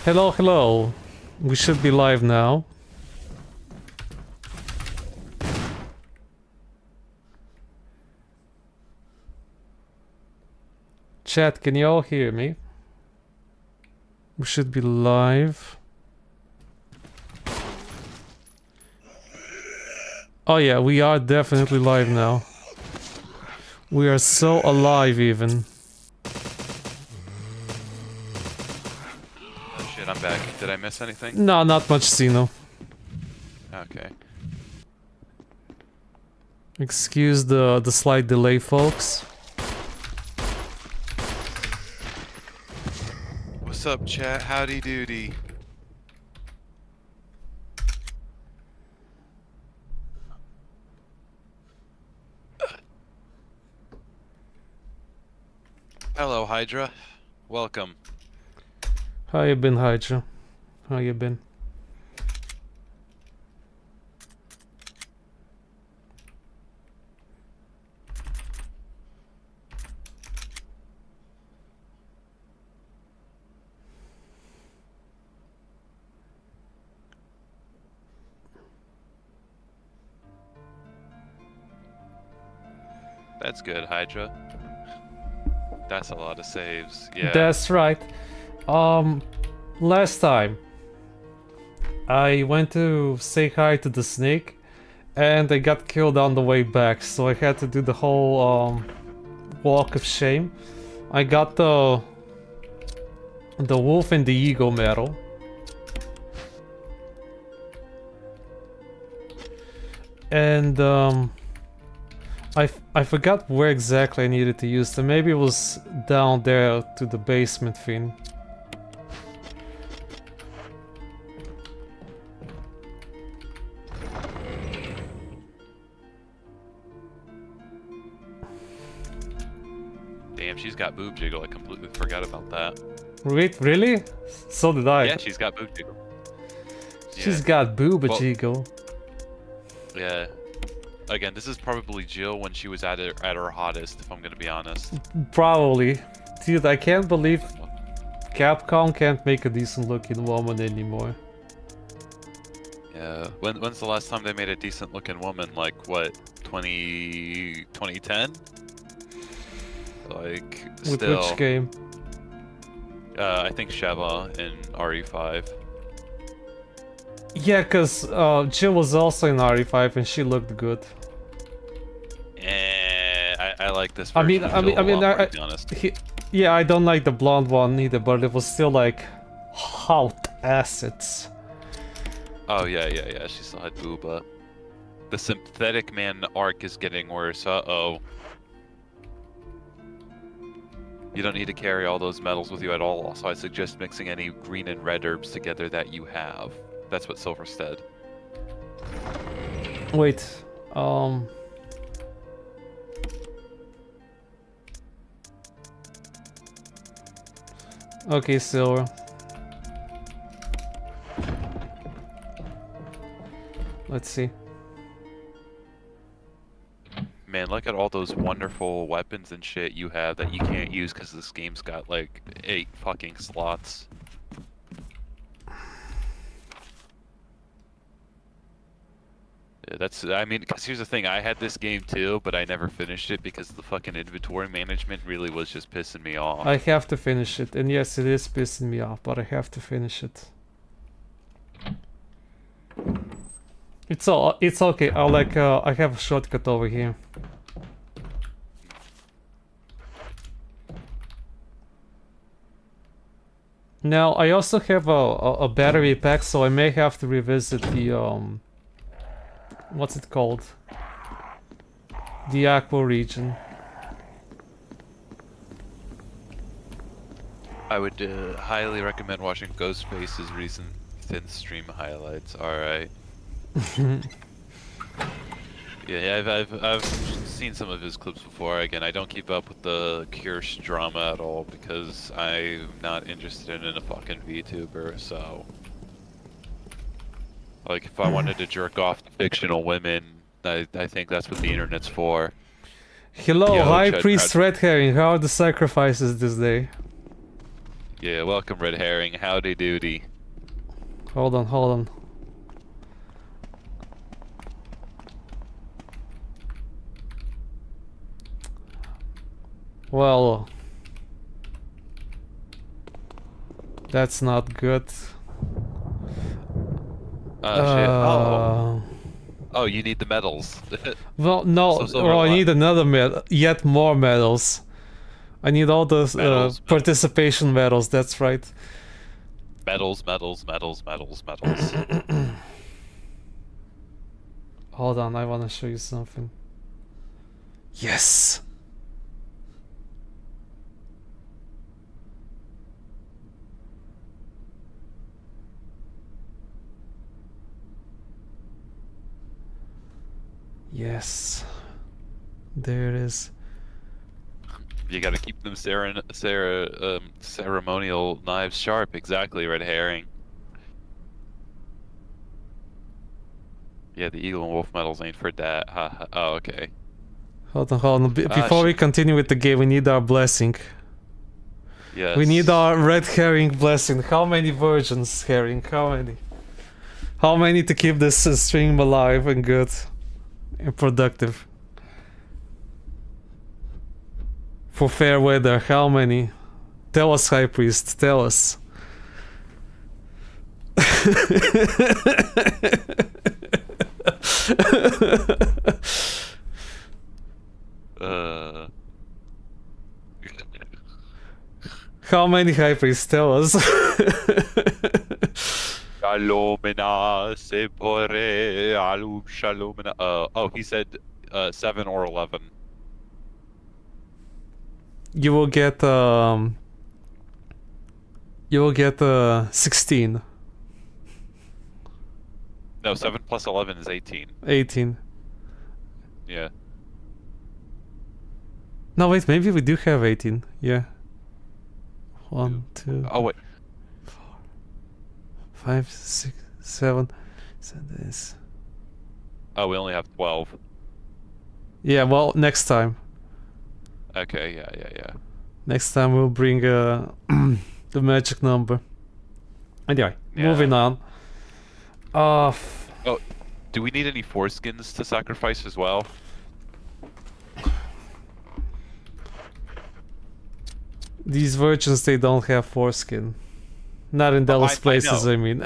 Hello, hello. We should be live now. Chat, can you all hear me? We should be live. Oh yeah, we are definitely live now. We are so alive even. Oh shit, I'm back. Did I miss anything? No, not much, Zeno. Okay. Excuse the slight delay, folks. What's up, chat? Howdy doody. Hello, Hydra. Welcome. How you been, Hydra? How you been? That's good, Hydra. That's a lot of saves. Yeah. That's right. Last time I went to say hi to the snake and I got killed on the way back, so I had to do the whole walk of shame. I got the wolf and the eagle medal. And I forgot where exactly I needed to use them. Maybe it was down there to the basement thing. Damn, she's got boob jiggle. I completely forgot about that. Wait, really? So did I. Yeah, she's got boob jiggle. She's Yeah. got boob jiggle. Yeah. Again, this is probably Jill when she was at her hottest, if I'm gonna be honest. Probably. Dude, I can't believe Capcom can't make a decent looking woman anymore. Yeah. When's the last time they made a decent looking woman? Like what? 2010? Like With still. which game? I think Sheva in RE5. Yeah, cause Jill was also in RE5 and she looked good. I like this I version mean, of Jill a lot, I to be honest. yeah, I don't like the blonde one either, but it was still like hot assets. Oh yeah, she still had booba. The synthetic man arc is getting worse. Uh-oh. You don't need to carry all those metals with you at all, so I suggest mixing any green and red herbs together that you have. That's what Silver said. Wait, okay, Silver. Let's see. Man, look at all those wonderful weapons and shit you have that you can't use because this game's got like 8 fucking slots. Yeah, I mean, because here's the thing, I had this game too, but I never finished it because the fucking inventory management really was just pissing me off. I have to finish it, and yes, it is pissing me off, but I have to finish it. It's okay. I have a shortcut over here. Now I also have a battery pack, so I may have to revisit the what's it called? The Aqua region. I would highly recommend watching Ghostface's recent thin stream highlights. Alright. Yeah, I've seen some of his clips before. Again, I don't keep up with the Kirsch drama at all because I'm not interested in a fucking VTuber, so... Like, if I wanted to jerk off to fictional women, I think that's what the internet's for. Hello, Yo, High Chud Priest Crowd. Red Herring, how are the sacrifices this day? Yeah, welcome, Red Herring. Howdy doody. Hold on, hold on. Well, that's not good. Shit. Oh, you need the medals. Well, no. Silver Well, I li- need another medal, yet more medals. I need all the medals, participation medals. That's right. medals. Hold on, I want to show you something. Yes. Yes. There it is. You gotta keep them ceremonial knives sharp. Exactly, Red Herring. Yeah, the Eagle and Wolf medals ain't for that. Oh, okay. Hold on, hold on. Before we continue with the game, we need our blessing. Yes. We need our red herring blessing. How many versions, herring? How many? How many to keep this stream alive and good and productive? For fair weather, how many? Tell us, High Priest, tell us. How many High Priests? Tell us. Shalomina sepore alu shalomina. Oh, he said 7 or 11. You will get 16. No, 7 plus 11 is 18. 18. Yeah. No, wait, maybe we do have 18. Yeah. 1, 2. Oh, wait. 4, 5, 6, 7. So this. Oh, we only have 12. Yeah, well, next time. Okay, yeah. Next time we'll bring the magic number. Anyway, moving on. Oh, do we need any foreskins to sacrifice as well? These virgins, they don't have foreskin. Not in Dallas places, I mean.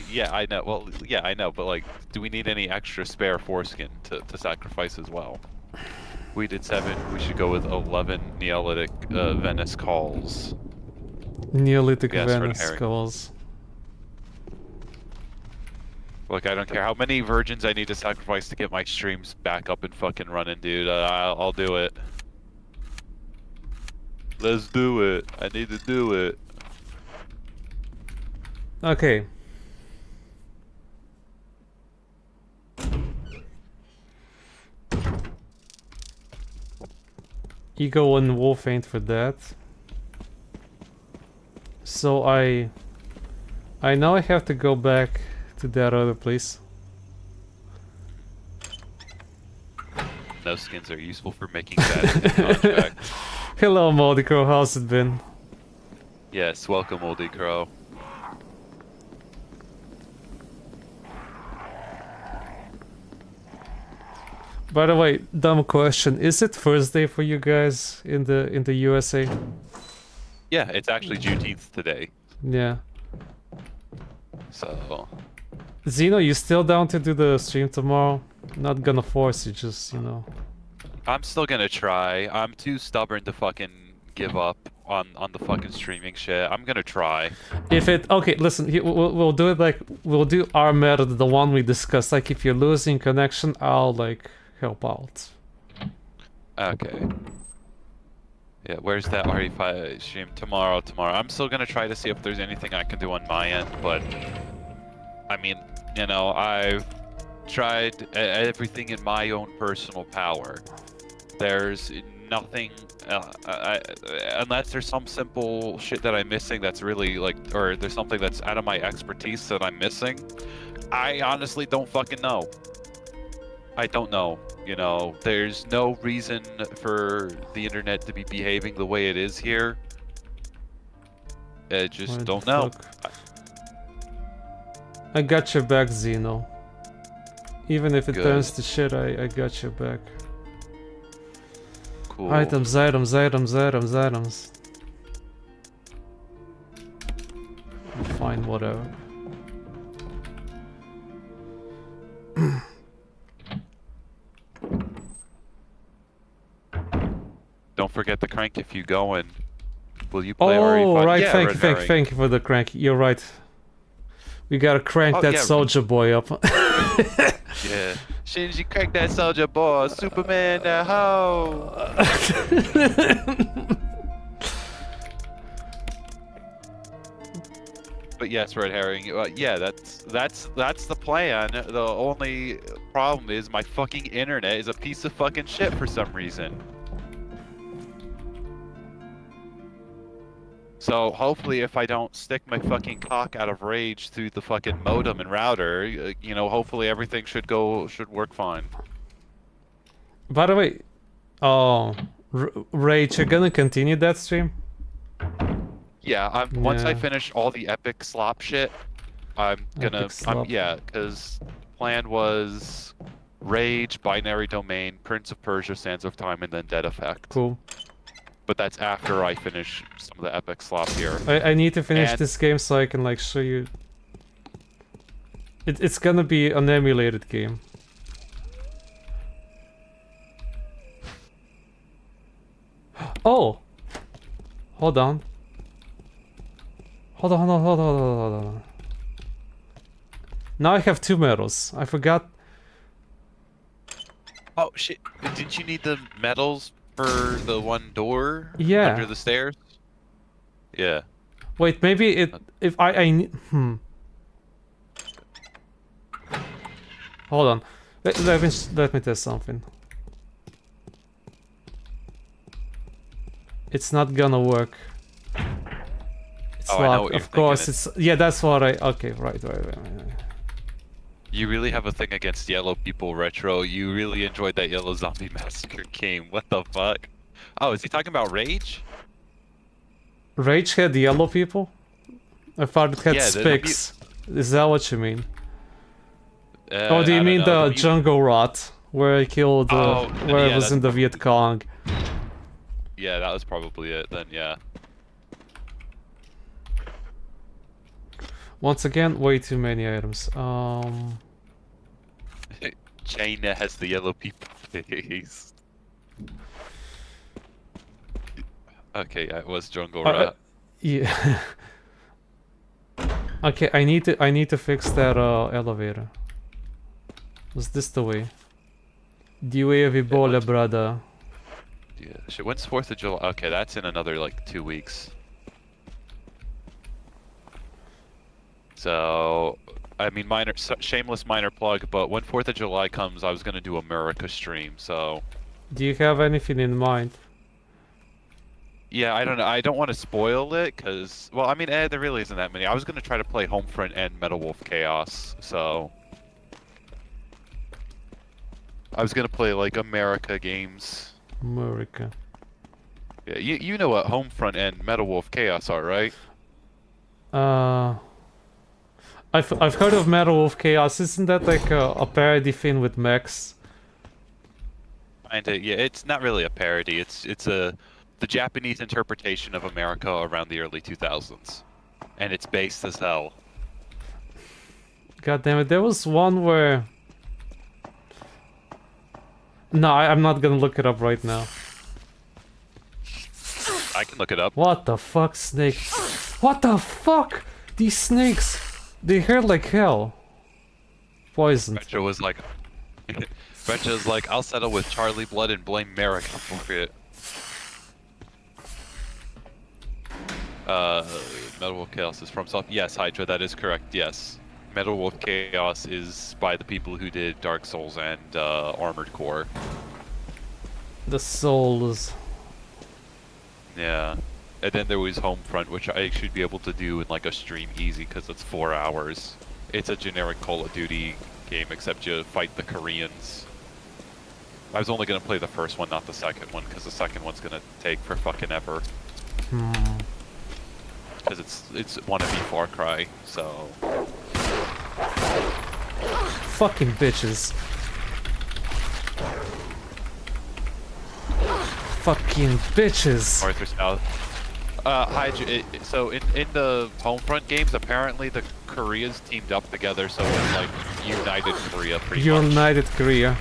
Yeah, I know. Well, yeah, I know. But like, do we need any extra spare foreskin to sacrifice as well? We did 7. We should go with 11 Neolithic Venice calls. Neolithic Venice calls. Look, I don't care how many virgins I need to sacrifice to get my streams back up and fucking running, dude. I'll do it. Let's do it. I need to do it. Okay. Eagle and Wolf ain't for that. So I know I have to go back to that other place. No skins are useful for making that contract. Hello, Moldy Crow. How's it been? Yes, welcome, Oldie Crow. By the way, dumb question: is it Thursday for you guys in the USA? Yeah, it's actually Juneteenth today. Yeah. So. Zeno, you still down to do the stream tomorrow? Not gonna force you, just, you know. I'm still gonna try. I'm too stubborn to fucking give up on the fucking streaming shit. I'm gonna try. Okay, listen, we'll do it like, we'll do our method, the one we discussed. Like, if you're losing connection, I'll, like, help out. Okay. Yeah, where's that RE5 stream? Tomorrow. I'm still gonna try to see if there's anything I can do on my end, but... I mean, you know, I've tried everything in my own personal power. There's nothing, unless there's some simple shit that I'm missing that's really like, or there's something that's out of my expertise that I'm missing. I honestly don't fucking know. I don't know. You know, there's no reason for the internet to be behaving the way it is here. I just What don't the know. fuck? I got your back, Xeno. Even if it Good. turns to shit, I got your back. Cool. Items, items, items, items, items. Fine, whatever. Don't forget the crank if you go in. Will you play Oh, RE5? right, Yeah, thank Red you, thank you, Herring. thank you for the crank. You're right. We gotta crank Oh, that yeah. soldier boy up. Yeah. Shinji, crank that soldier boy. Superman, the hoe. But yes, Red Herring. Yeah, that's the plan. The only problem is my fucking internet is a piece of fucking shit for some reason. So hopefully, if I don't stick my fucking cock out of rage through the fucking modem and router, you know, hopefully everything should work fine. By the way, Rage, you're gonna continue that stream? Yeah, once I Yeah. finish all the epic slop shit, I'm gonna, Epic slop. yeah, because plan was Rage, Binary Domain, Prince of Persia, Sands of Time, and then Dead Effect. Cool. But that's after I finish some of the epic slop here. I need to finish And- this game so I can like show you. It's gonna be an emulated game. Oh! Hold on. Hold on, hold on, hold on, hold on, hold on. Now I have 2 medals. I forgot. Oh shit! Didn't you need the medals for the one door? Yeah. Under the stairs. Yeah. Wait, maybe it. If I need. Hold on. Let me test something. It's not gonna work. It's Oh, I know locked. what you're Of course, thinking. it's yeah. That's what I. Okay, right. You really have a thing against yellow people, Retro. You really enjoyed that Yellow Zombie Massacre game. What the fuck? Oh, is he talking about Rage? Rage had yellow people. I thought it had Yeah, spics. Is that what you mean? Oh, Oh, do you mean the jungle rot where I killed? Oh, where yeah, I was that's in the Viet Cong. Yeah, that was probably it then, yeah. Once again, way too many items. China has the yellow people face. Okay, yeah, it was jungle rat. Yeah. Okay, I need to fix that elevator. Was this the way? The way of Ebola, brother. Yeah, shit, when's 4th of July? Okay, that's in another, like, 2 weeks. So, I mean, shameless minor plug, but when 4th of July comes, I was gonna do America stream, so... Do you have anything in mind? Yeah, I don't know. I don't want to spoil it, because... Well, I mean, there really isn't that many. I was gonna try to play Homefront and Metal Wolf Chaos, so... I was gonna play, like, America games. America. Yeah, you know what Homefront and Metal Wolf Chaos are, right? I've heard of Metal Wolf Chaos. Isn't that like a parody thing with mechs? Kinda, yeah. It's not really a parody. It's the Japanese interpretation of America around the early 2000s, and it's based as hell. God damn it! There was one where. No, I'm not gonna look it up right now. I can look it up. What the fuck, snake? What the fuck? These snakes, they hurt like hell. Poisoned. Retro was like, Retro's like, I'll settle with Charlie Blood and blame Merrick for it. Metal Wolf Chaos is from Soft. Yes, Hydra, that is correct. Yes, Metal Wolf Chaos is by the people who did Dark Souls and Armored Core. The souls. Yeah. And then there was Homefront, which I should be able to do in like a stream easy because it's 4 hours. It's a generic Call of Duty game, except you fight the Koreans. I was only going to play the first one, not the second one, because the second one's going to take for fucking ever. because it's wannabe Far Cry. So Fucking bitches. Fucking bitches. north or south. So in the Homefront games, apparently the Koreas teamed up together, so it's like United Korea pretty much. United Korea.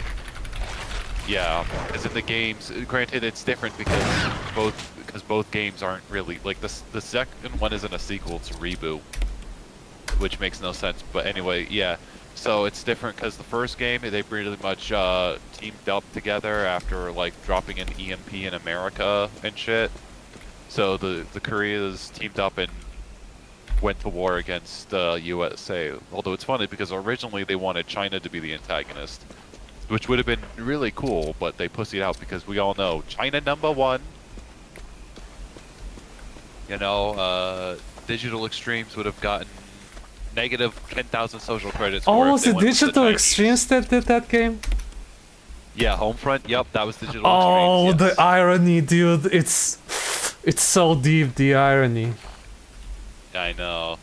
Yeah, because in the games, granted it's different because both games aren't really like the second one isn't a sequel, it's a reboot, which makes no sense. But anyway, yeah. So it's different because the first game they pretty much teamed up together after like dropping an EMP in America and shit. So the Koreas teamed up and went to war against USA. Although it's funny because originally they wanted China to be the antagonist, which would have been really cool, but they pussied out because we all know China #1. You know, Digital Extremes would have gotten negative 10,000 social credits. Oh, was it Digital Extremes that did that game? Yeah, Homefront. Yep, that was Digital Oh, Extremes. Yes. the irony, dude! It's so deep, the irony. I know.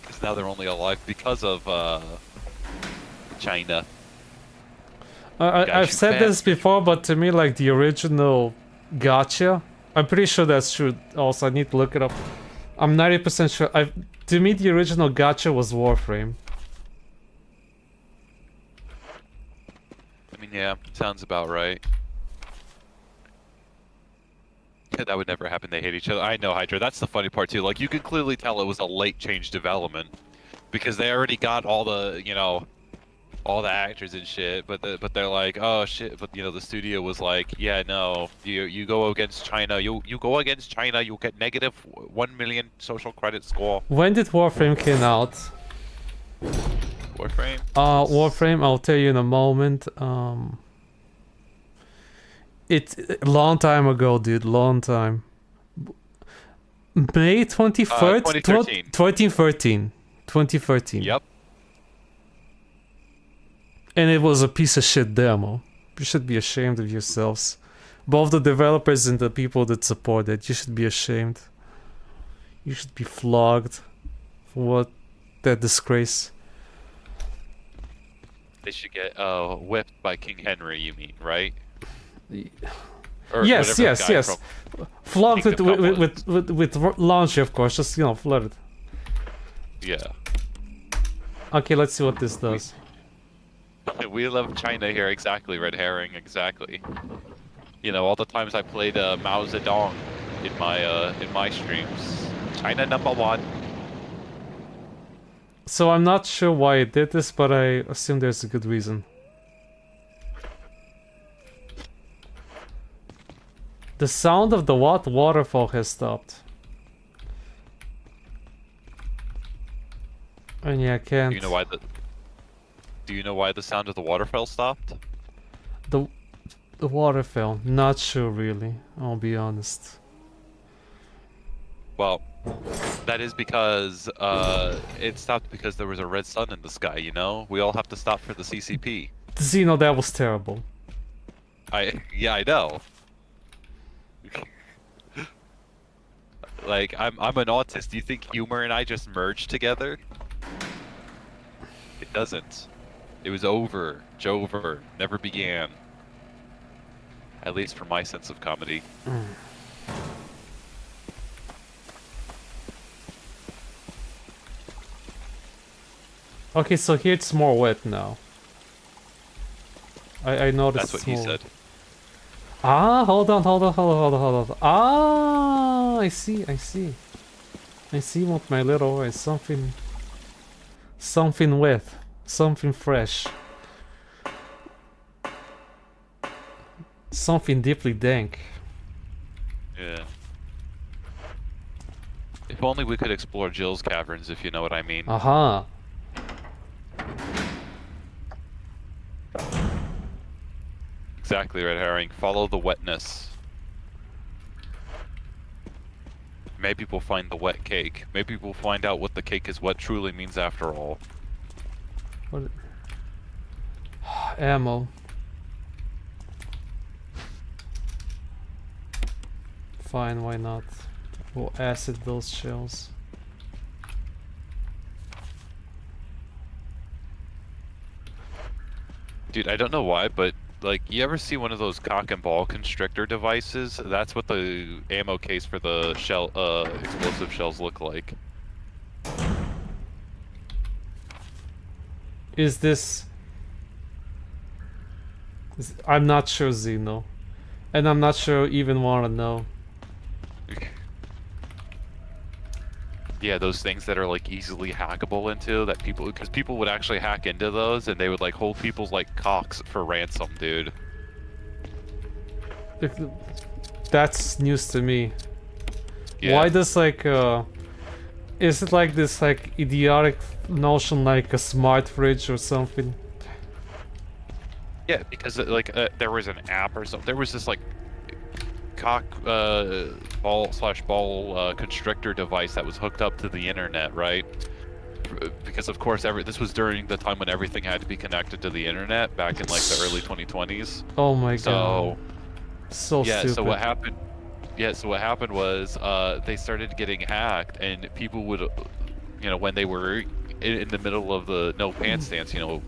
Because now they're only alive because of China. I've said this before, but to me, like the original Gacha, I'm pretty sure that's true. Also, I need to look it up. I'm 90% sure. To me, the original Gacha was Warframe. I mean, yeah, sounds about right. That would never happen. They hate each other. I know, Hydra. That's the funny part too. Like, you can clearly tell it was a late change development because they already got all the, you know, all the actors and shit. But they're like, oh shit. But you know, the studio was like, yeah, no, you go against China. You go against China. You'll get negative 1 million social credit score. When did Warframe came out? Warframe. Warframe. I'll tell you in a moment. It's a long time ago, dude. Long time. May 23rd? 2013. 2013. 2013. Yep. And it was a piece of shit demo. You should be ashamed of yourselves. Both the developers and the people that support it. You should be ashamed. You should be flogged for what? That disgrace. They should get whipped by King Henry. You mean, right? Or yes. from Flogged Kingdom with laundry, of course. Just, you know, flooded. Yeah. Okay, let's see what this does. We love China here, exactly. Red herring, exactly. You know, all the times I played Mao Zedong in my streams. China #1. So I'm not sure why it did this, but I assume there's a good reason. The sound of the waterfall has stopped. And yeah, I can't. Do you know why the sound of the waterfall stopped? The waterfall. Not sure really. I'll be honest. Well, that is because it stopped because there was a red sun in the sky. You know, we all have to stop for the CCP. Xeno, that was terrible. Yeah, I know. Like, I'm an autist. Do you think humor and I just merged together? It doesn't. It was over. Jover. Never began. At least for my sense of comedy. Okay, so here it's more wet now. I noticed. That's what he said. Ah, hold on. Ah, I see. I see what my little is. Something wet. Something fresh. Something deeply dank. Yeah. If only we could explore Jill's caverns, if you know what I mean. Aha. Exactly, Red Herring. Follow the wetness. Maybe we'll find the wet cake. Maybe we'll find out what the cake is wet truly means after all. What? Ammo. Fine, why not? We'll acid those shells. Dude, I don't know why, but like, you ever see one of those cock and ball constrictor devices? That's what the ammo case for the explosive shells look like. Is this... I'm not sure, Zeno. And I'm not sure even want to know. Yeah, those things that are like easily hackable into that people, because people would actually hack into those and they would like hold people's like cocks for ransom, dude. That's news to me. Yeah. Why does like is it like this like idiotic notion like a smart fridge or something? Yeah, because there was an app or something. There was this like cock ball constrictor device that was hooked up to the internet, right? Because of course this was during the time when everything had to be connected to the internet back in like the early 2020s. Oh my god. So yeah, stupid. so what happened? Yeah, so what happened was they started getting hacked, and people would, you know, when they were in the middle of the no pants dance, you know,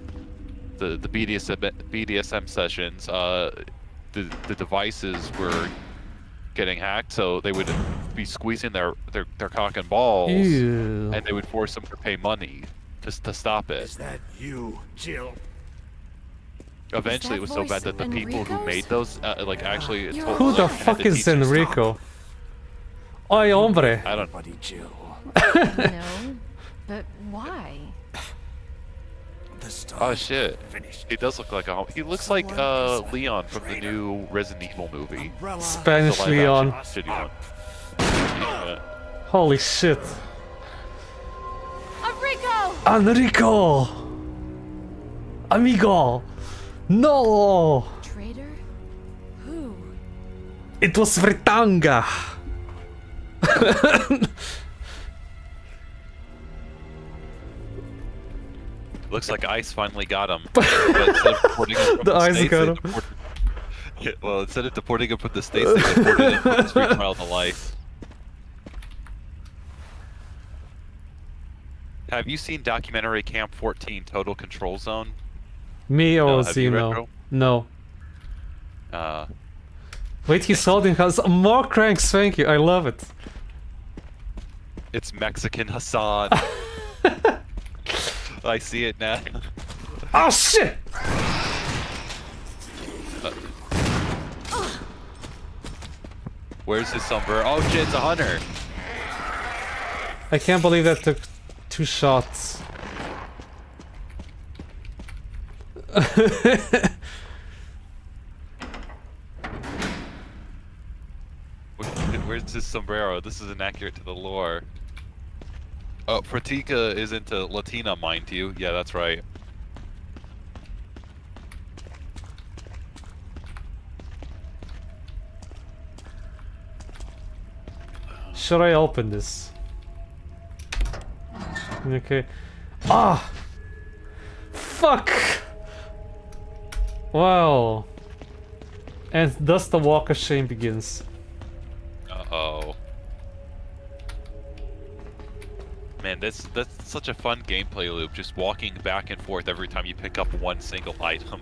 the BDSM sessions, the devices were getting hacked, so they would be squeezing their cock and balls, Ew. and they would force them to pay money just to stop it. Is that you, Jill? Eventually, it was so bad that the people who made those, like, actually told Who the them, had fuck to is teach them- Enrico? Oi, hombre. I don't. Buddy Jill. No, but why? The stuff Oh shit! finished. He does look like a. He looks like Leon from the new Resident Evil movie. Umbrella. Spanish The live Leon. action shitty one. Yeah. Holy shit. Enrico! Enrico! Amigo! No! Traitor? Who? It was Fritanga! Looks like ice finally got him. But instead of deporting him from The ice States, got they him. Yeah, well, instead of deporting him from the States, they deported him from his retrial to life. Have you seen documentary Camp 14 Total Control Zone? Me No, or have you read, Zeno? bro? No. Uh, Wait, he's holding us. More cranks, thank you. I love it. it's Mexican Hassan. I see it now. Oh shit! Where's his sombrero? Oh shit, it's a hunter. I can't believe that took 2 shots. Where's his sombrero? This is inaccurate to the lore. Oh, Pratika is into Latina, mind you. Yeah, that's right. Should I open this? Okay. Ah! Fuck! Wow. And thus the walk of shame begins. Uh-oh. Man, that's such a fun gameplay loop, just walking back and forth every time you pick up one single item.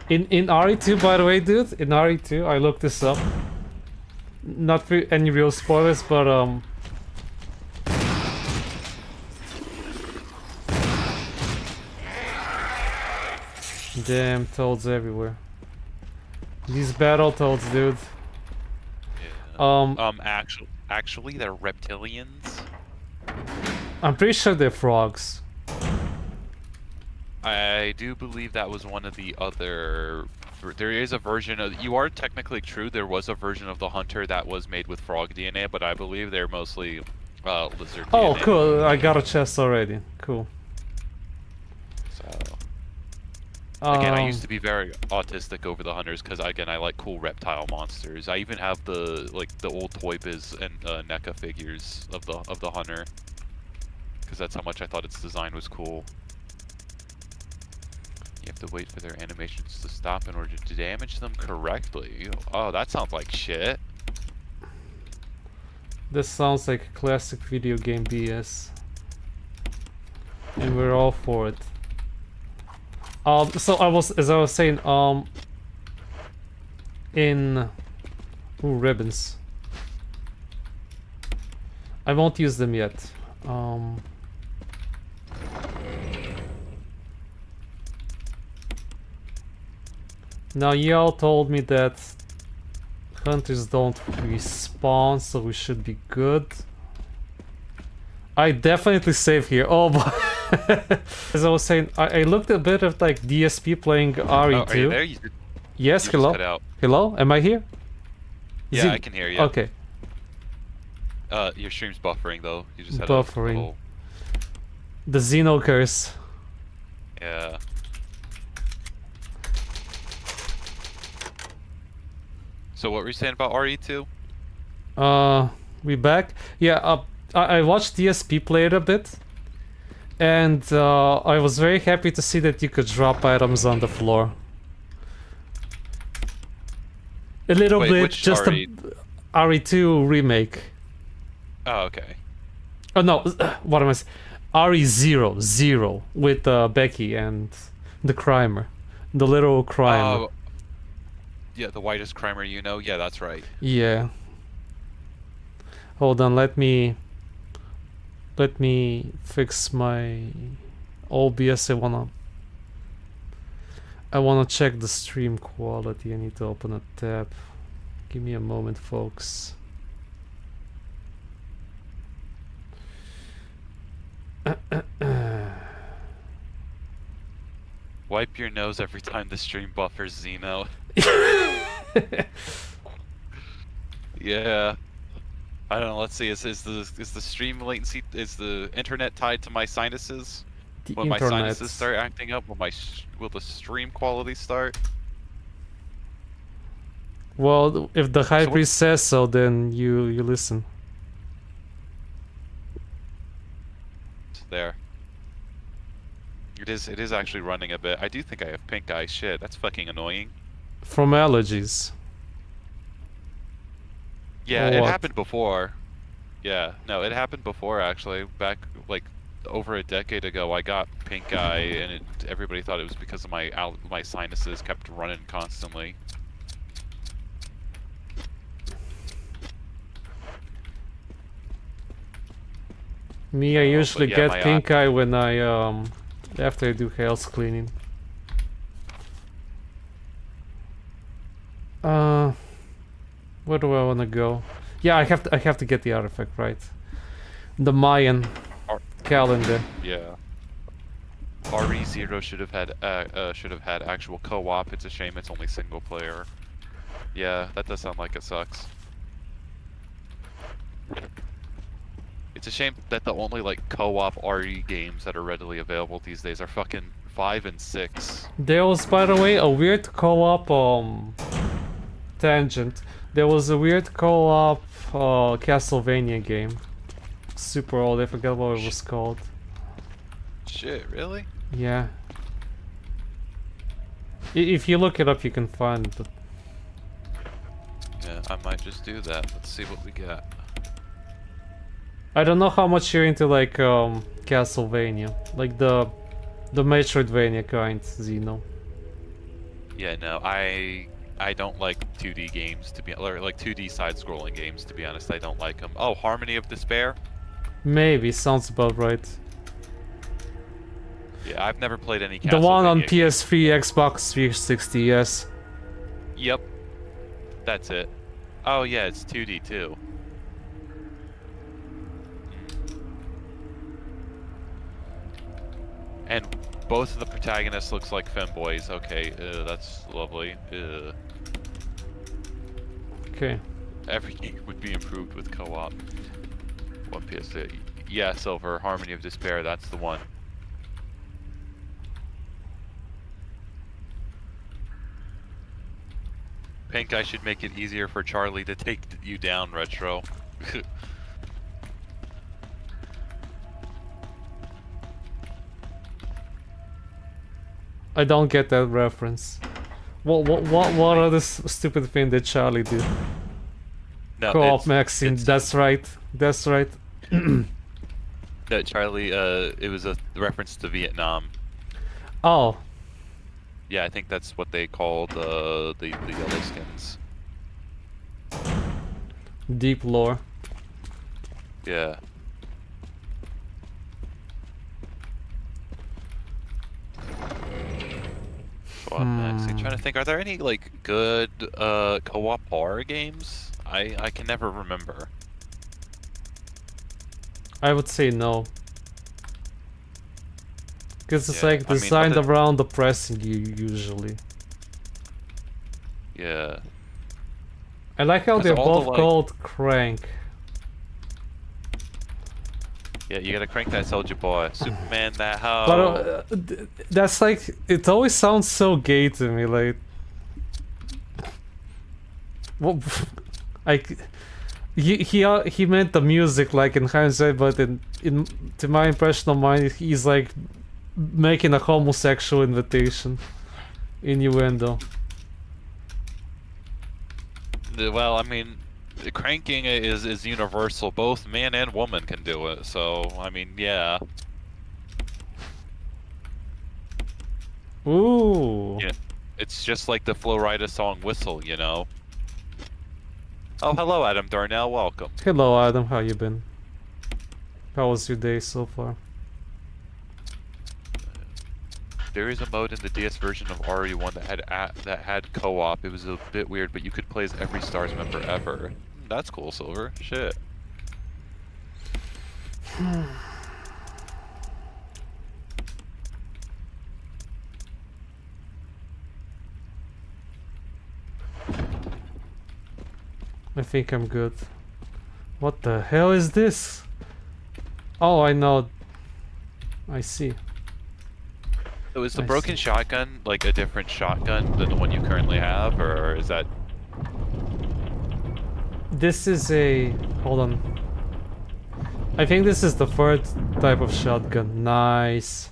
In RE2, by the way, dude, in RE2, I looked this up. Not for any real spoilers, but damn, toads everywhere. These battle toads, dude. Yeah. Actually, they're reptilians. I'm pretty sure they're frogs. I do believe that was one of the other. There is a version of. You are technically true. There was a version of the hunter that was made with frog DNA, but I believe they're mostly lizard Oh, DNA. cool! I got a chest already. Cool. So again, I Um, used to be very autistic over the hunters because again, I like cool reptile monsters. I even have the old Toy Biz and NECA figures of the hunter because that's how much I thought its design was cool. You have to wait for their animations to stop in order to damage them correctly. Oh, that sounds like shit. This sounds like classic video game BS. And we're all for it. So as I was saying, in ribbons. I won't use them yet. Now y'all told me that hunters don't respawn, so we should be good. I definitely save here. Oh boy. As I was saying, I looked a bit at like DSP playing RE2. Oh, are you there? Yes, you hello? Just cut out. Hello? Am I here? Yeah, I can hear you. Okay. Your stream's buffering though. You just had Buffering. A whole... The Xeno curse. Yeah. So what were you saying about RE2? We back? Yeah, I watched DSP play it a bit. And I was very happy to see that you could drop items on the floor. A little Wait, bit, which just RE? a RE2 remake. Oh, okay. Oh no, what am I saying? RE0, Zero, with Becky and the Crimer. The little Crimer. Oh, yeah, the whitest Crimer you know? Yeah, that's right. Yeah. Hold on, let me fix my OBS. I wanna check the stream quality. I need to open a tab. Give me a moment, folks. Wipe your nose every time the stream buffers, Xeno. Yeah. I don't know, let's see, is the stream latency, is the internet tied to my sinuses? The When my internet. sinuses start acting up, will the stream quality start? Well, if the high So what- priest says so, then you listen. There. It is actually running a bit. I do think I have pink eye. Shit, that's fucking annoying. From allergies. Yeah, Or it what? happened before. Yeah, no, it happened before actually. Back like over a decade ago, I got pink eye, and everybody thought it was because of my sinuses kept running constantly. Me, I usually yeah, get my pink eye when I after I do house cleaning. Where do I want to go? Yeah, I have to get the artifact right. The Mayan calendar. Yeah. RE0 should have had actual co-op. It's a shame it's only single player. Yeah, that does sound like it sucks. It's a shame that the only like co-op RE games that are readily available these days are fucking 5 and 6. There was, by the way, a weird co-op tangent. There was a weird co-op Castlevania game. Super old. I forgot what it was called. Shit, really? Yeah. If you look it up, you can find it. Yeah, I might just do that. Let's see what we got. I don't know how much you're into like Castlevania, like the Metroidvania kind, Xeno. Yeah, no, I don't like 2D games to be, or like 2D side-scrolling games to be honest. I don't like them. Oh, Harmony of Despair. Maybe, sounds about right. Yeah, I've never played any Castlevania. The one on games. PS3, Xbox 360, yes. Yep, that's it. Oh yeah, it's 2D too. And both of the protagonists looks like femboys. Okay, that's lovely. Okay. Every game would be improved with co-op. One PS3. Yeah, Silver, Harmony of Despair, that's the one. Pink, I should make it easier for Charlie to take you down, Retro. I don't get that reference. What other stupid thing did Charlie do? No, Co-op Maxine, that's right. That's right. No, Charlie, it was a reference to Vietnam. Oh, Yeah, I think that's what they called the yellow skins. deep lore. Yeah. Co-op Max. I'm trying to think, are there any like good co-op horror games? I can never remember. I would say no. Because it's Yeah, like I mean, designed other- around oppressing you usually. Yeah. I like how 'Cause they're all the, both like- called Crank. Yeah, you gotta crank that soldier boy. Superman that hoe. But that's like, it always sounds so gay to me, like... Well, like... He meant the music, like, in hindsight, but to my impression of mine, he's like making a homosexual invitation. Innuendo. Well, I mean, cranking is universal. Both man and woman can do it. So, I mean, yeah. Ooh. Yeah. It's just like the Flo Rida song Whistle, you know? Oh, hello, Adam Darnell. Welcome. Hello, Adam. How you been? How was your day so far? There is a mode in the DS version of RE1 that had co-op. It was a bit weird, but you could play as every Stars member ever. That's cool, Silver. Shit. I think I'm good. What the hell is this? Oh, I know. I see. So is the I broken see. shotgun like a different shotgun than the one you currently have, or is that... This is a... Hold on. I think this is the third type of shotgun. Nice.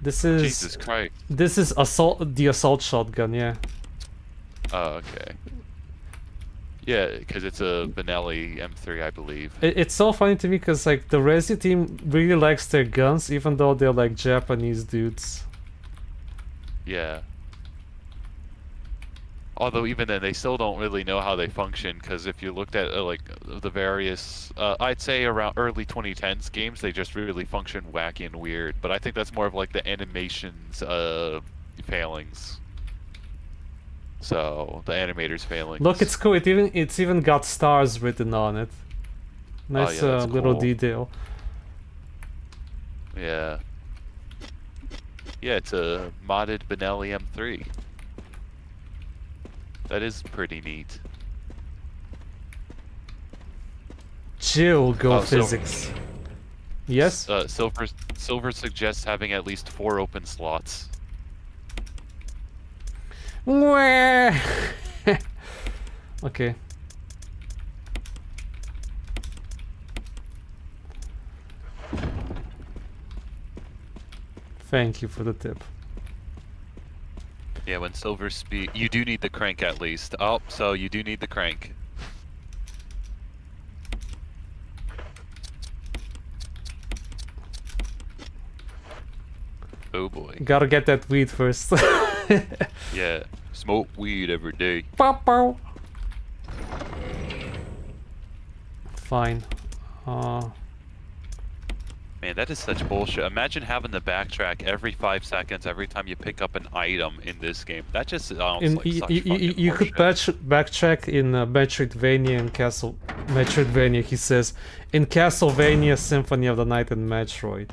This is... Jesus Christ. This is the assault shotgun, yeah. Oh, okay. Yeah, because it's a Benelli M3, I believe. It's so funny to me because like the Resi team really likes their guns even though they're like Japanese dudes. Yeah. Although even then, they still don't really know how they function, because if you looked at like the various, I'd say around early 2010s games, they just really function wacky and weird. But I think that's more of like the animations failings. So the animators failings. Look, it's cool. It's even got stars written on it. Nice yeah, that's little cool. detail. Yeah. Yeah, it's a modded Benelli M3. That is pretty neat. Jill, go Oh, so- physics. Yes? Silver suggests having at least 4 open slots. Where? Okay. Thank you for the tip. Yeah, when Silver speed, you do need the crank at least. Oh, so you do need the crank. Oh boy. Gotta get that weed first. Yeah, smoke weed every day. Pow. Fine. Man, that is such bullshit. Imagine having to backtrack every 5 seconds every time you pick up an item in this game. That just sounds In, like y- such y- fucking you could horseshit. backtrack in Metroidvania and Metroidvania, he says. In Castlevania, Symphony of the Night, and Metroid.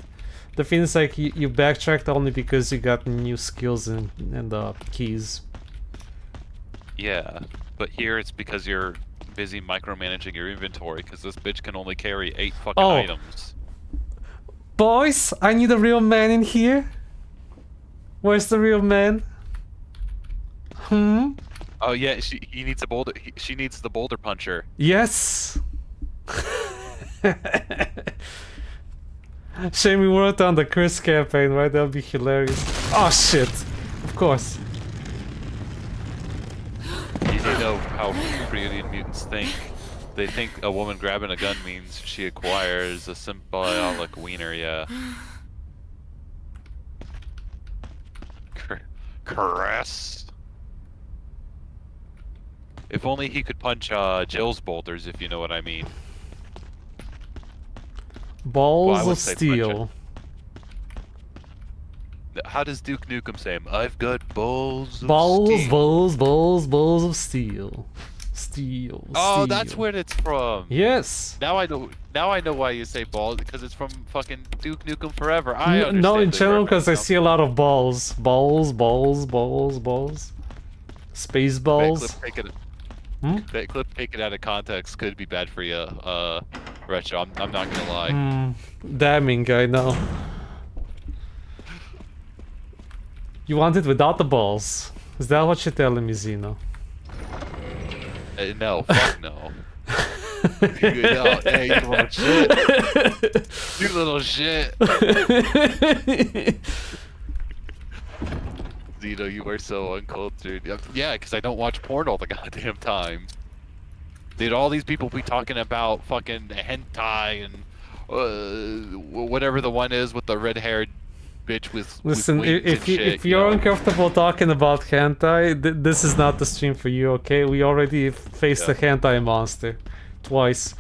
The thing is, like, you backtracked only because you got new skills and keys. Yeah, but here it's because you're busy micromanaging your inventory, because this bitch can only carry 8 fucking Oh. items. Boys, I need a real man in here. Where's the real man? Oh yeah, he needs a boulder. She needs the boulder puncher. Yes. Shame we weren't on the Chris campaign, right? That'd be hilarious. Oh shit! Of course. You know how Freudian mutants think. They think a woman grabbing a gun means she acquires a symbiotic wiener, yeah. Caress. If only he could punch Jill's boulders, if you know what I mean. Balls Well, I would of say punch steel. How does Duke Nukem say 'em? I've got balls of Balls, steel. balls of steel. Steel. Oh, steel. that's where it's from. Yes. Now I know. Now I know why you say balls, because it's from fucking Duke Nukem Forever. I No, understand. in the general, reference because I now. see a lot of balls. Balls. Space That balls. clip taken, Hmm? that clip taken out of context could be bad for you, Retro. I'm not gonna lie. Damning, I know. You want it without the balls. Is that what you're telling me, Zeno? No, fuck no. No, hey, you little shit. You little shit. Zeno, you are so uncultured. Yeah, because I don't watch porn all the goddamn time. Dude, all these people be talking about fucking hentai and whatever the one is with the red-haired bitch with Listen, with wings and shit, if you're you know? uncomfortable talking about hentai, this is not the stream for you, okay? We already faced Yeah. a hentai monster twice,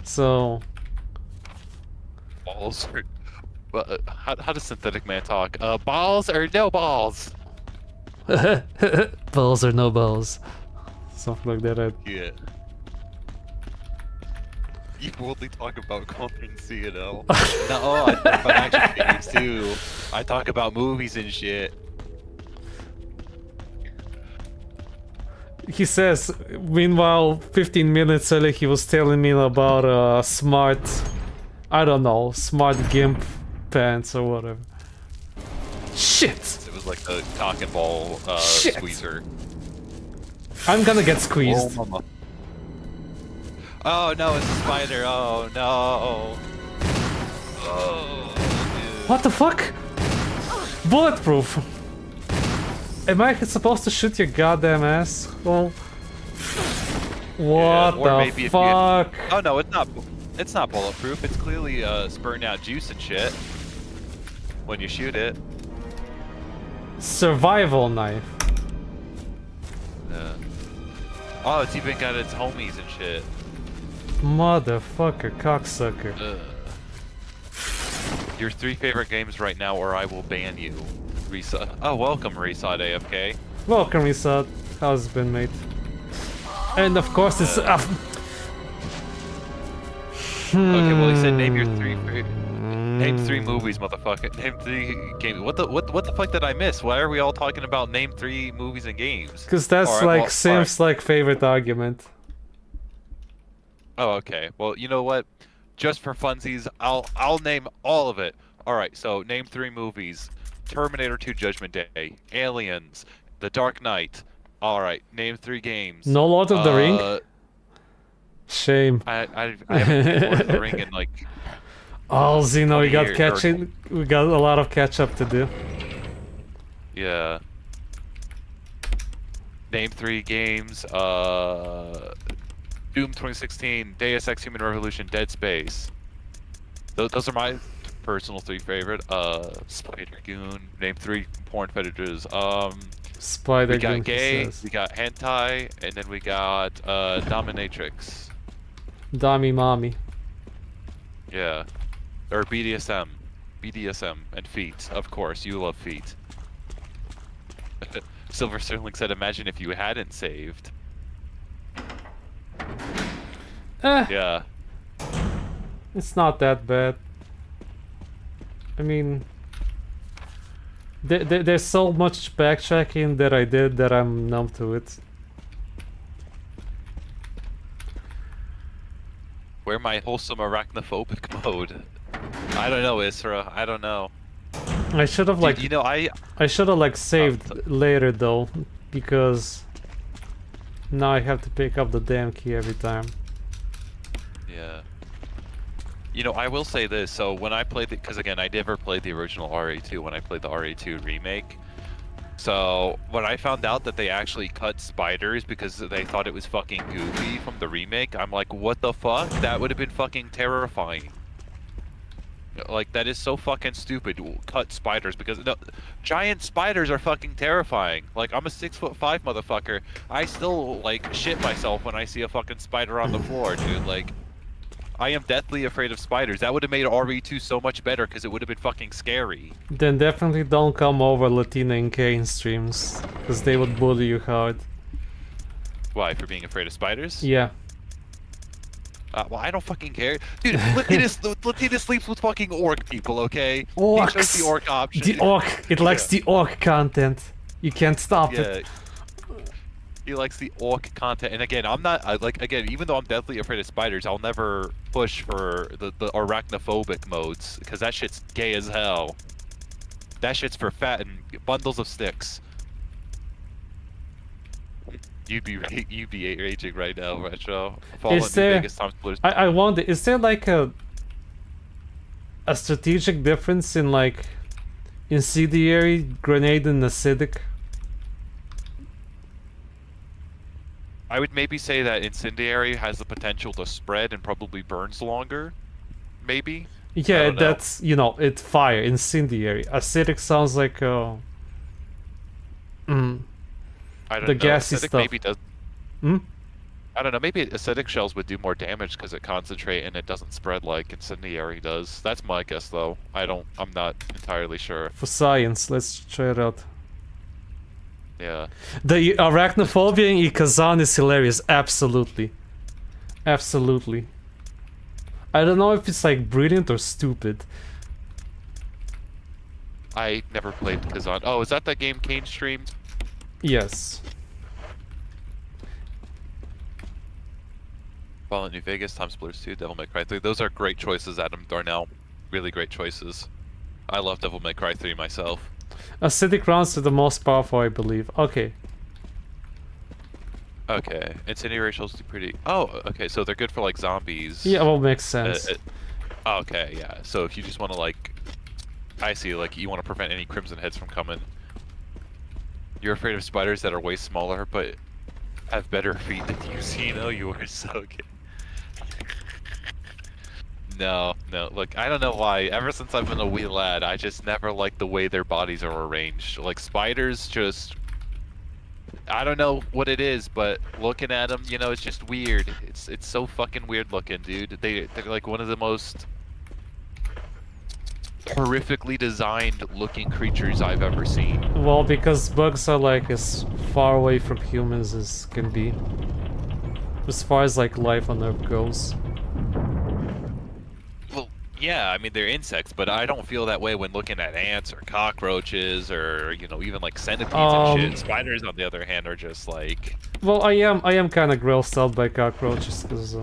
so Balls or... how does Synthetic Man talk? Balls or no balls? balls or no balls, something like that. Yeah. You only talk about currency, you know? No, I talk about action figures too. I talk about movies and shit. He says, meanwhile, 15 minutes earlier he was telling me about smart, I don't know, smart gimp pants or whatever. Shit! It was like the cock and ball Shit. squeezer. I'm gonna get squeezed. Oh, mama. Oh no, it's a spider. Oh no. Oh, dude. What the fuck? Bulletproof! Am I supposed to shoot your goddamn ass? Well, what or maybe the if you had- fuck? Oh no, it's not. It's not bulletproof. It's clearly spurting out juice and shit when you shoot it. Survival knife. Yeah. Oh, it's even got its homies and shit. Motherfucker, cocksucker. Ugh. Your 3 favorite games right now, or I will ban you. Resod. Oh, welcome, Resod AFK. Welcome, Isad. How's it been, mate? And of course, it's. Okay, well, he said name your 3. Name 3 movies, motherfucker. Name 3 games. What the fuck did I miss? Why are we all talking about name 3 movies and games? Because that's Alright, like well, Sim's like favorite argument. Oh, okay. Well, you know what? Just for funsies, I'll name all of it. All right. So name 3 movies: Terminator 2: Judgment Day, Aliens, The Dark Knight. All right. Name 3 games. No Lord of the Ring? Shame. I haven't played Lord of the Ring in like. Oh, Zeno, we 20 got years, catching. We got a lot of catch up to do. Yeah. Name 3 games. Doom 2016, Deus Ex Human Revolution, Dead Space. Those are my personal 3 favorite. Spider Goon. Name 3 porn fetishes. Spider We got Goon, he gay, says. we got hentai, and then we got dominatrix. Dami Mommy. Yeah. Or BDSM. BDSM and feet. Of course, you love feet. Silver Sterling said, imagine if you hadn't saved. Yeah. It's not that bad. I mean, there's so much backtracking that I did that I'm numb to it. Where my wholesome arachnophobic mode? I don't know, Isra. I don't know. I should have Dude, like you know, I should have like saved later though, because now I have to pick up the damn key every time. Yeah. You know, I will say this. So when I played because again, I never played the original RE2 when I played the RE2 remake. So when I found out that they actually cut spiders because they thought it was fucking goofy from the remake, I'm like, what the fuck? That would have been fucking terrifying. Like, that is so fucking stupid. Cut spiders because no, giant spiders are fucking terrifying. Like, I'm a 6'5" motherfucker. I still like shit myself when I see a fucking spider on the floor, dude. Like, I am deathly afraid of spiders. That would have made RE2 so much better because it would have been fucking scary. Then definitely don't come over Latina and Kane streams, because they would bully you hard. Why? For being afraid of spiders? Yeah. Well, I don't fucking care. Dude, Latina sleeps with fucking orc people, okay? He chose the orc option. The orc! It likes the orc content. You can't stop it. He likes the orc content. And again, I'm not, again, even though I'm deathly afraid of spiders, I'll never push for the arachnophobic modes, because that shit's gay as hell. That shit's for fat and bundles of sticks. You'd be raging right now, Retro. Is there... I wonder, is there like a strategic difference in like incendiary, grenade, and acidic? I would maybe say that incendiary has the potential to spread and probably burns longer. Maybe. Yeah, that's, you know, it's fire, incendiary. Acidic sounds like I don't the know. gassy Acidic stuff. maybe does. I don't know. Maybe acidic shells would do more damage because it concentrate and it doesn't spread like incendiary does. That's my guess, though. I'm not entirely sure. For science, let's try it out. Yeah. The arachnophobia in Kazan is hilarious. Absolutely. Absolutely. I don't know if it's like brilliant or stupid. I never played Kazan. Oh, is that game Kane streamed? Yes. Fallout New Vegas, Time Splitters 2, Devil May Cry 3. Those are great choices, Adam Darnell. Really great choices. I love Devil May Cry 3 myself. Acidic rounds are the most powerful, I believe. Okay. Okay. Incendiary shells do pretty... Oh, okay, so they're good for, like, zombies. Yeah, well, makes sense. Okay, yeah. So if you just want to, like... I see, like, you want to prevent any crimson heads from coming. You're afraid of spiders that are way smaller, but have better feet than you see. No, you are so good. No, look, I don't know why. Ever since I've been a wee lad, I just never liked the way their bodies are arranged. Like, spiders just... I don't know what it is, but looking at them, you know, it's just weird. It's so fucking weird looking, dude. They're like one of the most horrifically designed looking creatures I've ever seen. Well, because bugs are like as far away from humans as can be. As far as like life on Earth goes. Well, yeah, I mean they're insects, but I don't feel that way when looking at ants or cockroaches or, you know, even like centipedes and shit. Spiders, on the other hand, are just like... Well, I am kind of grossed out by cockroaches because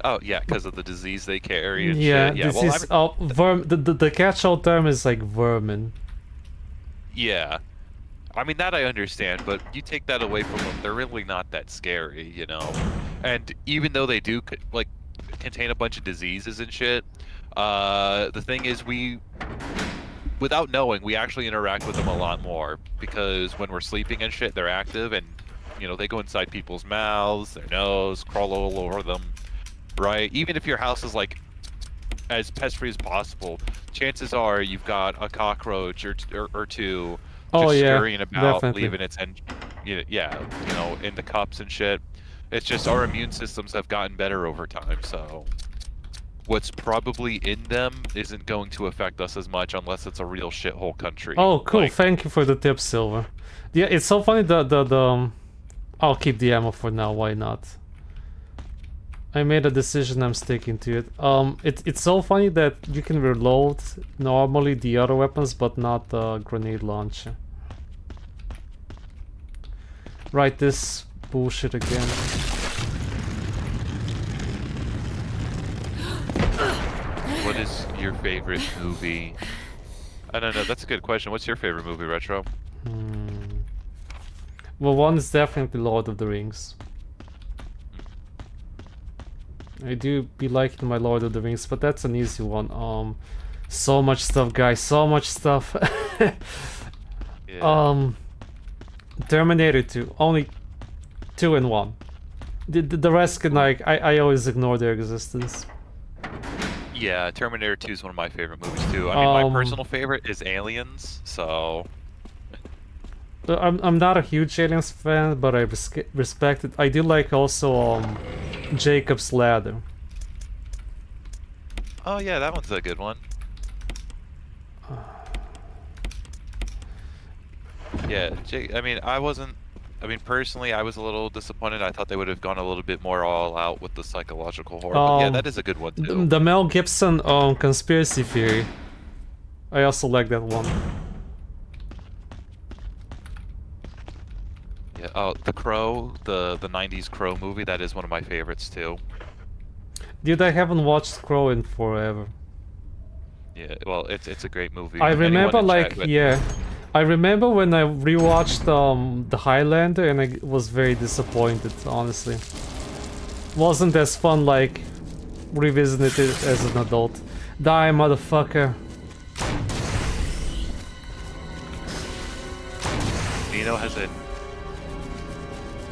Oh yeah, because of the disease they carry and yeah, shit. Yeah, disease, the catch-all term is like vermin. Yeah. I mean, that I understand, but you take that away from them, they're really not that scary, you know? And even though they do, like, contain a bunch of diseases and shit, the thing is without knowing, we actually interact with them a lot more, because when we're sleeping and shit, they're active, and, you know, they go inside people's mouths, their nose, crawl all over them, right? Even if your house is, like, as pest-free as possible, chances are you've got a cockroach or two just scurrying about, definitely. leaving its in the cups and shit. It's just our immune systems have gotten better over time, so what's probably in them isn't going to affect us as much unless it's a real shithole country. Oh, cool! Like, thank you for the tip, Silver. Yeah, it's so funny. I'll keep the ammo for now. Why not? I made a decision. I'm sticking to it. It's so funny that you can reload normally the other weapons, but not the grenade launcher. Right, this bullshit again. what is your favorite movie? I don't know. That's a good question. What's your favorite movie, Retro? Well, one is definitely Lord of the Rings. I do be liking my Lord of the Rings, but that's an easy one. So much stuff, guys. So much stuff. Yeah. Terminator 2. Only 2 in 1. The rest can like I always ignore their existence. Yeah, Terminator 2 is one of my favorite movies too. I mean, my Um, personal favorite is Aliens, so I'm not a huge Aliens fan, but I respect it. I do like also Jacob's Ladder. oh yeah, that one's a good one. Yeah, I mean, I mean, personally, I was a little disappointed. I thought they would have gone a little bit more all out with the psychological horror. But yeah, that is a good one too. The Mel Gibson conspiracy theory. I also like that one. Yeah. Oh, The Crow, the '90s Crow movie. That is one of my favorites too. Dude, I haven't watched Crow in forever. Yeah. Well, it's a great movie. I Anyone remember in like chat with- yeah. I remember when I rewatched the Highlander and I was very disappointed, honestly. Wasn't as fun like revisiting it as an adult. Die, motherfucker.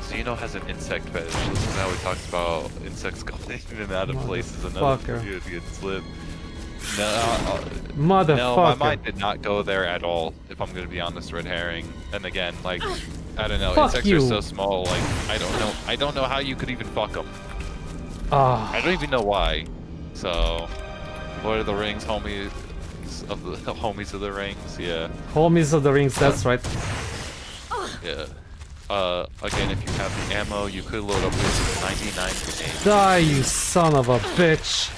Zeno has an insect fetish. Listen to how he talks about insects going in and out of places. Another Motherfucker. Freudian slip. No, Motherfucker. no, my mind did not go there at all. If I'm gonna be honest, red herring. And again, like, I don't know. Fuck Insects you. are so small. Like, I don't know. I don't know how you could even fuck them. Ah. I don't even know why. So, Lord of the Rings, homies of the Rings. Yeah, Homies of the Rings, that's right. yeah. Again, if you have the ammo, you could load up with 99 grenades. Die, you son of a bitch.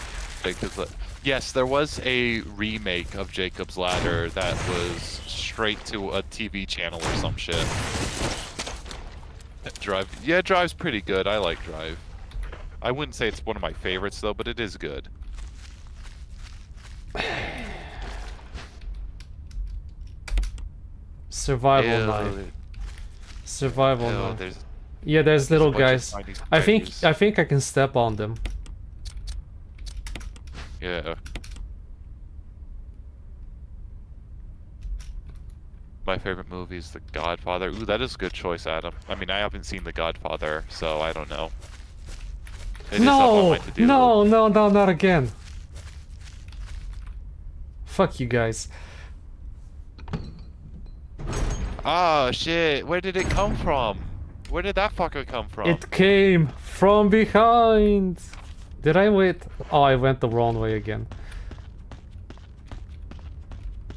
Because, yes, there was a remake of Jacob's Ladder that was straight to a TV channel or some shit. Drive's pretty good. I like Drive. I wouldn't say it's one of my favorites though, but it is good. Survival Ew, knife. Survival ew, knife. there's Yeah, there's little a bunch of guys. tiny I think spiders. I can step on them. Yeah. My favorite movie is The Godfather. Ooh, that is a good choice, Adam. I mean, I haven't seen The Godfather, so I don't know. It is up on No, my to-do no, list. no, no, not again. Fuck you guys. Oh shit! Where did it come from? Where did that fucker come from? It came from behind. Did I wait? Oh, I went the wrong way again.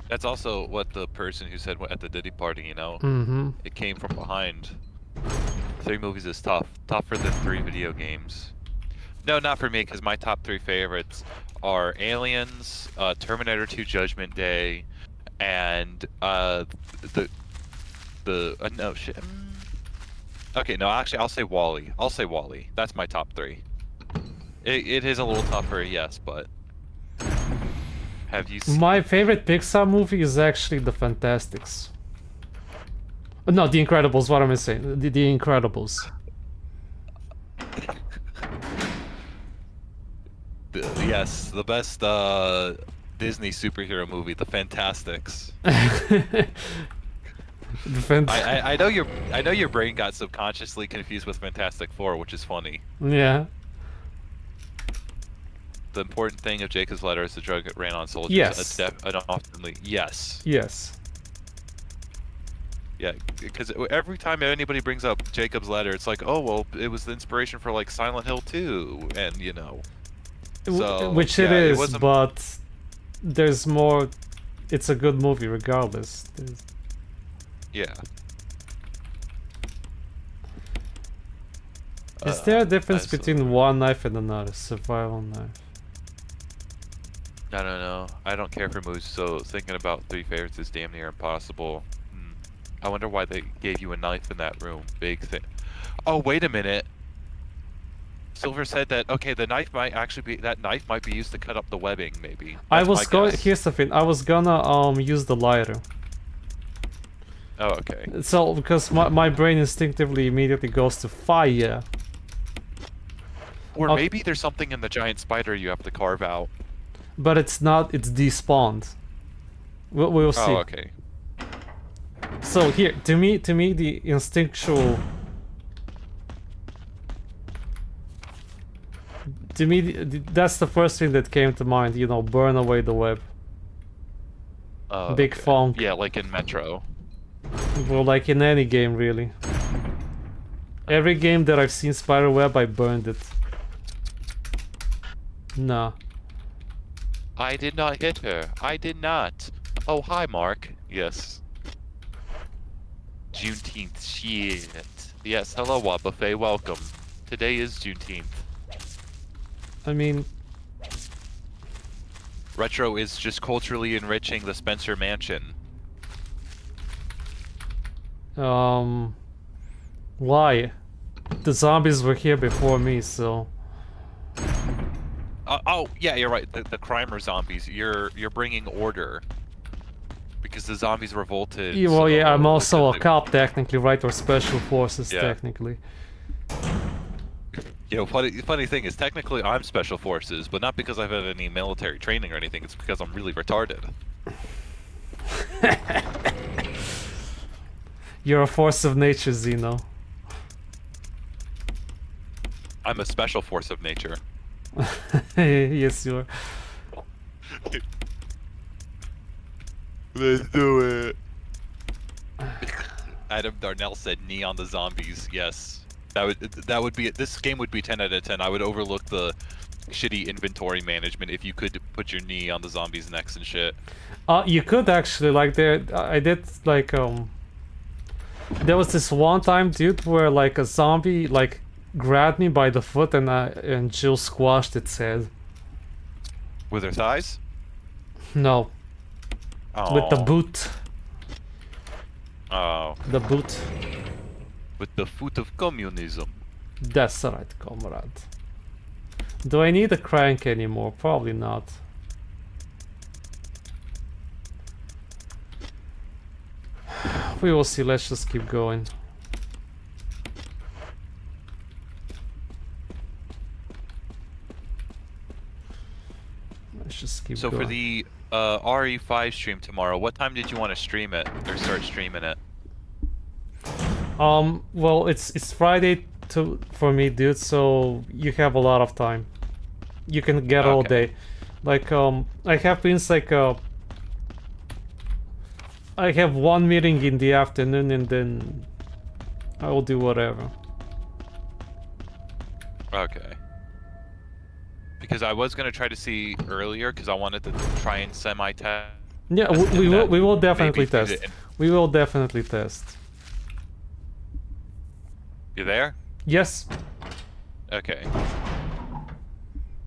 That's also what the person who said at the Diddy party, you know? Mm-hmm. It came from behind. 3 movies is tough. Tougher than 3 video games. No, not for me, because my top 3 favorites are Aliens, Terminator 2 Judgment Day, and no shit. Okay, no, actually, I'll say Wall-E. I'll say Wall-E. That's my top 3. It is a little tougher, yes, but have you seen? My favorite Pixar movie is actually The Fantastics. No, The Incredibles. What am I saying? The Incredibles. Yes, the best Disney superhero movie, The Fantastics. I know your brain got subconsciously confused with Fantastic Four, which is funny. Yeah. The important thing of Jacob's Ladder is the drug it ran on soldiers. Yes. Yes. Yes. Yeah, because every time anybody brings up Jacob's Ladder, it's like, oh well, it was the inspiration for like Silent Hill 2, and you know. So, Which yeah, it it is, wasn't- but there's more. It's a good movie regardless. Yeah. Is there a difference that's- between one knife and another? Survival knife. I don't know. I don't care for movies, so thinking about 3 favorites is damn near impossible. I wonder why they gave you a knife in that room. Big thing. Oh, wait a minute. Silver said that, okay, the knife might actually be, that knife might be used to cut up the webbing, maybe. I That's was my going. guess. Here's the thing. I was gonna use the lighter. Oh, okay. So because my brain instinctively immediately goes to fire. Or Okay. maybe there's something in the giant spider you have to carve out. But it's not, it's despawned. We'll see. Oh, okay. So here, to me, the instinctual... To me, that's the first thing that came to mind, you know, burn away the web. Big Okay. funk. Yeah, like in Metro. Well, like in any game, really. Every game that I've seen spiderweb, I burned it. Nah. I did not hit her. I did not. Oh, hi, Mark. Yes. Juneteenth. Shit. Yes, hello, Wabuffet. Welcome. Today is Juneteenth. I mean, Retro is just culturally enriching the Spencer Mansion. why? The zombies were here before me, so... Oh, yeah, you're right. The crimer zombies. You're bringing order. Because the zombies revolted. Yeah, well, yeah, I'm so also a they- cop technically, right? Or special forces Yeah. technically. You know, funny thing is, technically I'm special forces, but not because I've had any military training or anything. It's because I'm really retarded. You're a force of nature, Zeno. I'm a special force of nature. Yes, you are. Let's do it. Adam Darnell said knee on the zombies. Yes. That would be it. This game would be 10 out of 10. I would overlook the shitty inventory management if you could put your knee on the zombies' necks and shit. You could actually, like, I did, like, there was this one time, dude, where, like, a zombie, like, grabbed me by the foot and Jill squashed its head. With her thighs? No, with the Aw. boot. Oh. The boot. With the foot of communism. That's right, comrade. Do I need a crank anymore? Probably not. We will see, let's just keep going. Let's just keep So going. for the RE5 stream tomorrow, what time did you want to stream it or start streaming it? Well, it's Friday for me, dude, so you have a lot of time. You can get all Okay. day. Like, I have things like, I have one meeting in the afternoon and then I will do whatever. Okay. Because I was gonna try to see earlier because I wanted to try and semi-test. Yeah, Test we it, will that we will maybe definitely do it test. in- We will definitely test. You there? Yes. Okay.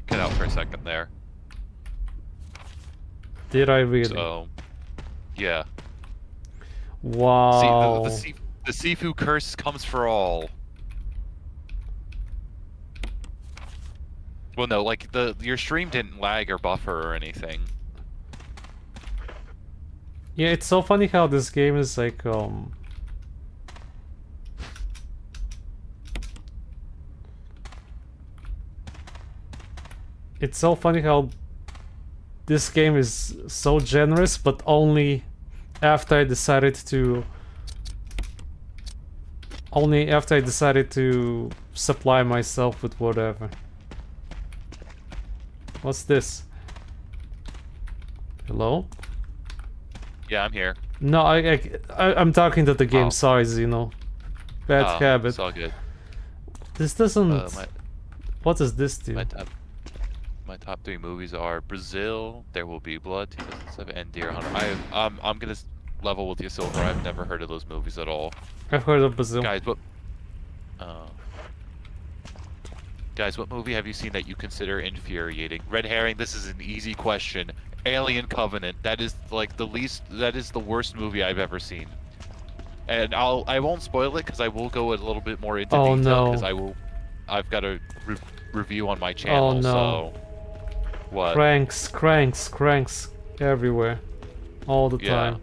Cut out for a second there. Did I really? So, yeah. Wow. See, the Sifu curse comes for all. Well, no, like your stream didn't lag or buffer or anything. Yeah, it's so funny how this game is like it's so funny how this game is so generous, but only after I decided to supply myself with whatever. What's this? Hello? Yeah, I'm here. No, I'm talking to the game. Oh. Sorry, Zeno. Bad Oh, habit. It's all good. This doesn't. My What does this do? my top 3 movies are Brazil, There Will Be Blood, 2007, and Deer Hunter. I'm gonna level with you, Silver. I've never heard of those movies at all. I've heard of Brazil. Guys, what movie have you seen that you consider infuriating? Red herring. This is an easy question. Alien Covenant. That is like the least. That is the worst movie I've ever seen. And I won't spoil it because I will go a little bit more into Oh, detail no. because I've got a review on my channel. Oh, no. So what? Cranks everywhere, all the Yeah. time.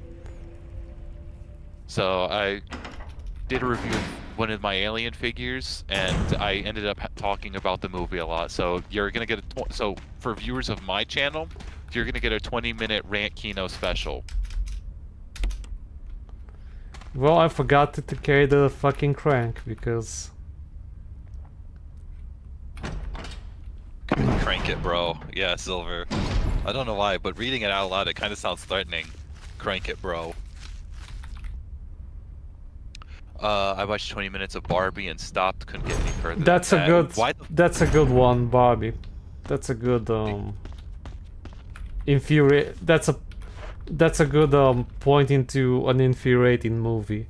So I did a review of one of my alien figures, and I ended up talking about the movie a lot. So you're gonna get so for viewers of my channel, you're gonna get a 20-minute rant Kino special. Well, I forgot to carry the fucking crank because. Crank it, bro. Yeah, Silver. I don't know why, but reading it out loud, it kind of sounds threatening. Crank it, bro. I watched 20 minutes of Barbie and stopped. Couldn't get any further. That's than a that. good. Why That's a good one, Barbie. That's a good That's a good point into an infuriating movie.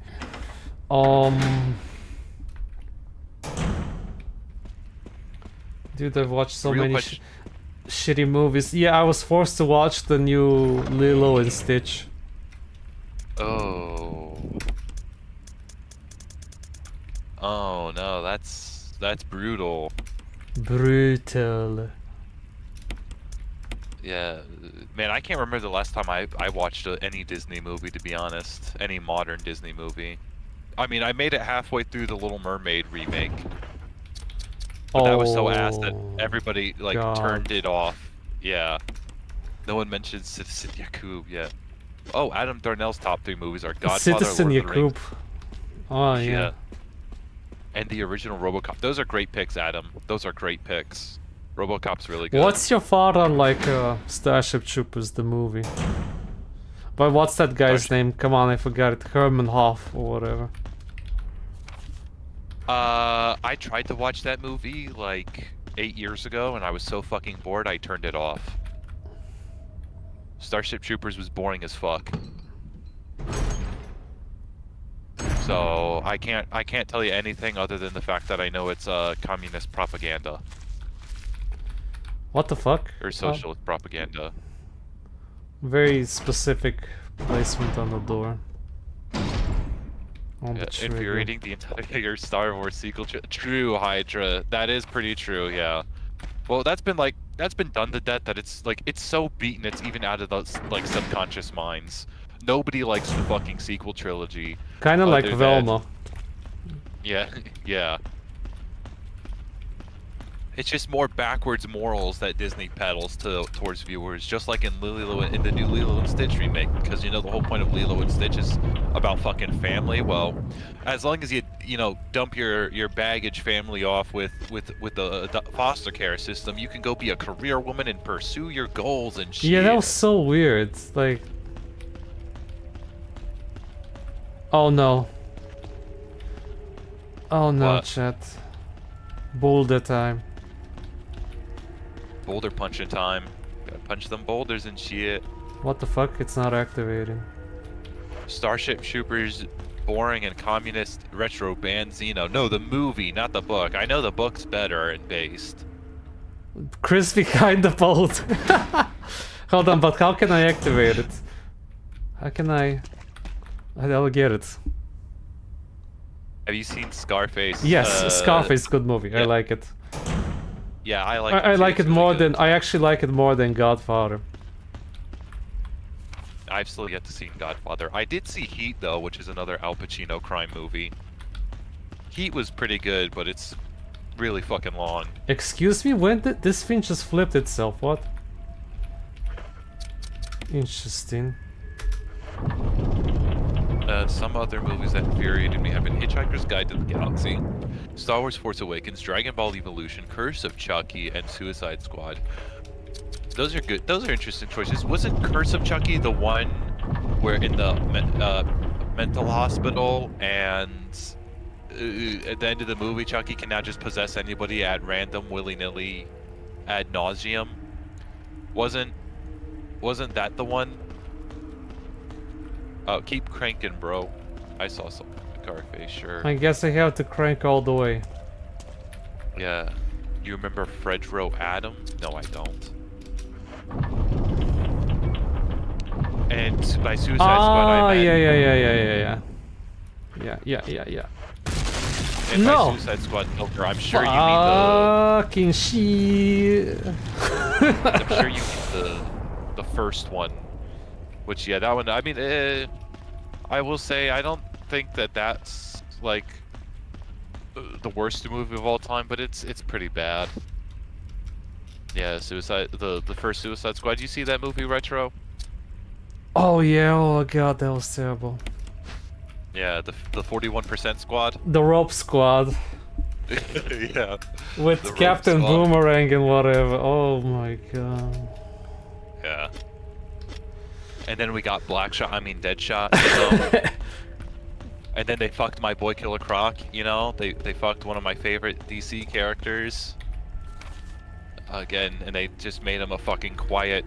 Dude, I've watched so Real many question. shitty movies. Yeah, I was forced to watch the new Lilo and Stitch. Oh. Oh no, that's brutal. Brutal. Yeah, man, I can't remember the last time I watched any Disney movie, to be honest. Any modern Disney movie. I mean, I made it halfway through the Little Mermaid remake. But that was so ass that everybody, like, God. turned it off. Yeah. No one mentioned Citizen Yakub yet. Oh, Adam Darnell's top 3 movies are Godfather, Citizen Lord of the Rings. Yakub. Oh yeah. And the original RoboCop. Those are great picks, Adam. Those are great picks. RoboCop's really good. What's your thought on like Starship Troopers the movie? But what's that guy's name? Come on, I forgot it. Herman Hoff or whatever. I tried to watch that movie like 8 years ago, and I was so fucking bored I turned it off. Starship Troopers was boring as fuck. So I can't tell you anything other than the fact that I know it's communist propaganda What the fuck? or socialist propaganda. Very specific placement on the door. On the trigger. Infuriating the entire Star Wars sequel. True, Hydra. That is pretty true. Yeah. Well, that's been done to death. That it's like it's so beaten. It's even out of those like subconscious minds. Nobody likes the fucking sequel trilogy. Kinda like other Velma. Yeah, yeah. It's just more backwards morals that Disney peddles towards viewers, just like in in the new Lilo and Stitch remake. Because you know the whole point of Lilo and Stitch is about fucking family. Well, as long as you dump your baggage family off with the foster care system, you can go be a career woman and pursue your goals and shit. Yeah, that was so weird. Like, oh no. Oh no, What? chat. Boulder time. Boulder punching time. Gotta punch them boulders and shit. What the fuck? It's not activating. Starship Troopers, boring and communist retro band Xeno. No, the movie, not the book. I know the book's better and based. Crispy kinda bold. Hold on, but how can I activate it? How can I... I'll get it. Have you seen Scarface? Yes, Scarface, good movie. yeah. I like it. Yeah, I like. I like it really more good. than... I actually like it more than Godfather. I've still yet to see Godfather. I did see Heat though, which is another Al Pacino crime movie. Heat was pretty good, but it's really fucking long. Excuse me, when did this thing just flipped itself? What? Interesting. Some other movies that infuriated me have been Hitchhiker's Guide to the Galaxy, Star Wars Force Awakens, Dragon Ball Evolution, Curse of Chucky, and Suicide Squad. Those are good. Those are interesting choices. Wasn't Curse of Chucky the one where in the mental hospital and at the end of the movie Chucky can now just possess anybody at random, willy-nilly, ad nauseum? Wasn't that the one? Oh, keep cranking, bro. I saw something in the car face, sure. I guess I have to crank all the way. Yeah. You remember Fredro Adam? No, I don't. And by Suicide Squad, I meant... Yeah. And No! by Suicide Squad Joker, I'm sure you mean Fucking shit. I'm sure you mean the first one. Which, yeah, that one, I mean, I will say, I don't think that that's, like, the worst movie of all time, but it's pretty bad. Yeah, the first Suicide Squad. You see that movie, Retro? Oh yeah, oh god, that was terrible. Yeah, the 41% Squad. The Rope Squad Yeah. with The Rope Captain Squad. Boomerang and whatever. Oh my god. Yeah. And then we got Deadshot, you know? And then they fucked my boy Killer Croc, you know? They fucked one of my favorite DC characters. Again, and they just made him a fucking quiet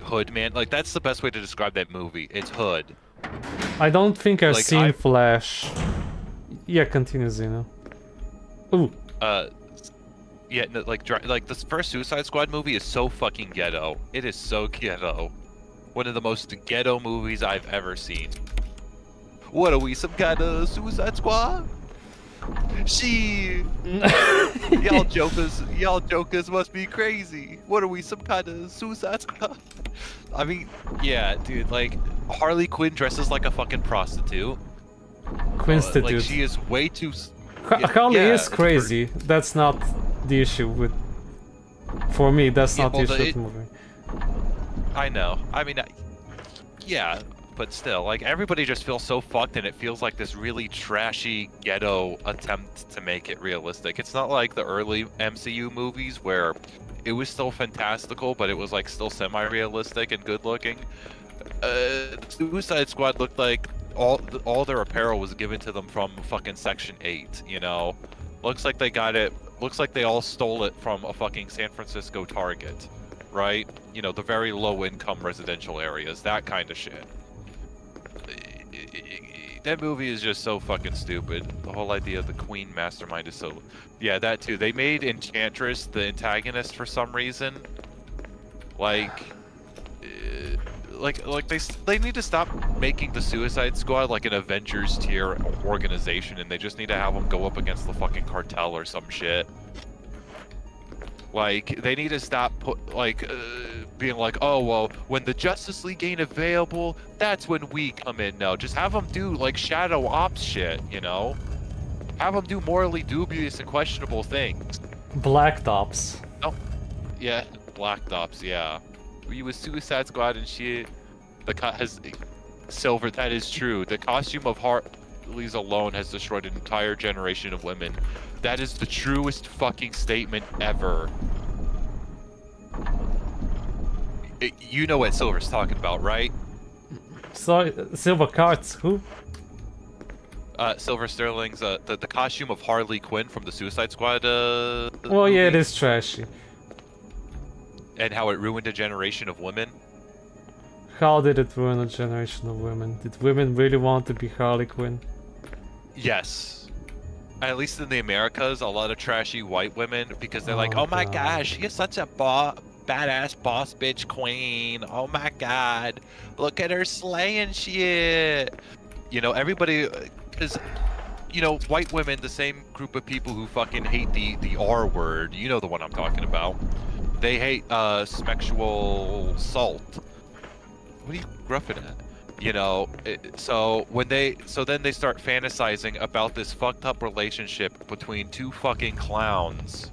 hood man. Like, that's the best way to describe that movie. It's hood. I don't think I've Like, seen Flash. Yeah, continue, Zeno. Ooh. Yeah, no, like this first Suicide Squad movie is so fucking ghetto. It is so ghetto. One of the most ghetto movies I've ever seen. What are we, some kind of Suicide Squad? Y'all jokers must be crazy. What are we, some kind of Suicide Squad? I mean, yeah, dude, like, Harley Quinn dresses like a fucking prostitute. Quinstitute. Like, she is way too... Harley yeah, is crazy. That's not the issue with... For me, that's not the issue with the movie. I know. I mean, yeah, but still, like, everybody just feels so fucked, and it feels like this really trashy, ghetto attempt to make it realistic. It's not like the early MCU movies where it was still fantastical, but it was, like, still semi-realistic and good-looking. Suicide Squad looked like all their apparel was given to them from fucking Section 8, you know? Looks like they got it, looks like they all stole it from a fucking San Francisco Target, right? You know, the very low-income residential areas, that kind of shit. That movie is just so fucking stupid. The whole idea of the Queen Mastermind is so... Yeah, that too. They made Enchantress the antagonist for some reason. Like they need to stop making the Suicide Squad like an Avengers tier organization, and they just need to have them go up against the fucking cartel or some shit. Like, they need to stop being like, oh, well, when the Justice League ain't available, that's when we come in. No, just have them do, like, shadow ops shit, you know? Have them do morally dubious and questionable things. Black Tops. Oh, yeah, Black Ops, yeah. You with Suicide Squad and shit. Silver, that is true. The costume of Harley's alone has destroyed an entire generation of women. That is the truest fucking statement ever. You know what Silver's talking about, right? So, Silver Cards, who? Silver Sterling's, the costume of Harley Quinn from the Suicide Squad, Well, movie, yeah, it is trashy. and how it ruined a generation of women. How did it ruin a generation of women? Did women really want to be Harley Quinn? Yes. At least in the Americas, a lot of trashy white women, because they're like, Oh, oh my God. gosh, she's such a badass boss bitch queen. Oh my god, look at her slaying shit. You know, everybody, because, you know, white women, the same group of people who fucking hate the R word, you know the one I'm talking about. They hate sexual assault. What are you gruffing at? You know, so then they start fantasizing about this fucked up relationship between two fucking clowns.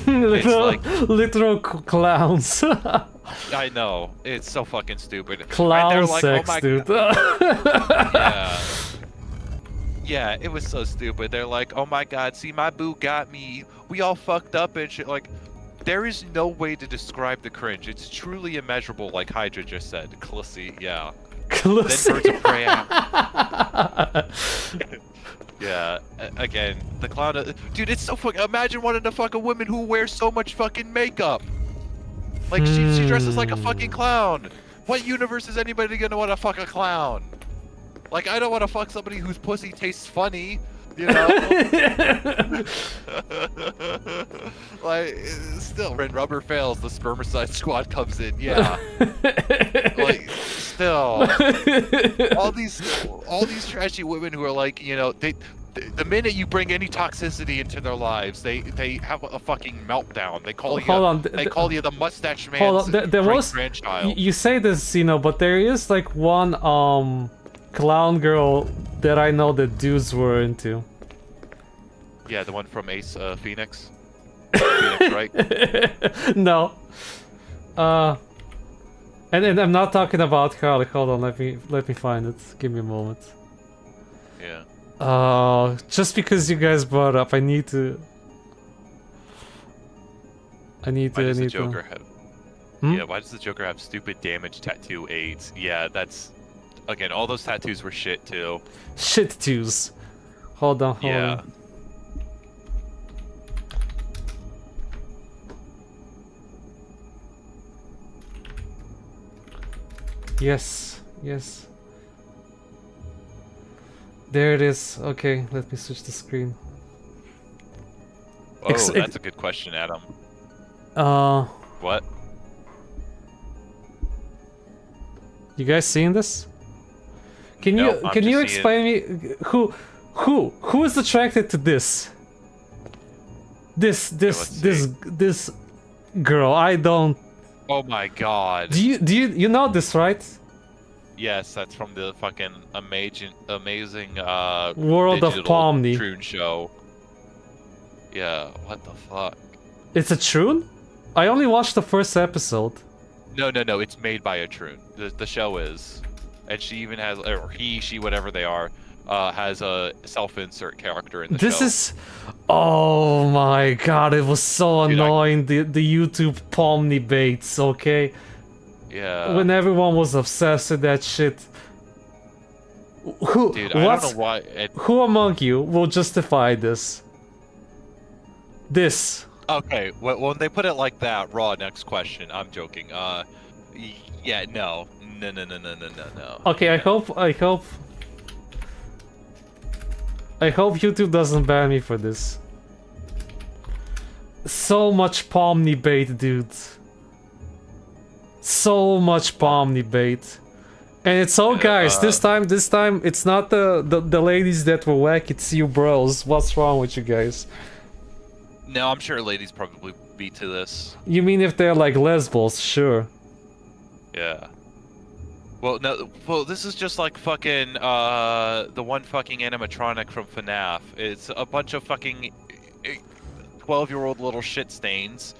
Literal clowns. I know, it's so fucking stupid. Clown And they're like, sex, oh my dude. yeah. Yeah, it was so stupid. They're like, oh my god, see, my boo got me. We all fucked up and shit. Like, there is no way to describe the cringe. It's truly immeasurable, like Hydra just said. Clissy, yeah. Then Birds of Prey out. Yeah, again, the clown. Dude, it's so fucking. Imagine wanting to fuck a woman who wears so much fucking makeup. Like, she dresses like a fucking clown. What universe is anybody gonna want to fuck a clown? Like, I don't want to fuck somebody whose pussy tastes funny. You know? Like, still, when rubber fails, the spermicide squad comes in, yeah. Like, still. All these trashy women who are like, you know, the minute you bring any toxicity into their lives, they have a fucking meltdown. They call call you the mustache man's grandchild. You say this, you know, but there is like one clown girl that I know that dudes were into. Yeah, the one from Ace Phoenix. Phoenix, right? No. And I'm not talking about Harley. Hold on, let me find it. Give me a moment. Yeah. Just because you guys brought up, I need to. Why does the Joker to. have? Hmm? Yeah, why does the Joker have stupid damage tattoo AIDS? Yeah, that's again, all those tattoos were shit too. Shit twos. Hold on. Yeah. Yes. There it is. Okay, let me switch the screen. Oh, that's a good question, Adam. What? You guys seeing this? Can No, I'm you just explain me who is attracted to this? This girl. I don't. Oh my god. Do you know this, right? Yes, that's from the fucking amazing World of digital Pomni. Troon show. Yeah, what the fuck? It's a Troon? I only watched the first episode. No, it's made by a Troon. The show is. And she even has, or he, she, whatever they are, has a self-insert character in the show. This is... Oh my god, it was so Dude, annoying, the YouTube Pomni baits, okay? Yeah. When everyone was obsessed with that shit. Dude, I don't know why... Who among you will justify this? This. Okay, when they put it like that, Raw, next question. I'm joking. Yeah, no. No. Okay, I hope YouTube doesn't ban me for this. So much Pomni bait, dude. So much Pomni bait. And it's all guys, this time it's not the ladies that were whack, it's you bros. What's wrong with you guys? No, I'm sure ladies probably beat to this. You mean if they're like lesbos, sure. Yeah. Well, no. Well, this is just like fucking the one fucking animatronic from FNAF. It's a bunch of fucking 12-year-old little shit stains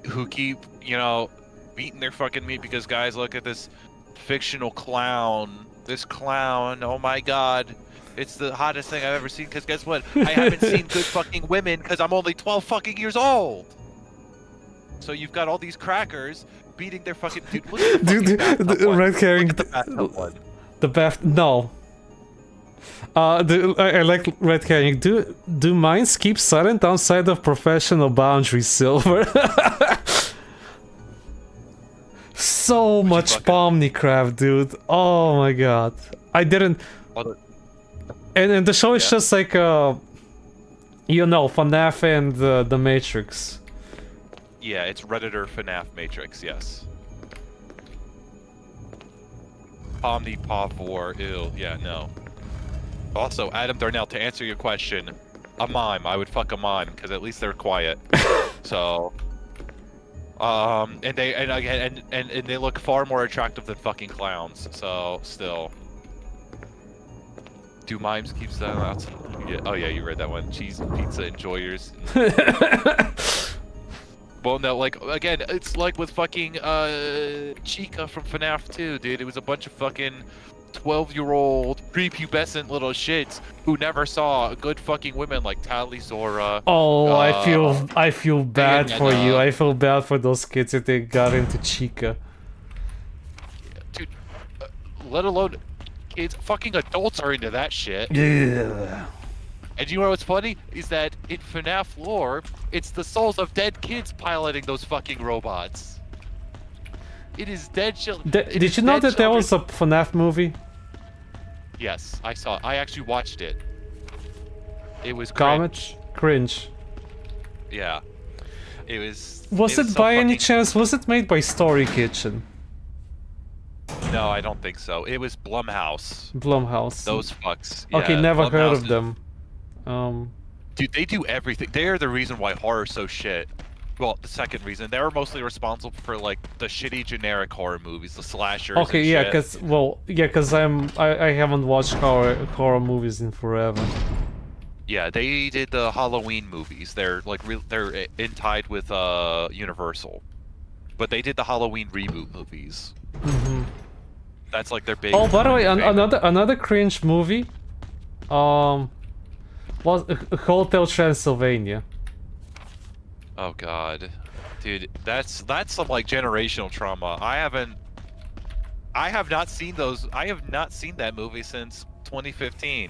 who keep, beating their fucking meat because guys, look at this fictional clown. This clown. Oh my god. It's the hottest thing I've ever seen. Because guess what? I haven't seen good fucking women because I'm only 12 fucking years old. So you've got all these crackers beating their fucking dude. Look at the red herring. Look at the bathtub one. The bath. No. I like red herring. Do minds keep silent outside of professional boundaries, Silver? So much Pomni crap, dude. Oh my god. I didn't. And the show is just like FNAF and the Matrix. Yeah, it's Redditor FNAF Matrix, yes. Pomni Pavor, ew, yeah, no. Also, Adam Darnell, to answer your question, a mime. I would fuck a mime because at least they're quiet. So, and they look far more attractive than fucking clowns. So, still. Do mimes keep silent outside? Yeah. Oh yeah, you read that one. Cheese pizza enjoyers. Well, no, like again, it's like with fucking Chica from FNAF 2, dude. It was a bunch of fucking 12-year-old prepubescent little shits who never saw good fucking women like Tali Zora. Oh, I feel bad for you. I feel bad for those kids if they got into Chica. Dude, let alone kids, fucking adults are into that shit. Yeah. And you know what's funny? Is that in FNAF lore, it's the souls of dead kids piloting those fucking robots. It is dead children. Did you know that there was a FNAF movie? Yes, I saw. I actually watched it. It was cringe. Yeah. It was. Was it by any chance? Was it made by Story Kitchen? No, I don't think so. It was Blumhouse. Blumhouse. Those fucks. Okay, yeah, never Blumhouse heard of them. Dude, they do everything. They are the reason why horror's so shit. Well, the second reason. They were mostly responsible for like the shitty generic horror movies, the slashers. Okay, and yeah, shit. because I haven't watched horror movies in forever. Yeah, they did the Halloween movies. They're like they're in tied with Universal, but they did the Halloween reboot movies. That's like their big. Oh, by the way, claim to fame. another cringe movie. Was Hotel Transylvania. Oh god, dude, that's some like generational trauma. I have not seen those. I have not seen that movie since 2015.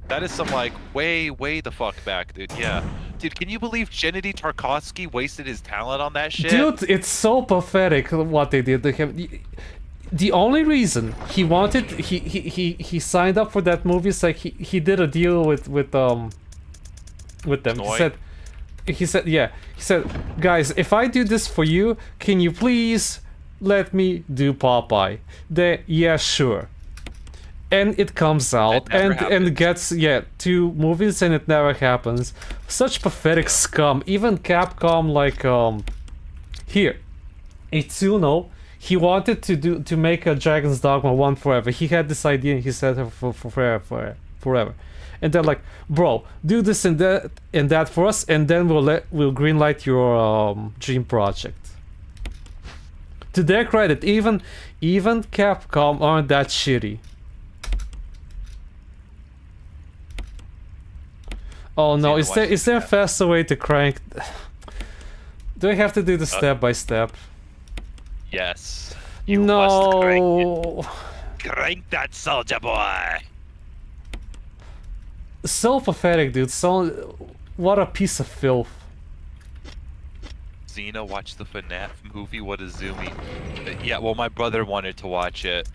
That is some like way the fuck back, dude. Yeah, dude, can you believe Gennady Tarkovsky wasted his talent on that shit? Dude, it's so pathetic what they did to him. The only reason he wanted he signed up for that movie is like he did a deal with them. Snoy? He said, guys, if I do this for you, can you please let me do Popeye? Yeah, sure. And it comes out never and gets 2 movies and it never happens. Such pathetic scum. Even Capcom, like here, Itsuno, he wanted to make a Dragon's Dogma 1 forever. He had this idea and he said for forever. And they're like, bro, do this and that for us, and then we'll greenlight your dream project. To their credit, even Capcom aren't that shitty. Oh no, is there a faster way to crank? Do I have to do the step by step? Yes. You must crank it. No. Crank that, soldier boy. So pathetic, dude. So what a piece of filth. Xena watched the FNAF movie. What a zoomie. Yeah, well, my brother wanted to watch it.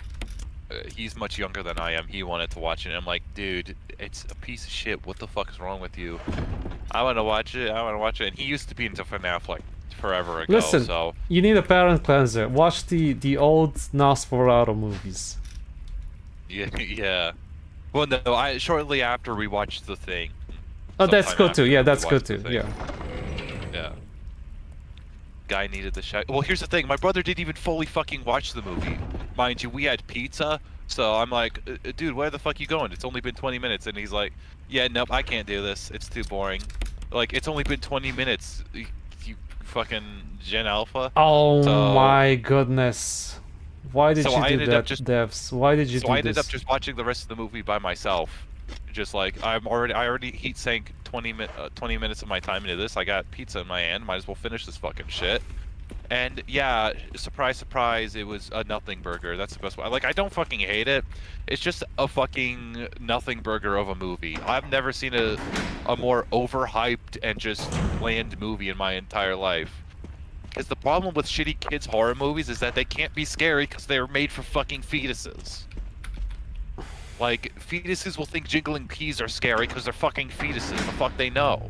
He's much younger than I am. He wanted to watch it. And I'm like, dude, it's a piece of shit. What the fuck is wrong with you? I want to watch it. And he used to be into FNAF like forever ago. Listen, so you need a parent cleanser. Watch the old Nosferatu movies. yeah. Well, no, shortly after we watched The Thing. Oh, that's Sometime good too. after Yeah, we that's good watched too. The Thing. Yeah. Yeah. Guy needed the shot. Well, here's the thing. My brother didn't even fully fucking watch the movie. Mind you, we had pizza. So I'm like, dude, where the fuck you going? It's only been 20 minutes. And he's like, yeah, nope, I can't do this. It's too boring. Like, it's only been 20 minutes. You fucking Gen Alpha. Oh So- my goodness. Why did So you I do ended that, up just- devs? Why did you So do I ended this? up just watching the rest of the movie by myself. Just like I already heat sank 20 minutes of my time into this. I got pizza in my hand. Might as well finish this fucking shit. And yeah, surprise, surprise, it was a nothing burger. That's the best way. Like, I don't fucking hate it. It's just a fucking nothing burger of a movie. I've never seen a more overhyped and just bland movie in my entire life. Because the problem with shitty kids horror movies is that they can't be scary because they were made for fucking fetuses. Like, fetuses will think jingling keys are scary because they're fucking fetuses. The fuck they know.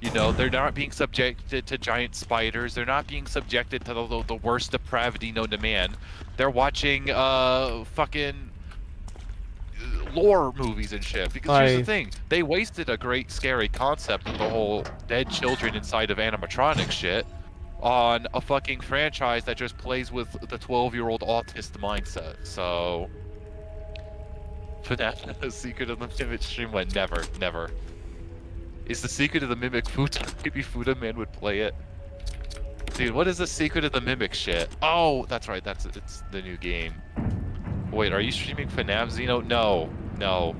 You know, they're not being subjected to giant spiders. They're not being subjected to the worst depravity known to man. They're watching fucking lore movies and shit. Because here's the thing, they wasted a great scary concept of the whole dead children inside of animatronic shit on a fucking franchise that just plays with the 12-year-old autist mindset. So FNAF, the Secret of the Mimic stream went never. Is the Secret of the Mimic Futa? Maybe Futa Man would play it. Dude, what is the Secret of the Mimic shit? Oh, that's right. It's the new game. Wait, are you streaming FNAF, Xeno? No.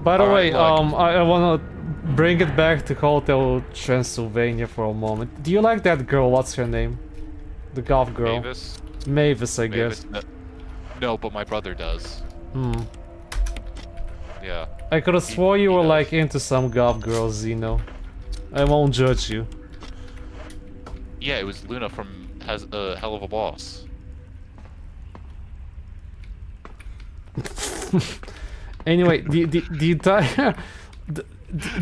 By the way, look. I wanna bring it back to Hotel Transylvania for a moment. Do you like that girl? What's her name? The goth girl. Mavis, I guess. No, but my brother does. Yeah. I could have swore you he were does. like into some goth girls, Zeno. I won't judge you. Yeah, it was Luna from Has a Hell of a Boss. Anyway, the entire...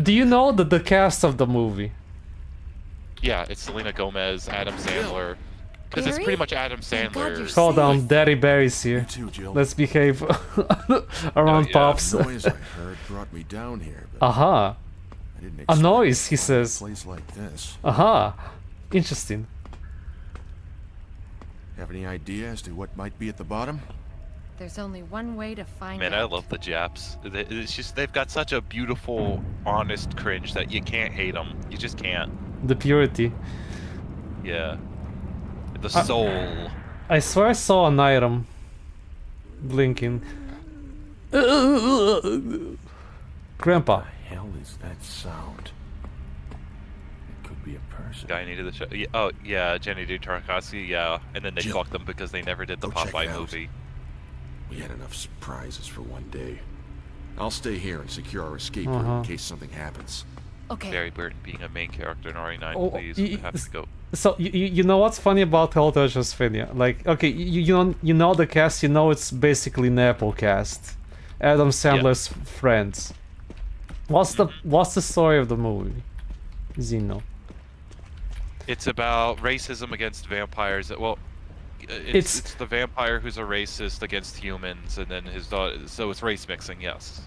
Do you know the cast of the movie? Yeah, it's Selena Gomez, Adam Sandler. Because it's pretty much Adam Thank God you're Sandler. Hold on, Daddy Barry's here. You too, Jill. Let's behave around yeah. Pops. The noise I heard brought me down here, but Aha. I didn't A expect noise, to he find says. a place like this. Aha. Interesting. Have any idea as to what might be at the bottom? there's only one way to find Man, out. I love the Japs. It's just they've got such a beautiful, honest cringe that you can't hate them. You just can't. The purity. Yeah. The soul. I swear I saw an item blinking. Grandpa. What the hell is that sound? It could be a person. Guy needed the show. Yeah, oh yeah, Jenny D. Tarkovsky. Yeah, and then they Jill, fucked them because they never did the go check it Popeye out. movie. We had enough surprises for one day. I'll stay here and secure our escape route Uh-huh. in case something happens. Okay. Barry Burton being a main character in RE9, Oh, please. y- We have to go. So you know what's funny about Hotel Transylvania? Like, okay, you know the cast. You know it's basically Nepo cast, Adam Sandler's friends. What's the story of the movie? Zeno. It's about racism against vampires. Well, it's the vampire who's a racist against humans, and then his daughter. So it's race mixing. Yes.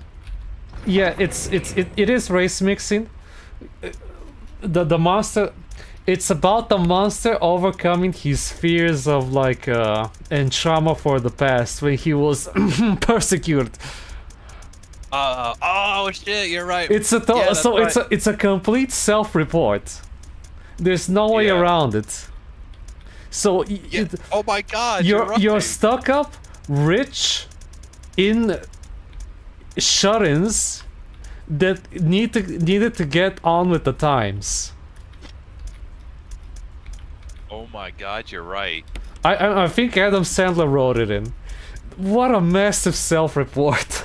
Yeah, it is race mixing. The monster. It's about the monster overcoming his fears of like and trauma for the past when he was persecuted. Oh shit! You're right. It's a it's a complete self-report. There's no way Yeah. around it. So Yeah. Oh my God! you're right. stuck up, rich, in shut-ins that needed to get on with the times. Oh my God! You're right. I think Adam Sandler wrote it in. What a massive self-report.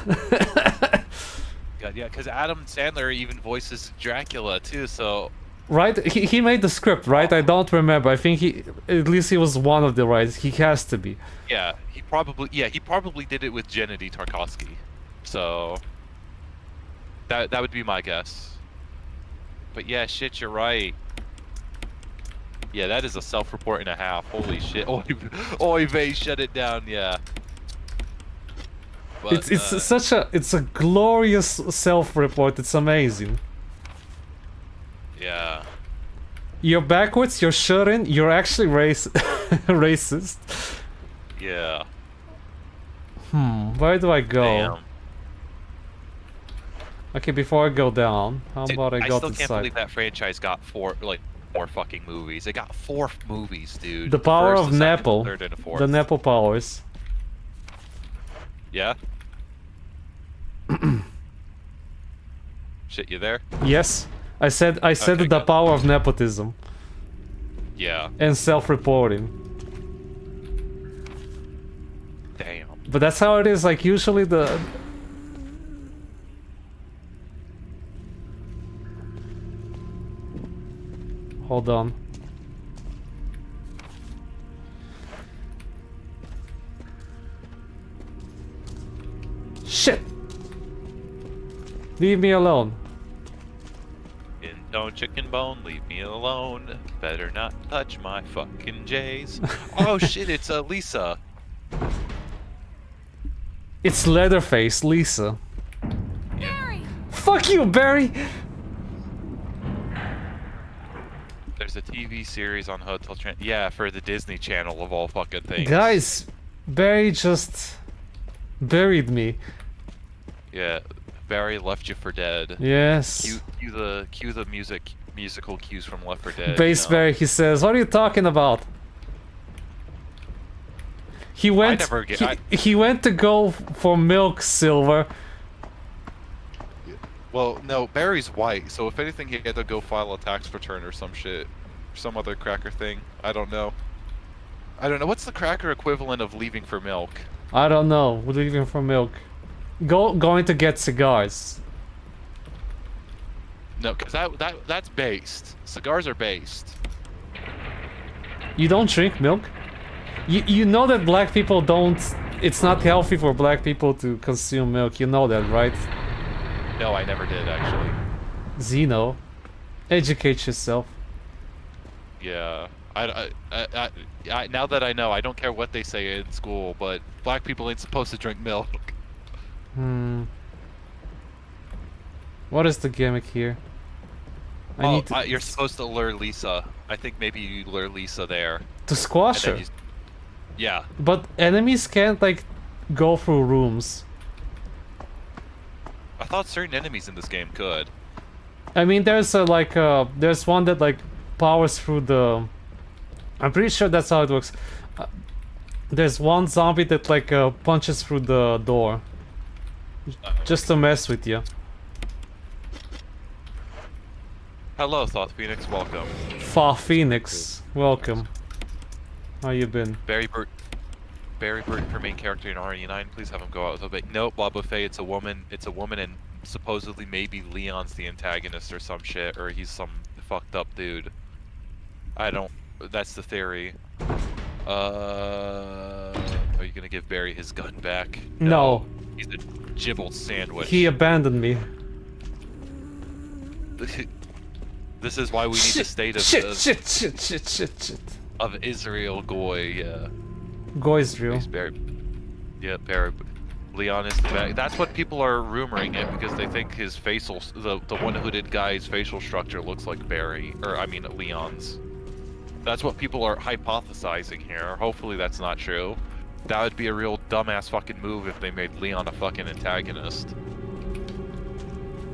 God, yeah, because Adam Sandler even voices Dracula too. So Right? He made the script, right? I don't remember. I think at least he was one of the writers. He has to be. yeah, he probably did it with Jenny D. Tarkovsky. So that would be my guess. But yeah, shit, you're right. Yeah, that is a self-report and a half. Holy shit! Oy vey, shut it down. Yeah. But, It's a glorious self-report. It's amazing. yeah. You're backwards. You're shut in. You're actually racist. Yeah. Where do I go? Damn. Okay, before I go down, how Dude, about I I go still to the can't side? believe that franchise got four fucking movies. It got 4 movies, dude. The power First, of the second, Nepo. the third, and the fourth. The Nepo powers. Yeah. Shit, you there? Yes, I said Okay, the good. power of nepotism Yeah. and self-reporting. Damn. But that's how it is. Like usually the. Hold on. Shit! Leave me alone. Don't chicken bone, leave me alone. Better not touch my fucking J's. Oh shit, it's Lisa. It's Leatherface, Lisa. Barry! Fuck you, Barry! There's a TV series on Hotel Trent. Yeah, for the Disney Channel of all fucking things. Guys, Barry just buried me. Yeah, Barry left you for dead. Yes. Cue the musical cues from Left 4 Dead. Base you know? Barry, he says, what are you talking about? He went. never get- he went to go for milk, Silver. Well, no, Barry's white, so if anything, he had to go file a tax return or some shit, some other cracker thing. I don't know. What's the cracker equivalent of leaving for milk? I don't know. We're leaving for milk. Going to get cigars. No, because that's based. Cigars are based. You don't drink milk? You know that black people don't. It's not healthy for black people to consume milk. You know that, right? No, I never did actually. Zeno, educate yourself. Yeah, I now that I know, I don't care what they say in school, but black people ain't supposed to drink milk. What is the gimmick here? I need to, You're supposed to lure Lisa. I think maybe you lure Lisa there. to squash and her. then yeah. But enemies can't like go through rooms. I thought certain enemies in this game could. I mean, there's there's one that like powers through the. I'm pretty sure that's how it works. There's one zombie that like punches through the door, just to mess with you. Hello, Thoth Phoenix. Welcome. Fa Phoenix, welcome. How you been? Barry Burton for main character in RE9. Please have him go out with a bit. Nope, Bob Buffet. It's a woman. It's a woman, and supposedly maybe Leon's the antagonist or some shit, or he's some fucked up dude. I don't. That's the theory. Are you gonna give Barry his gun back? No. He's a gibbled sandwich. He abandoned me. This is why we need the state of Shit. of Israel Goy. Yeah. Goy's real. He's Barry. Yeah, Barry. Leon is the bad. That's what people are rumoring it because they think his facial, the one hooded guy's facial structure looks like Barry, or I mean Leon's. That's what people are hypothesizing here. Hopefully that's not true. That would be a real dumbass fucking move if they made Leon a fucking antagonist.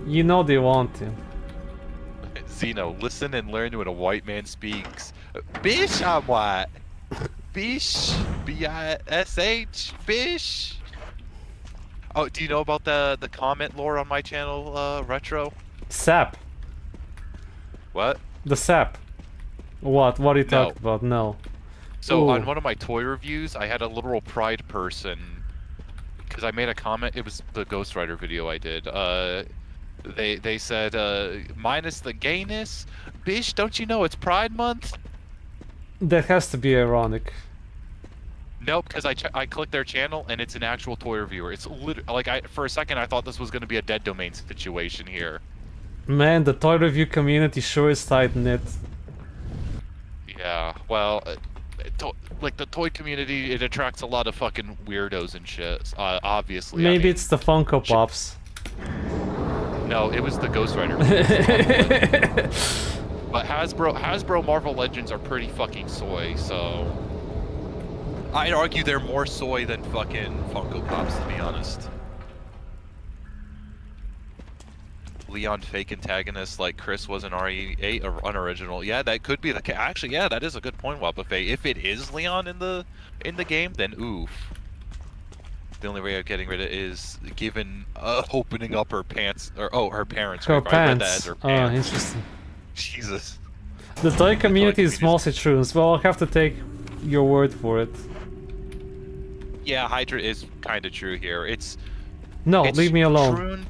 You know they want him. Zeno, listen and learn when a white man speaks. Bish, I'm white. Bish, B-I-S-H, bish. Oh, do you know about the comment lore on my channel, Retro? Sap. What? The sap. What? What are you talking about? No. So Ooh. on one of my toy reviews, I had a literal pride person, because I made a comment. It was the Ghost Rider video I did. They said minus the gayness, bish. Don't you know it's Pride Month? That has to be ironic. Nope, because I clicked their channel and it's an actual toy reviewer. It's like for a second I thought this was going to be a dead domain situation here. Man, the toy review community sure is tight knit. Yeah, well, like the toy community, it attracts a lot of fucking weirdos and shit. Obviously. Maybe I mean, it's the Funko Pops. No, it was the Ghost Rider. But Hasbro Marvel Legends are pretty fucking soy, so I'd argue they're more soy than fucking Funko Pops, to be honest. Leon fake antagonist like Chris was in RE8 or unoriginal. Yeah, that could be the case. Actually, yeah, that is a good point, Wabuffet. If it is Leon in the game, then oof. The only way of getting rid of it is given opening up her pants or her parents. Her I read that as pants. her Oh, pants. interesting. Jesus. The toy community is mostly true, well I'll have to take your word for it. Yeah, Hydra is kind of true here. It's Leave me alone. Troon,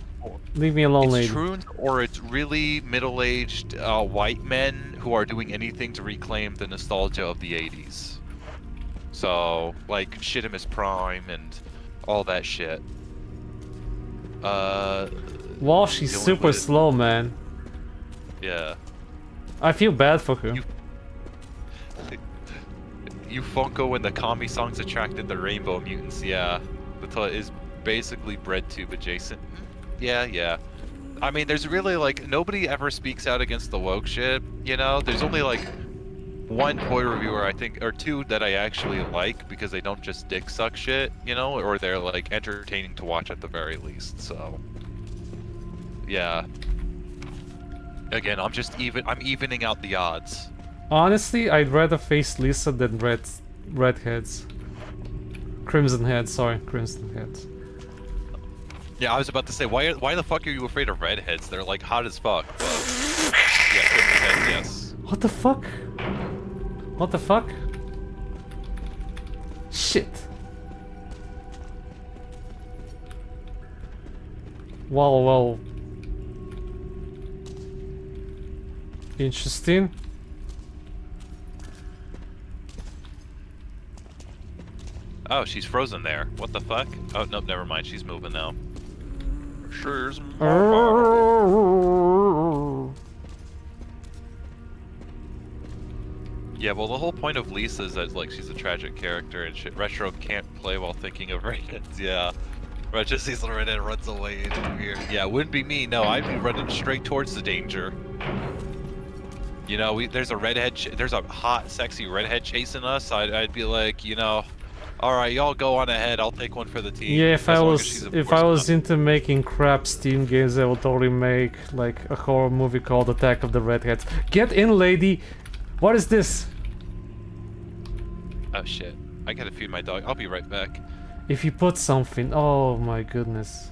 Leave me alone, it's lady. Troons, or it's really middle-aged white men who are doing anything to reclaim the nostalgia of the 80s. So, like, shit him as Prime and all that shit. Wow, she's super slow, man. Yeah. I feel bad for her. You Funko and the Kami songs attracted the Rainbow Mutants, yeah. The toy is basically BreadTube adjacent. Yeah. I mean, there's really, like, nobody ever speaks out against the woke shit, you know? There's only, like, one toy reviewer, I think, or two that I actually like because they don't just dick suck shit, you know? Or they're, like, entertaining to watch at the very least, so... Yeah. Again, I'm evening out the odds. Honestly, I'd rather face Lisa than redheads. Crimson heads, Crimson heads. Yeah, I was about to say, why the fuck are you afraid of redheads? They're like hot as fuck. But... yeah, crimson heads, yes. What the fuck? What the fuck? Shit. Well. Interesting. Oh, she's frozen there. What the fuck? Oh, nope, never mind. She's moving now. She's moving. Yeah, well, the whole point of Lisa is that, like, she's a tragic character and shit. Retro can't play while thinking of redheads, yeah. Retro sees the redhead, runs away, and weird. Yeah, it wouldn't be me, no. I'd be running straight towards the danger. You know, there's a hot, sexy redhead chasing us. I'd be like, you know, All right, y'all go on ahead. I'll take one for the team. Yeah, if as I long as was she's if I was enforced into making crap Steam games, I would totally make like a horror movie called Attack of the Redheads. Get in, lady. What is this? enough. Oh shit! I gotta feed my dog. I'll be right back. If you put something, oh my goodness.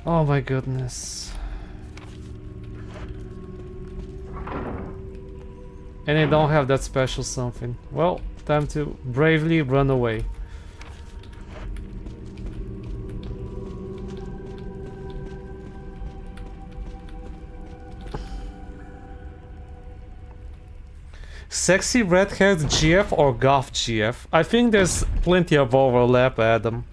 Oh my goodness. And I don't have that special something. Well, time to bravely run away. Sexy redhead GF or goth GF? I think there's plenty of overlap, Adam.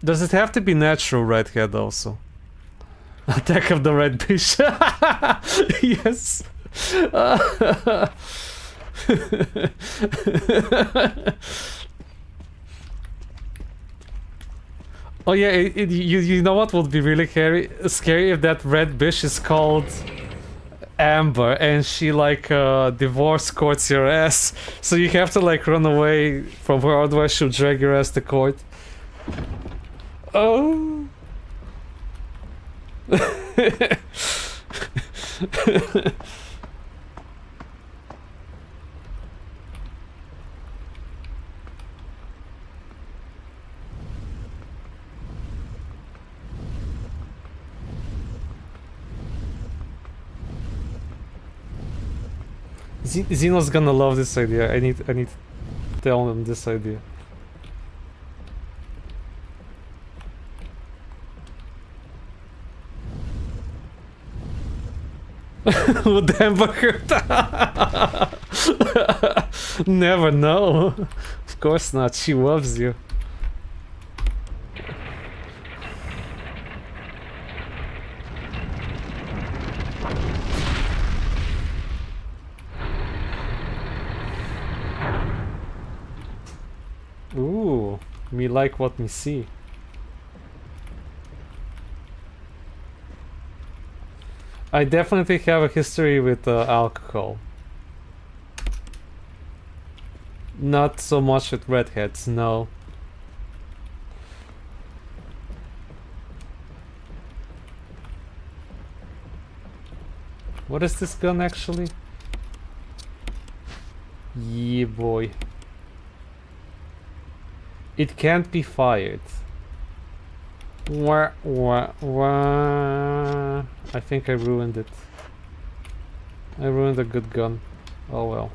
Does it have to be natural redhead also? Attack of the Red Fish. Yes. Oh yeah, you know what would be really scary if that red bitch is called Amber and she like divorce courts your ass, so you have to like run away from her, otherwise she'll drag your ass to court. Oh. Zeno's gonna love this idea. I need to tell him this idea. Would Amber hurt? Never know. Of course not. She loves you. Ooh, me like what me see. I definitely have a history with alcohol. Not so much with redheads, no. What is this gun actually? Yeah, boy. It can't be fired. Wah, wah, wah. I think I ruined it. I ruined a good gun. Oh well.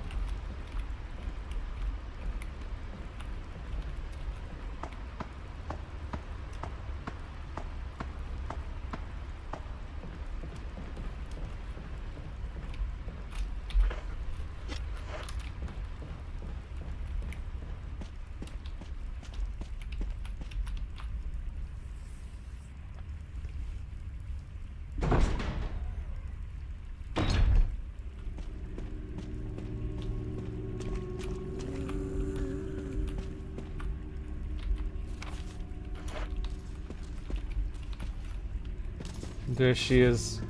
There she is.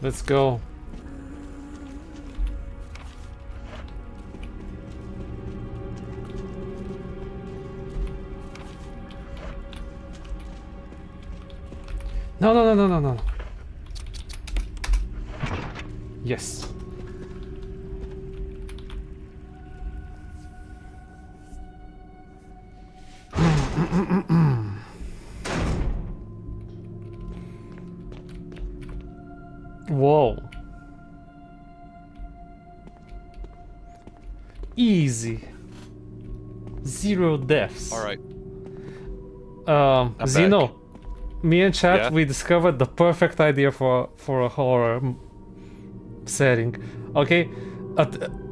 Let's go. No, no, no, no, no, no. Yes. Whoa. Easy. 0 deaths. All right. Zeno, back. me and Chat, Yeah? we discovered the perfect idea for a horror setting. Okay,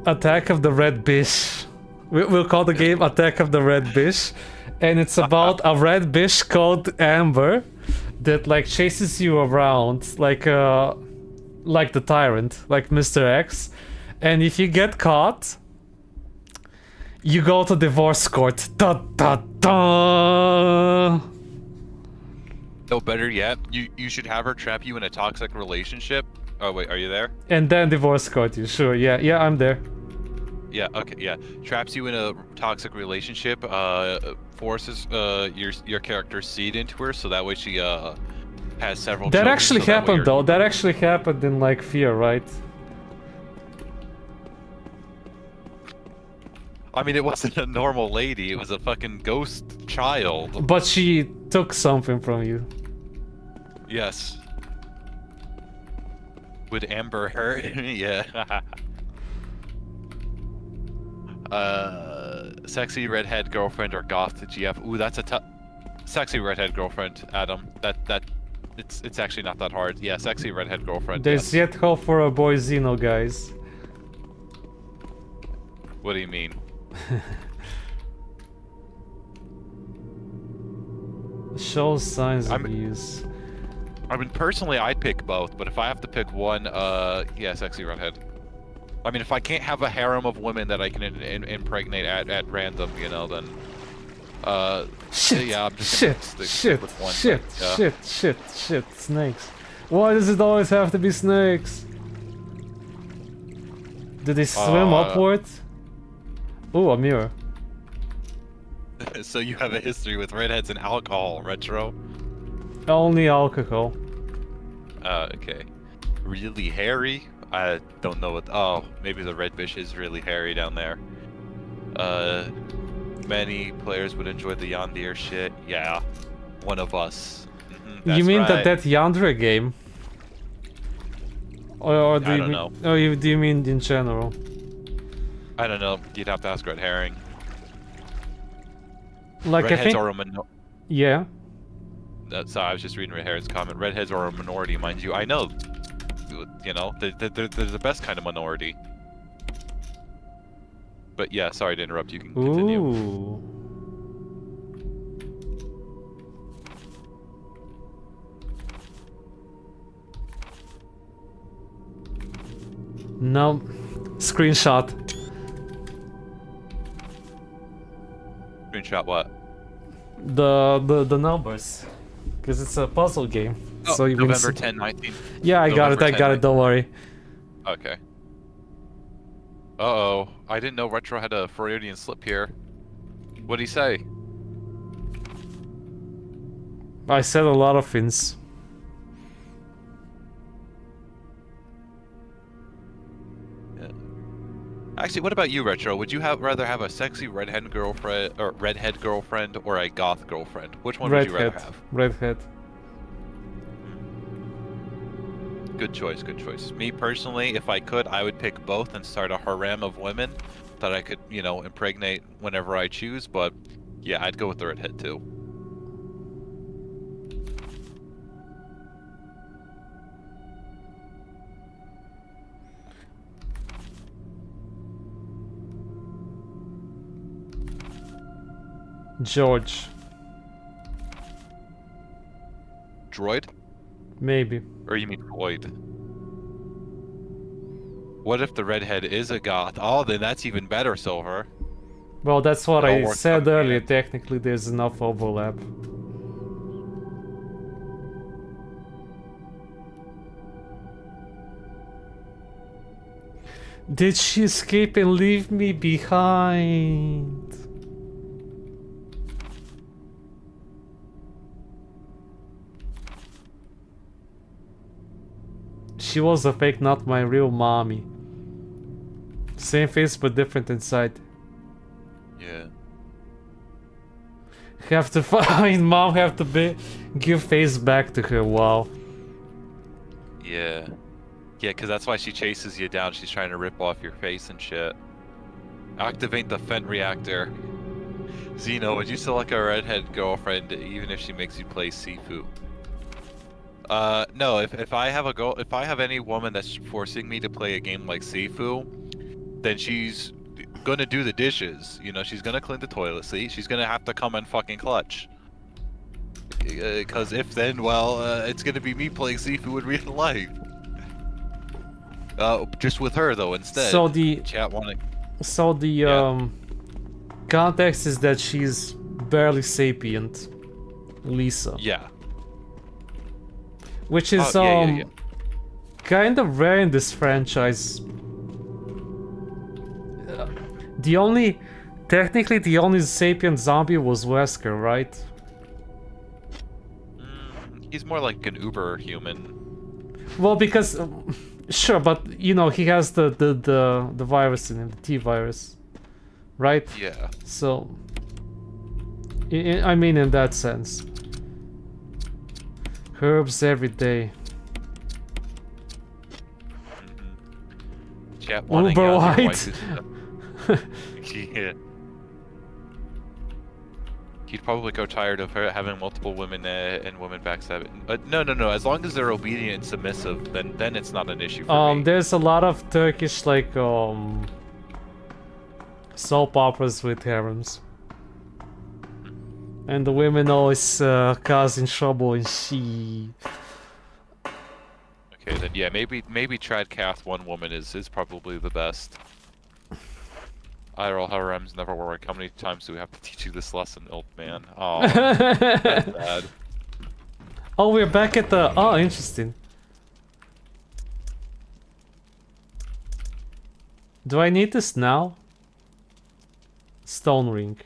Attack of the Red Bish. We'll call the game Attack of the Red Bish, and it's about a red bish called Amber that like chases you around like the tyrant, like Mr. X, And if you get caught, you go to divorce court. Da da da. No, better yet, you should have her trap you in a toxic relationship. Oh wait, are you there? And then divorce court you. Sure. Yeah, I'm there. Yeah. Okay. Yeah. Traps you in a toxic relationship. Forces your character's seed into her, so that way she has several. That children, actually so that way happened you're- though. That actually happened in like Fear, right? I mean, it wasn't a normal lady. It was a fucking ghost child. But she took something from you. Yes. Would Amber hurt? Yeah. Sexy redhead girlfriend or goth to GF? Ooh, that's a tough. Sexy redhead girlfriend, Adam. It's actually not that hard. Yeah, sexy redhead girlfriend. There's yes. yet hope for a boy Xeno, guys. What do you mean? Shows signs of use. I mean, personally, I'd pick both, but if I have to pick one, yeah, sexy redhead. I mean, if I can't have a harem of women that I can impregnate at random, you know, then, Shit, yeah, I'm just gonna stick with one. shit, snakes. Why does it always have to be snakes? Do they swim upward? Ooh, a mirror. So you have a history with redheads and alcohol, Retro? Only alcohol. Okay. Really hairy? I don't know what. Oh, maybe the red fish is really hairy down there. Many players would enjoy the Yandere shit. Yeah, one of us. You mean right. that Yandere game? Or do I you don't mean, know. or do you mean in general? I don't know. You'd have to ask Red Herring. Like I Redheads think. are Yeah. Sorry, I was just reading Red Herring's comment. Redheads are a minority, mind you. I know. You know, they're the best kind of minority. But yeah, sorry to interrupt. You can continue. Ooh. No. Screenshot. Screenshot what? The numbers. Because it's a puzzle game. Oh, so you November 10, 19. Yeah, I got it, November 10, don't worry. Okay. Uh-oh. I didn't know Retro had a Freudian slip here. What'd he say? I said a lot of things. Yeah. Actually, what about you, Retro? Would you rather have a sexy redhead girlfriend or a goth girlfriend? Which one would you rather have? Redhead. Good choice, good choice. Me personally, if I could, I would pick both and start a harem of women that I could, you know, impregnate whenever I choose, but yeah, I'd go with the redhead too. George. Droid? Maybe. Or you mean Floyd? What if the redhead is a goth? Oh, then that's even better, Silver. Well, that's what It all I works said out, earlier. man. Technically, there's enough overlap. Did she escape and leave me behind? She was a fake, not my real mommy. Same face but different inside. Yeah. Have to find mom. Have to give face back to her. Wow. Yeah. Yeah, because that's why she chases you down. She's trying to rip off your face and shit. Activate the Fent reactor. Xeno, would you select a redhead girlfriend even if she makes you play Sifu? No. If I have any woman that's forcing me to play a game like Sifu, then she's gonna do the dishes. You know, she's gonna clean the toilet seat. She's gonna have to come in fucking clutch. Because if then, well, it's gonna be me playing Sifu in real life. Just with her though instead. So the Chat wanting. So the context is that she's barely sapient, Lisa. Yeah. Which is yeah. kind of rare in this franchise. Technically the only sapient zombie was Wesker, right? He's more like an uber human. Well, because sure, but you know he has the virus in him, the T virus, right? Yeah. So, I mean, in that sense, herbs every day. Chat wanting Uber your White. wife is- yeah. He'd probably grow tired of her having multiple women and women backstabbing. But no. As long as they're obedient and submissive, then it's not an issue for me. There's a lot of Turkish like soap operas with harems, and the women always causing trouble and she. Okay, then yeah, maybe Tradcath one woman is probably the best. IRL harems never work. How many times do we have to teach you this lesson, old man? Oh, that's bad. Oh, we're back at the. Oh, interesting. Do I need this now? Stone ring.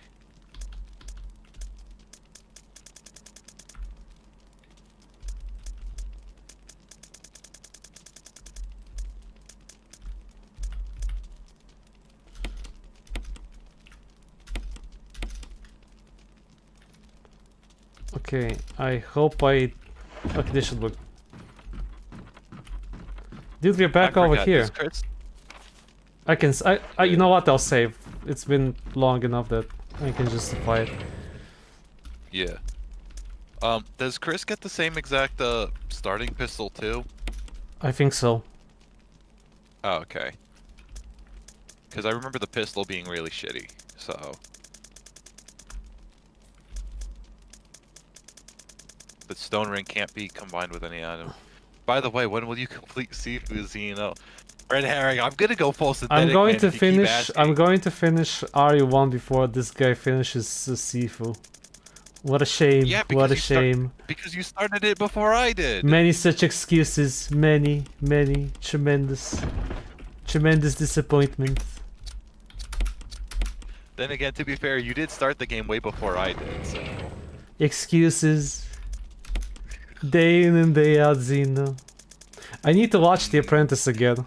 Okay, I hope I. Okay, this should look. Dude, we're back over here. I can. You know what? I'll save. It's been long enough that I can justify it. Yeah. Does Chris get the same exact starting pistol too? I think so. Oh, okay. Because I remember the pistol being really shitty. So. The stone ring can't be combined with any item. By the way, when will you complete Sifu Xeno? Red herring, I'm gonna go full synthetic. I'm going man, to if you keep finish. asking. I'm going to finish RE1 before this guy finishes Sifu. What a shame! Yeah, What a because shame! Because you started it before I did. Many such excuses. Many tremendous disappointment. Then again, to be fair, you did start the game way before I did. So. Excuses. Day in and day out, Xeno. I need to watch The Apprentice again.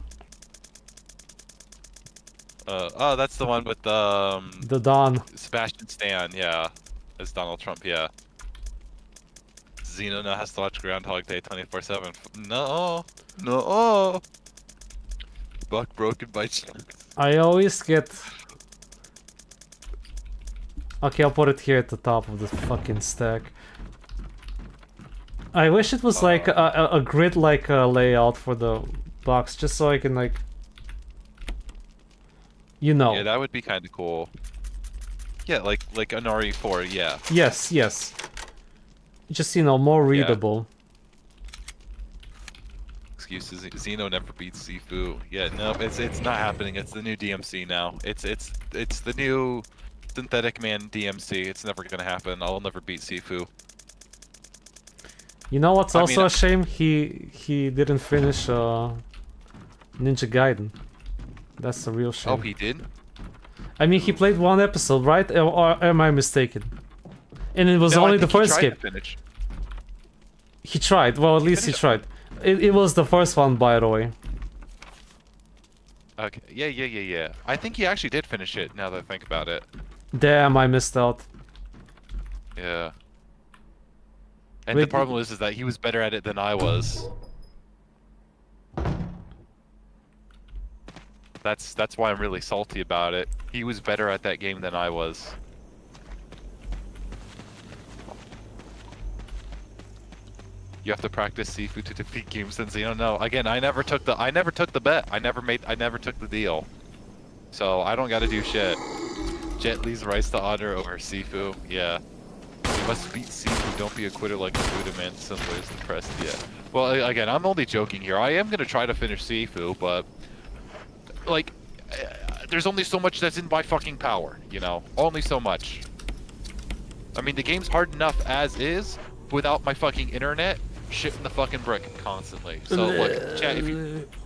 Oh, that's the one with The Dawn. Sebastian Stan, yeah, as Donald Trump, yeah. Xeno now has to watch Groundhog Day 24/7. No. Buck broken by chunks. I always get. Okay, I'll put it here at the top of the fucking stack. I wish it was like a grid like layout for the box, just so I can like. You know. Yeah, that would be kind of cool. Yeah, like an RE4, yeah. Yes. Just, you know, more readable. Excuses. Xeno never beats Sifu. Yeah, no, it's not happening. It's the new DMC now. It's the new Synthetic Man DMC. It's never gonna happen. I'll never beat Sifu. You know what's also mean, a shame? He didn't finish Ninja Gaiden. That's a real shame. Oh, he did? I mean, he played one episode, right? Or am I mistaken? And it was No, only I the think he first tried game. to finish. He tried. Well, at least he tried. It was the first one, by the way. Okay. Yeah. I think he actually did finish it. Now that I think about it. Damn, I missed out. Yeah. And Wait, the problem is that he was better at it than I was. That's why I'm really salty about it. He was better at that game than I was. You have to practice Sifu to defeat games since you don't know. Again, I never took the bet. I never took the deal. So I don't gotta do shit. Jet Li's rights to honor over Sifu. Yeah. Must beat Sifu, don't be a quitter like a Buddha man, simple as depressed, yeah. Well, again, I'm only joking here. I am gonna try to finish Sifu, but... Like, there's only so much that's in my fucking power, you know? Only so much. I mean, the game's hard enough as is, without my fucking internet shitting the fucking brick constantly. So, look, chat,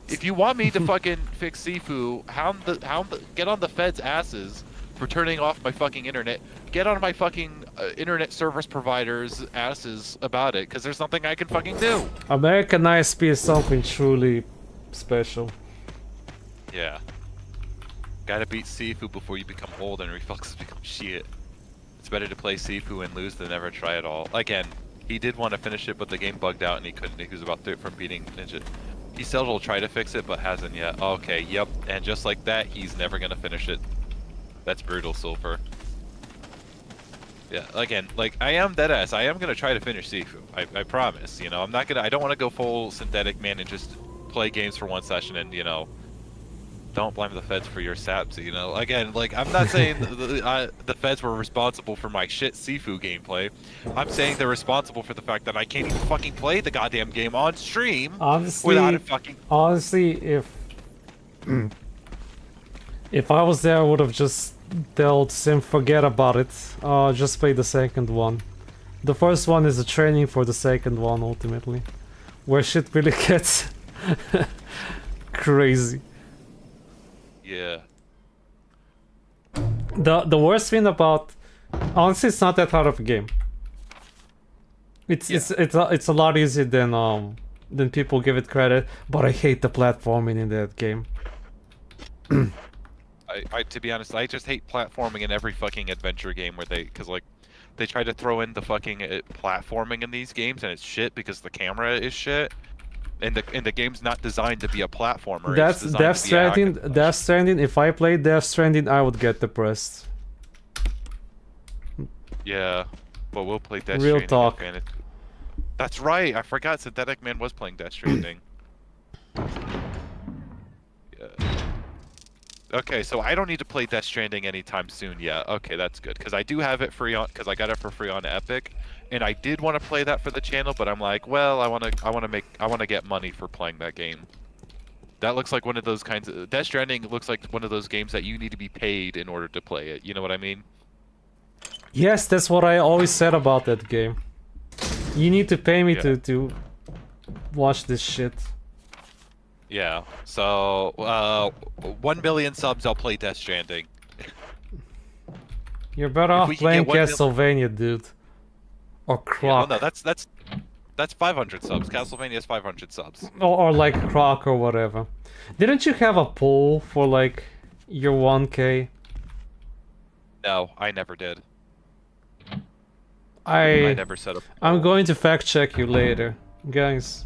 if you want me to fucking fix Sifu, get on the Fed's asses for turning off my fucking internet. Get on my fucking internet service providers' asses about it, because there's nothing I can fucking do. American ISP is something truly special. Yeah. Gotta beat Sifu before you become old and reflexes become shit. It's better to play Sifu and lose than never try at all. Again, he did want to finish it, but the game bugged out and he couldn't. He was about to from beating Ninja. He said he'll try to fix it, but hasn't yet. Okay, yep. And just like that, he's never gonna finish it. That's brutal, Sulfur. Yeah, again, like, I am deadass. I am gonna try to finish Sifu. I promise, you know. I'm not gonna... I don't want to go full synthetic, man, and just play games for one session and, you know... Don't blame the feds for your saps, you know. Again, like, I'm not saying the feds were responsible for my shit Sifu gameplay. I'm saying they're responsible for the fact that I can't even fucking play the goddamn game on stream without it fucking... Honestly, if I was there, I would have just told Sim, forget about it. Just play the second one. The first one is a training for the second one, ultimately. Where shit really gets crazy. Yeah. The worst thing about... Honestly, it's not that hard of a game. It's a lot easier than people give it credit, but I hate the platforming in that game. To be honest, I just hate platforming in every fucking adventure game where because like, they try to throw in the fucking platforming in these games and it's shit because the camera is shit. And the game's not designed to be a platformer. That's Death Stranding. Death Stranding. If I played Death Stranding, I would get depressed. Yeah, but we'll play Death Real Stranding. talk. That's right. I forgot Synthetic Man was playing Death Stranding. Yeah. Okay, so I don't need to play Death Stranding anytime soon. Yeah. Okay, that's good because I do have it free on because I got it for free on Epic. And I did want to play that for the channel, but I'm like, well, I want to get money for playing that game. That looks like one of those kinds of... Death Stranding looks like one of those games that you need to be paid in order to play it. You know what I mean? Yes, that's what I always said about that game. You need to pay me to watch this shit. Yeah, so, 1 million subs, I'll play Death Stranding. You're better off playing Castlevania, dude. Or Croc. Yeah, well, no, that's 500 subs. Castlevania is 500 subs. Or like Croc or whatever. Didn't you have a poll for like your 1K? No, I never did. I never set up. I'm going to fact check you later, guys.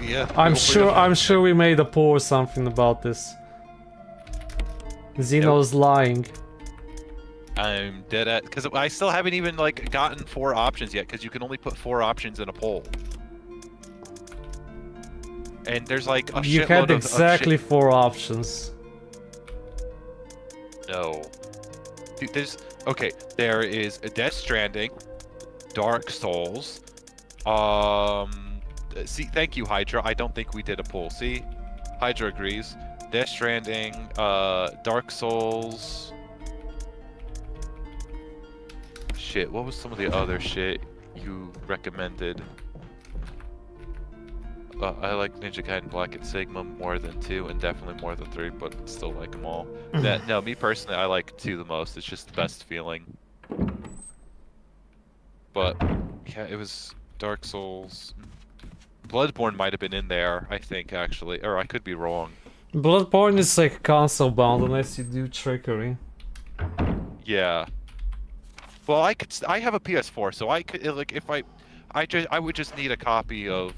Yeah. I'm sure we made a poll or something about this. Xeno's lying. I'm dead at because I still haven't even like gotten 4 options yet because you can only put 4 options in a poll. And there's like a you had exactly 4 options. No. Dude, there is Death Stranding, Dark Souls. See, thank you, Hydra. I don't think we did a poll. See, Hydra agrees. Death Stranding, Dark Souls. Shit, what was some of the other shit you recommended? I like Ninja Gaiden Black and Sigma more than 2, and definitely more than 3, but still like them all. No, me personally, I like 2 the most. It's just the best feeling. But yeah, it was Dark Souls. Bloodborne might have been in there, I think, actually, or I could be wrong. Bloodborne is like console bound unless you do trickery. Yeah. Well, I have a PS4, so I could like if I would just need a copy of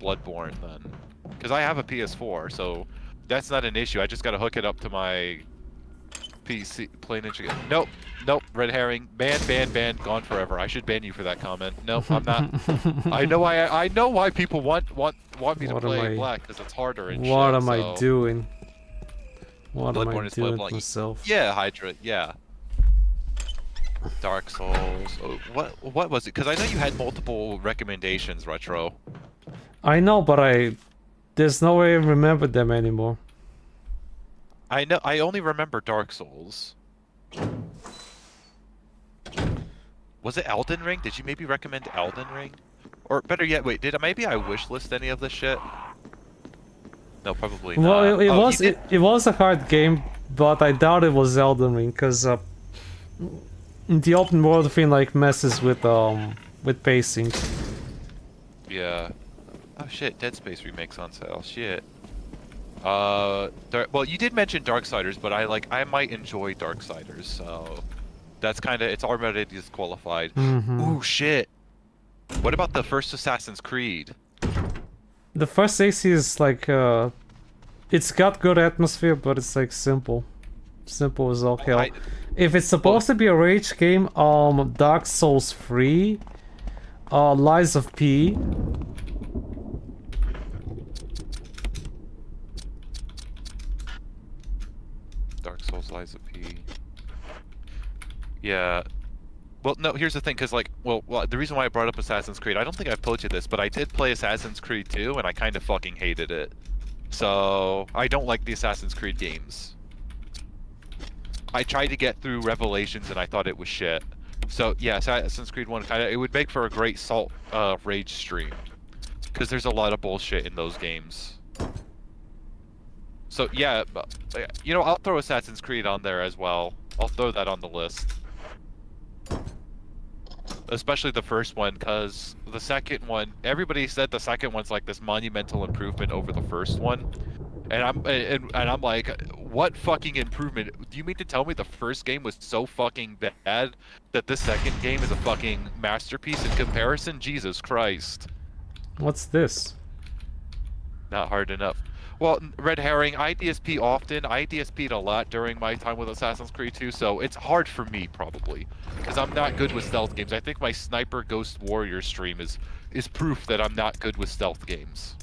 Bloodborne then, because I have a PS4, so that's not an issue. I just gotta hook it up to my PC. Play Ninja. Nope. Red herring. Ban. Gone forever. I should ban you for that comment. Nope, I'm not. I know why people want me to play Black because it's harder and what shit, am I doing? What am I Bloodborne is doing to Bloodborne. myself? Yeah, Hydra. Yeah. Dark Souls. Oh, what was it? Because I know you had multiple recommendations, Retro. I know, but there's no way I remember them anymore. I know. I only remember Dark Souls. Was it Elden Ring? Did you maybe recommend Elden Ring? Or better yet, wait, did maybe I wishlist any of this shit? No, probably not. Well, it Oh, was it was a hard game, but I doubt it was Elden Ring because the open world thing like messes with pacing. Yeah. Oh shit, Dead Space remake's on sale. Shit. Well, you did mention Darksiders, but I might enjoy Darksiders, so that's kind of, it's already disqualified. Ooh shit. What about the first Assassin's Creed? The first AC is like it's got good atmosphere, but it's like simple as all hell. If it's supposed to be a rage game, Dark Souls 3, Lies of P. Dark Souls, Lies of P. Yeah. Well, no, here's the thing, because, like, well, the reason why I brought up Assassin's Creed, I don't think I've told you this, but I did play Assassin's Creed 2, and I kind of fucking hated it. So, I don't like the Assassin's Creed games. I tried to get through Revelations, and I thought it was shit. So, yeah, Assassin's Creed 1, it would make for a great Salt Rage stream. Because there's a lot of bullshit in those games. So, yeah, you know, I'll throw Assassin's Creed on there as well. I'll throw that on the list. Especially the first one, because the second one, everybody said the second one's like this monumental improvement over the first one, and I'm like, what fucking improvement? Do you mean to tell me the first game was so fucking bad that this second game is a fucking masterpiece in comparison? Jesus Christ! What's this? Not hard enough. Well, red herring, I DSP often. I DSP'd a lot during my time with Assassin's Creed 2, so it's hard for me, probably. Because I'm not good with stealth games. I think my Sniper Ghost Warrior stream is proof that I'm not good with stealth games.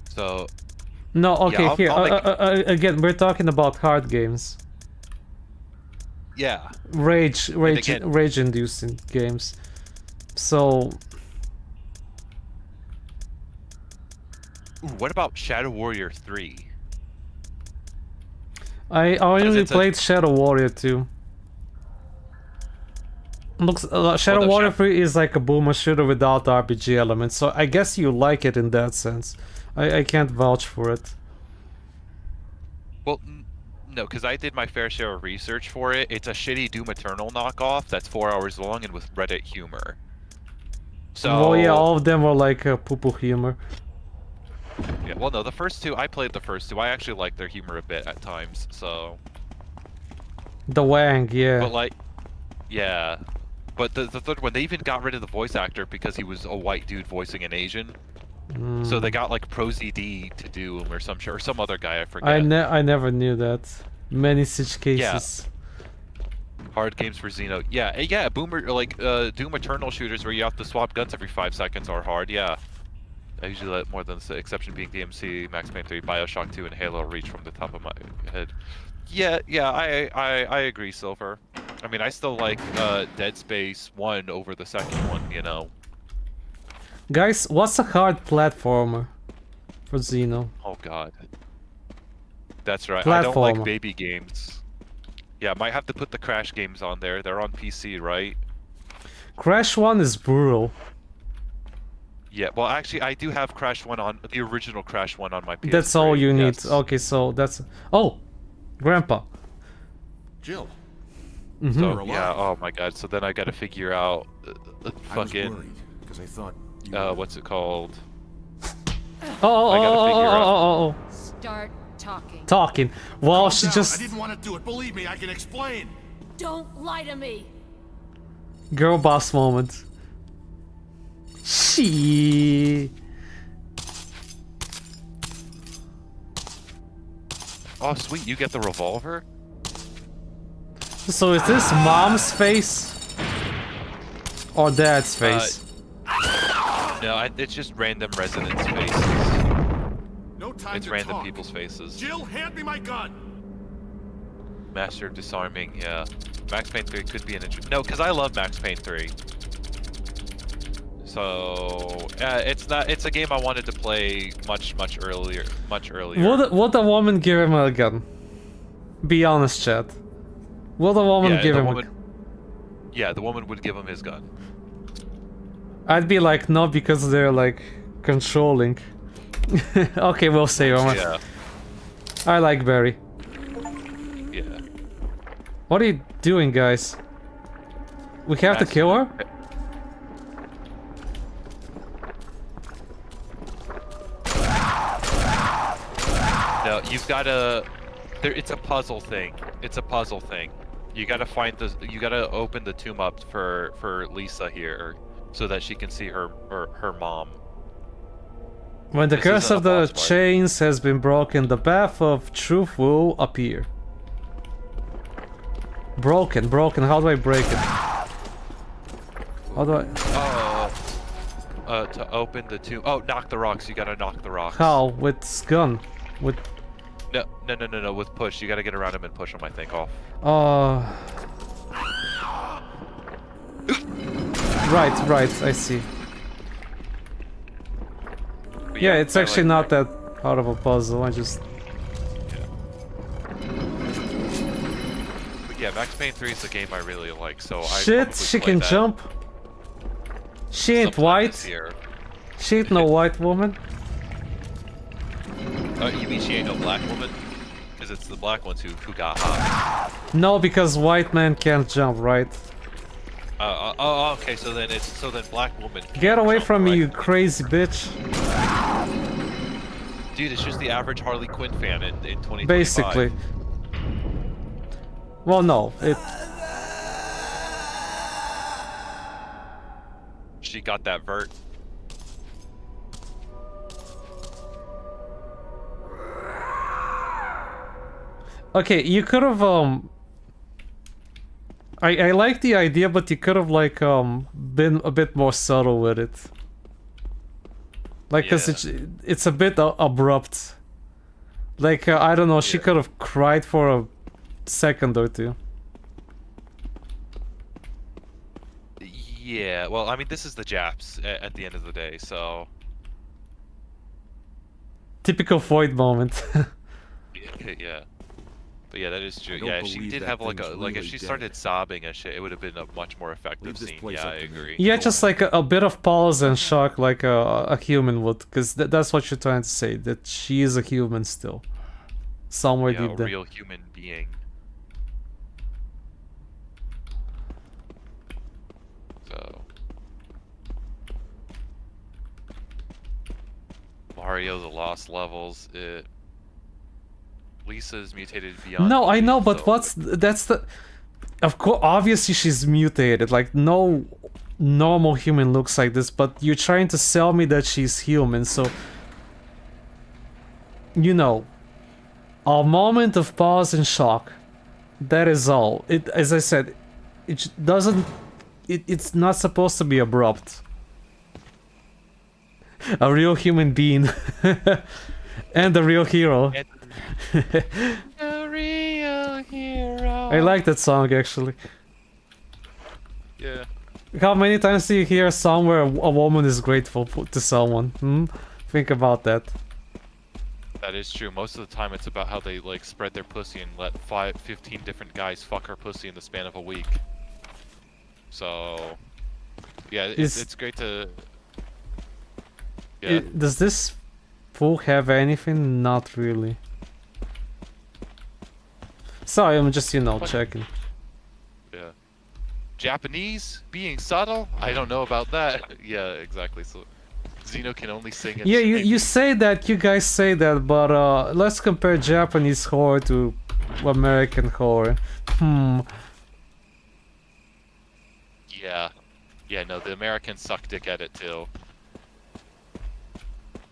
So... No, okay, yeah, here, again, we're talking about hard games. Yeah. Rage-inducing games. So... Ooh, what about Shadow Warrior 3? I only played Shadow Warrior 2. Looks Shadow Warrior 3 is like a boomer shooter without RPG elements, so I guess you like it in that sense. I can't vouch for it. Well, no, because I did my fair share of research for it. It's a shitty Doom Eternal knockoff that's 4 hours long and with Reddit humor. So... Well, yeah, all of them were like poo-poo humor. Yeah, well, no, the first two, I played the first two. I actually like their humor a bit at times, so... The Wang, yeah. But, like, yeah. But the third one, they even got rid of the voice actor because he was a white dude voicing an Asian. So they got, like, ProZD to do him or some shit, or some other guy, I forget. I never knew that. Many such cases. Yeah. Hard games for Xeno. Yeah, yeah, Boomer, like, Doom Eternal shooters where you have to swap guns every 5 seconds are hard, yeah. I usually let more than the exception being DMC, Max Payne 3, Bioshock 2, and Halo Reach from the top of my head. Yeah, I agree, Silver. I mean, I still like Dead Space 1 over the second one, you know. Guys, what's a hard platformer for Xeno? Oh god. That's right, I don't like baby games. Yeah, might have to put the Crash games on there. They're on PC, right? Crash 1 is brutal. Yeah, well, actually, I do have Crash 1 on, the original Crash 1 on my PS3. That's all you need. Yes. Okay, so that's... Oh! Grandpa. Jill. So, yeah, oh my god, so then I gotta figure out fucking... I was worried, because I thought you what's it called? Oh. Start talking. Talking. Well, she down. just... I didn't want to do it. Believe me, I can explain. Don't lie to me. Girl boss moment. She. Oh, sweet, you get the revolver? So is this mom's face? Or dad's face? No, it's just random residents' faces. No time It's to random talk. people's faces. Jill, hand me my gun. Master of Disarming, yeah. Max Payne 3 could be an interesting... No, because I love Max Payne 3. So, it's a game I wanted to play much earlier. Would a woman give him a gun? Be honest, chat. Would a woman give him a gun? Yeah, the woman would give him his gun. I'd be like, no, because they're like controlling. Okay, we'll say Roman. Yeah. I like Barry. Yeah. What are you doing, guys? We have to kill her? No, you've gotta... It's a puzzle thing. It's a puzzle thing. You gotta find the... You gotta open the tomb up for Lisa here, so that she can see her mom. When the curse of the chains has been broken, the path of truth will appear. Broken. How do I break it? How do I... To open the tomb... Oh, knock the rocks. You gotta knock the rocks. How? With gun? With... No. With push. You gotta get around him and push him, I think, off. Right. I see. But yeah, it's actually not that hard of a puzzle. I just... But yeah, Max Payne 3 is a game I really like, so Shit, she can jump. She ain't white. She ain't no white woman. Oh, you mean she ain't no black woman? Because it's the black ones who got hot. No, because white men can't jump, right? Okay. So then black woman. Get away jump, from me, right? you crazy bitch! Dude, it's just the average Harley Quinn fan in 2025. Basically. Well, no, it. She got that vert. Okay, you could have I like the idea, but you could have like been a bit more subtle with it. Like, cause it's a bit abrupt. Like I don't know, she could have cried for a second or two. Yeah, well, I mean, this is the Japs at the end of the day, so. Typical Void moment. Yeah. But yeah, that is true. Yeah, if she did have like if she started sobbing and shit, it would have been a much more effective scene. Yeah, I agree. Yeah, just like a bit of pause and shock, like a human would, because that's what you're trying to say, that she is a human still, somewhere deep down. A real human being. So. Mario: The Lost Levels. Lisa's mutated beyond. No, I know, but so that's the... Of course, obviously she's mutated, like no normal human looks like this, but you're trying to sell me that she's human, so... You know, a moment of pause and shock. That is all. It, as I said, it doesn't... It's not supposed to be abrupt. A real human being. And a real hero. A real hero. I like that song, actually. Yeah. How many times do you hear a song where a woman is grateful to someone? Think about that. That is true. Most of the time it's about how they like spread their pussy and let 15 different guys fuck her pussy in the span of a week. So, yeah, it's great to... Yeah. Does this fool have anything? Not really. Sorry, I'm just, checking. Yeah. Japanese? Being subtle? I don't know about that. Yeah, exactly. So, Xeno can only sing and yeah, you say that, you guys say that, but let's compare Japanese horror to American horror. Yeah. Yeah, no, the Americans suck dick at it too.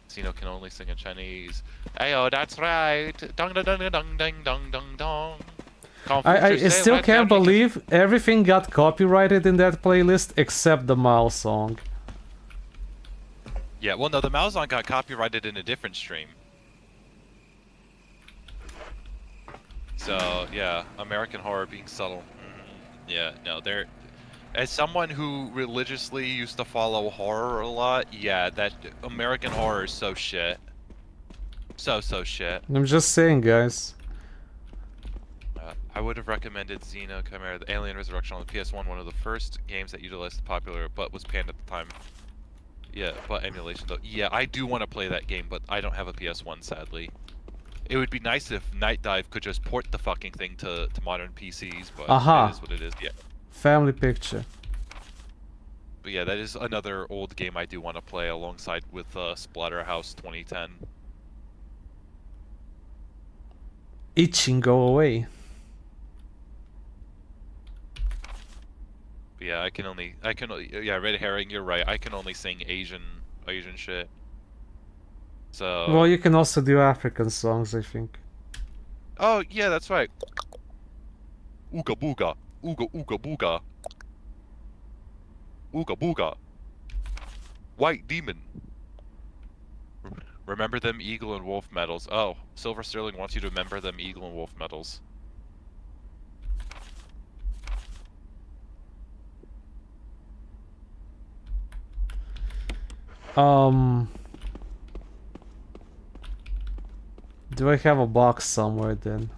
Xeno can only sing in Chinese. Ayo, that's right. Dong dong dong dong dong dong dong dong. I still can't believe everything got copyrighted in that playlist except the Mao song. Yeah, well, no, the Mao song got copyrighted in a different stream. So yeah, American horror being subtle. Yeah, no, they're. As someone who religiously used to follow horror a lot, yeah, that American horror is so shit. So shit. I'm just saying, guys. I would have recommended Xeno Chimera, the Alien Resurrection on the PS1, one of the first games that utilized the popular but was panned at the time. Yeah, but emulation though. Yeah, I do want to play that game, but I don't have a PS1, sadly. It would be nice if Night Dive could just port the fucking thing to modern PCs, but Aha. it is what it is, yeah. Family picture. But yeah, that is another old game I do want to play alongside with Splatterhouse 2010. Itching, go away. But yeah, yeah, Red Herring, you're right. I can only sing Asian shit. So. Well, you can also do African songs, I think. Oh yeah, that's right. Ooga booga, ooga ooga booga, ooga booga. White demon. Remember them eagle and wolf medals. Oh, Silver Sterling wants you to remember them eagle and wolf medals. Do I have a box somewhere then?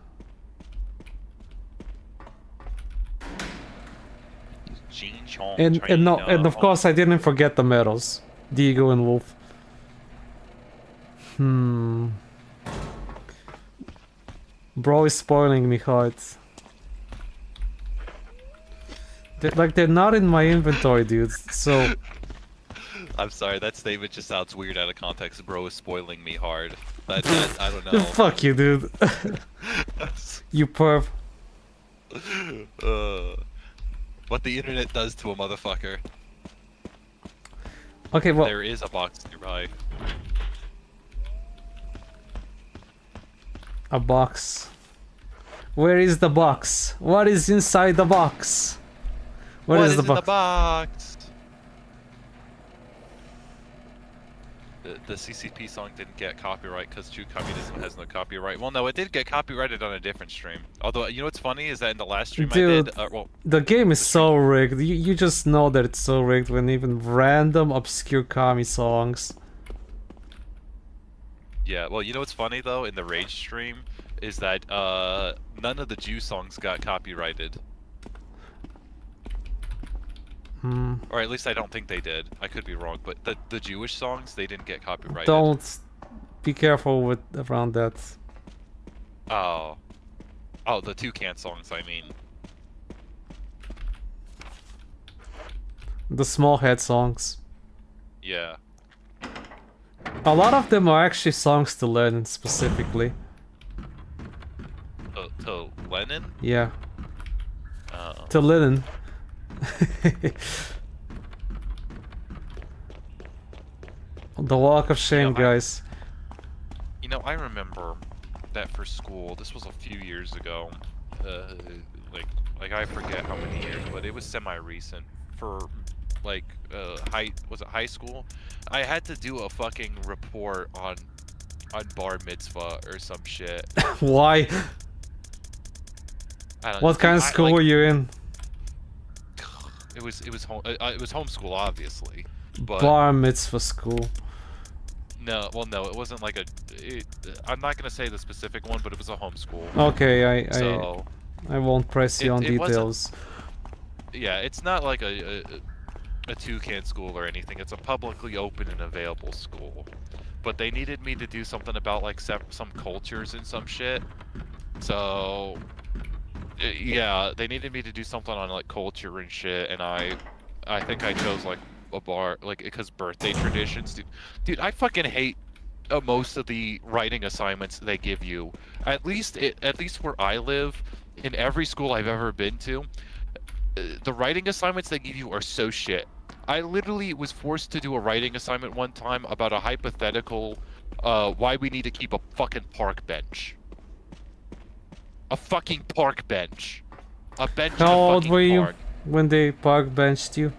And of course I didn't forget the medals. The Eagle and Wolf. Bro is spoiling me hard. They're not in my inventory, dude. So I'm sorry, that statement just sounds weird out of context. Bro is spoiling me hard. That I don't know. Fuck you, dude. You perv. What the internet does to a motherfucker. Okay, well, there is a box nearby. A box. Where is the box? What is inside the box? What is the box? In the box? The CCP song didn't get copyright because true communism has no copyright. Well, no, it did get copyrighted on a different stream. Although, you know what's funny is that in the last stream Dude, I did... well, the game is so rigged. You just know that it's so rigged when even random obscure kami songs. Yeah, well, you know what's funny though in the Rage stream is that none of the Jew songs got copyrighted. Or at least I don't think they did. I could be wrong, but the Jewish songs, they didn't get copyrighted. Don't be careful with around that. Oh, the Toucan songs, I mean. The small head songs. Yeah. A lot of them are actually songs to Lenin specifically. To Lenin? Yeah. To Lenin. The walk of shame, guys. You know, I remember that for school. This was a few years ago. Like I forget how many years, but it was semi-recent. For like high school? I had to do a fucking report on bar mitzvah or some shit. Why? What kind of school were you in? It was homeschool, obviously. But bar mitzvah school. No, well, no, it wasn't like I'm not gonna say the specific one, but it was a homeschool. Okay, I won't press you on details. Yeah, it's not like a Toucan school or anything. It's a publicly open and available school. But they needed me to do something about like some cultures and some shit. So yeah, they needed me to do something on like culture and shit, and I think I chose like a bar, like, because birthday traditions, dude, I fucking hate most of the writing assignments they give you. At least where I live, in every school I've ever been to, the writing assignments they give you are so shit. I literally was forced to do a writing assignment one time about a hypothetical, why we need to keep a fucking park bench. A fucking park bench. A bench in a fucking park. How old were you when they park benched you?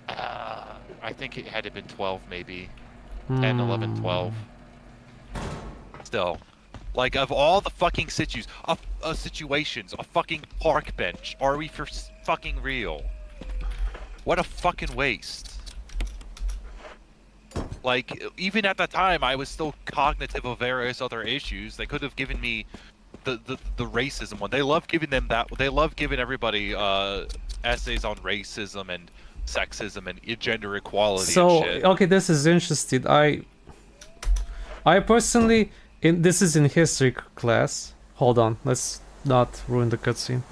I think it had been 12 maybe. 10, 11, 12. Still, Like, of all the fucking situations, a fucking park bench. Are we fucking real? What a fucking waste. Like, even at the time, I was still cognitive of various other issues. They could have given me the racism one. They love giving them that. They love giving everybody essays on racism and sexism and gender equality So, and shit. okay, this is interesting. I personally, this is in history class. Hold on, let's not ruin the cutscene.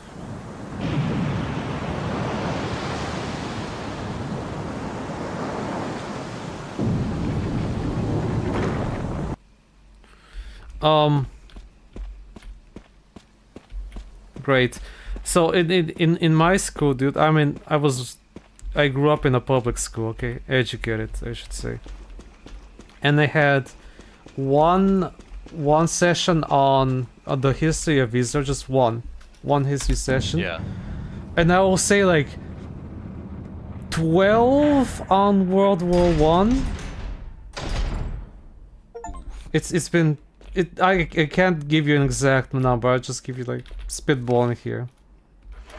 Great. So in my school, dude, I mean, I grew up in a public school, okay? Educated, I should say. And they had one session on the history of Israel, just one history session. Yeah. And I will say like 12 on World War One. It's been I can't give you an exact number. I'll just give you like spitballing here.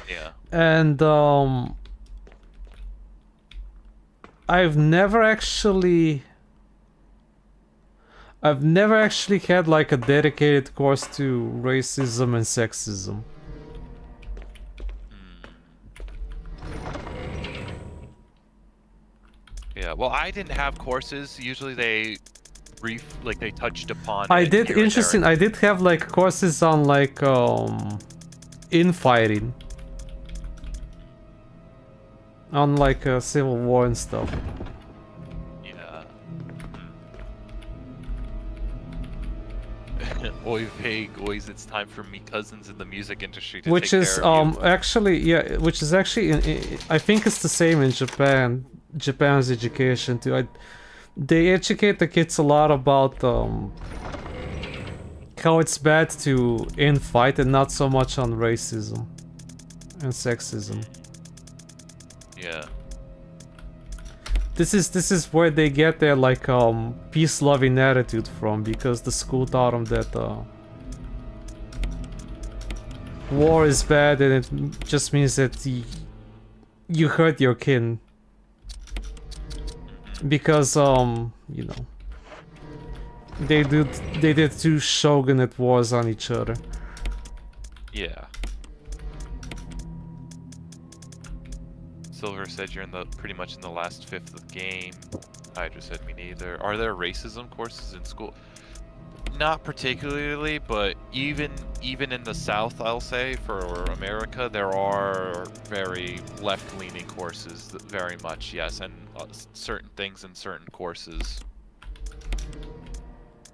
Yeah. And I've never actually had like a dedicated course to racism and sexism. Yeah, well, I didn't have courses. Usually they they touched upon I it did, here and interesting. there. I did have like courses on like infighting, on like civil war and stuff. Yeah. Oy vey, boys, it's time for me cousins in the music industry to Which take is care of you. actually, yeah, which is actually I think it's the same in Japan. Japan's education too. They educate the kids a lot about how it's bad to infight and not so much on racism and sexism. Yeah. This is where they get their like peace-loving attitude from, because the school taught them that war is bad and it just means that you hurt your kin. Because you know, they did two shogunate wars on each other. Yeah. Silver said you're pretty much in the last fifth of the game. Hydra said me neither. Are there racism courses in school? Not particularly, but even in the South, I'll say, for America, there are very left-leaning courses, very much, yes, and certain things in certain courses.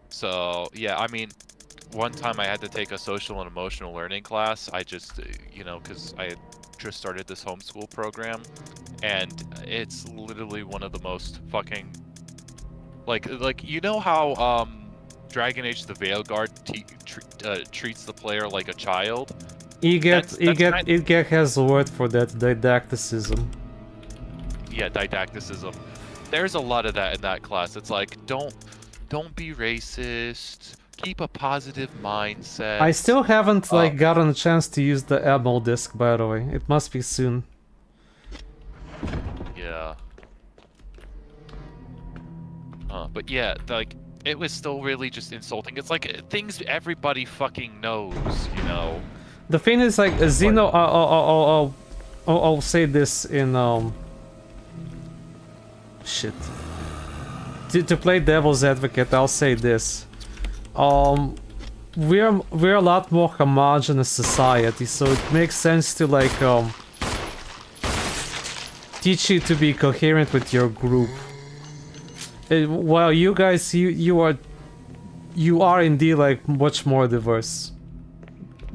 So, yeah, I mean, one time I had to take a social and emotional learning class. I just, you know, because I had just started this homeschool program, and it's literally one of the most fucking, like you know how, Dragon Age the Veilguard treats the player like a child. EGET has a word for that, didacticism. Yeah, didacticism. There's a lot of that in that class. It's like, don't be racist. Keep a positive mindset. I still haven't like gotten a chance to use the ammo disc, by the way. It must be soon. Yeah. But yeah, like, it was still really just insulting. It's like things everybody fucking knows, you know. The thing is, like, Zeno, I'll say this in shit. To play devil's advocate, I'll say this. We're a lot more homogeneous society, so it makes sense to like teach you to be coherent with your group. While you guys, you are indeed like much more diverse,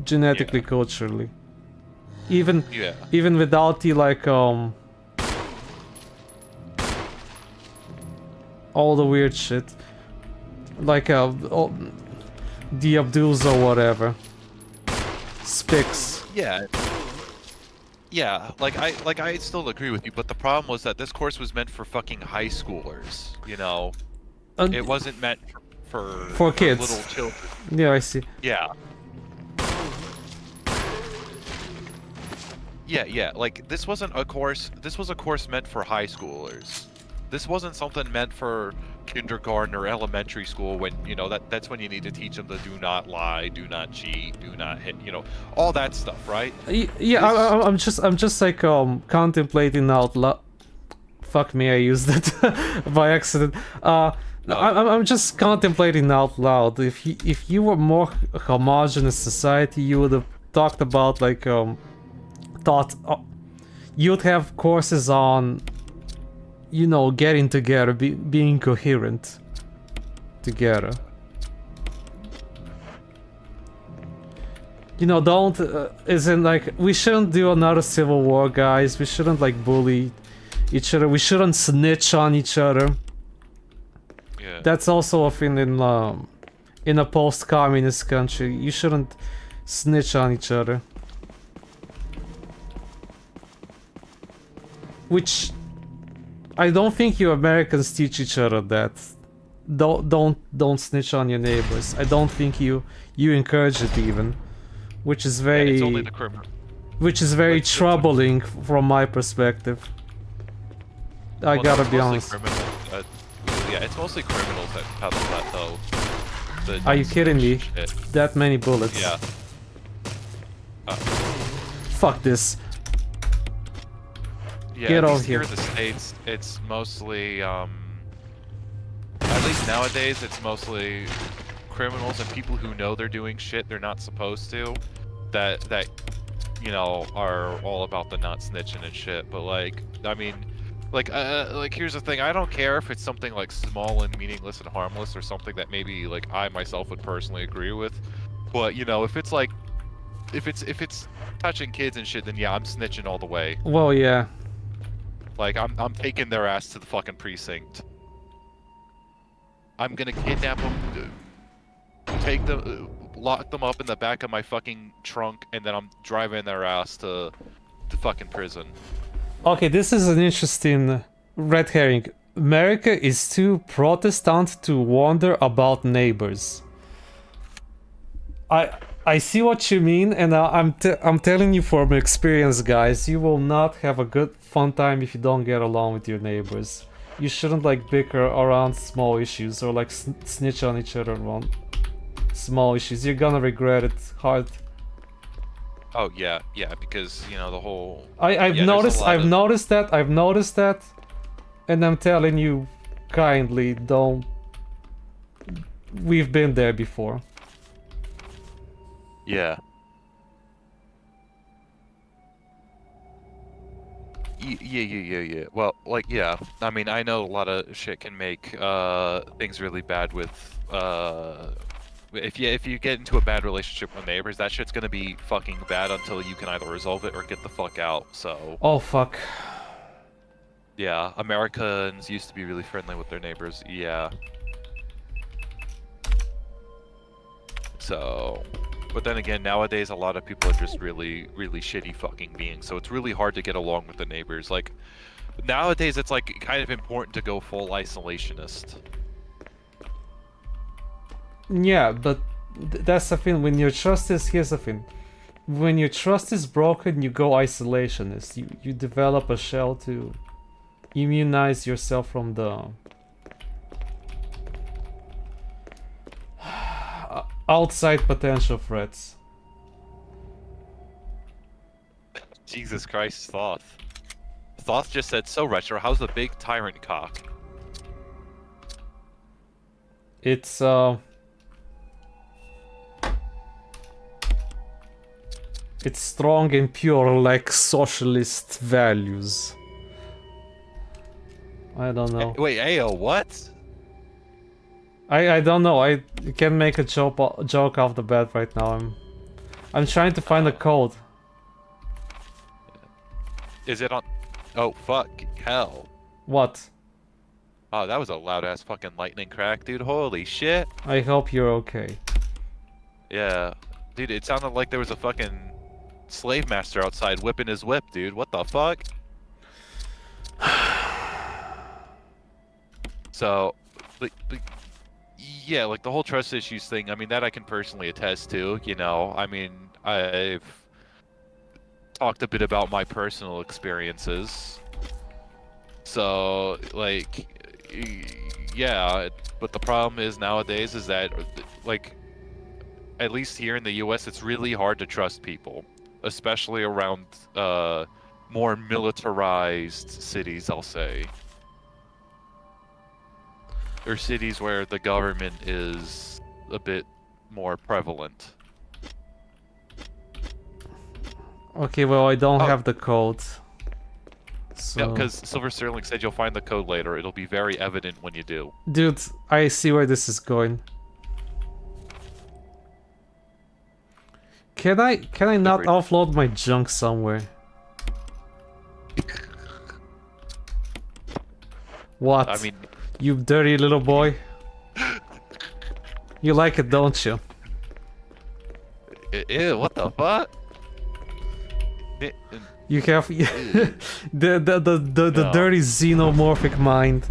genetically, culturally. Even without the like all the weird shit, like the Abduls or whatever, Spix. Yeah, like I still agree with you, but the problem was that this course was meant for fucking high schoolers, you know. It wasn't meant For kids. little children. Yeah, I see. Yeah. Yeah, like this wasn't a course. This was a course meant for high schoolers. This wasn't something meant for kindergarten or elementary school when, you know, that's when you need to teach them to do not lie, do not cheat, do not hit, you know, all that stuff, right? Yeah, I'm just like contemplating out loud. Fuck me, I used it by accident. I'm just contemplating out loud. If you were more homogenous society, you would have talked about like you'd have courses on, you know, getting together, being coherent together. You know, don't isn't like we shouldn't do another civil war, guys. We shouldn't like bully each other. We shouldn't snitch on each other. Yeah. That's also a thing in a post-communist country. You shouldn't snitch on each other. Which I don't think you Americans teach each other that. Don't snitch on your neighbors. I don't think you encourage it even, which is very it's only the criminal. which is very troubling from my perspective. I gotta be honest. Yeah, it's mostly criminals that peddle that though. Are you kidding me? Shit. That many bullets. Yeah. Fuck this. Yeah, Get at over least here here. in the States, it's mostly, at least nowadays, it's mostly criminals and people who know they're doing shit they're not supposed to, that you know, are all about the not snitching and shit. But like, I mean, like here's the thing, I don't care if it's something like small and meaningless and harmless or something that maybe like I myself would personally agree with, but you know, if it's like, if it's touching kids and shit, then yeah, I'm snitching all the way. Well, yeah. Like, I'm taking their ass to the fucking precinct. I'm gonna kidnap them, take them, lock them up in the back of my fucking trunk, and then I'm driving their ass to fucking prison. Okay, this is an interesting red herring. America is too Protestant to wonder about neighbors. I see what you mean, and I'm telling you from experience, guys, you will not have a good fun time if you don't get along with your neighbors. You shouldn't like bicker around small issues or like snitch on each other around small issues. You're gonna regret it hard. Oh yeah, because you know the whole. I've noticed that, and I'm telling you kindly, don't. We've been there before. Yeah. Yeah. Well, like, yeah. I mean, I know a lot of shit can make things really bad with if you get into a bad relationship with neighbors, that shit's gonna be fucking bad until you can either resolve it or get the fuck out. So. Oh fuck. Yeah, Americans used to be really friendly with their neighbors. Yeah. So. But then again, nowadays a lot of people are just really, really shitty fucking beings, so it's really hard to get along with the neighbors. Like, nowadays it's like kind of important to go full isolationist. Yeah, but that's the thing. When your trust is, here's the thing. When your trust is broken, you go isolationist. You develop a shell to immunize yourself from the outside potential threats. Jesus Christ, Thoth. Thoth just said, so retro, how's the big tyrant cock? It's strong and pure like socialist values. I don't know. Wait, Ayo, what? I don't know. I can't make a joke off the bat right now. I'm trying to find a code. Is it on? Oh fuck, hell. What? Oh, that was a loud ass fucking lightning crack, dude. Holy shit. I hope you're okay. Yeah, dude. It sounded like there was a fucking slave master outside whipping his whip, dude. What the fuck? So, Yeah, like the whole trust issues thing. I mean, that I can personally attest to. You know, I mean, I've talked a bit about my personal experiences. So, like, yeah, but the problem is nowadays is that, like, at least here in the US, it's really hard to trust people, especially around more militarized cities, I'll say. Or cities where the government is a bit more prevalent. Okay, well, I don't Oh. have the code. So... Yeah, because Silver Sterling said you'll find the code later. It'll be very evident when you do. Dude, I see where this is going. Can I not Agreed. offload my junk somewhere? What? I mean, You dirty little boy. You like it, don't you? ew, what the fuck? You have the No. dirty xenomorphic mind.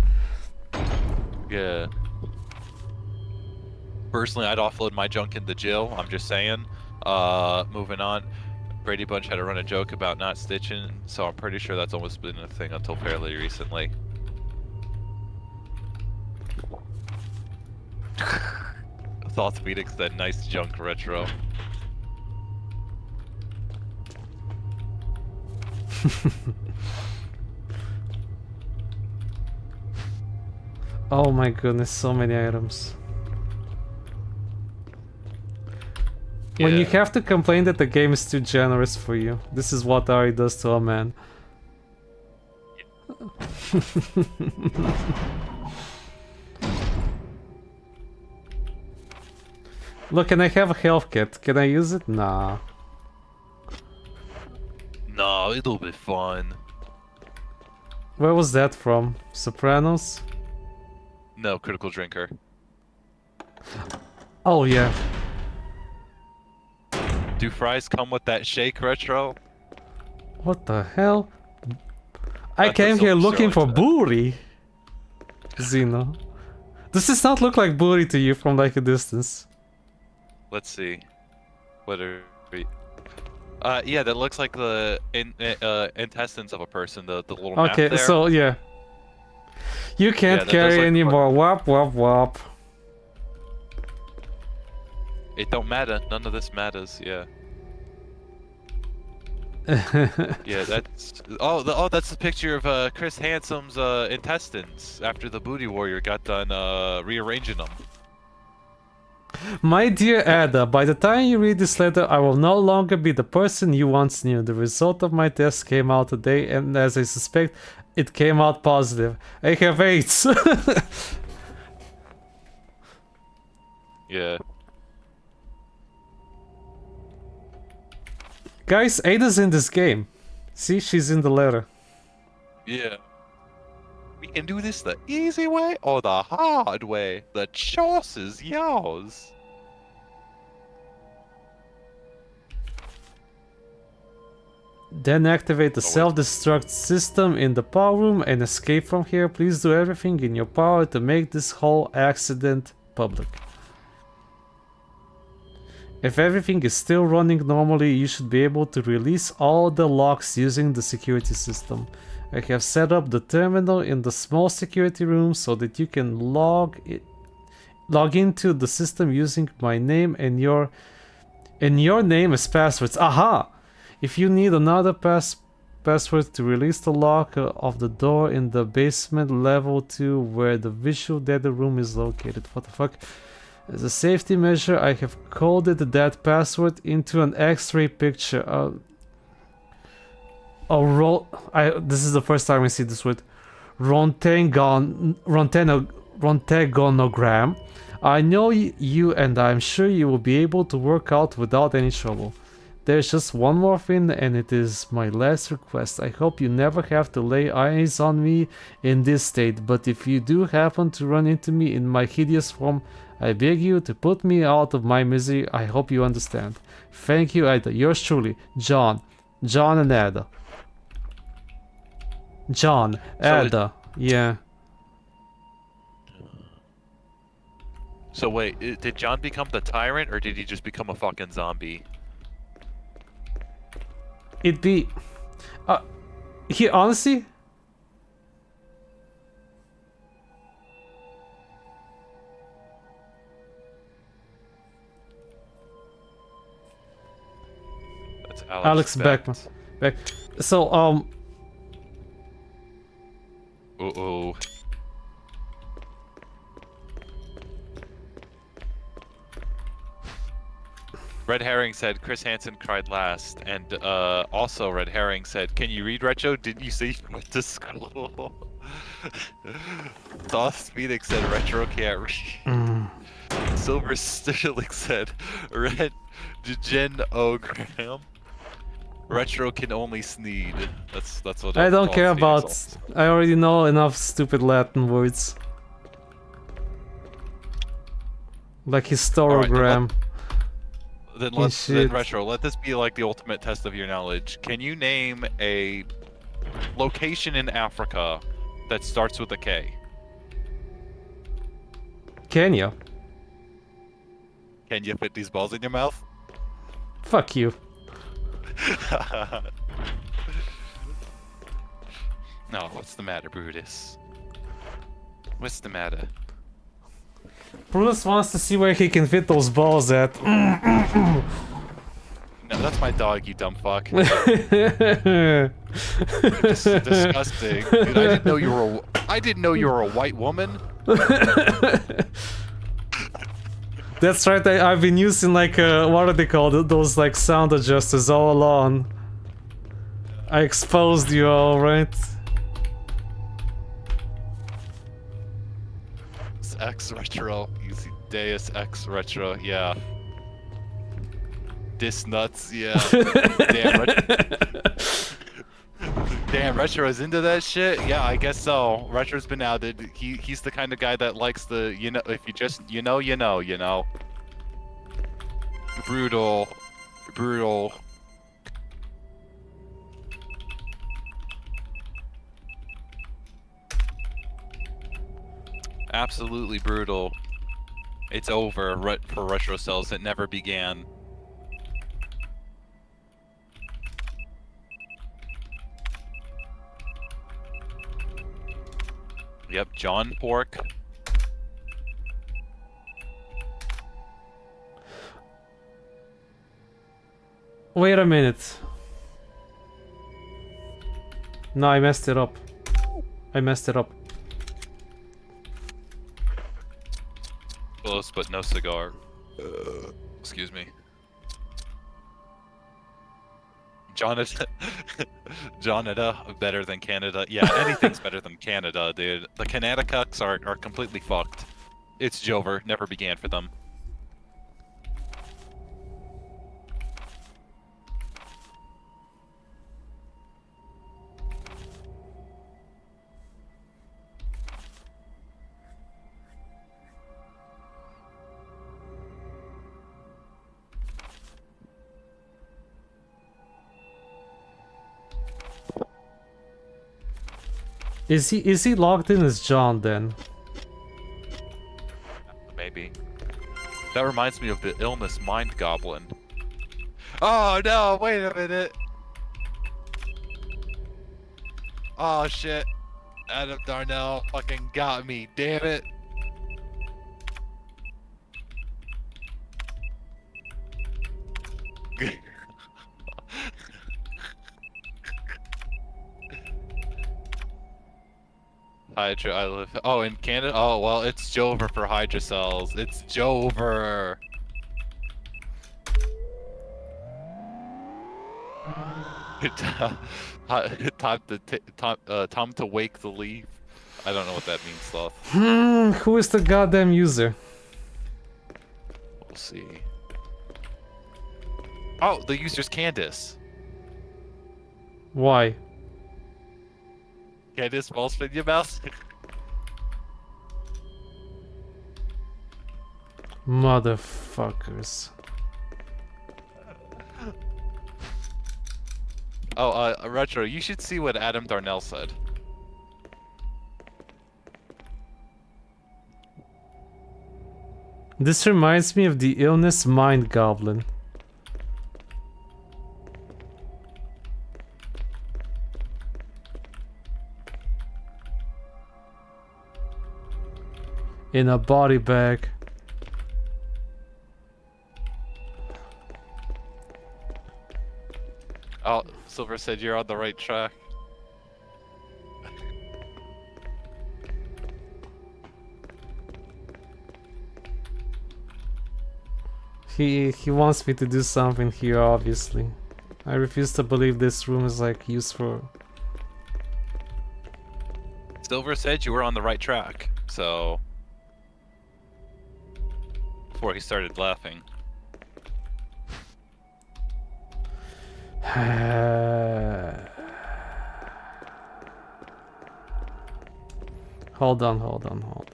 Yeah. Personally, I'd offload my junk into Jill. I'm just saying. Moving on. Brady Bunch had to run a joke about not stitching, so I'm pretty sure that's almost been a thing until fairly recently. Thoughts Phoenix, that nice junk retro. Oh my goodness, so many items. When you Yeah. have to complain that the game is too generous for you, this is what RE does to a man. Look, and I have a health kit. Can I use it? Nah. No, it'll be fun. Where was that from? Sopranos? No, Critical Drinker. Oh yeah. Do fries come with that shake retro? What the hell? I That's came what here Silver looking for Sterling booty. Xeno. Does this not look like booty to you from like a distance? Let's see. What are we? Yeah, that looks like the intestines of a person. The little map Okay, there. so yeah. You can't that does carry look anymore. Wop wop wop. It don't matter. None of this matters. Yeah. Yeah, that's that's the picture of Chris Handsome's intestines after the Booty Warrior got done rearranging them. My dear Ada, by the time you read this letter, I will no longer be the person you once knew. The result of my test came out today, and as I suspect, it came out positive. I have AIDS. Yeah. Guys, Ada's in this game. See, she's in the letter. Yeah. We can do this the easy way or the hard way. The choice is yours. Then activate the self-destruct system in the power room and escape from here. Please do everything in your power to make this whole accident public. If everything is still running normally, you should be able to release all the locks using the security system. I have set up the terminal in the small security room so that you can log into the system using my name and your name as passwords. Aha! If you need another password to release the lock of the door in the basement level 2 where the visual data room is located. What the fuck? As a safety measure, I have coded that password into an X-ray picture. This is the first time I see this word. Rontagonogram. I know you, and I'm sure you will be able to work out without any trouble. There's just one more thing, and it is my last request. I hope you never have to lay eyes on me in this state, but if you do happen to run into me in my hideous form, I beg you to put me out of my misery. I hope you understand. Thank you, Ada. Yours truly, John. John and Ada. John, Ada. Yeah. So wait, did John become the tyrant, or did he just become a fucking zombie? It'd be... he honestly... That's Alex Beckman. So, Uh-oh. Red Herring said Chris Hansen cried last, and also Red Herring said, "Can you read Retro? Didn't you say you went to school?" Sauce Phoenix said Retro can't read. Silver Sterling said Red Gen Ogram. Retro can only sneed. That's what I don't care Phoenix about... also- I already know enough stupid Latin words. Like histogram. Then shit. Retro, let this be like the ultimate test of your knowledge. Can you name a location in Africa that starts with a K? Kenya. Can you fit these balls in your mouth? Fuck you. No, what's the matter, Brutus? What's the matter? Brutus wants to see where he can fit those balls at. No, that's my dog, you dumb fuck. Disgusting. Dude, I didn't know you were a white woman. That's right, I've been using like, what are they called? Those like sound adjusters all along. I exposed you all, right? It's X Retro. Easy Deus X Retro, yeah. Dis nuts, yeah. Damn, Retro's into that shit? Yeah, I guess so. Retro's been outed. He's the kind of guy that likes the, you know, if you just, you know. Brutal. Brutal. Absolutely brutal. It's over for Retro Cells. It never began. Yep, John Pork. Wait a minute. No, I messed it up. Close, but no cigar. Excuse me. Jonathan, better than Canada. Yeah, anything's better than Canada, dude. The Connecticuts are completely fucked. It's Jover, never began for them. Is he logged in as John then? Maybe. That reminds me of the illness Mind Goblin. Oh no, wait a minute. Oh shit. Adam Darnell fucking got me, damn it. Hydra, I live. Oh, in Canada? Oh, well, it's Jover for Hydra cells. It's Jover. Time to wake the leaf. I don't know what that means, though. Who is the goddamn user? We'll see. Oh, the user's Candace. Why? Candace, ball spin your mouse. Motherfuckers. Oh, Retro, you should see what Adam Darnell said. This reminds me of the illness mind goblin. In a body bag. Oh, Silver said you're on the right track. He wants me to do something here, obviously. I refuse to believe this room is like used for... Silver said you were on the right track, so... Before he started laughing. Hold on.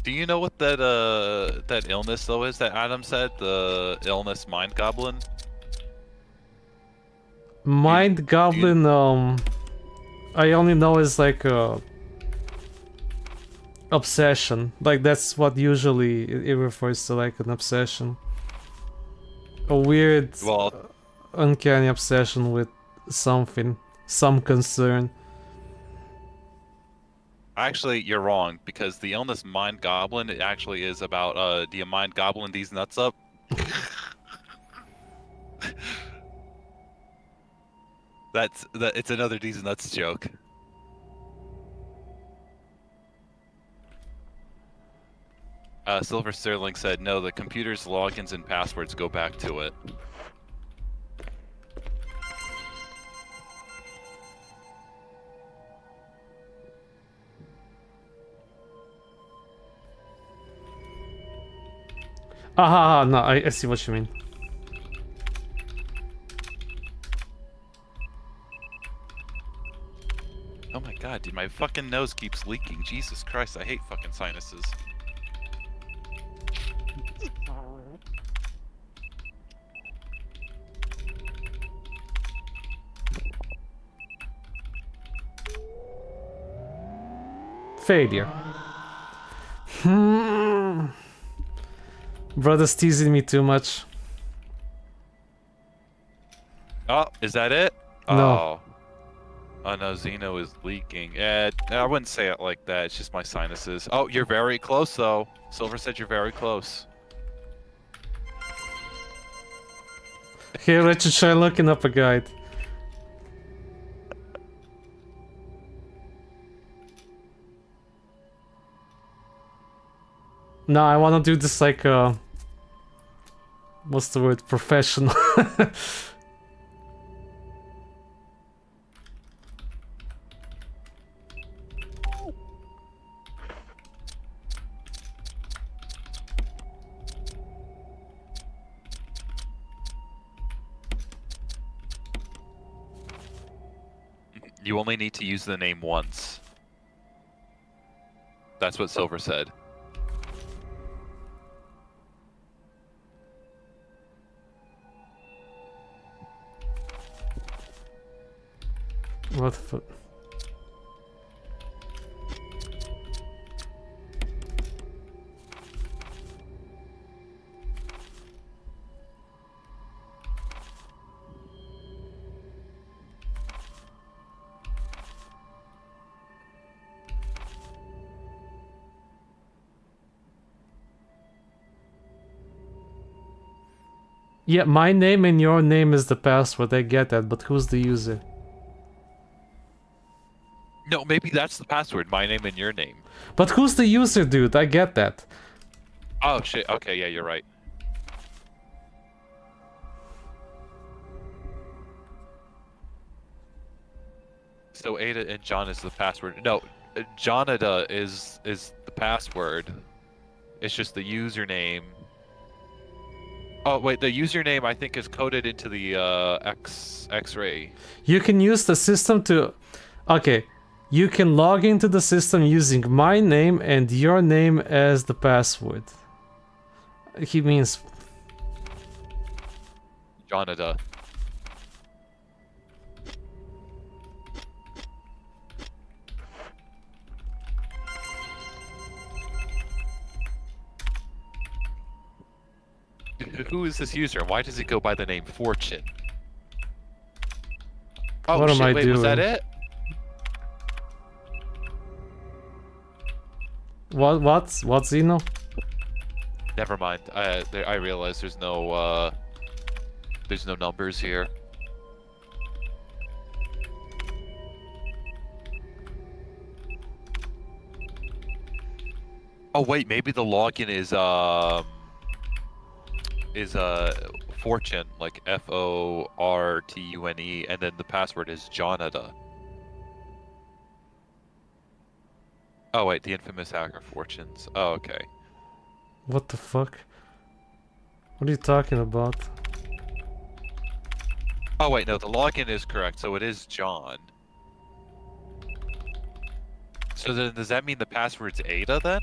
Do you know what that illness though is that Adam said? The illness mind goblin? Mind goblin, I only know is like a obsession. Like that's what usually it refers to, like an obsession. A weird, Well, uncanny obsession with something, some concern. actually, you're wrong, because the illness mind goblin, it actually is about, do you mind gobbling these nuts up? It's another these nuts joke. Silver Sterling said, no, the computer's logins and passwords go back to it. No, I see what you mean. Oh my god, dude, my fucking nose keeps leaking. Jesus Christ, I hate fucking sinuses. Failure. Brother's teasing me too much. Oh, is that it? No. Oh no, Xeno is leaking. I wouldn't say it like that. It's just my sinuses. Oh, you're very close though. Silver said you're very close. Here, Richard, try looking up a guide. No, I wanna do this like what's the word? Professional. You only need to use the name once. That's what Silver said. What the fuck? Yeah, my name and your name is the password, I get that, but who's the user? No, maybe that's the password. My name and your name. But who's the user, dude? I get that. Oh shit. Okay, yeah, you're right. So Ada and John is the password. No, Jonada is the password. It's just the username. Oh wait, the username I think is coded into the X-ray. You can use the system to... Okay, you can log into the system using my name and your name as the password. He means... Jonada. Who is this user, and why does he go by the name Fortune? Oh What am shit, I wait, was that doing? it? What, Zeno? Never mind. I realize there's no numbers here. Oh wait, maybe the login is Fortune, like Fortune, and then the password is Jonada. Oh wait, the infamous hacker Fortunes. Oh okay. What the fuck? What are you talking about? Oh wait, no, the login is correct, so it is John. So then does that mean the password's Ada then?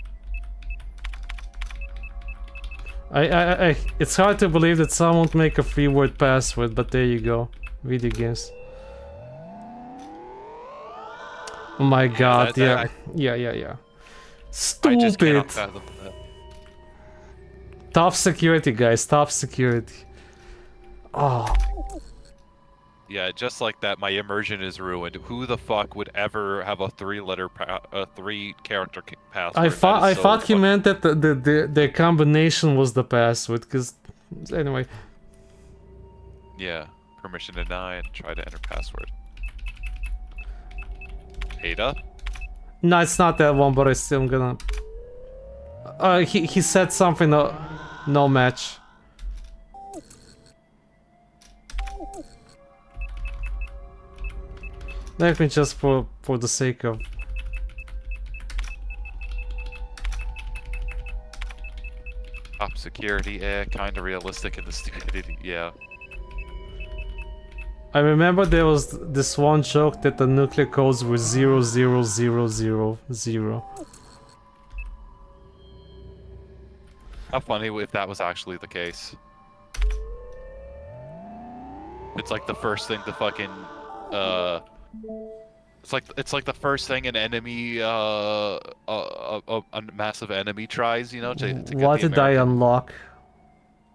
It's hard to believe that someone would make a 3-word password, but there you go. Video games. Oh my god, yeah. Yeah. I just cannot Stupid! fathom that. Top security, guys, top security. Oh, Yeah, just like that, my immersion is ruined. Who the fuck would ever have a 3-character password? I That is so thought he fucking- meant that the combination was the password, cause anyway. Yeah, permission denied. Try to enter password. Ada? No, it's not that one, but I still am gonna. He said something. No match. Let me just for the sake of. Top security, kinda realistic in the stupidity, yeah. I remember there was this one joke that the nuclear codes were 00000. How funny if that was actually the case. It's like the first thing to fucking, it's like the first thing an enemy, a massive enemy tries, you know, to get What the did I American. unlock?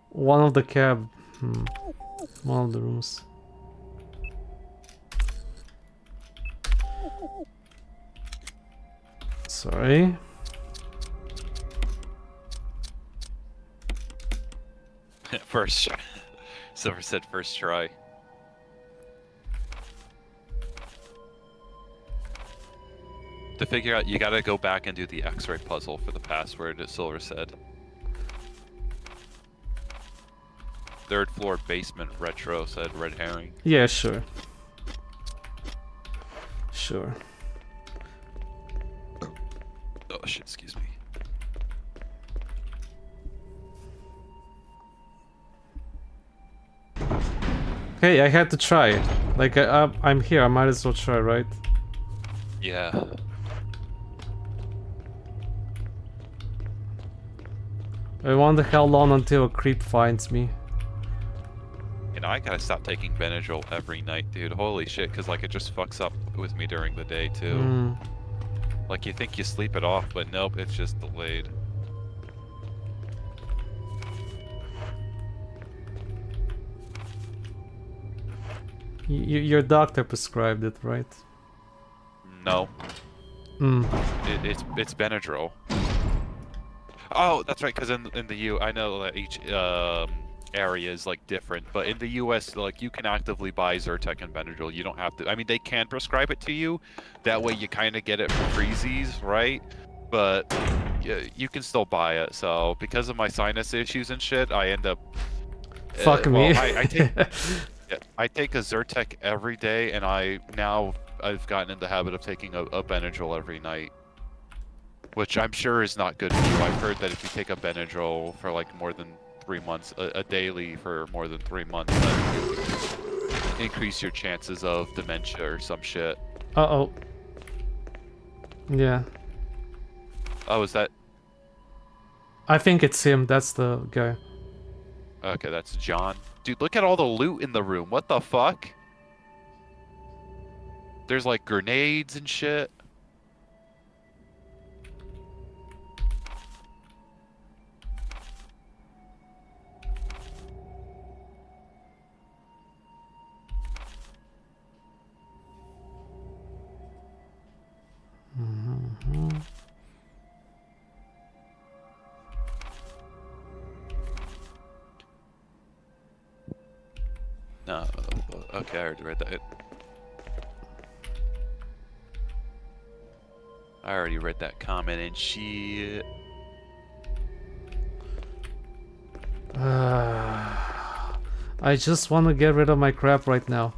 One of the cab. One of the rooms. Sorry. First try. Silver said first try. To figure out, you gotta go back and do the X-ray puzzle for the password, as Silver said. Third floor basement retro, said Red Herring. Yeah, sure. Sure. Oh shit, excuse me. Hey, I had to try. Like, I'm here, I might as well try, right? Yeah. I wonder how long until a creep finds me. You know, I gotta stop taking Benadryl every night, dude. Holy shit, because like it just fucks up with me during the day too. Like you think you sleep it off, but nope, it's just delayed. Your doctor prescribed it, right? No. It's Benadryl. Oh, that's right. Because in the I know that each area is like different, but in the U.S., like you can actively buy Zyrtec and Benadryl. You don't have to. I mean, they can prescribe it to you. That way, you kind of get it for freezies, right? But you can still buy it. So because of my sinus issues and shit, I end up. Fuck me. I take. Yeah, I take a Zyrtec every day, and I've gotten in the habit of taking a Benadryl every night. Which I'm sure is not good for you. I've heard that if you take a Benadryl for like more than 3 months, a daily for more than 3 months, that increase your chances of dementia or some shit. Uh-oh. Yeah. Oh, is that... I think it's him, that's the guy. Okay, that's John. Dude, look at all the loot in the room. What the fuck? There's like grenades and shit. No. Okay, I already read that. I already read that comment and shit. I just want to get rid of my crap right now.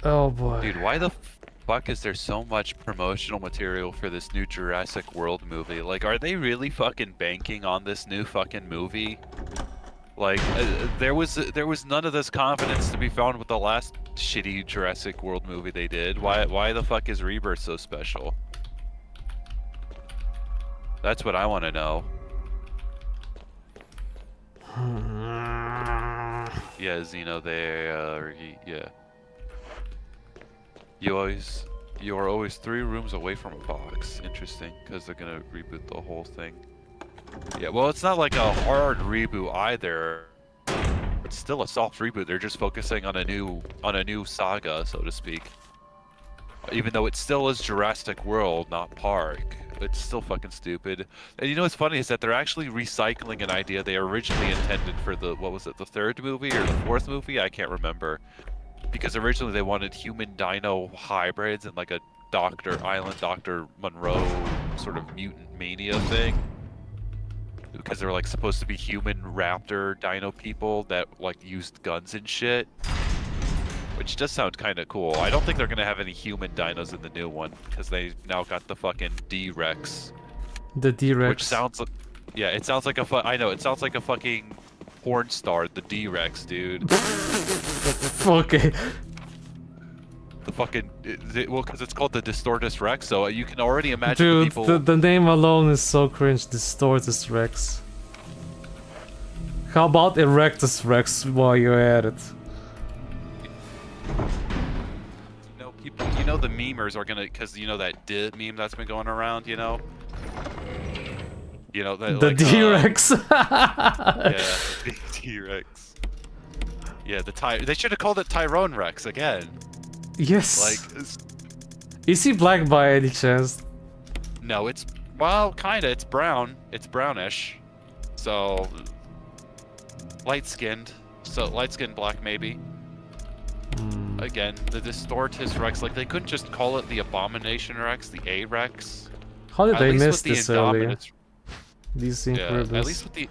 Oh boy. Dude, why the fuck is there so much promotional material for this new Jurassic World movie? Like, are they really fucking banking on this new fucking movie? Like, there was none of this confidence to be found with the last shitty Jurassic World movie they did. Why the fuck is Rebirth so special? That's what I want to know. Yeah, Xeno, yeah. You are always 3 rooms away from a box. Interesting, because they're gonna reboot the whole thing. Yeah, well, it's not like a hard reboot either. It's still a soft reboot. They're just focusing on a new saga, so to speak. Even though it still is Jurassic World, not Park. It's still fucking stupid. And you know what's funny is that they're actually recycling an idea they originally intended for the, what was it, the 3rd movie or the 4th movie? I can't remember. Because originally they wanted human dino hybrids and like a Dr. Monroe sort of mutant mania thing. Because they were like supposed to be human raptor dino people that like used guns and shit. Which does sound kind of cool. I don't think they're gonna have any human dinos in the new one because they now got the fucking D-Rex. The D-Rex. Which sounds like, yeah, it sounds like I know, it sounds like a fucking porn star, the D-Rex, dude. Okay. The fucking, well, because it's called the Distortus Rex, so you can already imagine Dude, people. the name alone is so cringe. Distortus Rex. How about Erectus Rex while you're at it? You know the memers are gonna, because you know that did meme that's been going around, you know that, The like, D-Rex. yeah, the T-Rex. Yeah, they should have called it Tyrone Rex again. Yes. Like, is he black by any chance? no, it's, well, kinda. It's brown. It's brownish. So light-skinned. So light-skinned black maybe. Again, the Distortus Rex, like they couldn't just call it the Abomination Rex, the A-Rex. How did At they least miss with the this earlier? Indominus- These Yeah, incredibles. at least with the.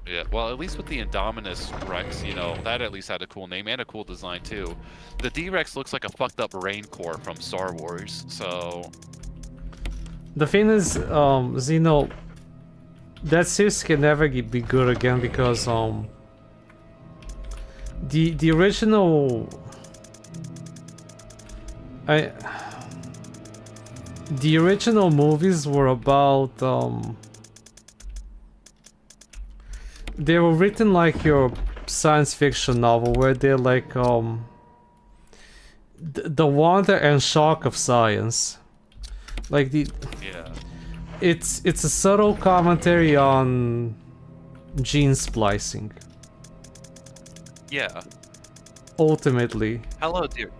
Yeah, well, at least with the Indominus Rex, you know, that at least had a cool name and a cool design too. The D-Rex looks like a fucked up Raincore from Star Wars, so. The thing is, Xeno, that series can never be good again because the original the original movies were about they were written like your science fiction novel where they're like the wonder and shock of science. Like the Yeah. it's a subtle commentary on gene splicing. Yeah. Ultimately. Hello, dear.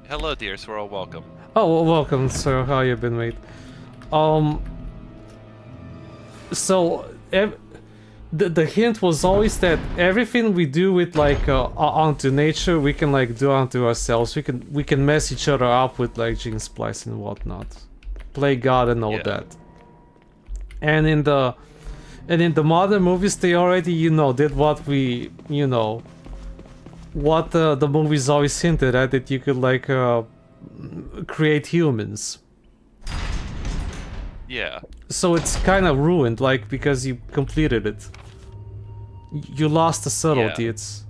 Hello, dear Swirl. Welcome. Oh, well, welcome, sir. How you been, mate? So the hint was always that everything we do with like onto nature, we can like do onto ourselves. We can mess each other up with like gene splicing and whatnot, play God and all that. And in the modern movies, they already did what we what the movies always hinted at, that you could like create humans. Yeah. So it's kind of ruined, like, because you completed it. You lost the subtlety. Yeah. It's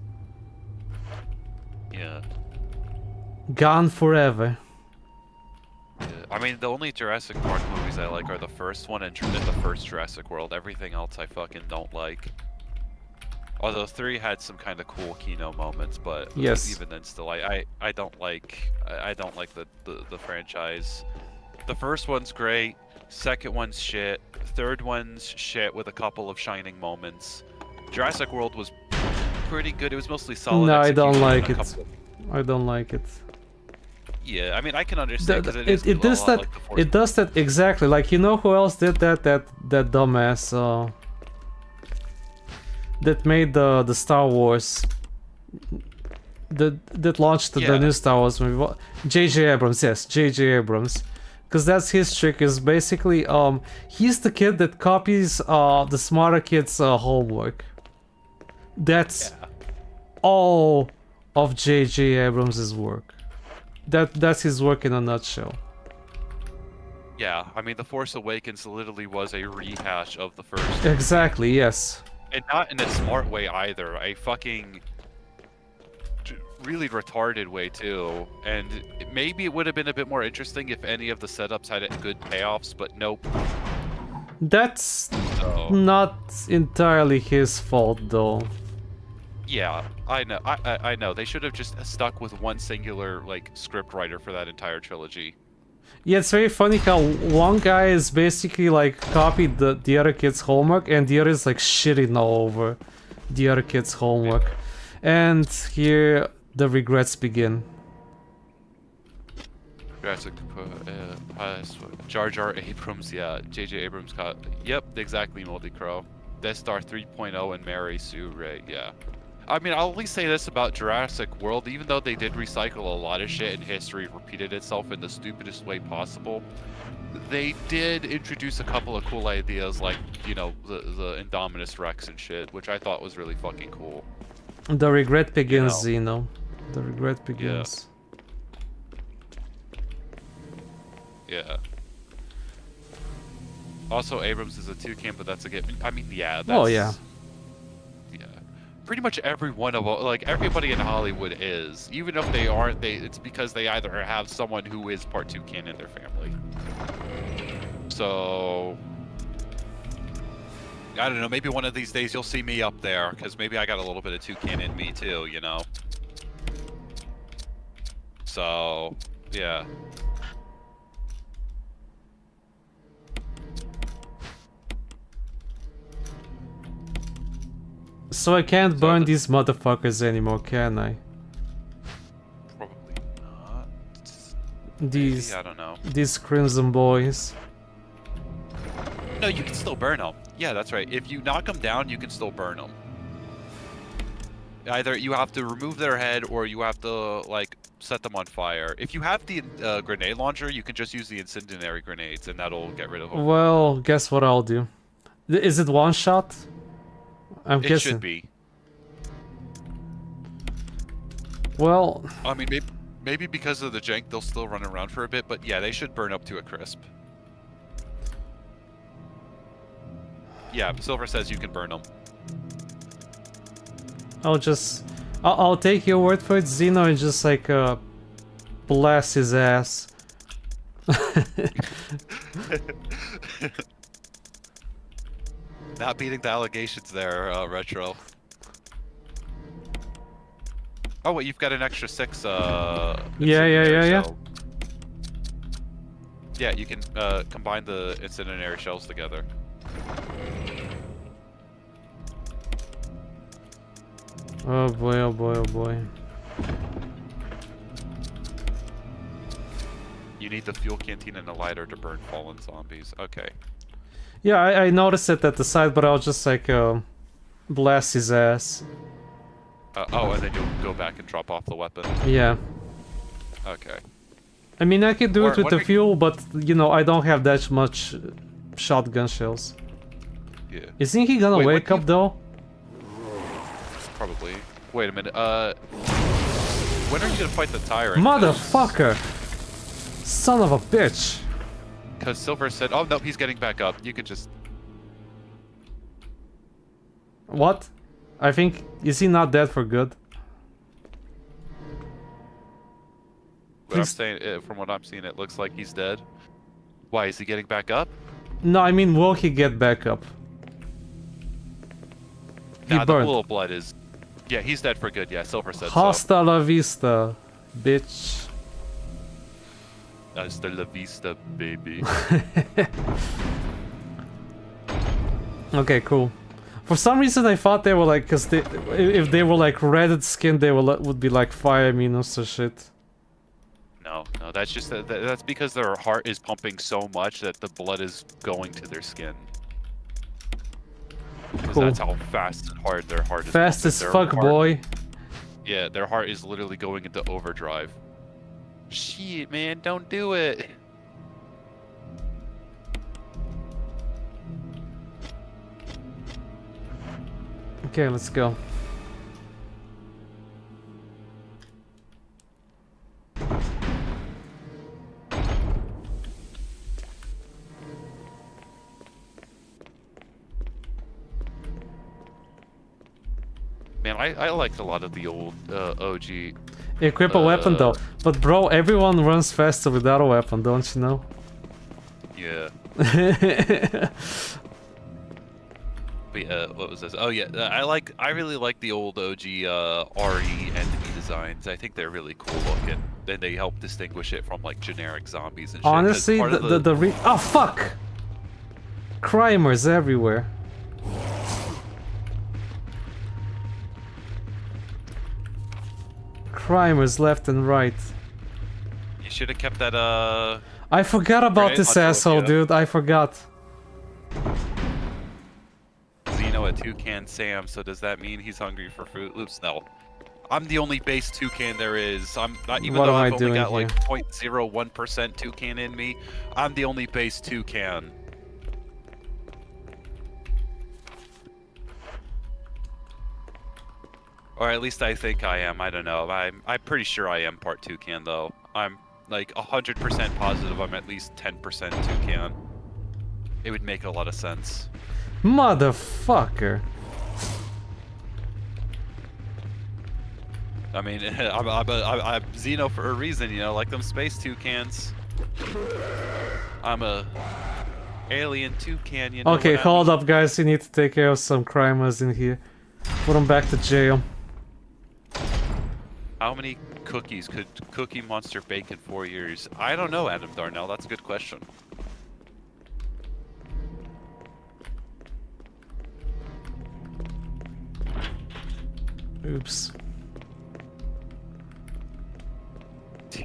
Yeah. gone forever. Yeah. I mean, the only Jurassic Park movies I like are the first one and the first Jurassic World. Everything else I fucking don't like. Although 3 had some kind of cool Kino moments, but Yes. even then, still, I don't like the franchise. The first one's great. Second one's shit. Third one's shit with a couple of shining moments. Jurassic World was pretty good. It was mostly solid. No, I don't execution like and a it. couple of- I don't like it. Yeah, I mean, I can understand because it is It a does lot that. like the Force. It does that exactly. Like, you know who else did that? That dumbass. That made the Star Wars. That launched the new Star Wars movie. J.J. Abrams, yes, J.J. Abrams. Because that's his trick, is basically, he's the kid that copies the smarter kids' homework. That's all of J.J. Abrams' work. That's his work in a nutshell. Yeah, I mean, The Force Awakens literally was a rehash of the first. Exactly, yes. And not in a smart way either. A fucking really retarded way too. And maybe it would have been a bit more interesting if any of the setups had good payoffs, but nope. That's not entirely his fault, though. Yeah, I know. I know. They should have just stuck with one singular like script writer for that entire trilogy. Yeah, it's very funny how one guy is basically like copied the other kid's homework, and the other is like shitting all over the other kid's homework. And here the regrets begin. Jurassic Jar Jar Abrams, yeah. J.J. Abrams got... Yep, exactly, Moldy Crow. Death Star 3.0 and Mary Sue Ray, yeah. I mean, I'll at least say this about Jurassic World. Even though they did recycle a lot of shit and history repeated itself in the stupidest way possible, they did introduce a couple of cool ideas like, you know, the Indominus Rex and shit, which I thought was really fucking cool. The regret begins, Zeno. The regret begins. Yeah. Also, Abrams is a toucan, but that's a get. I mean, yeah. That's, oh yeah. Yeah. Pretty much every one of like everybody in Hollywood is, even if they aren't. It's because they either have someone who is part toucan in their family. So I don't know. Maybe one of these days you'll see me up there, because maybe I got a little bit of toucan in me too. You know. So yeah. So I can't burn these motherfuckers anymore, can I? Probably not. These, maybe, I don't know. These Crimson Boys. No, you can still burn them. Yeah, that's right. If you knock them down, you can still burn them. Either you have to remove their head, or you have to, like, set them on fire. If you have the grenade launcher, you can just use the incendiary grenades, and that'll get rid of them. Well, guess what I'll do? Is it one shot? I'm guessing. It should be. Well... I mean, maybe because of the jank, they'll still run around for a bit, but yeah, they should burn up to a crisp. Yeah, Silver says you can burn them. I'll take your word for it, Zeno, and just like blast his ass. Not beating the allegations there, Retro. Oh wait, you've got an extra 6 Yeah. shell. Yeah, you can combine the incendiary shells together. Oh boy, oh boy, oh boy. You need the fuel canteen and a lighter to burn fallen zombies. Okay. Yeah, I noticed it at the side, but I'll just like blast his ass. Oh, and then you'll go back and drop off the weapon. Yeah. Okay. I mean, I could do it with what the are fuel, but you know, I don't have that much shotgun shells. Yeah. Isn't he gonna wake up though? Probably. Wait a minute. When are you gonna fight the tyrant? Motherfucker! Son of a bitch! Because Silver said, "Oh no, he's getting back up. You can just." What? I think, is he not dead for good? But I'm saying, from what I'm seeing, it looks like he's dead. Why is he getting back up? No, I mean, will he get back up? Nah, the burned. pool of blood is. Yeah, he's dead for good. Yeah, Silver said Hasta la vista, bitch. Hasta la vista, baby. Okay, cool. For some reason, I thought they were like, cause if they were like redded skin, they would be like fire immune or shit. No, that's just that's because their heart is pumping so much that the blood is going to their skin. Because Cool. that's how fast and hard their heart is. Fast pumping. as Their fuck, heart- boy. Yeah, their heart is literally going into overdrive. Shit, man, don't do it. Okay, let's go. Man, I liked a lot of the old OG. Equip a weapon though. But bro, everyone runs faster without a weapon, don't you know? Yeah. What was this? Oh yeah, I really like the old OG RE enemy designs. I think they're really cool looking. Then they help distinguish it from like generic zombies and shit. 'cause Honestly, part of oh fuck! Crimers everywhere. Crimers left and right. You should have kept that I forgot about Grenade this launcher with asshole, you. dude. I forgot. Xeno at Toucan Sam. So does that mean he's hungry for Fruit Loops? No. I'm the only base toucan there is. I'm not even What though am I I've only doing got like here? 0.01% toucan in me. I'm the only base toucan. Or at least I think I am. I don't know. I'm pretty sure I am part toucan though. I'm like 100% positive I'm at least 10% toucan. It would make a lot of sense. Motherfucker. I mean, I'm Xeno for a reason, you know, like them space toucans. I'm a alien toucan, you know. Okay, what I hold mean? up, guys. You need to take care of some crimers in here. Put them back to jail. How many cookies could Cookie Monster bake in 4 years? I don't know, Adam Darnell. That's a good question. Oops.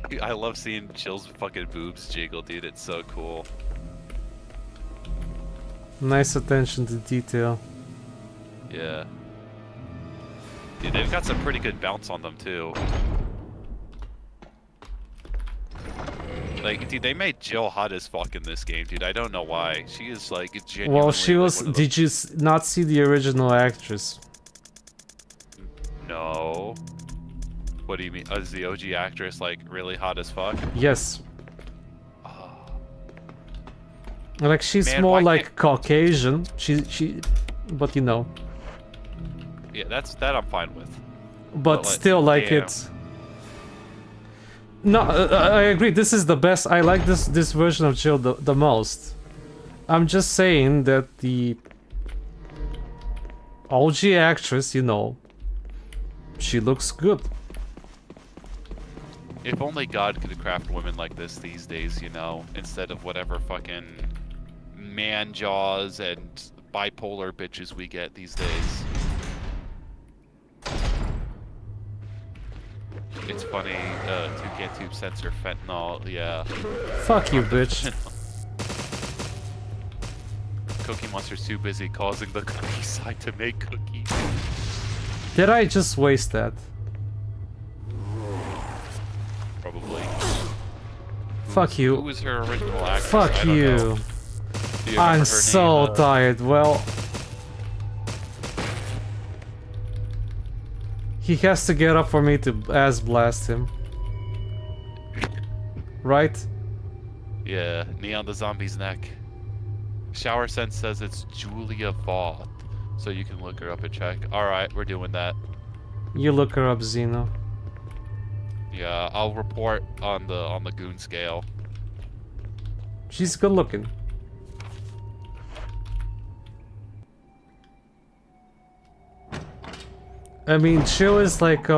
Dude, I love seeing Chill's fucking boobs jiggle, dude. It's so cool. Nice attention to detail. Yeah. Dude, they've got some pretty good bounce on them, too. Like, dude, they made Jill hot as fuck in this game, dude. I don't know why. She is, like, genuinely... Well, she like, was. one of the- Did you not see the original actress? No. What do you mean? Is the OG actress, like, really hot as fuck? Yes. Oh. Like she's Man, more why like Caucasian. But you know. Yeah, that I'm fine with. But like, still, like damn. it's. No, I agree. This is the best. I like this version of Jill the most. I'm just saying that the OG actress, you know, she looks good. If only God could craft women like this these days, you know, instead of whatever fucking man jaws and bipolar bitches we get these days. It's funny, Toucan tube sensor fentanyl, yeah. Fuck you, bitch. Cookie Monster's too busy causing the cookie side to make cookies. Did I just waste that? Probably. Fuck Who you. was her original actress? I Fuck don't know. you. Do you remember I'm her so name? tired. Well, he has to get up for me to ass blast him. Right? Yeah, knee on the zombie's neck. Shower Sense says it's Julia Voth, so you can look her up and check. Alright, we're doing that. You look her up, Xeno. Yeah, I'll report on the goon scale. She's good looking. I mean, Jill is like,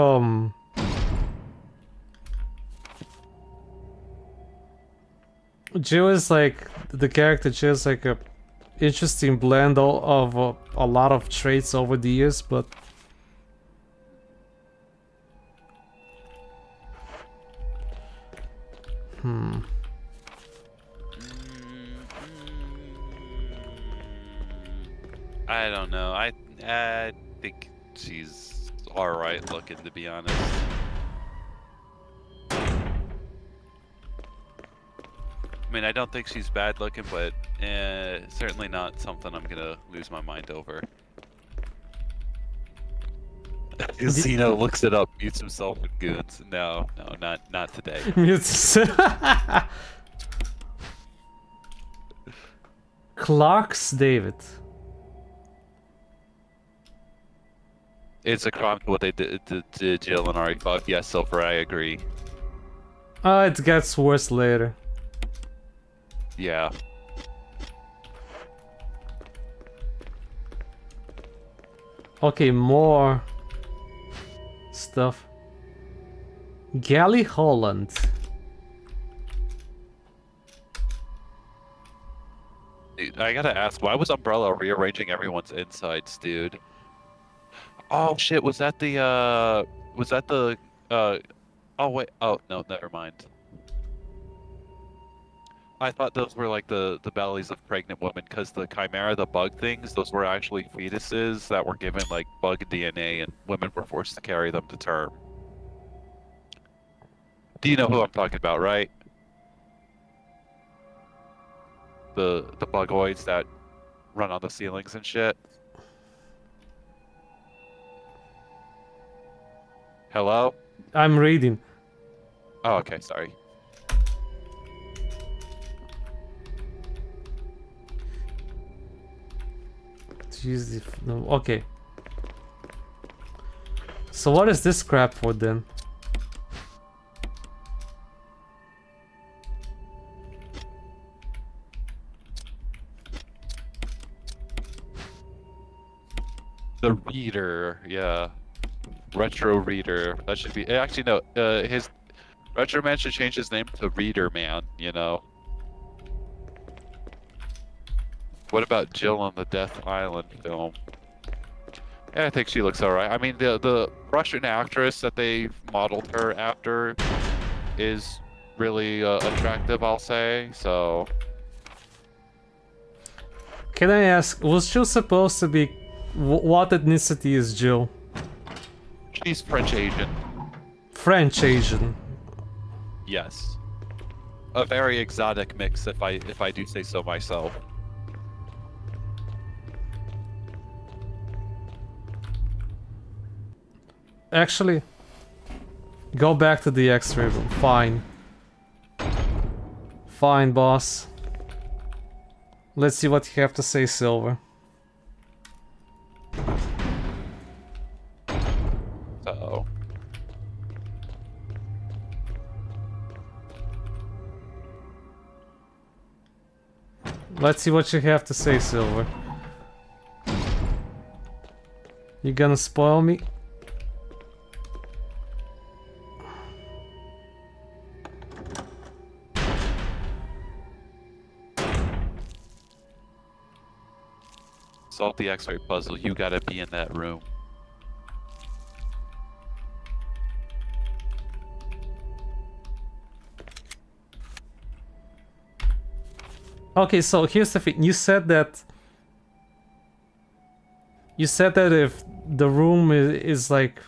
Jill is like, the character Jill is like a interesting blend of a lot of traits over the years, but I don't know. I think she's alright looking, to be honest. I mean, I don't think she's bad looking, but certainly not something I'm gonna lose my mind over. Casino looks it up, mutes himself and goons. No, not today. Mutes. Clark's David. It's a crime to what they did to Jill and RE5. Yes, Silver, I agree. It gets worse later. Yeah. Okay, more stuff. Gally Holland. Dude, I gotta ask, why was Umbrella rearranging everyone's insides, dude? Oh shit, was that the oh wait, oh no, never mind. I thought those were like the bellies of pregnant women, because the chimera, the bug things, those were actually fetuses that were given like bug DNA, and women were forced to carry them to term. Do you know who I'm talking about, right? The bugoids that run on the ceilings and shit. Hello? I'm reading. Oh, okay, sorry. Jeez, no, okay. So what is this crap for then? The reader, yeah. Retro Reader. That should be. Actually, no. His Retro Man should change his name to Reader Man. You know. What about Jill on the Death Island film? Yeah, I think she looks alright. I mean, the Russian actress that they modeled her after is really attractive, I'll say. So. Can I ask, was Jill supposed to be... what ethnicity is Jill? She's French Asian. French Asian. Yes. A very exotic mix, if I do say so myself. Actually, go back to the X-ray room. Fine. Fine, boss. Let's see what you have to say, Silver. Uh-oh. Let's see what you have to say, Silver. You gonna spoil me? Solve the X-ray puzzle. You gotta be in that room. Okay, so here's the thing. You said that if the room is like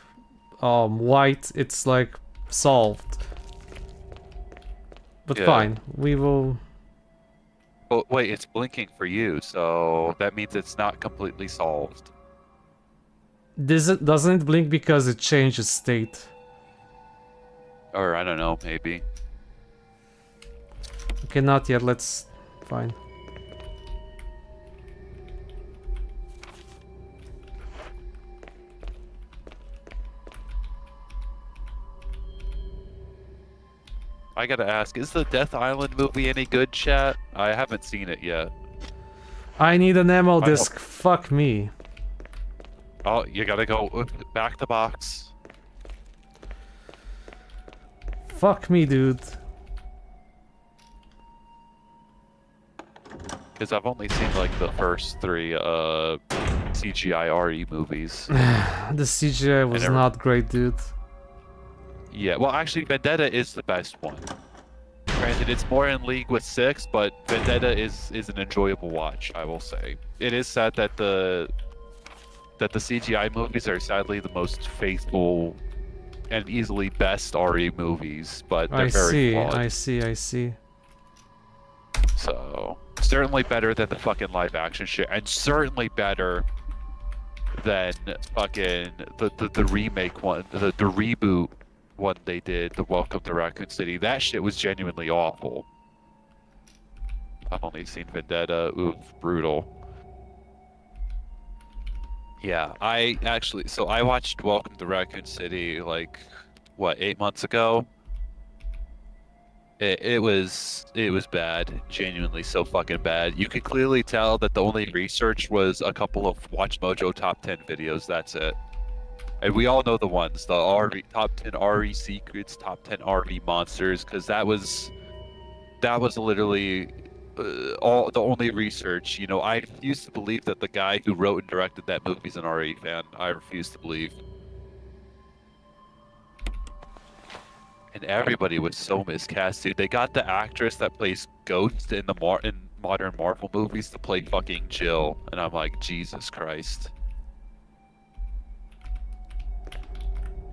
white, it's like solved. But Yeah. fine, we will. Oh, wait, it's blinking for you, so that means it's not completely solved. Doesn't it blink because it changes state? Or I don't know, maybe. Okay, not yet. Let's. Fine. I gotta ask, is the Death Island movie any good, chat? I haven't seen it yet. I need an ammo I disc. Fuck me. Oh, you gotta go back to box. Fuck me, dude. Because I've only seen like the first 3 CGI RE movies. The CGI was not great, dude. Yeah, well actually Vendetta is the best one. Granted, it's more in league with 6, but Vendetta is an enjoyable watch, I will say. It is sad that the CGI movies are sadly the most faithful and easily best RE movies, but they're very flawed. I see. So certainly better than the fucking live action shit, and certainly better than fucking the remake one, the reboot one they did, the Welcome to Raccoon City. That shit was genuinely awful. I've only seen Vendetta. Oof, brutal. Yeah, I watched Welcome to Raccoon City like what, 8 months ago. It was bad, genuinely so fucking bad. You could clearly tell that the only research was a couple of Watch Mojo top 10 videos. That's it. And we all know the ones, the RE top 10 RE secrets, top 10 RE monsters, because that was literally all the only research. You know, I refuse to believe that the guy who wrote and directed that movie's an RE fan. I refuse to believe. And everybody was so miscast, dude. They got the actress that plays Ghost in modern Marvel movies to play fucking Jill, and I'm like, Jesus Christ.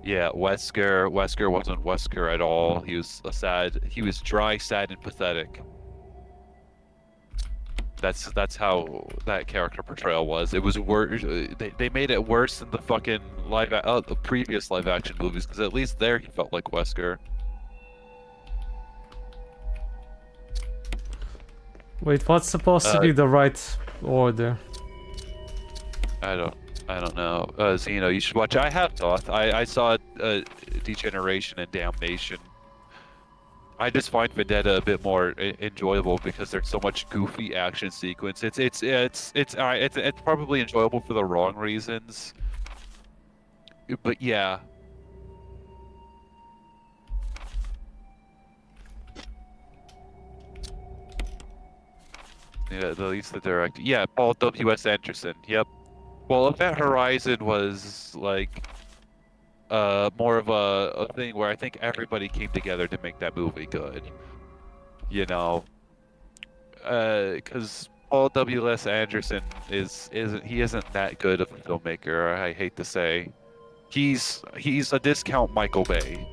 Yeah, Wesker wasn't Wesker at all. He was he was dry, sad, and pathetic. That's how that character portrayal was. It was worse. They made it worse than the fucking the previous live action movies, because at least there he felt like Wesker. Wait, what's supposed to be the right order? I don't know. Zeno, you should watch. I have thought. I saw Degeneration and Damnation. I just find Vendetta a bit more enjoyable because there's so much goofy action sequence. It's probably enjoyable for the wrong reasons. But yeah. Yeah, at least the director. Yeah, Paul W.S. Anderson. Yep. Well, Event Horizon was like more of a thing where I think everybody came together to make that movie good. You know, because Paul W.S. Anderson isn't that good of a filmmaker. I hate to say, he's a discount Michael Bay.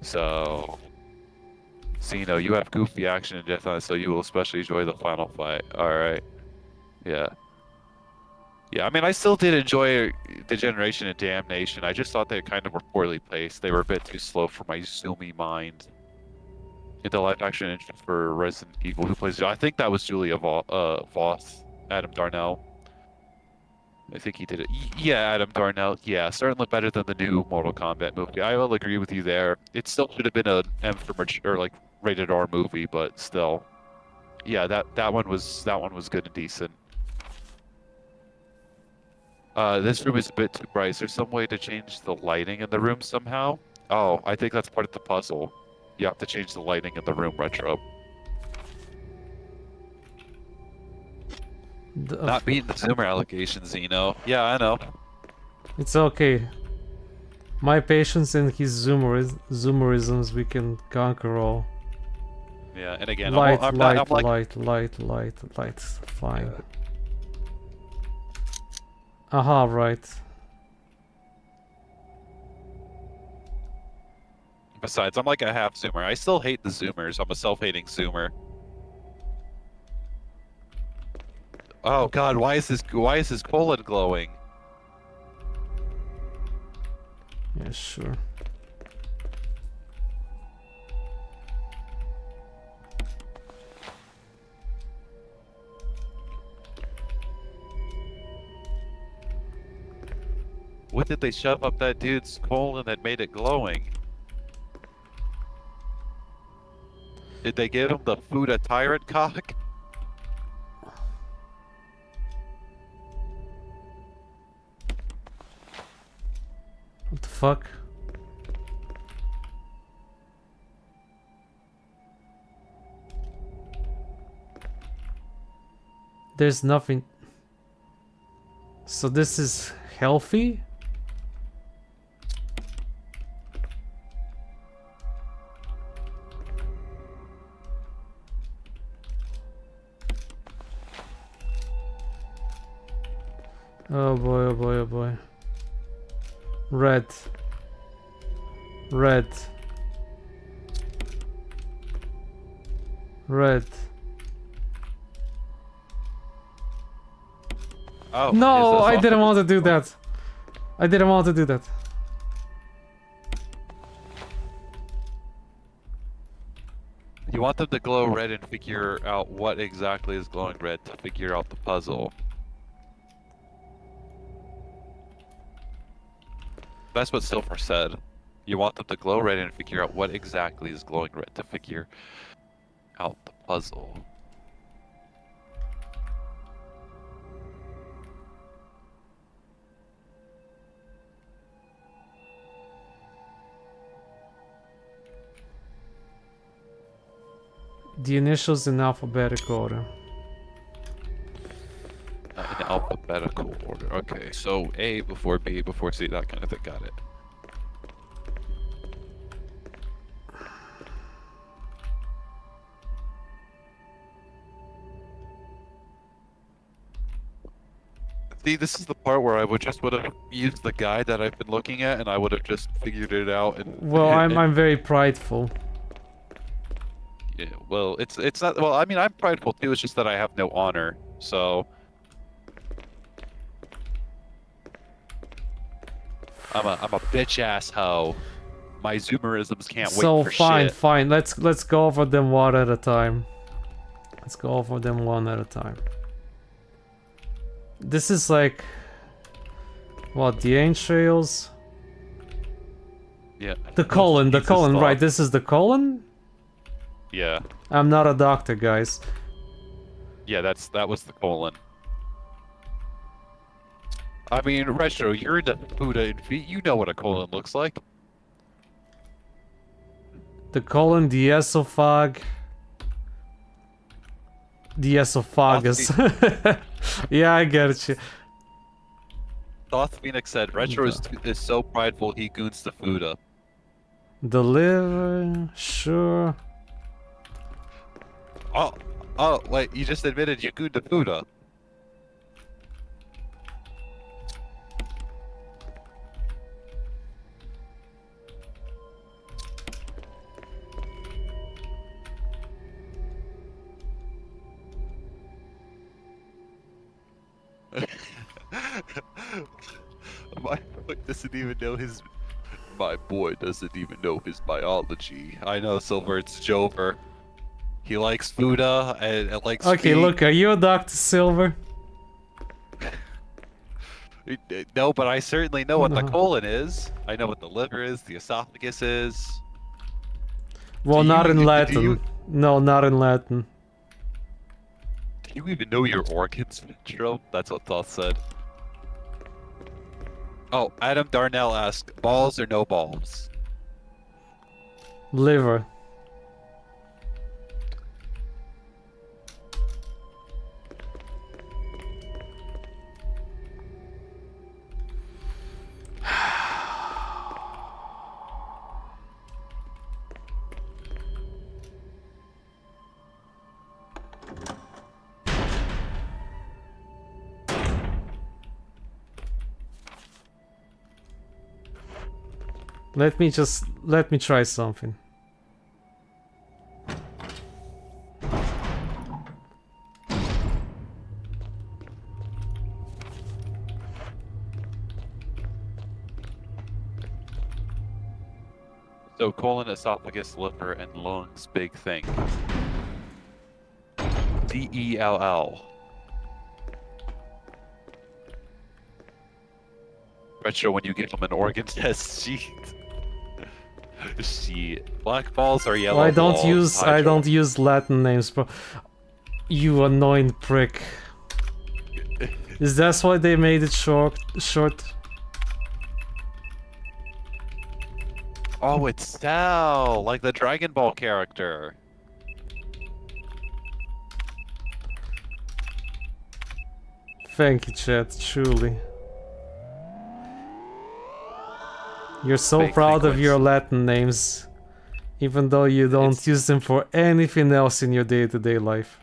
So, you know, you have goofy action and death on it, so you will especially enjoy the final fight. All right. Yeah. Yeah, I mean, I still did enjoy Degeneration and Damnation. I just thought they kind of were poorly placed. They were a bit too slow for my zoomy mind. In the live action engine for Resident Evil, who plays... I think that was Julia Voss, Adam Darnell. I think he did it. Yeah, Adam Darnell. Yeah, certainly better than the new Mortal Kombat movie. I will agree with you there. It still should have been an M for mature, or like rated R movie, but still. Yeah, that one was good and decent. This room is a bit too bright. Is there some way to change the lighting in the room somehow? Oh, I think that's part of the puzzle. You have to change the lighting in the room, Retro. Not beating the Zoomer allegations, Zeno. Yeah, I know. It's okay. My patience and his zoomerisms we can conquer all. Yeah, and again, light, I'm light, like... light. Fine. Yeah. Aha, right. Besides, I'm like a half Zoomer. I still hate the Zoomers. I'm a self-hating Zoomer. Oh God, why is his colon glowing? Yeah, sure. What did they shove up that dude's colon that made it glowing? Did they give him the Fuda Tyrant cock? What the fuck? There's nothing. So this is healthy? Oh boy, oh boy, oh boy. Red. Red. Red. Oh, No, is I this didn't off? want to do that. I didn't want to do that. You want them to glow red and figure out what exactly is glowing red to figure out the puzzle. That's what Silver said. You want them to glow red and figure out what exactly is glowing red to figure out the puzzle. The initials in alphabetical order. In alphabetical order. Okay, so A before B before C, that kind of thing. Got it. See, this is the part where I would have used the guide that I've been looking at, and I would have just figured it out. And Well, I'm very prideful. Yeah, well, it's not. Well, I mean, I'm prideful too. It's just that I have no honor. So I'm a bitch ass hoe. My zoomerisms can't wait So for fine, shit. fine. Let's go over them one at a time. Let's go over them one at a time. This is like what, the entrails? Yeah. The colon, the Jesus colon, thought. right? This is the colon. Yeah. I'm not a doctor, guys. Yeah, that was the colon. I mean, Retro, you're into Buddha and feet. You know what a colon looks like. The colon, the esophagus. The esophagus. Yeah, I get it. Thoth Phoenix said, Retro is so prideful he goons the food up. The liver, sure. Oh, wait, you just admitted you gooned the food up. My boy doesn't even know his. My boy doesn't even know his biology. I know, Silver. It's Jover. He likes Fuda and likes. Okay, feet. look, are you a Dr. Silver? No, but I certainly know what the No. colon is. I know what the liver is. The esophagus is. Well, Do not you- in do Latin. you- No, not in Latin. Do you even know your organs, Mitchell? That's what Thoth said. Oh, Adam Darnell asked, balls or no balls? Liver. Let me try something. So colon, esophagus, liver, and lungs, big thing. D-E-L-L. Retro, when you give them an organ test, she black balls or yellow Well, balls? I don't use Latin names, bro. You annoying prick. Is that why they made it short? Oh, it's Sal, like the Dragon Ball character. Thank you, chat, truly. You're so Big proud of sequence. your Latin names, even though you don't It's- use them for anything else in your day-to-day life.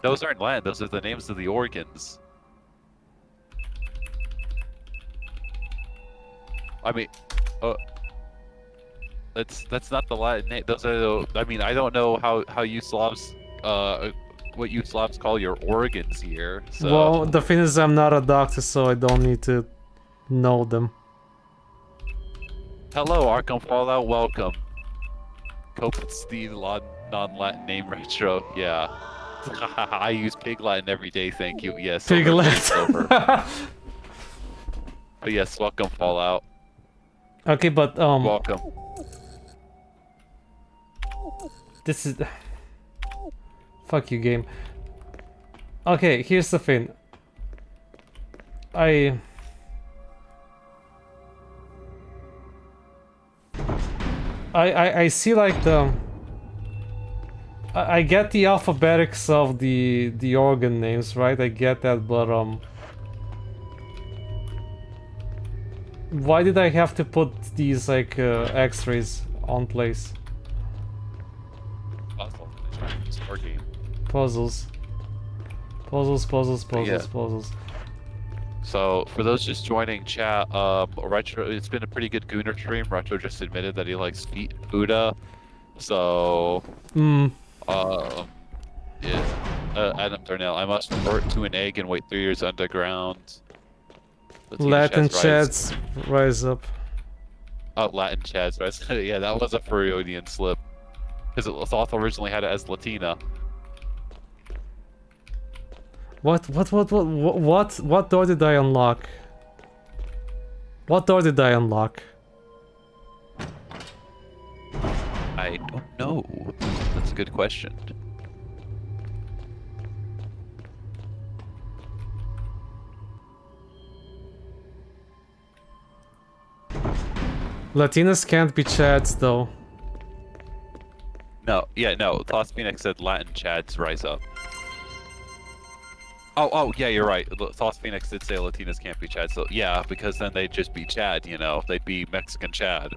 Those aren't Latin, those are the names of the organs. I mean, that's not the Latin name. Those are the. I mean, I don't know how you Slavs, what you Slavs call your organs here. So. Well, the thing is, I'm not a doctor, so I don't need to know them. Hello, Arkham Fallout. Welcome. Copens the non-Latin name retro. Yeah. I use Pig Latin every day. Thank you. Yes. Pig Latin. But yes, welcome Fallout. Okay, but Welcome. this is fuck you, game. Okay, here's the thing. I see like the I get the alphabetics of the organ names, right? I get that, but why did I have to put these like X-rays on place? Puzzles. Puzzles. So, for those just joining chat, Retro, it's been a pretty good Gooner stream. Retro just admitted that he likes feet and Buddha. So, yeah. Adam Darnell, I must revert to an egg and wait 3 years underground. Latin chads rise up. Oh, Latin chads rise. Yeah, that was a Freudian slip. Because Thoth originally had it as Latina. What door did I unlock? What door did I unlock? I don't know. That's a good question. Latinas can't be chads though. No, yeah, no. Thoth Phoenix said Latin chads rise up. Oh, yeah, you're right. Thoth Phoenix did say Latinas can't be Chad, so yeah, because then they'd just be Chad, you know? They'd be Mexican Chad.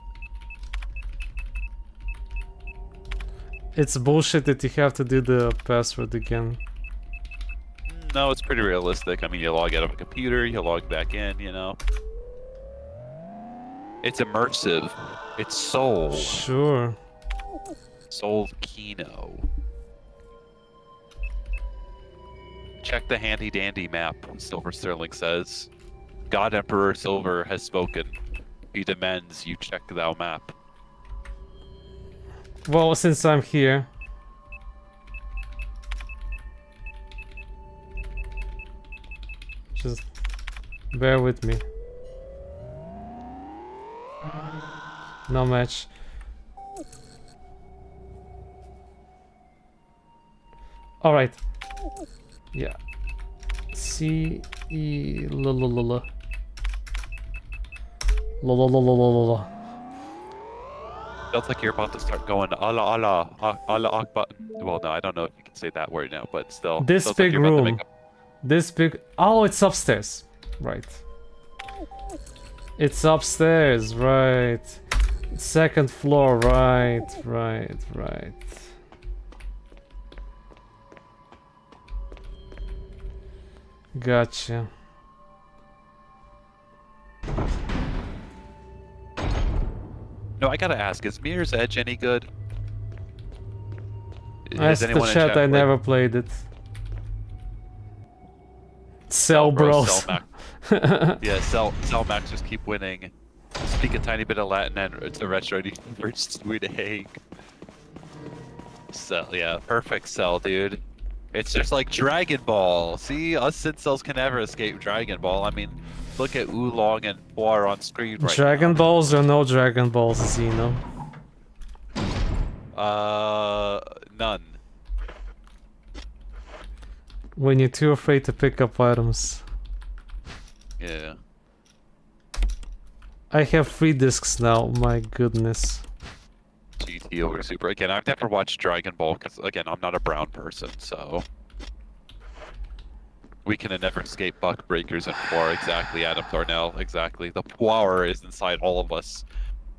It's bullshit that you have to do the password again. No, it's pretty realistic. I mean, you log out of a computer, you log back in, you know? It's immersive. It's Soul. Sure. Soul Kino. Check the handy dandy map, Silver Sterling says. God Emperor Silver has spoken. He demands you check thou map. Well, since I'm here. Just bear with me. No match. Alright. Yeah. C E L L L L L. Feels like you're about to start going Allah Allah Allah Akbar. Well, no, I don't know if you can say that word now, but still. This feels big like you're about to room. make This big. Oh, it's upstairs. Right. It's upstairs. Right. Second floor. Right. Gotcha. No, I gotta ask, is Mirror's Edge any good? Ask the chat, I never played it. Cell Bros. Cell yeah, Cell Max just keep winning. Speak a tiny bit of Latin and it's a retro for sweet egg. Cell, yeah, perfect Cell, dude. It's just like Dragon Ball. See, us incels can never escape Dragon Ball. I mean, look at Oolong and Poir on screen right Dragon now. Balls or no Dragon Balls, Xeno? None. When you're too afraid to pick up items. Yeah. I have 3 discs now, my goodness. GT over Super. Again, I've never watched Dragon Ball because, again, I'm not a brown person, so... We can never escape Buck Breakers and Poir. Exactly, Adam Darnell. Exactly. The Poir is inside all of us.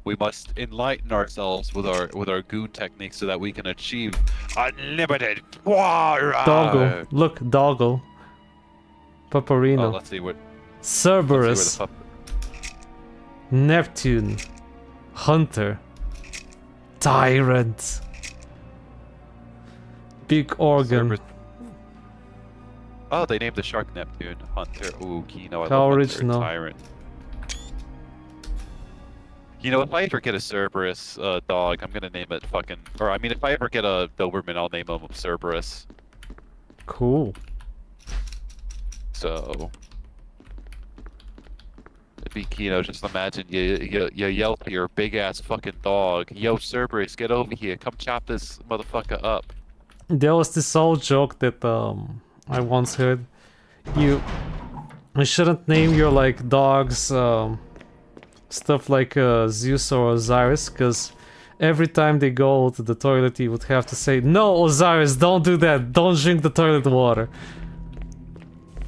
We must enlighten ourselves with our goon techniques so that we can achieve unlimited Poir. Doggo. Look, Doggo. Paparino. Oh, let's see what... Cerberus. Let's see where Neptune. Hunter. Tyrant. Big organ. Cerberus. Oh, they named the shark Neptune. Hunter. Ooh, Kino. I How love original. Hunter. Tyrant. You know, if I ever get a Cerberus dog, I'm gonna name it fucking. Or I mean, if I ever get a Doberman, I'll name him Cerberus. Cool. So. It'd be Kino. Just imagine you yell to your big ass fucking dog. Yo, Cerberus, get over here. Come chop this motherfucker up. There was this old joke that I once heard. You shouldn't name your like dogs stuff like Zeus or Osiris, because every time they go to the toilet you would have to say, no, Osiris, don't do that, don't drink the toilet water.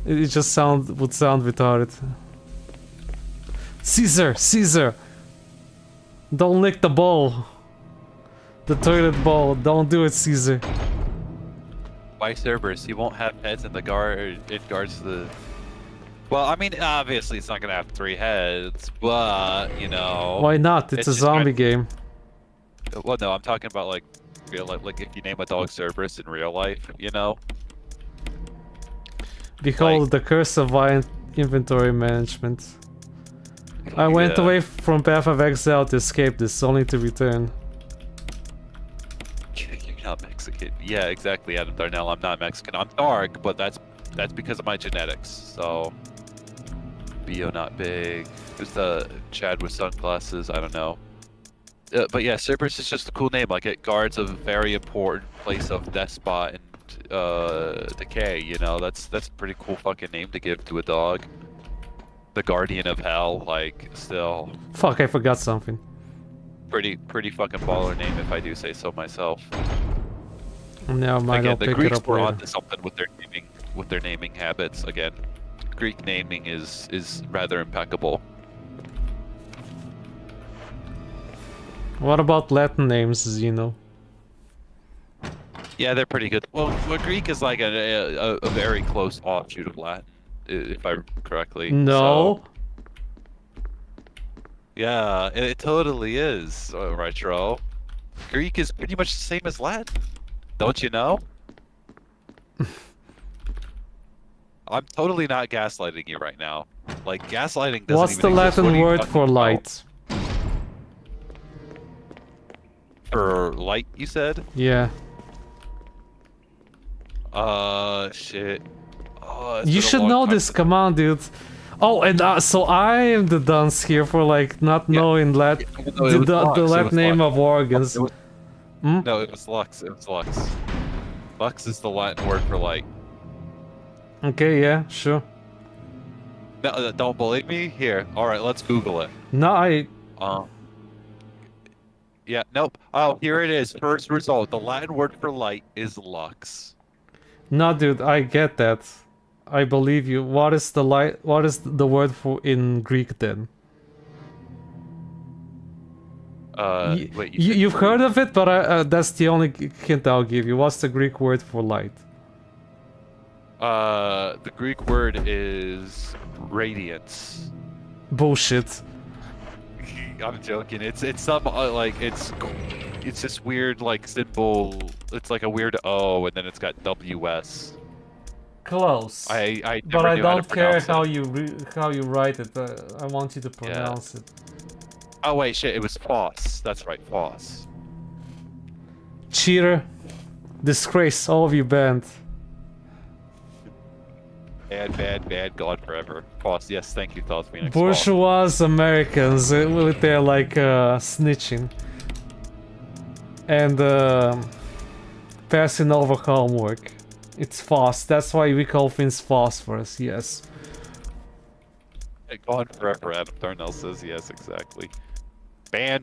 It just would sound retarded. Caesar, don't lick the bowl, the toilet bowl, don't do it, Caesar. Why Cerberus? He won't have heads in the guard. It guards the. Well, I mean, obviously it's not gonna have 3 heads, but you know. Why not? It's a just zombie game. Well, no, I'm talking about like real life. Like if you name a dog Cerberus in real life, you know. Behold Like- the curse of inventory management. I went Yeah. away from Path of Exile to escape this, only to return. You're not Mexican. Yeah, exactly, Adam Darnell. I'm not Mexican. I'm dark, but that's because of my genetics. So, Bio not big. There's the Chad with sunglasses. I don't know. But yeah, Cerberus is just a cool name. Like it guards a very important place of death spot and decay. You know, that's a pretty cool fucking name to give to a dog. The Guardian of Hell, like, still Fuck, I forgot something. pretty fucking baller name if I do say so myself. Never mind, I'll Again, the pick it Greeks up were later. onto something with their naming habits. Again, Greek naming is rather impeccable. What about Latin names, Zeno? Yeah, they're pretty good. Well, Greek is like a very close offshoot of Latin, if I remember correctly. No. So, yeah, it totally is, Retro. Greek is pretty much the same as Latin. Don't you know? I'm totally not gaslighting you right now. Like, gaslighting doesn't What's the even exist. What Latin are you word talking for about? light? For light, you said? Yeah. Shit. Oh, it's You been a should long know time this since- command, dude. Oh, and so I am the dunce here for like not knowing no, it was the Lux, it Latin was name Lux. of organs. No, it was Lux. It was Lux. Lux is the Latin word for light. Okay, yeah, sure. No, don't believe me? Here. All right, let's Google it. No, Yeah, nope. Oh, here it is. First result. The Latin word for light is lux. no, dude, I get that. I believe you. What is the light? What is the word for in Greek then? Wait, you said You've Greek? heard of it, but that's the only hint I'll give you. What's the Greek word for light? The Greek word is radiance. Bullshit. I'm joking. It's some like it's this weird like symbol. It's like a weird O, and then it's got WS. Close. I But never I knew how to don't care pronounce how you write it. I want you to pronounce it. Oh wait, shit! It was Foss. That's right, Foss. Cheater. Disgrace. All of you banned. Bad, gone forever. Foss. Yes, thank you, Thought Phoenix. Bourgeois Americans with their like snitching and passing over homework. It's fast. That's why we call things phosphorus. Yes. Gone forever. Adam Darnell says yes, exactly. Ban.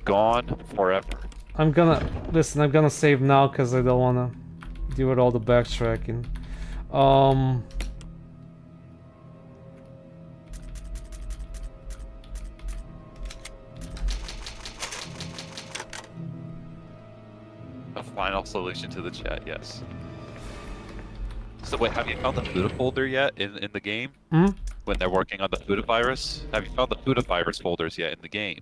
Gone forever. I'm gonna save now because I don't wanna deal with all the backtracking. A final solution to the chat, yes. So wait, have you found the Buddha folder yet in the game? when they're working on the Fudavirus. Have you found the Fudavirus folders yet in the game?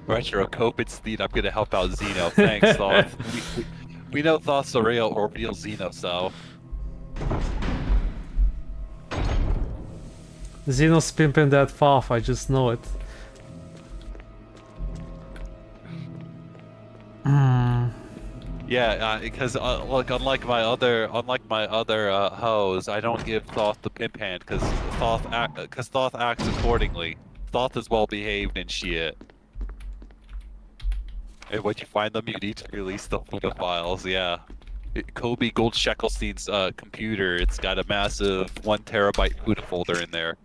Retro Copid's lead. I'm gonna help out Xeno. Thanks, Thoth. We know Thoth's a real Xeno, so. Xeno's pimping that FOF, I just know it. Yeah, because look, unlike my other hoes, I don't give Thoth the pimp hand because Thoth acts accordingly. Thoth is well behaved and shit. And when you find them, you need to release the Fuda files. Yeah, Kobe Goldsheckelstein's computer. It's got a massive 1 terabyte Fuda folder in there.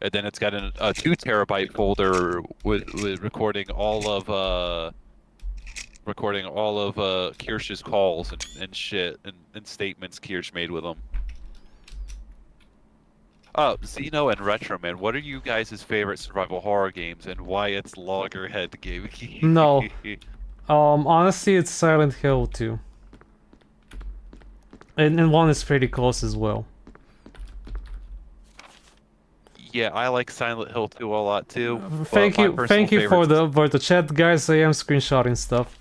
And then it's got a 2 terabyte folder with recording all of Kirsch's calls and shit and statements Kirsch made with them. Xeno and Retroman, what are you guys' favorite survival horror games and why it's Loggerhead Game? No. Honestly, it's Silent Hill 2. And 1 is pretty close as well. Yeah, I like Silent Hill 2 a lot too. Thank you for the chat, guys. I am screenshotting stuff.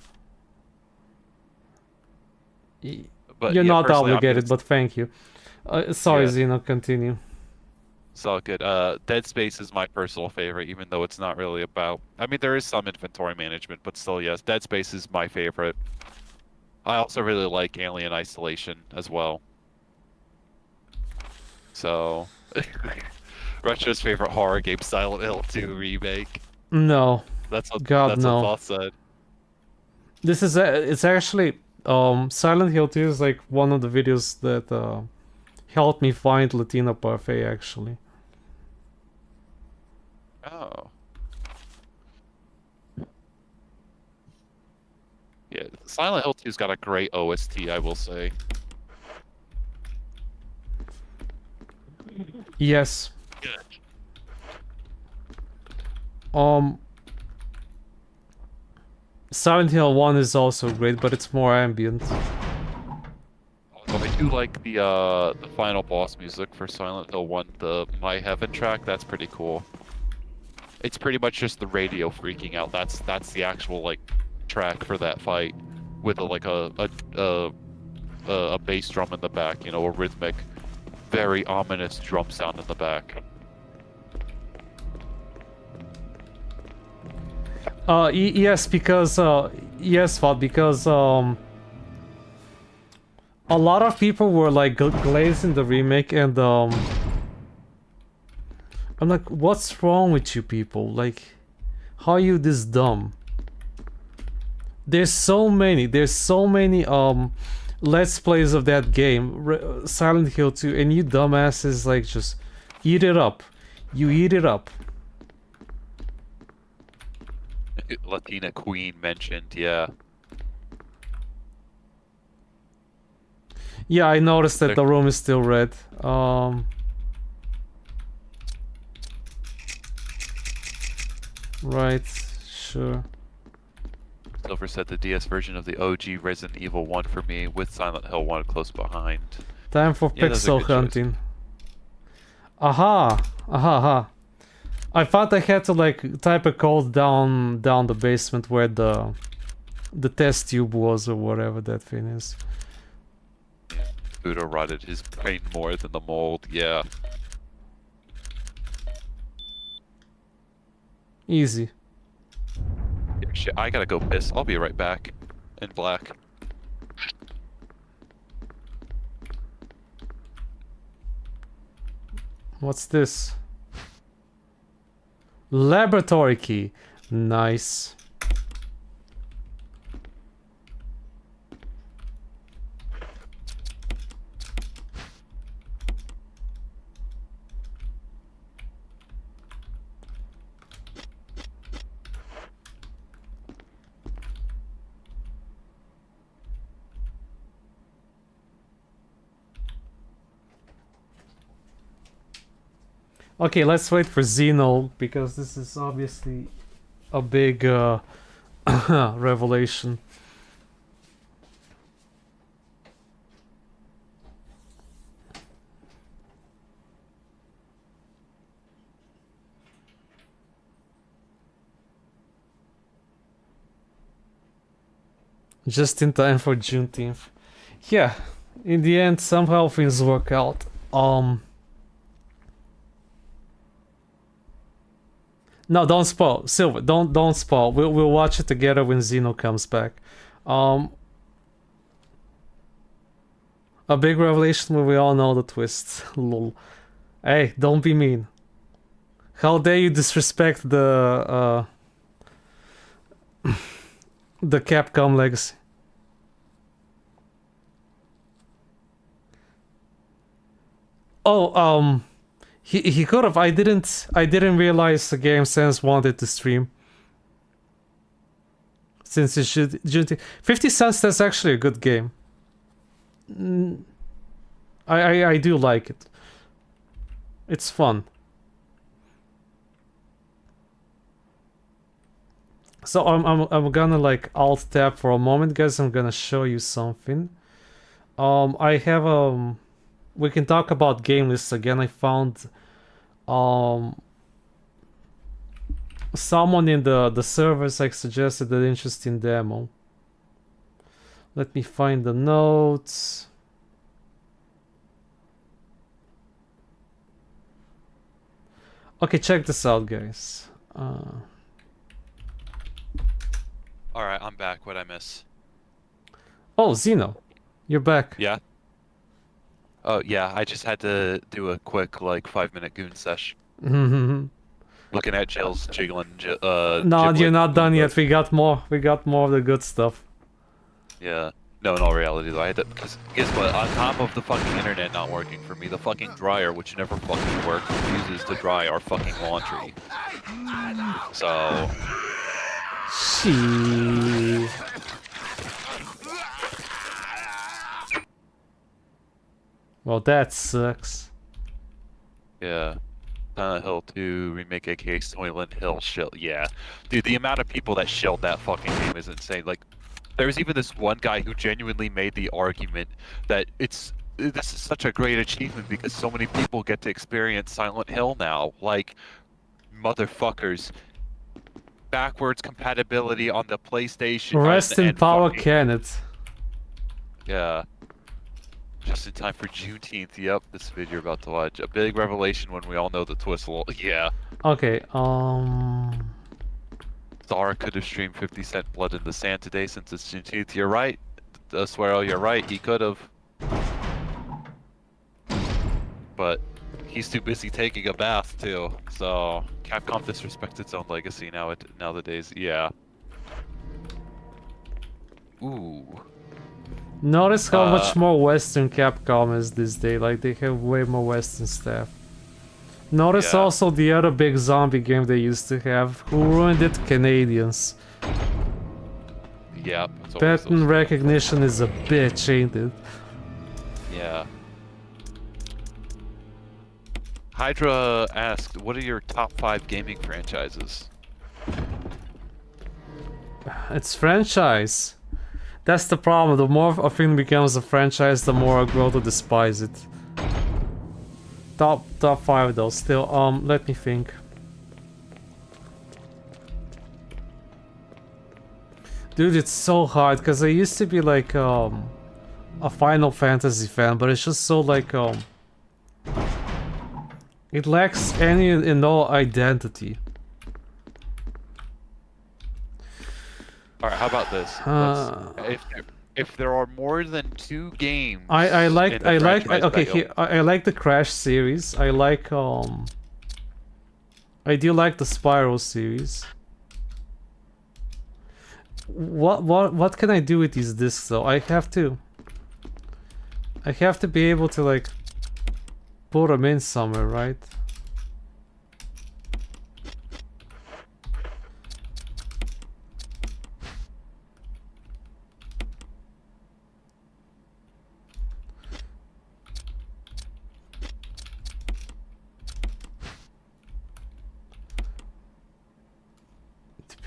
But you're yeah, not personally, obligated, but thank you. Sorry, Yeah. Xeno, continue. It's all good. Dead Space is my personal favorite, even though it's not really about... I mean, there is some inventory management, but still, yes. Dead Space is my favorite. I also really like Alien Isolation as well. So... Retro's favorite horror game, Silent Hill 2 Remake. No. That's what God, that's no. what Thoth said. This is it's actually Silent Hill 2 is like one of the videos that helped me find Latina Parfait actually. Oh. Yeah, Silent Hill 2's got a great OST, I will say. Yes. Good. Silent Hill 1 is also great, but it's more ambient. I do like the final boss music for Silent Hill 1, the My Heaven track. That's pretty cool. It's pretty much just the radio freaking out. That's the actual like track for that fight, with a bass drum in the back. You know, a rhythmic, very ominous drum sound in the back. Yes, because yes, Fod, because a lot of people were like glazing the remake, and I'm like, what's wrong with you people? Like, how are you this dumb? There's so many let's plays of that game, Silent Hill 2, and you dumbasses like just eat it up. You eat it up. Latina Queen mentioned, yeah. Yeah, I noticed that the room is still red. Right, sure. Silver said the DS version of the OG Resident Evil 1 for me, with Silent Hill 1 close behind. Time for Yeah, those are pixel good hunting. Aha! Aha! I thought I had to like type a code down the basement where the test tube was, or whatever that thing is. Buddha rotted his brain more than the mold, yeah. Easy. Yeah, shit, I gotta go piss. I'll be right back. In black. What's this? Laboratory key. Nice. Okay, let's wait for Xeno, because this is obviously a big revelation. Just in time for Juneteenth. Yeah, in the end, somehow things work out. No, don't spoil, Silver. Don't spoil. We'll watch it together when Zeno comes back. A big revelation where we all know the twist. Lol. Hey, don't be mean. How dare you disrespect the Capcom legacy? Oh, he could have. I didn't realize the Game Sense wanted to stream. Since it should 50 cents, that's actually a good game. I do like it. It's fun. So I'm gonna like alt tab for a moment, guys. I'm gonna show you something. I have we can talk about game lists again. I found someone in the servers like suggested an interesting demo. Let me find the notes. Okay, check this out, guys. Alright, I'm back. What'd I miss? Oh, Zeno, you're back. Yeah? Oh, yeah, I just had to do a quick, like, 5-minute goon sesh. Looking at Jill's jiggling, No, you're not done yet. We got more. We got more of the good stuff. Yeah. No, in all reality, though, I had to, because guess what? On top of the fucking internet not working for me, the fucking dryer, which never fucking works, refuses to dry our fucking laundry. So... She. Well, that sucks. Yeah. Silent Hill 2 remake, aka Silent Hill shill. Yeah. Dude, the amount of people that shilled that fucking game is insane. Like, there was even this one guy who genuinely made the argument that this is such a great achievement because so many people get to experience Silent Hill now. Like, motherfuckers. Backwards compatibility on the PlayStation. Rest in power, fucking... can it? Yeah. Just in time for Juneteenth. Yep, this video you're about to watch. A big revelation when we all know the twist will... Yeah. Okay, Zara could have streamed 50 Cent Blood in the Sand today since it's Juneteenth. You're right. Swear, you're right. He could have. But he's too busy taking a bath, too. So, Capcom disrespects its own legacy nowadays. Yeah. Ooh. Notice how much more Western Capcom is this day. Like, they have way more Western staff. Notice also the other big zombie game they used to have. Who ruined it? Canadians. Yep. Pattern recognition is a bitch, ain't it? Yeah. Hydra asked, what are your top 5 gaming franchises? It's franchise. That's the problem. The more a thing becomes a franchise, the more I grow to despise it. Top 5 though, still. Let me think. Dude, it's so hard because I used to be like a Final Fantasy fan, but it's just so like it lacks any and no identity. All right, how about this? If there are more than 2 games, I like the Crash series. I like I do like the Spyro series. What can I do with these discs though? I have to be able to like put them in somewhere, right?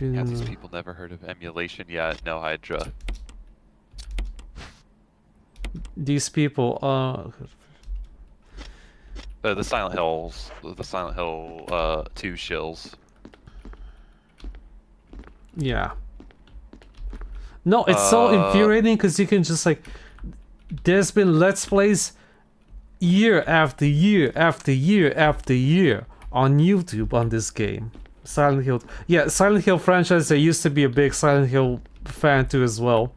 Yeah, these people never heard of emulation. Yeah, no, Hydra. These people, the Silent Hill 2 shills. Yeah. No, it's so infuriating because you can just like, there's been Let's Plays year after year after year after year on YouTube on this game. Silent Hill. Yeah, Silent Hill franchise, I used to be a big Silent Hill fan too as well.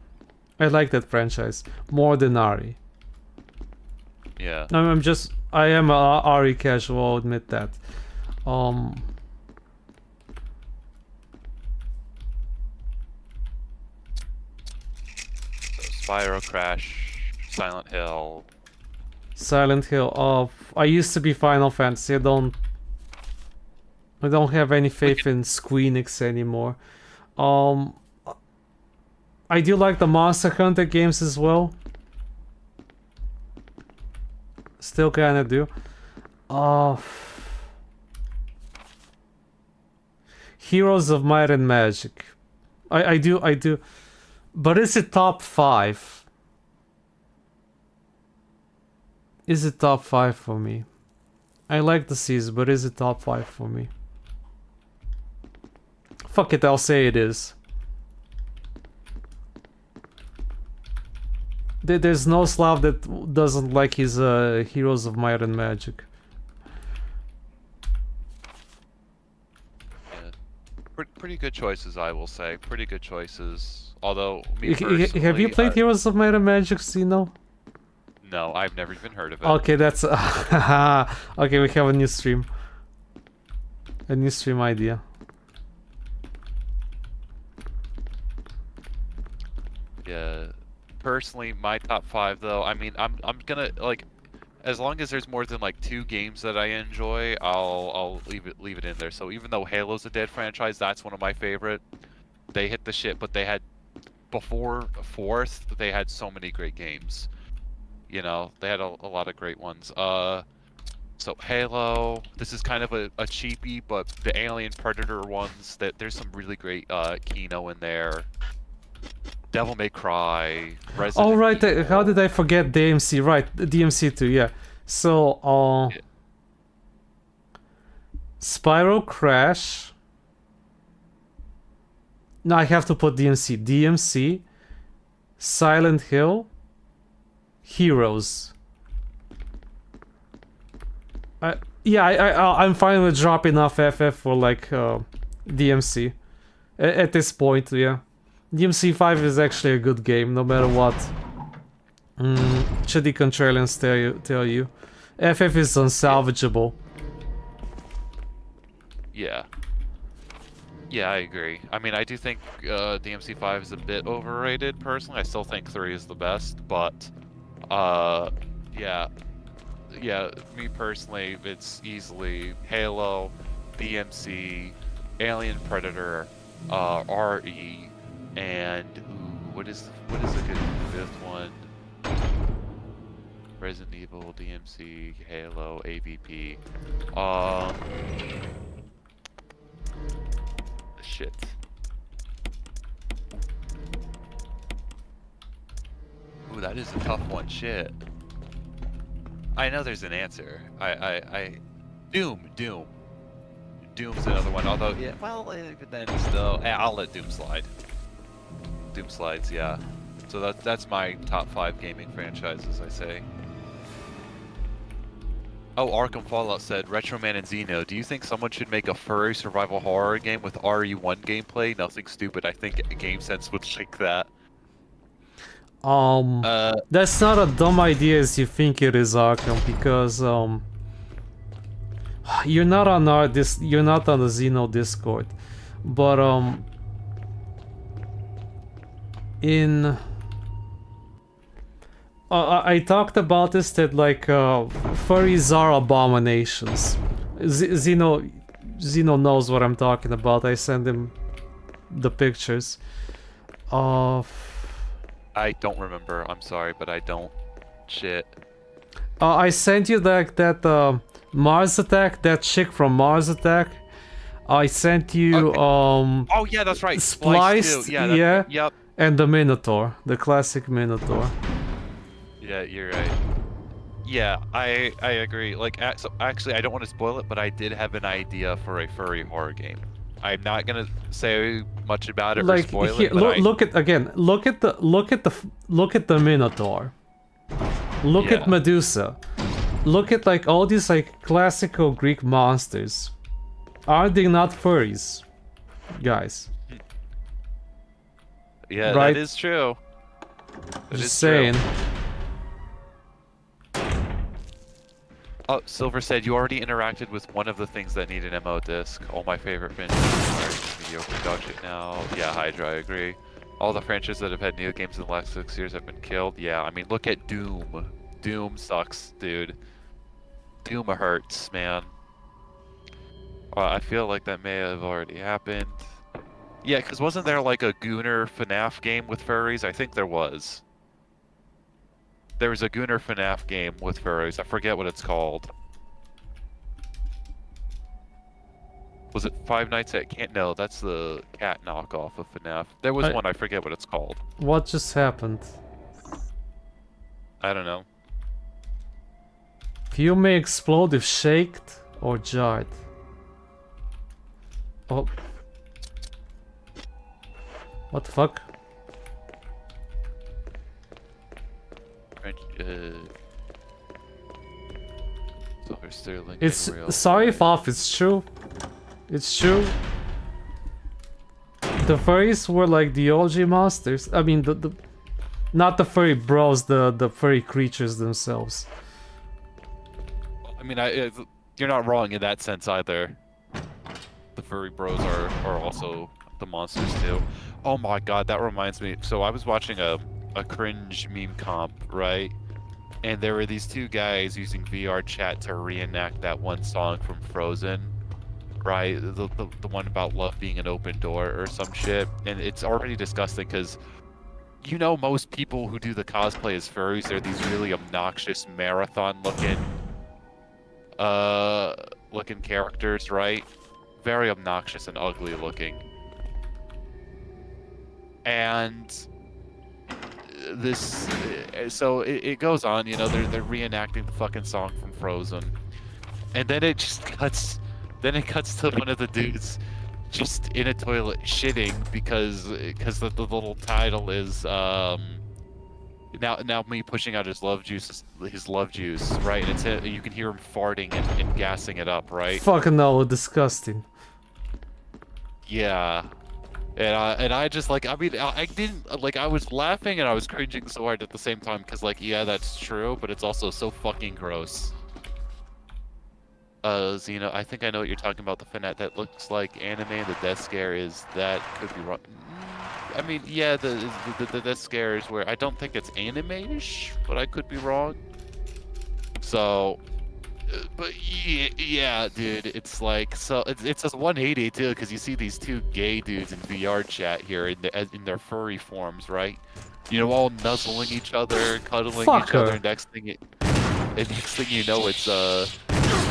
I like that franchise more than RE. Yeah. I am a RE casual, I'll admit that. So Spyro, Crash, Silent Hill. Silent Hill. I used to be Final Fantasy. I don't have any faith in Squeenix anymore. I do like the Monster Hunter games as well. Still kinda do. Heroes of Might and Magic. I do. But is it top 5? Is it top 5 for me? I like the series, but is it top 5 for me? Fuck it, I'll say it is. There's no Slav that doesn't like his Heroes of Might and Magic. Yeah. Pretty good choices, I will say. Pretty good choices. Although, me Have you personally, played Heroes of Might and Magic, Zeno? No, I've never even heard of it. Okay, that's... okay, we have a new stream. A new stream idea. Yeah. Personally, my top 5 though, I mean, I'm gonna, like, as long as there's more than like 2 games that I enjoy, I'll leave it in there. So even though Halo's a dead franchise, that's one of my favorite. They hit the shit, but they had, before 4th, they had so many great games. You know, they had a lot of great ones. So Halo, this is kind of a cheapie, but the Alien Predator ones, there's some really great Kino in there. Devil May Cry, Resident Oh right, Evil. how did I forget DMC? Right, DMC too, yeah. So, Yeah. Spyro, Crash. No, I have to put DMC. DMC, Silent Hill, Heroes. I'm fine with dropping off FF for like DMC. At this point, yeah. DMC 5 is actually a good game, no matter what. Shitty contrarians tell you. FF is unsalvageable. Yeah. Yeah, I agree. I mean, I do think DMC 5 is a bit overrated, personally. I still think 3 is the best, but... yeah. Yeah, me personally, it's easily Halo, DMC, Alien Predator, RE, and what is a good 5th one? Resident Evil, DMC, Halo, AVP. Shit. Ooh, that is a tough one. Shit. I know there's an answer. Doom's another one. Although, yeah, well, but then still, I'll let Doom slide. Doom slides, yeah. So that's my top 5 gaming franchises, I say. Oh, Arkham Fallout said, Retroman and Zeno, do you think someone should make a furry survival horror game with RE1 gameplay? Nothing stupid. I think GameSense would like that. That's not a dumb idea as you think it is, Arkham, because you're not on you're not on the Xeno Discord, but I talked about this, that like furries are abominations. Xeno knows what I'm talking about. I sent him the pictures of. I don't remember. I'm sorry, but I don't. Shit. I sent you that Mars Attack, that chick from Mars Attack. I sent you Okay. Oh yeah, that's right. Spliced, too. Yeah. yeah. Yep. And the Minotaur, the classic Minotaur. Yeah, you're right. Yeah, I agree. Like, so actually, I don't want to spoil it, but I did have an idea for a furry horror game. I'm not gonna say much about it or Like spoil here, it, but look at again. Look at the Minotaur. Look at Yeah. Medusa. Look at like all these like classical Greek monsters. Are they not furries, guys? yeah, Right. that is true. That Just is saying. true. Oh, Silver said you already interacted with one of the things that need an MO disc. All my favorite franchises are mediocre dog shit now. Yeah, Hydra, I agree. All the franchises that have had Neo games in the last 6 years have been killed. Yeah, I mean, look at Doom. Doom sucks, dude. Doom hurts, man. I feel like that may have already happened. Yeah, because wasn't there like a Gooner FNAF game with furries? I think there was. There was a Gooner FNAF game with furries. I forget what it's called. Was it Five Nights at Camp? No, that's the cat knockoff of FNAF. There was one, I forget what it's called. What just happened? I don't know. You may explode if shaked or jarred. Oh. What the fuck? Silver Sterling. It's Unreal. sorry if off. It's true. It's true. The furries were like the OG monsters. I mean, the not the furry bros, the furry creatures themselves. I mean, you're not wrong in that sense either. The furry bros are also the monsters too. Oh my god, that reminds me. So I was watching a cringe meme comp, right? And there were these two guys using VR chat to reenact that one song from Frozen, right? The one about love being an open door or some shit. And it's already disgusting because, you know, most people who do the cosplay as furries, they're these really obnoxious marathon looking characters, right? Very obnoxious and ugly looking. And this, so it goes on, you know, they're reenacting the fucking song from Frozen, and then it just cuts, to one of the dudes just in a toilet shitting because the little title is now me pushing out his love juice, right? And it's you can hear him farting and gassing it up, right? Fucking no, disgusting. Yeah. And I just like, I mean, I didn't, like, I was laughing and I was cringing so hard at the same time because, like, yeah, that's true, but it's also so fucking gross. Xeno, I think I know what you're talking about, the FNAF that looks like anime and the death scare is, that could be wrong. I mean, yeah, the death scare is where, I don't think it's anime-ish, but I could be wrong. So, but yeah, dude, it's like, so it's a 180 too, because you see these two gay dudes in VR chat here in their furry forms, right? You know, all nuzzling each other, cuddling each other. And next thing you know, it's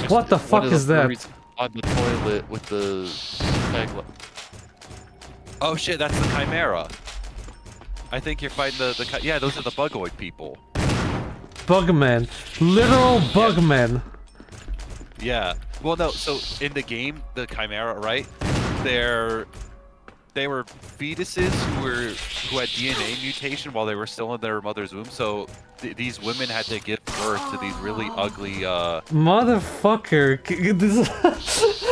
what the fuck is that? On the toilet with the oh shit, that's the Chimera. I think you're fighting the yeah, those are the Bugoid people. Bugmen, literal bugmen. Yeah. Well, no. So in the game, the Chimera, right? They were fetuses who had DNA mutation while they were still in their mother's womb. So these women had to give birth to these really ugly. Motherfucker.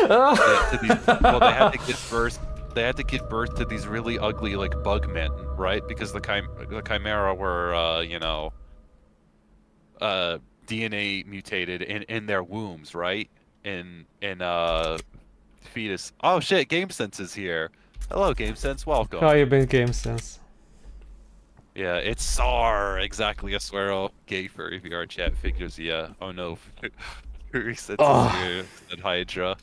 Well, they had to give birth. They had to give birth to these really ugly, like, bug men, right? Because the Chimera were, you know, DNA mutated in their wombs, right? In fetus. Oh shit, GameSense is here. Hello, GameSense. Welcome. How you been, GameSense? Yeah, it's SAR. Exactly. I swear. Oh, gay furry VR chat figures. Yeah. Oh no. Reset here. Said Hydra.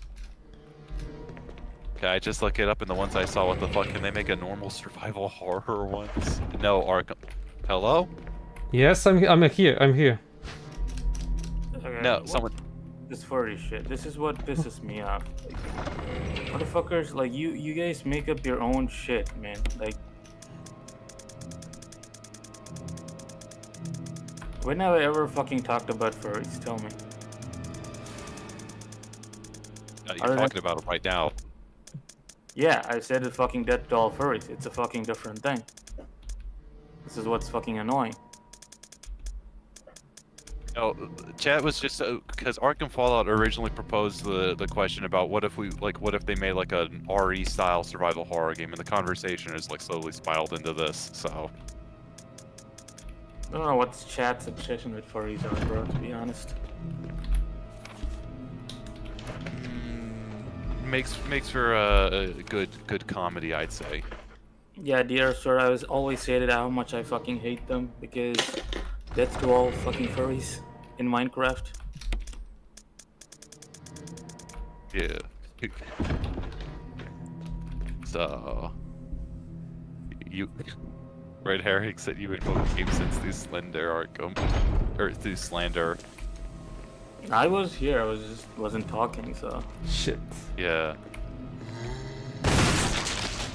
Okay, I just look it up in the ones I saw. What the fuck? Can they make a normal survival horror ones? No, Arkham. Hello? Yes, I'm here. I'm here. Okay, No, someone. This furry shit. This is what pisses me off. Like, motherfuckers, like you guys make up your own shit, man. Like, when have I ever fucking talked about furries? Tell me. You're talking about it right now. Yeah, I said it's fucking dead to all furries. It's a fucking different thing. This is what's fucking annoying. No, chat was just because Arkham Fallout originally proposed the question about what if they made like an RE style survival horror game, and the conversation is like slowly spiraled into this. So I don't know what's chat's obsession with furries are, bro, to be honest. makes for a good comedy, I'd say. Yeah, dear sir, I was always stated how much I fucking hate them because that's to all fucking furries in Minecraft. Yeah. So you Red Herring said you invoke game since through Slender Arkham. Or through Slander. I was here, I wasn't talking, so. Shit. Yeah.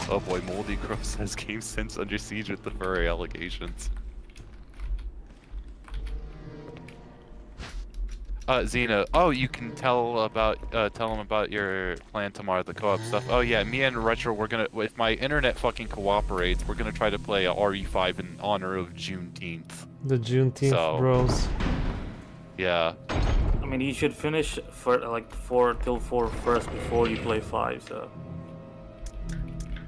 Oh boy, Moldy Crow says game since under siege with the furry allegations. Xena, oh, you can tell them about your plan tomorrow, the co-op stuff. Oh yeah, me and Retro, if my internet fucking cooperates, we're gonna try to play a RE5 in honor of Juneteenth. The Juneteenth bros. Yeah. I mean, you should finish for like 4 till 4 first before you play 5, so.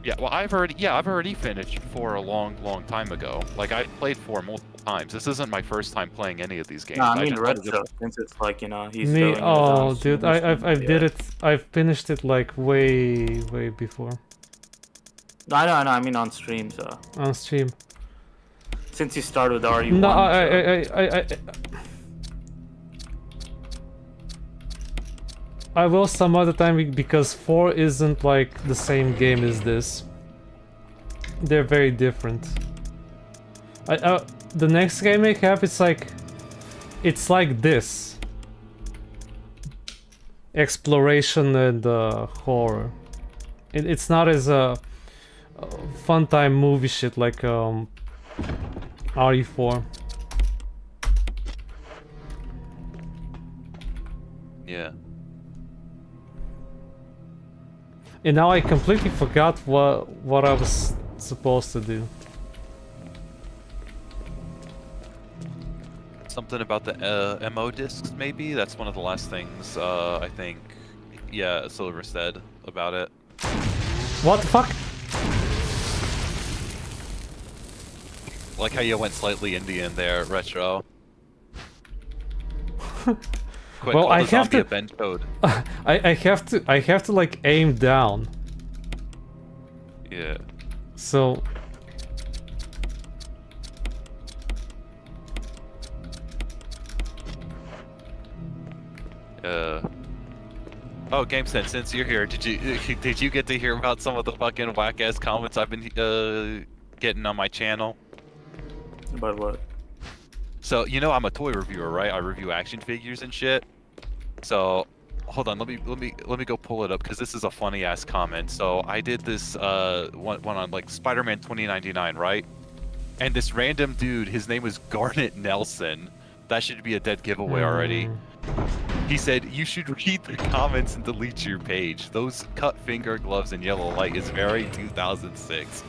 Yeah, well, I've already finished 4 a long time ago. Like, I played 4 multiple times. This isn't my first time playing any of these games. Nah, I mean Retro, since it's like, you know, he's me. filling Oh, it dude, I've finished it like way before. No, I mean on stream, so. On stream. Since you started with RE1. No, I will some other time because 4 isn't like the same game as this. They're very different. The next game I have, it's like this. Exploration and horror. It's not as a fun time movie shit like RE4. Yeah. And now I completely forgot what I was supposed to do. Something about the MO discs, maybe? That's one of the last things, I think, yeah, Silver said about it. What the fuck? Like how you went slightly Indian there, Retro. Well, I have to. Bend code. I have to like aim down. Yeah. So. Oh, GameSense, since you're here, did you get to hear about some of the fucking whack ass comments I've been getting on my channel? About what? So, you know I'm a toy reviewer, right? I review action figures and shit. So, hold on, let me go pull it up because this is a funny ass comment. So, I did this one on like Spider-Man 2099, right? And this random dude, his name was Garnet Nelson. That should be a dead giveaway already. He said, "You should read the comments and delete your page. Those cut finger gloves and yellow light is very 2006.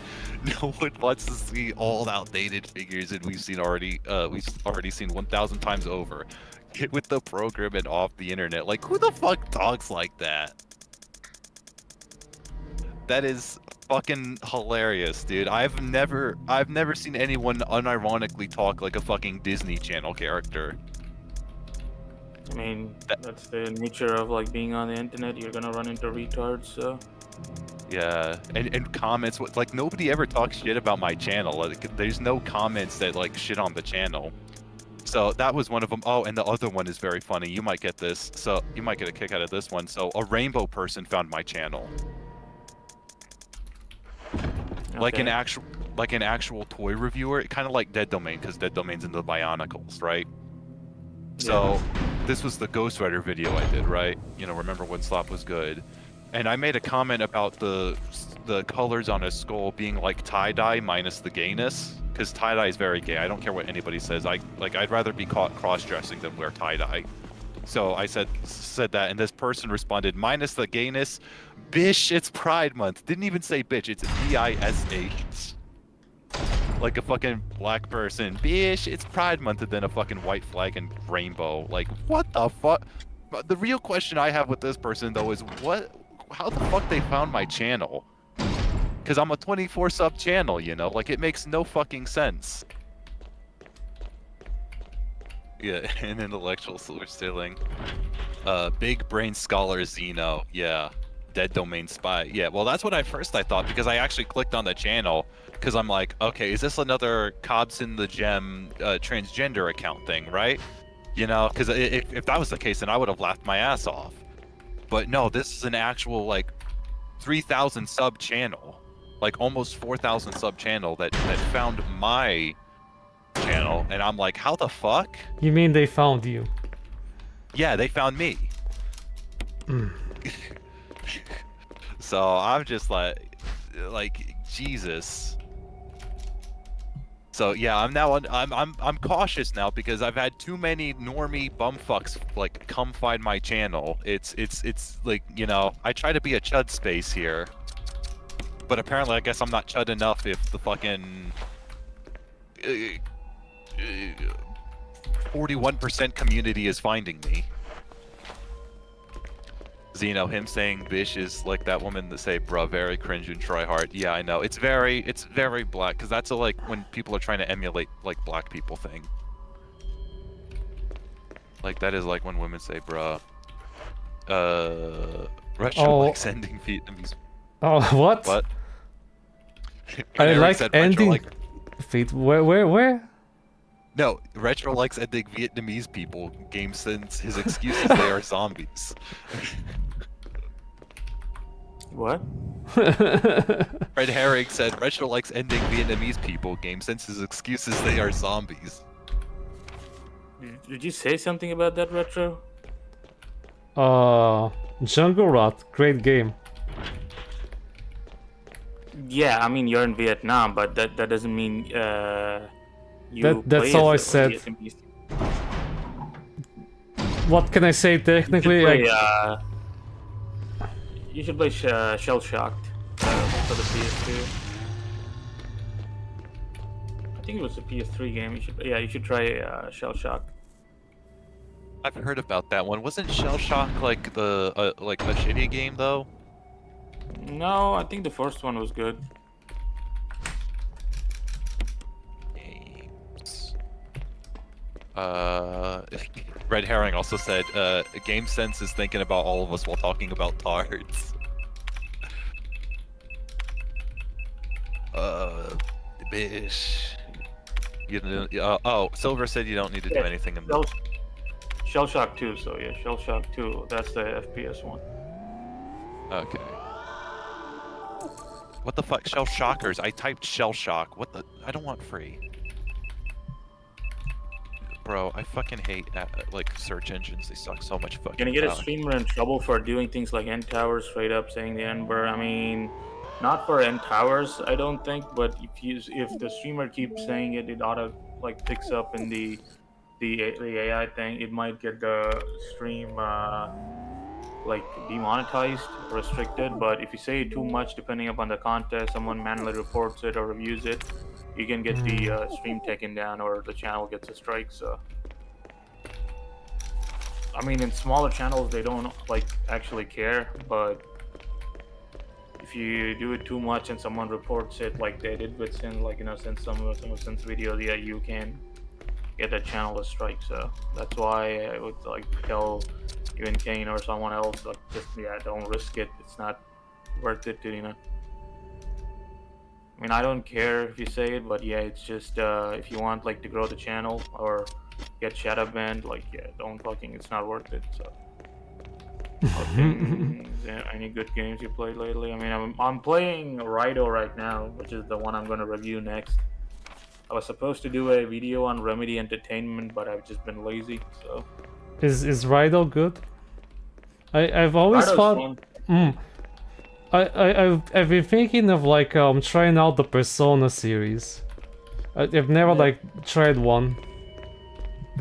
No one wants to see old, outdated figures, and we've already seen 1,000 times over. Get with the program and off the internet." Like, who the fuck talks like that? That is fucking hilarious, dude. I've never seen anyone unironically talk like a fucking Disney Channel character. I mean, that's the nature of like being on the internet. You're gonna run into retards, so. Yeah, and comments, like nobody ever talks shit about my channel. Like, there's no comments that like shit on the channel. So that was one of them. Oh, and the other one is very funny. You might get this. So you might get a kick out of this one. So a rainbow person found my channel. Okay. Like an actual toy reviewer, kind of like Dead Domain, because Dead Domain's into Bionicles, right? So this was the Ghost Rider video I did, right? You know, remember when Slop was good? And I made a comment about the colors on his skull being like tie-dye minus the gayness, because tie-dye is very gay. I don't care what anybody says. I'd rather be caught cross-dressing than wear tie-dye. So I said that, and this person responded, minus the gayness, bish, it's Pride Month. Didn't even say bitch, it's B-I-S-H. Like a fucking black person, bish, it's Pride Month, and then a fucking white flag and rainbow. Like, what the fuck? But the real question I have with this person, though, is how the fuck they found my channel? Because I'm a 24 sub channel, you know? Like, it makes no fucking sense. Yeah, an intellectual silver stealing. Big brain scholar Zeno. Yeah. Dead domain spy. Yeah, well, that's what I thought, because I actually clicked on the channel, because I'm like, okay, is this another Cobson the Gem transgender account thing, right? You know, because if that was the case, then I would have laughed my ass off. But no, this is an actual, like, 3,000 sub channel. Like, almost 4,000 sub channel that found my channel, and I'm like, how the fuck? You mean they found you? Yeah, they found me. So I'm just like Jesus. So yeah, I'm cautious now, because I've had too many normie bumfucks like come find my channel. It's like, you know, I try to be a chud space here, but apparently I guess I'm not chud enough if the fucking 41% community is finding me. Zeno, him saying bish is like that woman that say bruh, very cringe and try hard. Yeah, I know. It's very black, because that's like when people are trying to emulate like black people thing. Like that is like when women say bruh. Retro likes ending Vietnamese. Oh, what? What? I Eric like said ending Retro feet. Where? No, Retro likes ending Vietnamese people. Game since his excuses they are zombies. What? Red Herring said Retro likes ending Vietnamese people. Game since his excuses they are zombies. Did you say something about that, Retro? Jungle Rot, great game. Yeah, I mean you're in Vietnam, but that doesn't mean you. That's play all I as a said. Vietnamese. What can I say technically? You should play Shell Shocked for the PS2. I think it was a PS3 game. You should try Shell Shock. I've heard about that one. Wasn't Shell Shock like the like a shitty game though? No, I think the first one was good. Games. Red Herring also said, Game Sense is thinking about all of us while talking about tards. Bish. You don't, oh, Silver said you don't need to do anything in the... Shell Shock 2, so yeah, Shell Shock 2, that's the FPS one. Okay. What the fuck? Shell Shockers. I typed Shell Shock. What the? I don't want free. Bro, I fucking hate like search engines. They suck so much fucking. Gonna get a streamer in trouble for doing things like end towers, straight up saying the N word. I mean, not for end towers, I don't think, but if the streamer keeps saying it, it auto like picks up in the AI thing. It might get the stream like demonetized, restricted. But if you say it too much, depending upon the context, someone manually reports it or reviews it, you can get the stream taken down, or the channel gets a strike. So I mean, in smaller channels they don't like actually care, but if you do it too much and someone reports it like they did with Sin, like, you know, since some of Sin's videos, yeah, you can get that channel a strike. So that's why I would like tell even Kane or someone else, like, just, yeah, don't risk it. It's not worth it to, you know. I mean, I don't care if you say it, but yeah, it's just if you want like to grow the channel or get shadow banned, like, yeah, don't fucking, it's not worth it. So any good games you played lately? I mean, I'm playing Rido right now, which is the one I'm going to review next. I was supposed to do a video on Remedy Entertainment, but I've just been lazy. So is Rido good? I've always Rido's thought. I've been thinking of like trying out the Persona series. I've never like tried one.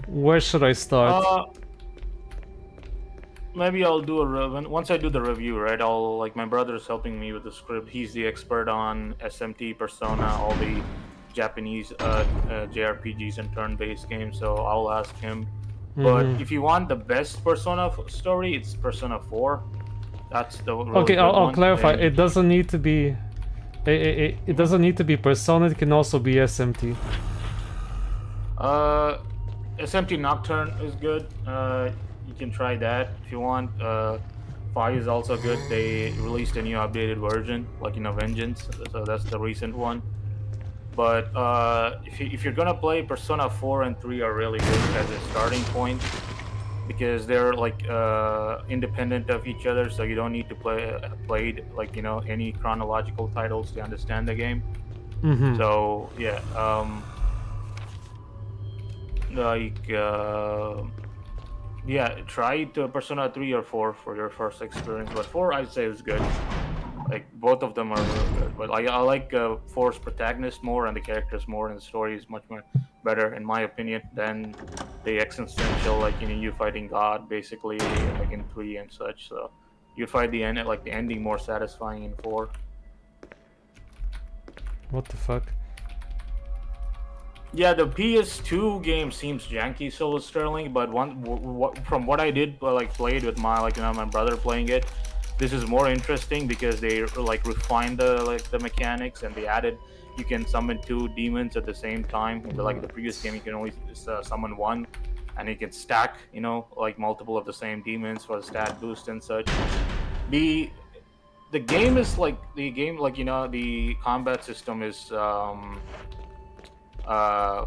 Where should I start? maybe I'll do once I do the review, right? I'll like my brother's helping me with the script. He's the expert on SMT, Persona, all the Japanese JRPGs and turn-based games. So I'll ask him. But if you want the best Persona story, it's Persona 4. That's the really Okay, good I'll one. clarify. And It doesn't need to be. It doesn't need to be Persona. It can also be SMT. SMT Nocturne is good. You can try that if you want. 5 is also good. They released a new updated version, like Vengeance. So that's the recent one. But if you're gonna play, Persona 4 and 3 are really good as a starting point because they're like independent of each other. So you don't need to played like any chronological titles to understand the game. So yeah. Yeah, try to Persona 3 or 4 for your first experience, but 4 I'd say is good. Like both of them are really good, but I like 4's protagonist more and the characters more, and the story is much more better in my opinion than the existential, like you fighting God basically, like in 3 and such. So you find the end, like the ending, more satisfying in 4. What the fuck? Yeah, the PS2 game seems janky, so Sterling. But from what I did, like played with my my brother playing it, this is more interesting because they like refined the mechanics, and they added you can summon 2 demons at the same time. Like the previous game, you can only summon 1, and you can stack like multiple of the same demons for the stat boost and such. The game is like the combat system is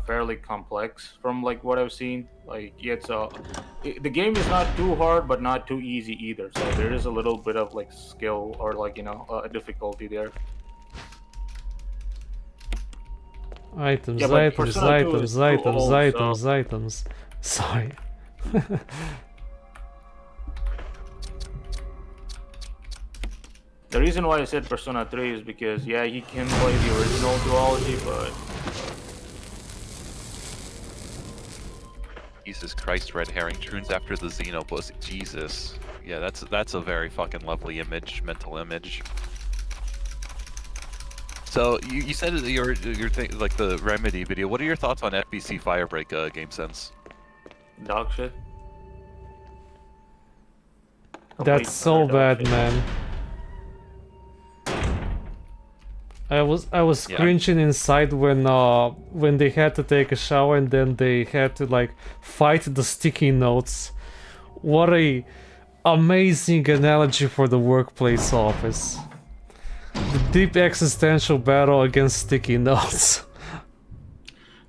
fairly complex from like what I've seen. Like the game is not too hard but not too easy either, so there is a little bit of like skill or like difficulty there. Items, Yeah, but items, Persona 2 items, is too items, old, items, so- items. Sorry. The reason why I said Persona 3 is because yeah, he can play the original duology, but Jesus Christ, red herring tunes after the Xenobus. Jesus. Yeah, that's a very fucking lovely image, mental image. So you said your thing, like the Remedy video. What are your thoughts on FBC Firebreak Game Sense? dog shit. That's so Dog bad, shit. man. I was Yeah. cringing inside when they had to take a shower and then they had to like fight the sticky notes. What a amazing analogy for the workplace office. The deep existential battle against sticky notes.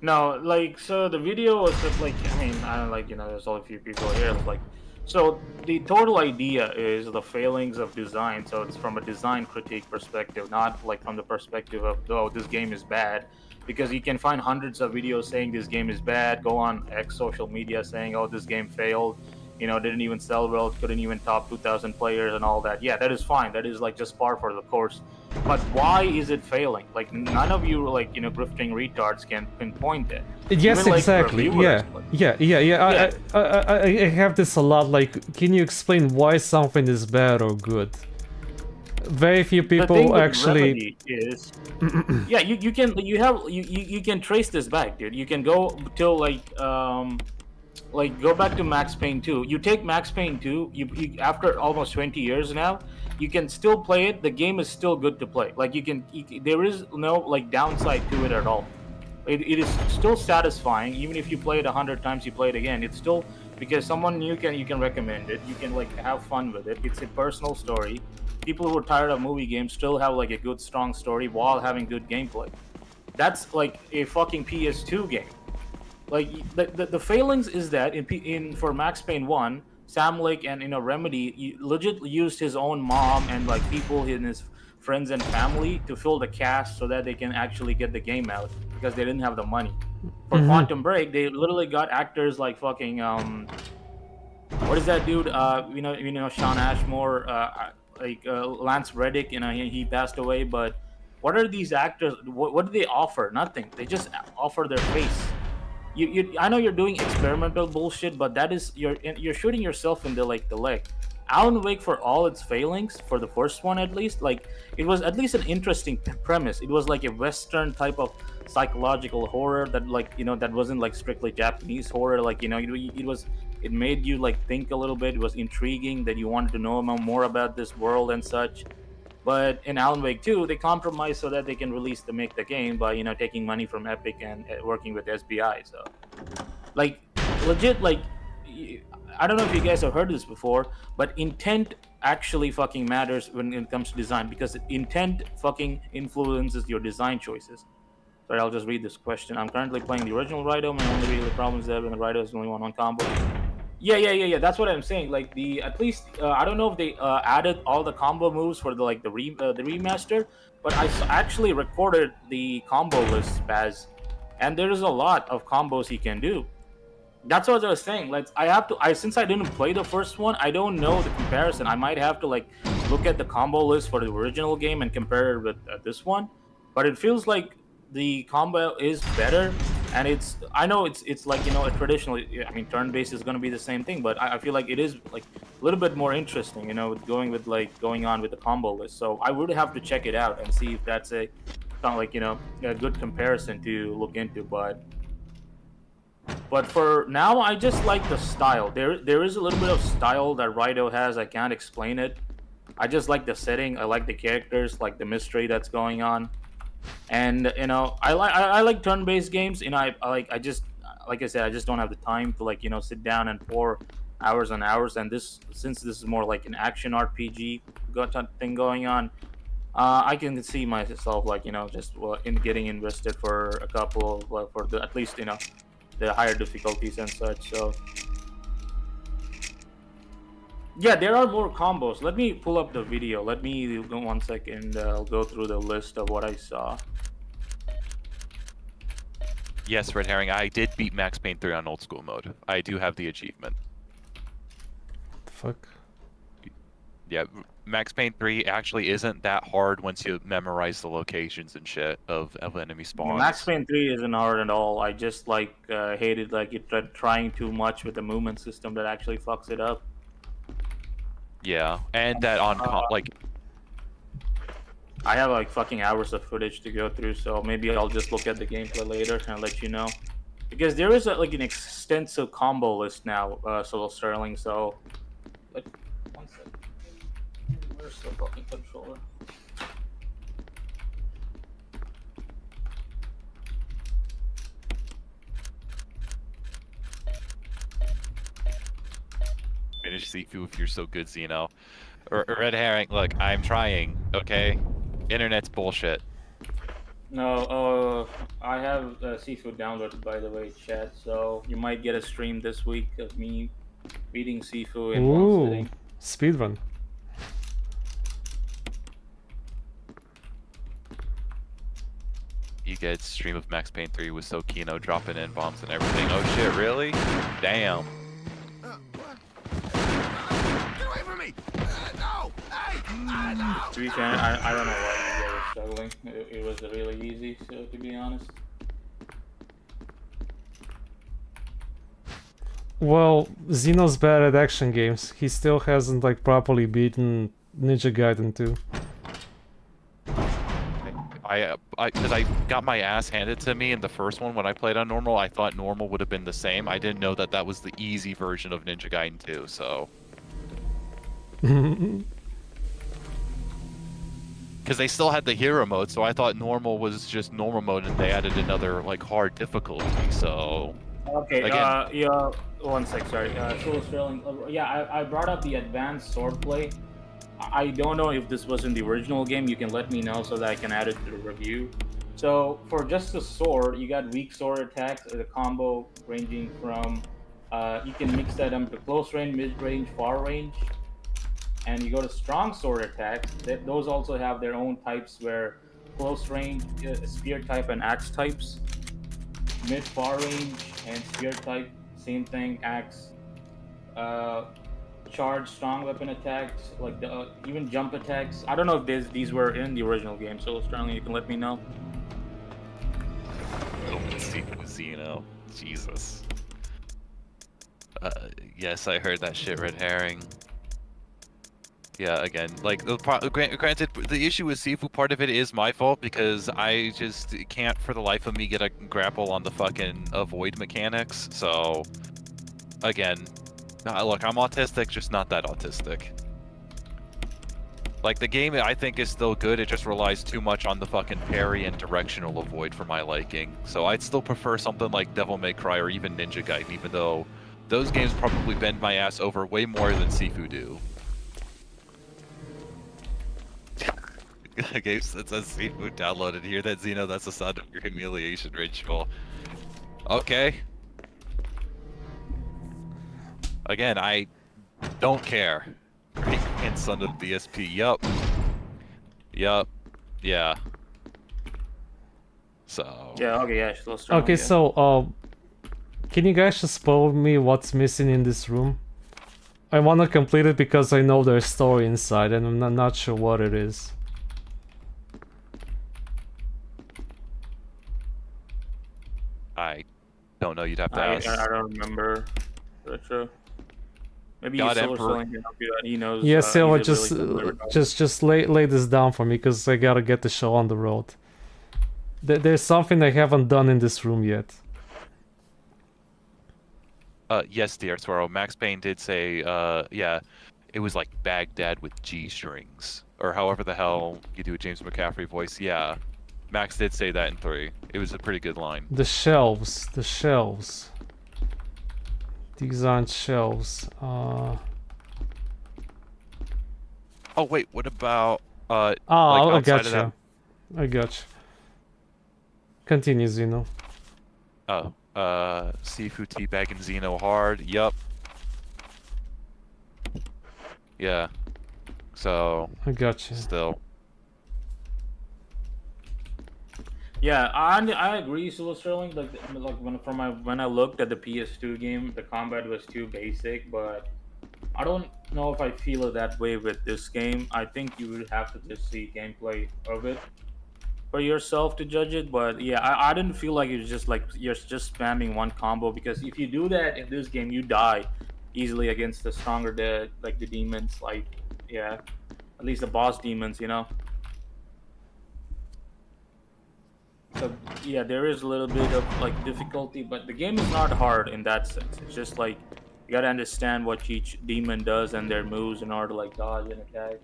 No, like, so the video was just like, I mean, I don't like, there's only a few people here. It's like, so the total idea is the failings of design. So it's from a design critique perspective, not like from the perspective of, oh, this game is bad. Because you can find hundreds of videos saying this game is bad, go on X social media saying, oh, this game failed, didn't even sell well, couldn't even top 2,000 players and all that. Yeah, that is fine. That is like just par for the course. But why is it failing? Like none of you like grifting retards can pinpoint it. Yes, Even, like, exactly. reviewers, Yeah. I have this a lot. Like, can you explain why something is bad or good? Very few The thing people with actually. Remedy is, yeah, you can trace this back, dude. You can go till like go back to Max Payne 2. You take Max Payne 2, you after almost 20 years now, you can still play it. The game is still good to play. Like there is no like downside to it at all. It is still satisfying, even if you play it 100 times, you play it again. It's still because someone you can recommend it. You can like have fun with it. It's a personal story. People who are tired of movie games still have like a good, strong story while having good gameplay. That's like a fucking PS2 game. Like the failings is that in for Max Payne 1, Sam Lake and Remedy legit used his own mom and like people in his friends and family to fill the cast so that they can actually get the game out because they didn't have the money. For Quantum Break, they literally got actors like fucking what is that dude? Sean Ashmore, Lance Reddick. He passed away, but what are these actors? What do they offer? Nothing. They just offer their face. I know you're doing experimental bullshit, but that is you're shooting yourself in the leg. Alan Wake, for all its failings, for the first one at least, like it was at least an interesting premise. It was like a Western type of psychological horror that, like, that wasn't like strictly Japanese horror. Like, it made you like think a little bit. It was intriguing that you wanted to know more about this world and such. But in Alan Wake 2, they compromised so that they can make the game by taking money from Epic and working with SBI. So, like, legit, like, I don't know if you guys have heard this before, but intent actually fucking matters when it comes to design, because intent fucking influences your design choices. Sorry, I'll just read this question. I'm currently playing the original Raiden. My only real problem is that when the Raiden is only one combo. Yeah. That's what I'm saying. Like, at least I don't know if they added all the combo moves for the remaster, but actually recorded the combo list, Baz, and there is a lot of combos he can do. That's what I was saying. Like, since I didn't play the first one, I don't know the comparison. I might have to like look at the combo list for the original game and compare it with this one. But it feels like the combo is better, and I know it's like a traditional. I mean, turn-based is going to be the same thing, but I feel like it is like a little bit more interesting. Going on with the combo list. So I would have to check it out and see if that's a kind of like a good comparison to look into, But for now, I just like the style. There is a little bit of style that Raiden has. I can't explain it. I just like the setting. I like the characters, like the mystery that's going on, and I like turn-based games. I just, like I said, I just don't have the time to sit down and pour hours and hours. And since this is more like an action RPG thing going on, I can see myself just in getting invested for a couple of for the at least the higher difficulties and such. So yeah, there are more combos. Let me pull up the video. Let me go 1 second. I'll go through the list of what I saw. Yes, Red Herring, I did beat Max Payne 3 on old school mode. I do have the achievement. Fuck. Yeah, Max Payne 3 actually isn't that hard once you memorize the locations and shit of enemy spawns. Max Payne 3 isn't hard at all. I just hated it trying too much with the movement system that actually fucks it up. Yeah, and that I have like fucking hours of footage to go through, so maybe I'll just look at the gameplay later and let you know. Because there is an extensive combo list now, Solo Sterling. So, 1 second. Where's the fucking controller? finish Sifu if you're so good, Xeno. Red Herring, look, I'm trying, okay? Internet's bullshit. No, I have Seafood downloaded, by the way, chat. So you might get a stream this week of me beating Seafood in one sitting. Speedrun. You get stream of Max Payne 3 with Sokino dropping in bombs and everything. Oh shit, really? Damn. Get away from me! No! Hey! No! To be fair, I don't know why you guys were struggling. It was really easy, so to be honest. Well, Xeno's bad at action games. He still hasn't properly beaten Ninja Gaiden 2. Because I got my ass handed to me in the first one when I played on normal. I thought normal would have been the same. I didn't know that that was the easy version of Ninja Gaiden 2, so... Because they still had the hero mode, so I thought normal was just normal mode and they added another, hard difficulty, so... Okay, again, yeah, 1 sec, sorry. Solo Sterling, yeah, I brought up the advanced swordplay. I don't know if this was in the original game. You can let me know so that I can add it to the review. So for just the sword, you got weak sword attacks as a combo ranging from, you can mix that up to close range, mid range, far range. And you go to strong sword attacks. Those also have their own types where close range, spear type and axe types. Mid far range and spear type, same thing, axe. Charge, strong weapon attacks, even jump attacks. I don't know if these were in the original game, so strongly you can let me know. Open secret with Xeno. Jesus. Yes, I heard that shit, Red Herring. Yeah, again, like granted, the issue with Sifu, part of it is my fault because I just can't for the life of me get a grapple on the fucking avoid mechanics. So, again, look, I'm autistic, just not that autistic. Like the game, I think is still good. It just relies too much on the fucking parry and directional avoid for my liking. So I'd still prefer something like Devil May Cry or even Ninja Gaiden, even though those games probably bend my ass over way more than Sifu do. Game that says seafood downloaded. Hear that, Xeno? That's the sound of your humiliation ritual. Okay. Again, I don't care. Great grandson of BSP. Yup. Yup. Yeah. So. Yeah. Okay. Yeah. Let's try. Okay, so can you guys just spoil me what's missing in this room? I wanna complete it because I know there's story inside, and I'm not sure what it is. I don't know. You'd have to ask. I don't remember. Retro. Maybe God Silver Emperor. Sterling can help you out. He knows. Yeah, he's a Silva, really just good player. just lay this down for me because I gotta get the show on the road. There's something I haven't done in this room yet. Yes, dear Toro. Max Payne did say, yeah, it was like Baghdad with G strings, or however the hell you do a James McCaffrey voice. Yeah, Max did say that in 3. It was a pretty good line. The shelves. These aren't shelves. Oh wait, what about I outside got of you. I got you. Continue, Zeno. that? Seafood teabag and Xeno hard. Yup. Yeah. So I got you. still. Yeah, I agree, Silver Sterling. Like when I looked at the PS2 game, the combat was too basic. But I don't know if I feel it that way with this game. I think you would have to just see gameplay of it for yourself to judge it. But yeah, I didn't feel like it was just like you're just spamming one combo, because if you do that in this game, you die easily against the stronger the demons. Like, yeah, at least the boss demons, you know. So yeah, there is a little bit of like difficulty, but the game is not hard in that sense. It's just like you gotta understand what each demon does and their moves in order to like dodge and attack.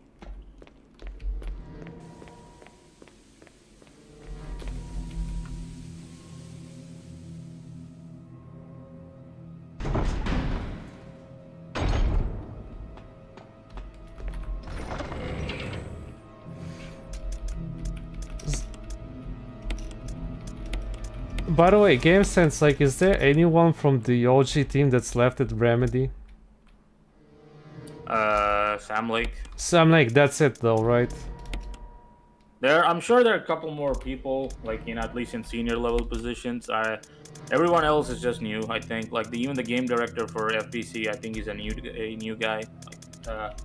By the way, Game Sense, like, is there anyone from the OG team that's left at Remedy? Sam Lake. Sam Lake, that's it though, right? I'm sure there are a couple more people, like, you know, at least in senior level positions. Everyone else is just new. I think, like, even the game director for FBC, I think he's a new guy. Like,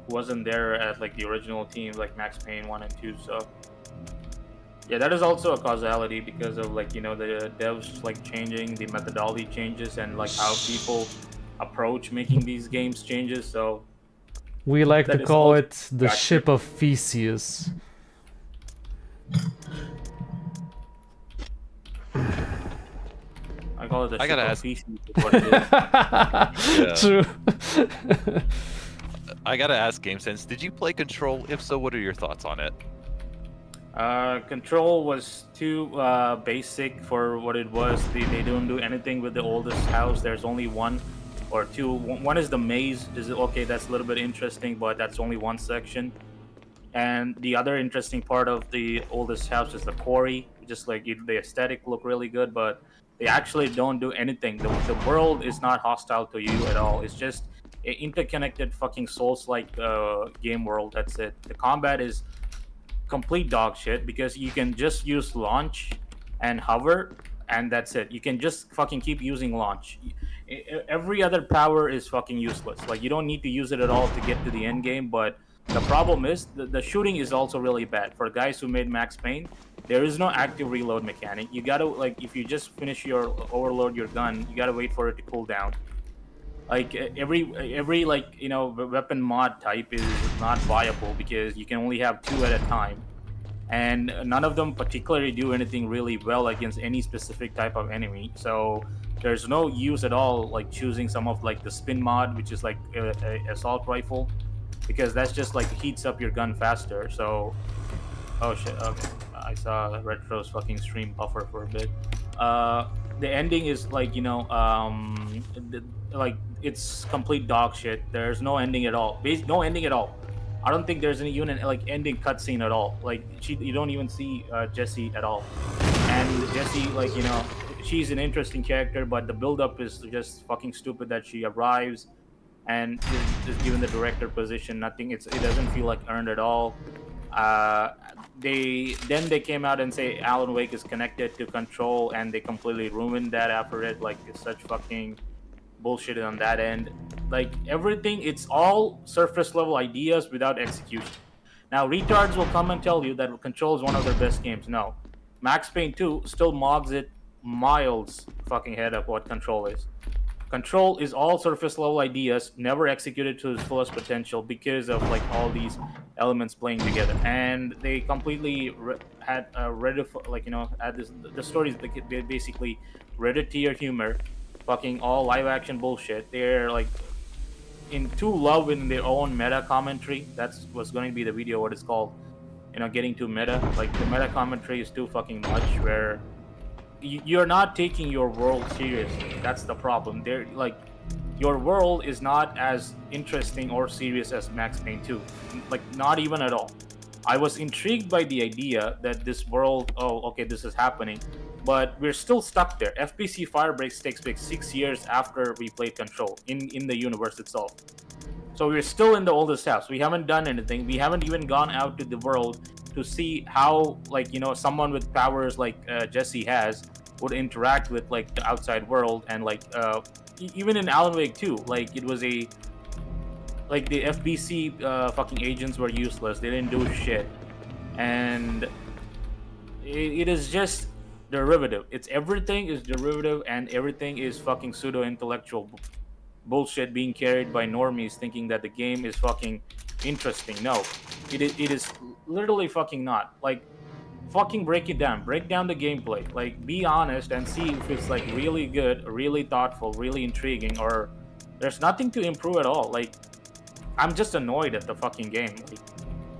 wasn't there at like the original team, like Max Payne 1 and 2. So yeah, that is also a causality because of, like, you know, the devs like changing, the methodology changes, and like how people approach making these games changes. So we like that to is call also- it the ship of Theseus. I call it the I ship gotta of ask- feces is what it is. True. I gotta ask, Game Sense, did you play Control? If so, what are your thoughts on it? Control was too basic for what it was. They don't do anything with the oldest house. There's only one or two. One is the maze. Is okay? That's a little bit interesting, but that's only one section. And the other interesting part of the oldest house is the quarry. Just like the aesthetic look really good, but they actually don't do anything. The world is not hostile to you at all. It's just an interconnected fucking Souls-like game world. That's it. The combat is complete dog shit because you can just use launch and hover, and that's it. You can just fucking keep using launch. Every other power is fucking useless. Like, you don't need to use it at all to get to the end game. But the problem is the shooting is also really bad. For guys who made Max Payne, there is no active reload mechanic. You gotta, like, if you just finish your overload your gun, you gotta wait for it to cool down. Like every like weapon mod type is not viable because you can only have 2 at a time, and none of them particularly do anything really well against any specific type of enemy. So there's no use at all like choosing some of like the spin mod, which is like a assault rifle, because that's just like heats up your gun faster. So oh shit, okay, I saw Retro's fucking stream buffer for a bit. The ending is like like it's complete dog shit. There's no ending at all. No ending at all. I don't think there's any even like ending cutscene at all. Like you don't even see Jesse at all. And Jesse, like she's an interesting character, but the build up is just fucking stupid. That she arrives and is given the director position. Nothing. It doesn't feel like earned at all. Uh, they came out and say Alan Wake is connected to Control, and they completely ruined that after it. Like it's such fucking bullshit on that end. Like everything, it's all surface level ideas without execution. Now retards will come and tell you that Control is one of their best games. No, Max Payne 2 still mogs it miles fucking head of what Control is. Control is all surface level ideas, never executed to its fullest potential because of like all these elements playing together, and they completely had had this the stories basically Reddit tier humor, fucking all live action bullshit. They're like in too love in their own meta commentary. That's what's going to be the video. What it's called, getting too meta. Like the meta commentary is too fucking much where you're not taking your world seriously. That's the problem. They're like, your world is not as interesting or serious as Max Payne 2. Like, not even at all. I was intrigued by the idea that this world, oh, okay, this is happening, but we're still stuck there. FBC Firebreak takes place 6 years after we played Control in the universe itself. So we're still in the oldest house. We haven't done anything. We haven't even gone out to the world to see how, like, someone with powers like Jesse has would interact with like the outside world. And like even in Alan Wake 2, like it was the FBC fucking agents were useless. They didn't do shit, and it is just derivative. It's everything is derivative, and everything is fucking pseudo intellectual bullshit being carried by normies thinking that the game is fucking interesting. No, it is literally fucking not. Like, fucking break it down. Break down the gameplay. Like, be honest and see if it's like really good, really thoughtful, really intriguing, or there's nothing to improve at all. Like, I'm just annoyed at the fucking game. Like,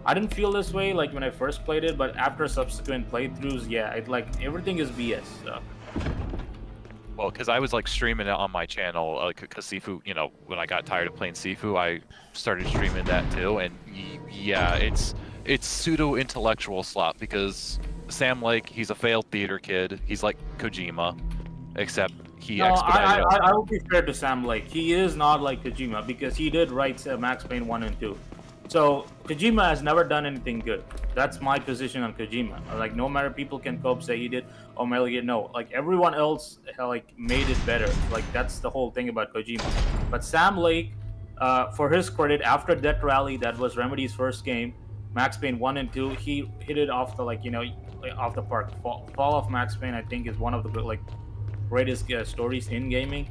I didn't feel this way like when I first played it, but after subsequent playthroughs, yeah, it like everything is BS. So. Well, because I was like streaming it on my channel, because Sifu, when I got tired of playing Sifu, I started streaming that too, and yeah, it's pseudo intellectual slop because Sam Lake, he's a failed theater kid. He's like Kojima, except he expedited. I will be fair to Sam Lake. He is not like Kojima because he did write Max Payne 1 and 2. So Kojima has never done anything good. That's my position on Kojima. Like, no matter people can cope, say he did, or Metal Gear, no. Like, everyone else like made it better. Like, that's the whole thing about Kojima. But Sam Lake, for his credit, after Death Rally, that was Remedy's first game, Max Payne 1 and 2, he hit it off the off the park. Fall of Max Payne, I think, is one of the like greatest stories in gaming.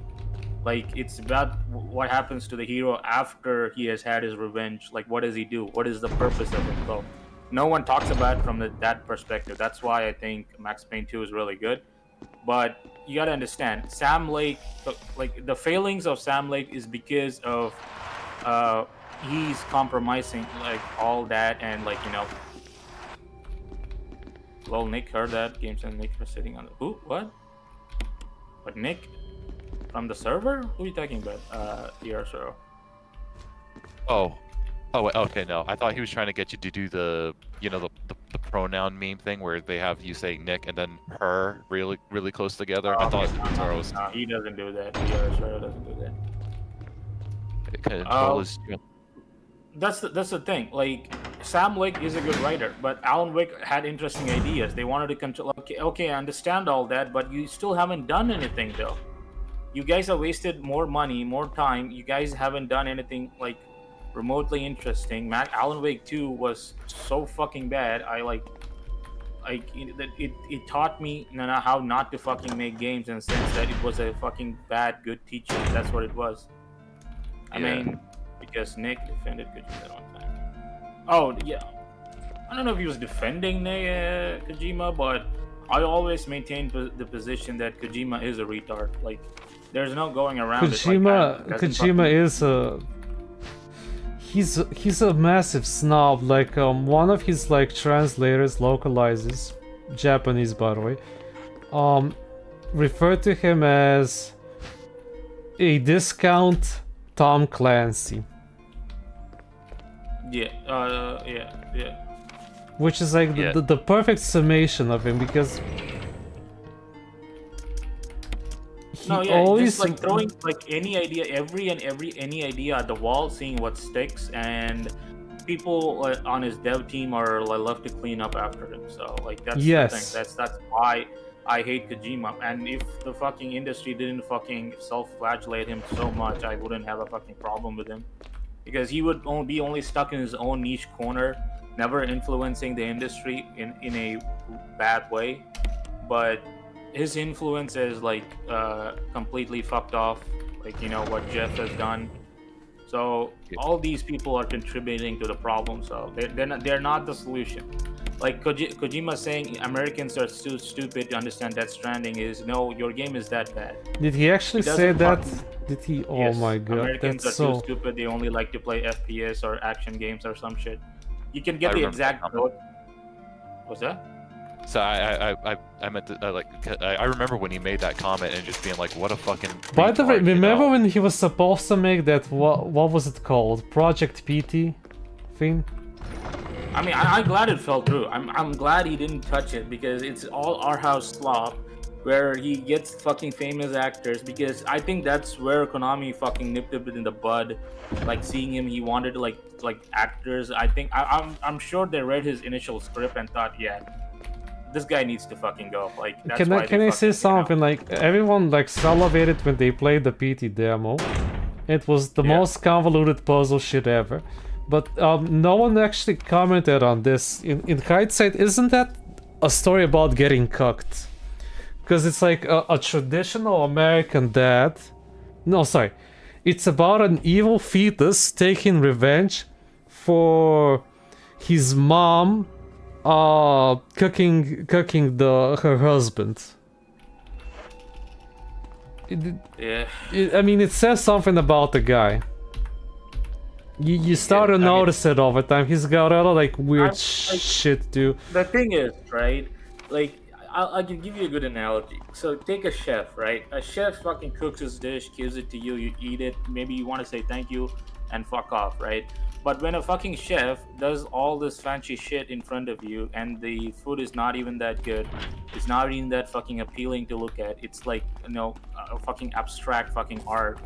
Like, it's about what happens to the hero after he has had his revenge. Like, what does he do? What is the purpose of it? So, no one talks about it from that perspective. That's why I think Max Payne 2 is really good. But you gotta understand, Sam Lake, like the failings of Sam Lake is because of he's compromising like all that, and like well, Nick heard that. Games and Nick are sitting on the who? What? But Nick? From the server? Who are you talking about? Your server. Oh, wait, okay, no. I thought he was trying to get you to do the pronoun meme thing where they have you say Nick and then her really, really close together. I thought Zoro was... No, he doesn't do that. Your server doesn't do that. It kind of That's the thing. Like, Sam Lake is a good writer, but Alan Wake had interesting ideas. They wanted to control. Okay, I understand all that, but you still haven't done anything though. You guys have wasted more money, more time. You guys haven't done anything like remotely interesting. Alan Wake 2 was so fucking bad. It taught me how not to fucking make games, in the sense that it was a fucking bad good teacher. That's what it was. I Yeah. mean, because Nick defended Kojima at one time. Oh yeah, I don't know if he was defending Kojima, but I always maintained the position that Kojima is a retard. Like, there's no going around it. Like, Kojima is a he's a massive snob. Like one of his like translators localizes Japanese, by the way, referred to him as a discount Tom Clancy. Yeah. Which is like the perfect summation of him, because he always just like throwing like any idea, any idea at the wall, seeing what sticks, and people on his dev team are like, left to clean up after him. So like that's the thing. That's why I hate Kojima. And if the fucking industry didn't fucking self-flagellate him so much, I wouldn't have a fucking problem with him, because he would be only stuck in his own niche corner, never influencing the industry in a bad way. But his influence is like completely fucked off, like, you know, what Jeff has done. So all these people are contributing to the problem, so they're not the solution. Like Kojima saying Americans are too stupid to understand Death Stranding is, no, your game is that bad. Did he actually say that? Did he? Oh Yes, my god, Americans that's are so... too stupid, they only like to play FPS or action games or some shit. You can get the exact quote. What's that? So I meant to, I remember when he made that comment and just being like, what a fucking By the way, retard, you remember know? when he was supposed to make that, what was it called? Project PT thing? I mean, I'm glad it fell through. I'm glad he didn't touch it, because it's all our house slop, where he gets fucking famous actors, because I think that's where Konami fucking nipped it in the bud. Like, seeing him, he wanted like actors. I think I'm sure they read his initial script and thought, yeah, this guy needs to fucking go. Like, that's Can I say something? Like, everyone like salivated when they played the PT demo. It was the most convoluted puzzle shit ever. But no one actually commented on this. In hindsight, isn't that a story about getting cucked? Because it's like a traditional American dad. No, sorry. It's about an evil fetus taking revenge for his mom cooking her husband. I mean, it says something about the guy. You start to notice it over time. He's got a lot of like weird shit too. The thing is, right? Like, I can give you a good analogy. So take a chef, right? A chef fucking cooks his dish, gives it to you, you eat it. Maybe you want to say thank you and fuck off, right? But when a fucking chef does all this fancy shit in front of you and the food is not even that good, it's not even that fucking appealing to look at. It's like, you know, a fucking abstract fucking art,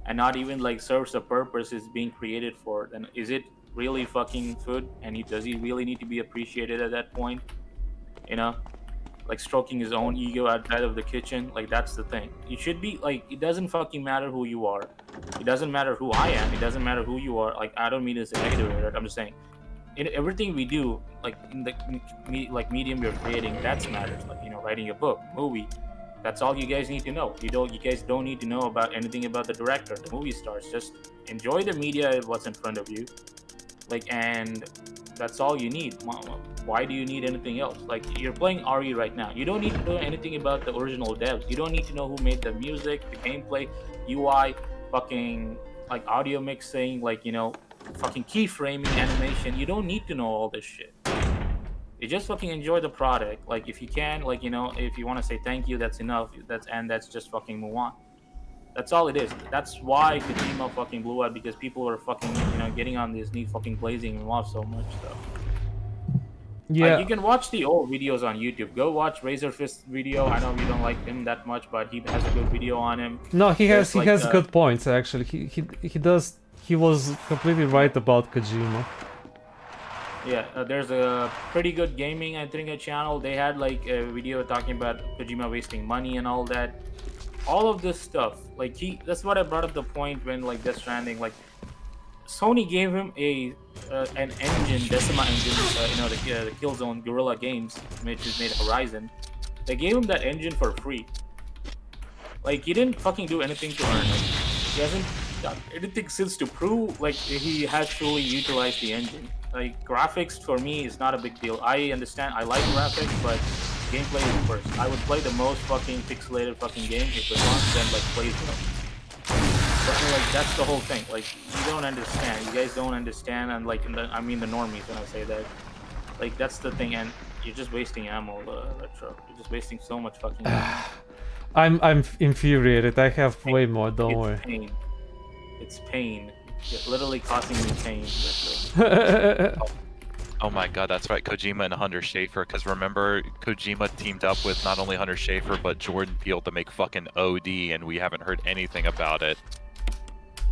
and not even like serves a purpose it's being created for, then is it really fucking food? And does he really need to be appreciated at that point? You know, like stroking his own ego outside of the kitchen. Like, that's the thing. You should be like, it doesn't fucking matter who you are. It doesn't matter who I am. It doesn't matter who you are. Like, I don't mean this in a negative way, right? I'm just saying, in everything we do, like in the medium you're creating, that matters. Like, you know, writing a book, movie. That's all you guys need to know. You guys don't need to know about anything about the director, the movie stars. Just enjoy the media, what's in front of you. Like, and that's all you need. Why do you need anything else? Like, you're playing RE right now. You don't need to know anything about the original devs. You don't need to know who made the music, the gameplay, UI, fucking like audio mixing, like, you know, fucking keyframing, animation. You don't need to know all this shit. You just fucking enjoy the product. Like, if you can, like, you know, if you want to say thank you, that's enough. That's just fucking move on. That's all it is. That's why Kojima fucking blew up, because people are fucking, you know, getting on this new fucking blazing him off so much stuff. Yeah. Like, you can watch the old videos on YouTube. Go watch Razor Fist video. I know you don't like him that much, but he has a good video on him. No, he has good points actually. He does. He was completely right about Kojima. Yeah, there's a pretty good gaming, I think, a channel. They had like a video talking about Kojima wasting money and all that. All of this stuff, like, that's what I brought up the point when, like, Death Stranding, like, Sony gave him an engine, Decima engine, you know, the Killzone Guerrilla Games, which is made Horizon. They gave him that engine for free. Like, he didn't fucking do anything to earn it. He hasn't got anything since to prove. Like he has fully utilized the engine. Like graphics for me is not a big deal. I understand. I like graphics, but gameplay is first. I would play the most fucking pixelated fucking game if it wants, then like play them. But like that's the whole thing. Like you don't understand. You guys don't understand, and like I mean the normies when I say that. Like that's the thing, and you're just wasting ammo, Retro. You're just wasting so much fucking ammo. I'm infuriated. I have way more. Don't It's worry. pain. It's pain. It's literally causing me pain. Retro. Oh my god, that's right, Kojima and Hunter Schafer, because remember, Kojima teamed up with not only Hunter Schafer, but Jordan Peele to make fucking OD, and we haven't heard anything about it.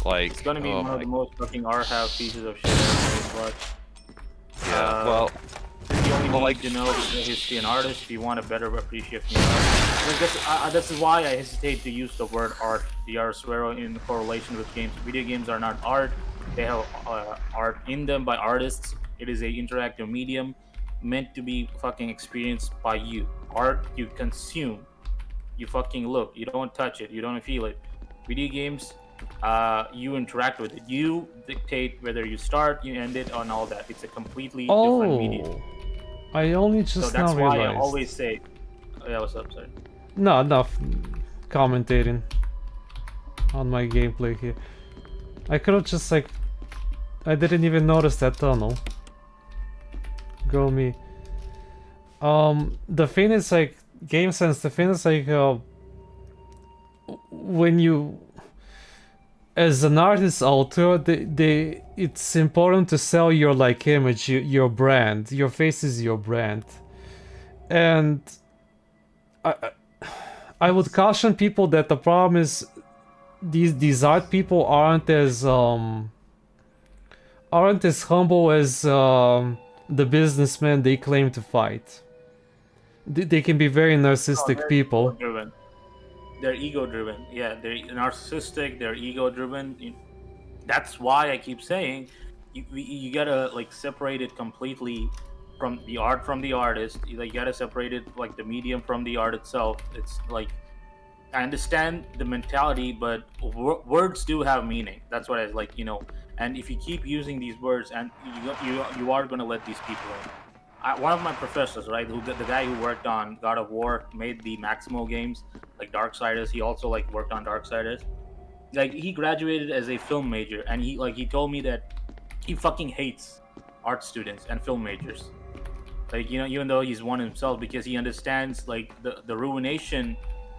Like, It's gonna be oh one of my... the most fucking R-half pieces of shit I've ever watched. Yeah, well... You only Well, need like- to know the history and artist if you want a better appreciation of art. Like this is why I hesitate to use the word art, the R in correlation with games. Video games are not art. They have art in them by artists. It is a interactive medium meant to be fucking experienced by you. Art you consume. You fucking look. You don't touch it. You don't feel it. Video games, you interact with it. You dictate whether you start, you end it, and all that. It's a completely different medium. I only just So now that's why realized. I always say, yeah, what's up, sorry. No, enough commentating on my gameplay here. I could have just like, I didn't even notice that tunnel. Go me. The thing is like, game sense. The thing is like, when you, as an artist author, it's important to sell your like image, your brand. Your face is your brand, and I would caution people that the problem is these art people aren't as humble as the businessmen they claim to fight. They can be very narcissistic people. Ego-driven. They're ego-driven. Yeah, they're narcissistic. They're ego-driven. That's why I keep saying you gotta like separate it completely from the art from the artist. You gotta separate it like the medium from the art itself. It's like I understand the mentality, but words do have meaning. That's what I like, And if you keep using these words, and you are gonna let these people in. One of my professors, right, the guy who worked on God of War, made the Maximo games, like Darksiders. He also like worked on Darksiders. Like he graduated as a film major, and he told me that he fucking hates art students and film majors. Like even though he's one himself, because he understands like the ruination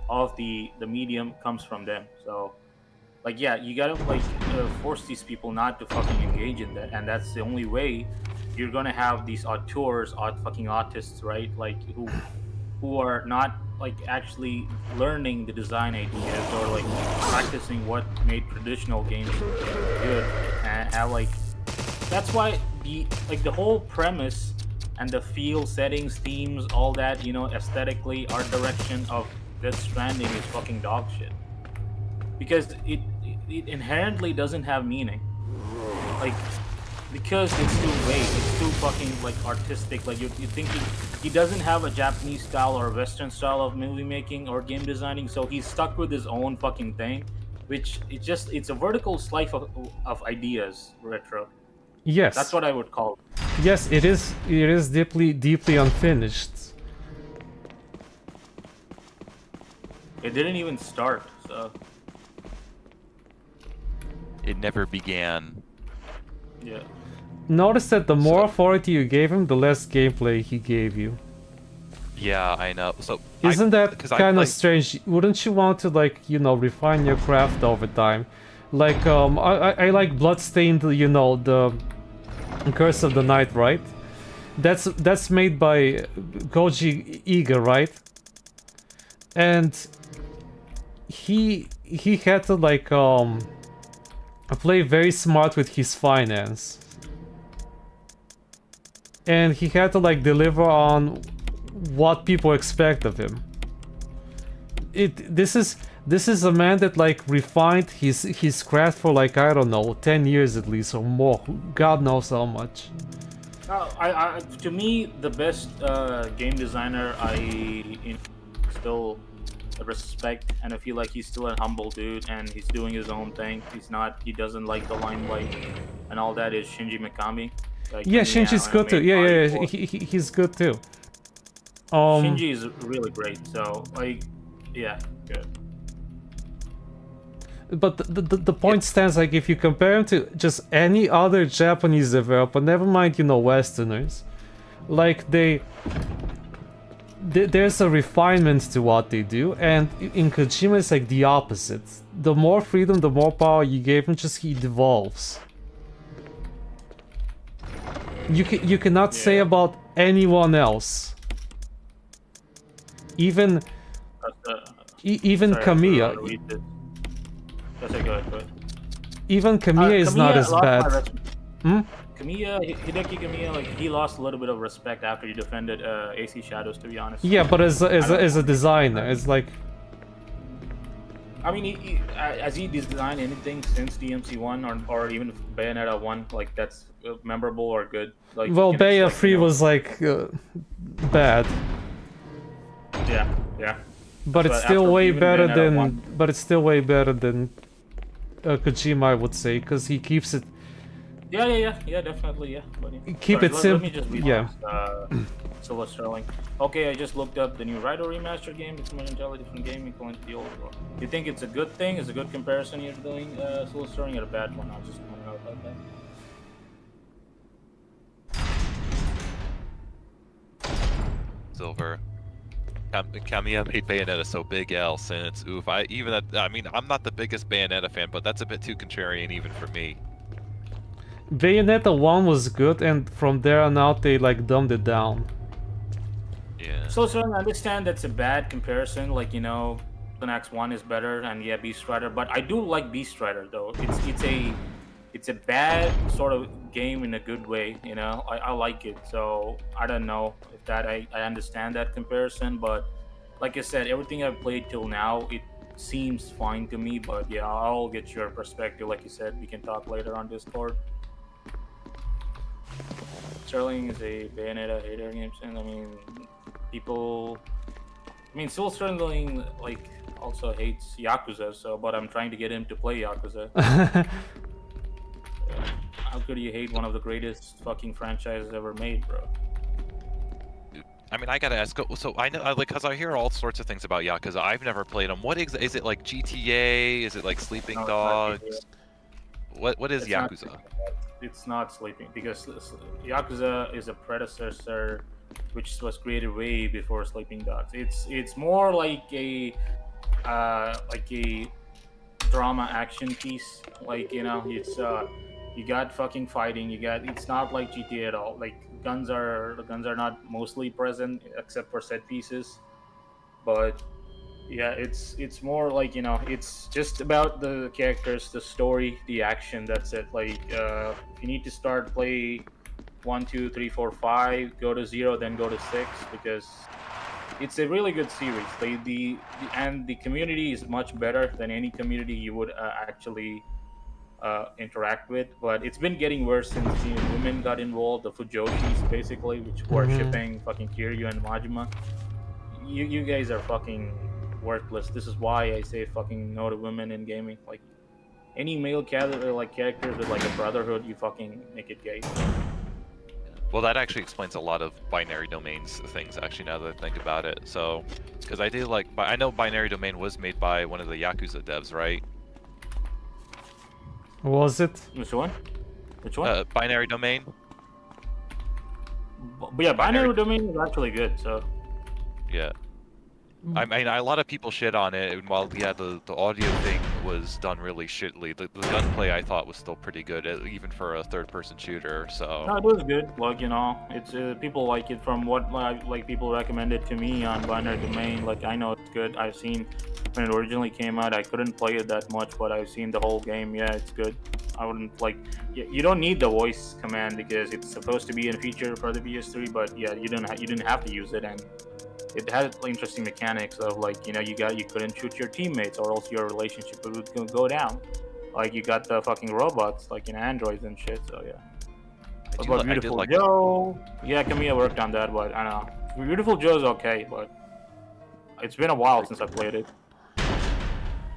of the medium comes from them. So like yeah, you gotta like force these people not to fucking engage in that, and that's the only way you're gonna have these auteurs, fucking artists, right? Like who are not like actually learning the design ideas or like practicing what made traditional games good, and have like that's why the whole premise and the feel, settings, themes, all that, aesthetically, art direction of Death Stranding is fucking dog shit. Because it inherently doesn't have meaning. Like, because it's too vague, it's too fucking, like, artistic. Like, you're thinking, he doesn't have a Japanese style or a Western style of movie making or game designing, so he's stuck with his own fucking thing, which it's a vertical slice of ideas, Retro. Yes. That's what I would call it. Yes, it is. It is deeply unfinished. It didn't even start, so It never began. yeah. Notice that the more authority you gave him, the less gameplay he gave you. Yeah, I know. So Isn't that 'cause I kind of played- strange? Wouldn't you want to like refine your craft over time? Like I like Bloodstained, the Curse of the Night, right? That's made by Koji Iga, right? And he had to like play very smart with his finance. And he had to like deliver on what people expect of him. This is a man that like refined his craft for like, I don't know, 10 years at least or more. God knows how much. To me, the best game designer still respect, and I feel like he's still a humble dude and he's doing his own thing. He doesn't like the limelight and all that. Is Shinji Mikami. Like, Yeah, I mean, Shinji's good too. made Yeah, yeah, RE4. he's good too. Shinji is really great. So like, yeah, good. But the point stands, like, if you compare him to just any other Japanese developer, never mind, you know, Westerners, like, there's a refinement to what they do, and in Kojima it's like the opposite. The more freedom, the more power you gave him, just he devolves. You cannot say about anyone else. Even even Sorry, Kamiya. That's a good. Even Kamiya is not as bad. Hideki Kamiya, like, he lost a little bit of respect after he defended AC Shadows, to be honest. Yeah, but as a designer, it's like, I mean, has he designed anything since DMC1 or even Bayonetta 1 like that's memorable or good? Like, well, you can Bayonetta expect, 3 you know, was like bad, yeah. but it's But still after way even better Bayonetta than 1 Kojima, I would say, because he keeps it. Yeah, definitely, yeah. But, yeah. Keep it Let simple. me just read Yeah. Silver Sterling. Okay, I just looked up the new Raido remaster game. It's an entirely different game equal to the old one. You think it's a good thing? Is a good comparison you're doing, Silver Sterling, or a bad one? I just want to know about that. Silver. Kamiya made Bayonetta so big L since oof. I mean, I'm not the biggest Bayonetta fan, but that's a bit too contrarian even for me. Bayonetta 1 was good, and from there on out they like dumbed it down. Yeah. So I understand that's a bad comparison. Like, you know, X 1 is better, and yeah, Beast Rider. But I do like Beast Rider though. It's a bad sort of game in a good way. You know, I like it. So I don't know if that I understand that comparison, but like I said, everything I've played till now, it seems fine to me. But yeah, I'll get your perspective. Like you said, we can talk later on Discord. Sterling is a Bayonetta hater, and I mean, Soul Sterling like also hates Yakuza, so but I'm trying to get him to play Yakuza. How could you hate one of the greatest fucking franchises ever made, bro? I mean, I gotta ask. So I know, like, cause I hear all sorts of things about Yakuza. I've never played them. What is it like? GTA? Is it like Sleeping Dogs? What is Yakuza? It's not Sleeping, because Yakuza is a predecessor which was created way before Sleeping Dogs. It's more like a drama action piece. Like, you know, it's you got fucking fighting. It's not like GTA at all. Like, the guns are not mostly present except for set pieces, but yeah, it's more like, you know, it's just about the characters, the story, the action. That's it. Like, if you need to start, play 1, 2, 3, 4, 5, go to 0, then go to 6, because it's a really good series. The community is much better than any community you would actually interact with. But it's been getting worse since women got involved, the Fujoshis basically, which who are shipping fucking Kiryu and Majima. You guys are fucking worthless. This is why I say fucking no to women in gaming. Like, any male characters with like a brotherhood, you fucking make it gay. Well, that actually explains a lot of binary domains things, actually, now that I think about it. So, because I know binary domain was made by one of the Yakuza devs, right? Was it? Which one? Binary domain. But yeah, binary domain is actually good. So yeah. I mean, a lot of people shit on it, and while the audio thing was done really shittily, the gunplay I thought was still pretty good, even for a third-person shooter. So no, it was good. Like, you know, it's people like it from what like people recommend it to me on binary domain. Like, I know it's good. I've seen when it originally came out. I couldn't play it that much, but I've seen the whole game. Yeah, it's good. I wouldn't like. You don't need the voice command because it's supposed to be a feature for the PS3. But yeah, you didn't have to use it, and it had interesting mechanics of, like, you know, you couldn't shoot your teammates or else your relationship would go down. Like, you got the fucking robots, like, androids and shit. So yeah. But Beautiful Joe, yeah, Kamiya worked on that, but I don't know. Beautiful Joe's okay, but It's been a while since I played it.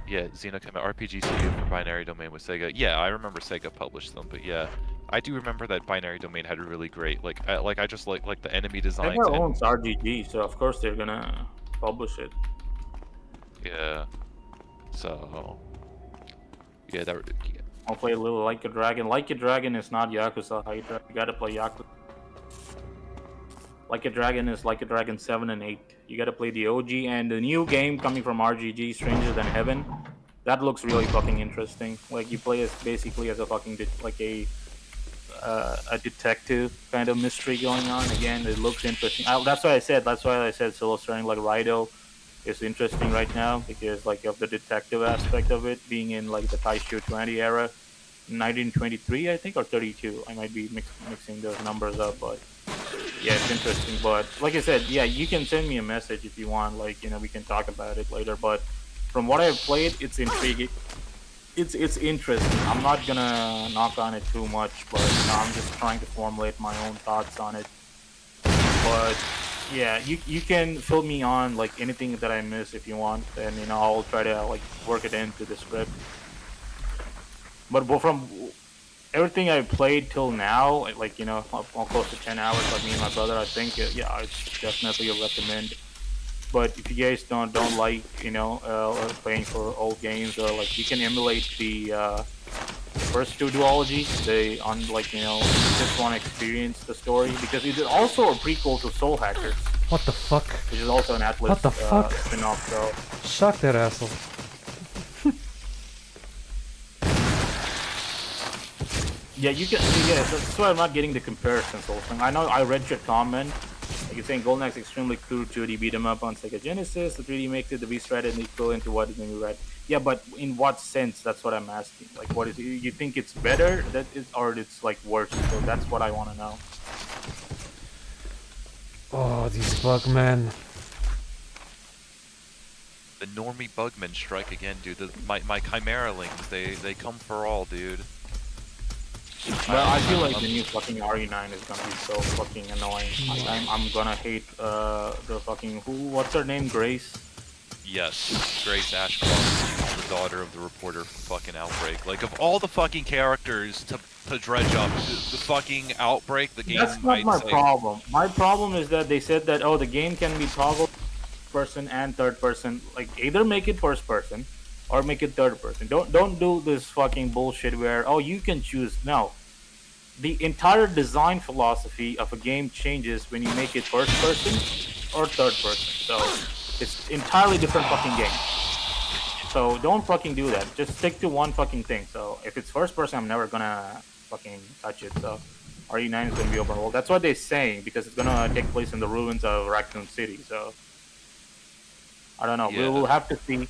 Yeah, Xenochem RPG studio for Binary Domain with Sega. Yeah, I remember Sega published them, but yeah, I do remember that Binary Domain had a really great I just like the enemy designs. Sega And, owns RGG, so of course they're gonna publish it. yeah. So. Yeah, that. Yeah. I'll play a little Like a Dragon. Like a Dragon is not Yakuza Hydra. You gotta play Yakuza. Like a Dragon is Like a Dragon 7 and 8. You gotta play the OG and the new game coming from RGG, Stranger Than Heaven. That looks really fucking interesting. Like you play as basically as a fucking a detective kind of mystery going on. Again, it looks interesting. That's why I said solo starring like Raido is interesting right now because like of the detective aspect of it being in like the Taisho 20 era, 1923 I think or 32. I might be mixing those numbers up, but yeah, it's interesting. But like I said, yeah, you can send me a message if you want. Like we can talk about it later. But from what I've played, it's intriguing. It's interesting. I'm not gonna knock on it too much, but I'm just trying to formulate my own thoughts on it. But yeah, you can fill me on like anything that I miss if you want, and I'll try to like work it into the script. But from everything I've played till now, like I'm close to 10 hours, like me and my brother, I think yeah, I definitely recommend. But if you guys don't like playing for old games, or like you can emulate the first two duology, they just want to experience the story because it's also a prequel to Soul Hackers. What the fuck? Which is also an Atlas What the fuck? spin-off. So Shock that asshole. yeah, you can. Yeah, that's why I'm not getting the comparisons. Also, I know I read your comment. Like you're saying, Golden Axe extremely crude 2D beat 'em up on Sega Genesis. The 3D makes it the Beast Rider and equivalent to what is when you read. Yeah, but in what sense? That's what I'm asking. Like, what is it? You think it's better or it's like worse? So that's what I want to know. Oh, these bugmen. The normie bugmen strike again, dude. My Chimeralings, they come for all, dude. Well, I feel like the new fucking RE9 is gonna be so fucking annoying. I'm gonna hate the fucking what's her name? Grace? Yes, Grace Ashcroft, the daughter of the reporter for fucking Outbreak. Like, of all the fucking characters to dredge up, the fucking Outbreak, the game That's not my problem. My problem is that they said that, the game can be toggled person and third person. Like, either make it first person or make it third person. Don't do this fucking bullshit where, you can choose. No. The entire design philosophy of a game changes when you make it first person or third person. So it's entirely different fucking game. So don't fucking do that. Just stick to one fucking thing. So if it's first person, I'm never gonna fucking touch it. So RE9 is gonna be open world. That's what they're saying because it's gonna take place in the ruins of Raccoon City. So I don't know. Yeah. We'll have to see.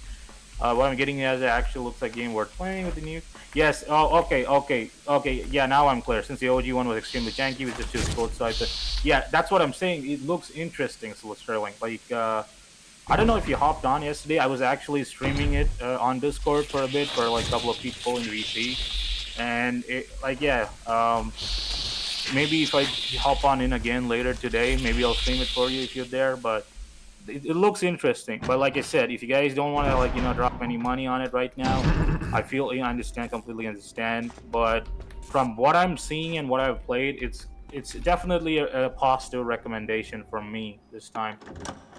What I'm getting at is it actually looks like a game worth playing with the new. Yes. Oh, okay. Yeah, now I'm clear. Since the OG one was extremely janky with just two both sides. Yeah, that's what I'm saying. It looks interesting, Sterling. Like, I don't know if you hopped on yesterday. I was actually streaming it on Discord for a bit for like a couple of people in VC, and maybe if I hop on in again later today, maybe I'll stream it for you if you're there. But it looks interesting. But like I said, if you guys don't want to drop any money on it right now, I feel completely understand. But from what I'm seeing and what I've played, it's definitely a positive recommendation from me this time,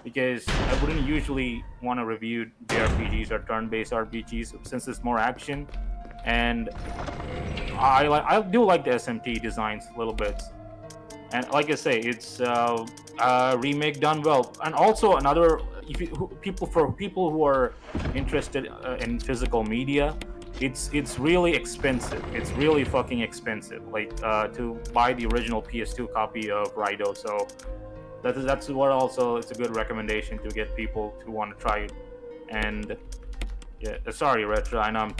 because I wouldn't usually want to review JRPGs or turn-based RPGs since it's more action, and I do like the SMT designs a little bit. And like I say, it's a remake done well. And also another, for people who are interested in physical media, it's really expensive. It's really fucking expensive. Like to buy the original PS2 copy of Raido. So that's what also it's a good recommendation to get people to want to try it. And yeah, sorry, Retro. I know I'm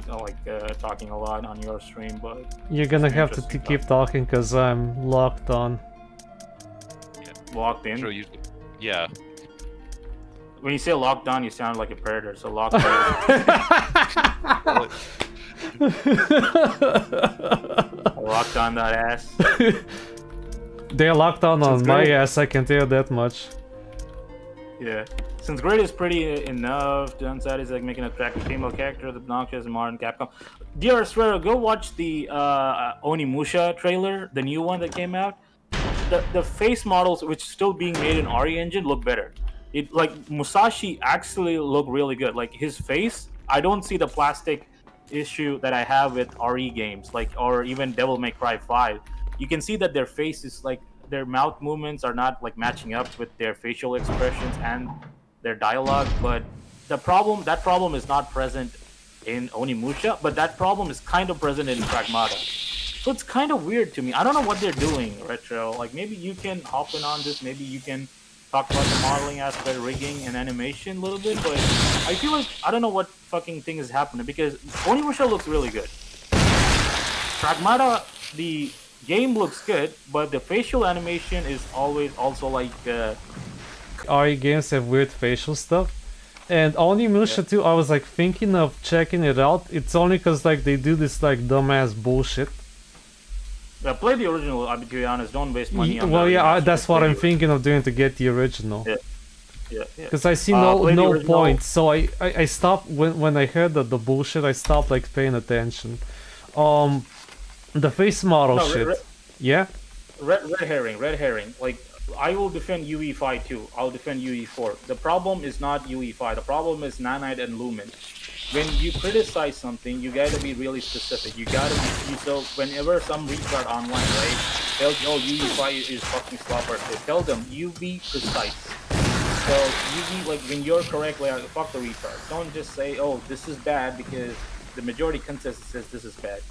talking a lot on your stream, but you're gonna have to keep talking because I'm locked on. Locked in? Sure, yeah. When you say locked on, you sound like a predator, so locked on. Locked on that ass. They're locked on my ass, I can tell you that much. Yeah. Since great is pretty enough, downside is like making an attractive female character, the obnoxious and modern Capcom. Dear Swear, go watch the Onimusha trailer, the new one that came out. The face models, which still being made in RE engine, look better. It like Musashi actually look really good. Like his face, I don't see the plastic issue that I have with RE games, like or even Devil May Cry 5. You can see that their face is like their mouth movements are not like matching up with their facial expressions and their dialogue. But that problem is not present in Onimusha, but that problem is kind of present in Pragmata. So it's kind of weird to me. I don't know what they're doing, Retro. Like maybe you can hop in on this. Maybe you can talk about the modeling aspect, rigging, and animation a little bit. But I feel like I don't know what fucking thing is happening because Onimusha looks really good. Pragmata, the game looks good, but the facial animation is always also like. RE games have weird facial stuff. And Onimusha too, I was like thinking of checking it out. It's only because like they do this like dumbass bullshit. Play the original. I mean, to be honest, don't waste money on. Well, the yeah, remaster. that's what Play I'm the thinking of doing to get the original. Yeah. Yeah. Because I see play no the no original. point. So I stopped when I heard the bullshit. I stopped like paying attention. The face model No, shit. Yeah. Red herring. Like I will defend UE5 too. I'll defend UE4. The problem is not UE5. The problem is Nanite and Lumen. When you criticize something, you gotta be really specific. You gotta be so. Whenever some retard online, right, tells you, "Oh, UE5 is fucking slobber," tell them you be precise. So you be like when you're correct, like fuck the retard. Don't just say, "Oh, this is bad," because the majority consensus says this is bad.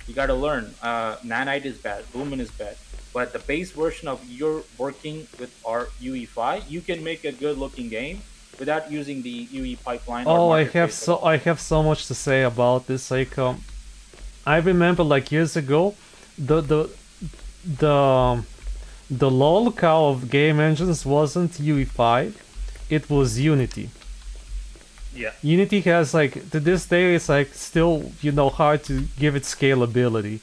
You gotta learn. Nanite is bad. Lumen is bad. But the base version of you're working with our UE5, you can make a good-looking game without using the UE pipeline. Oh, or I have so much to say about this. Like, I remember like years ago, the lol cow of game engines wasn't UE5, it was Unity. Yeah. Unity has like to this day it's like still hard to give it scalability.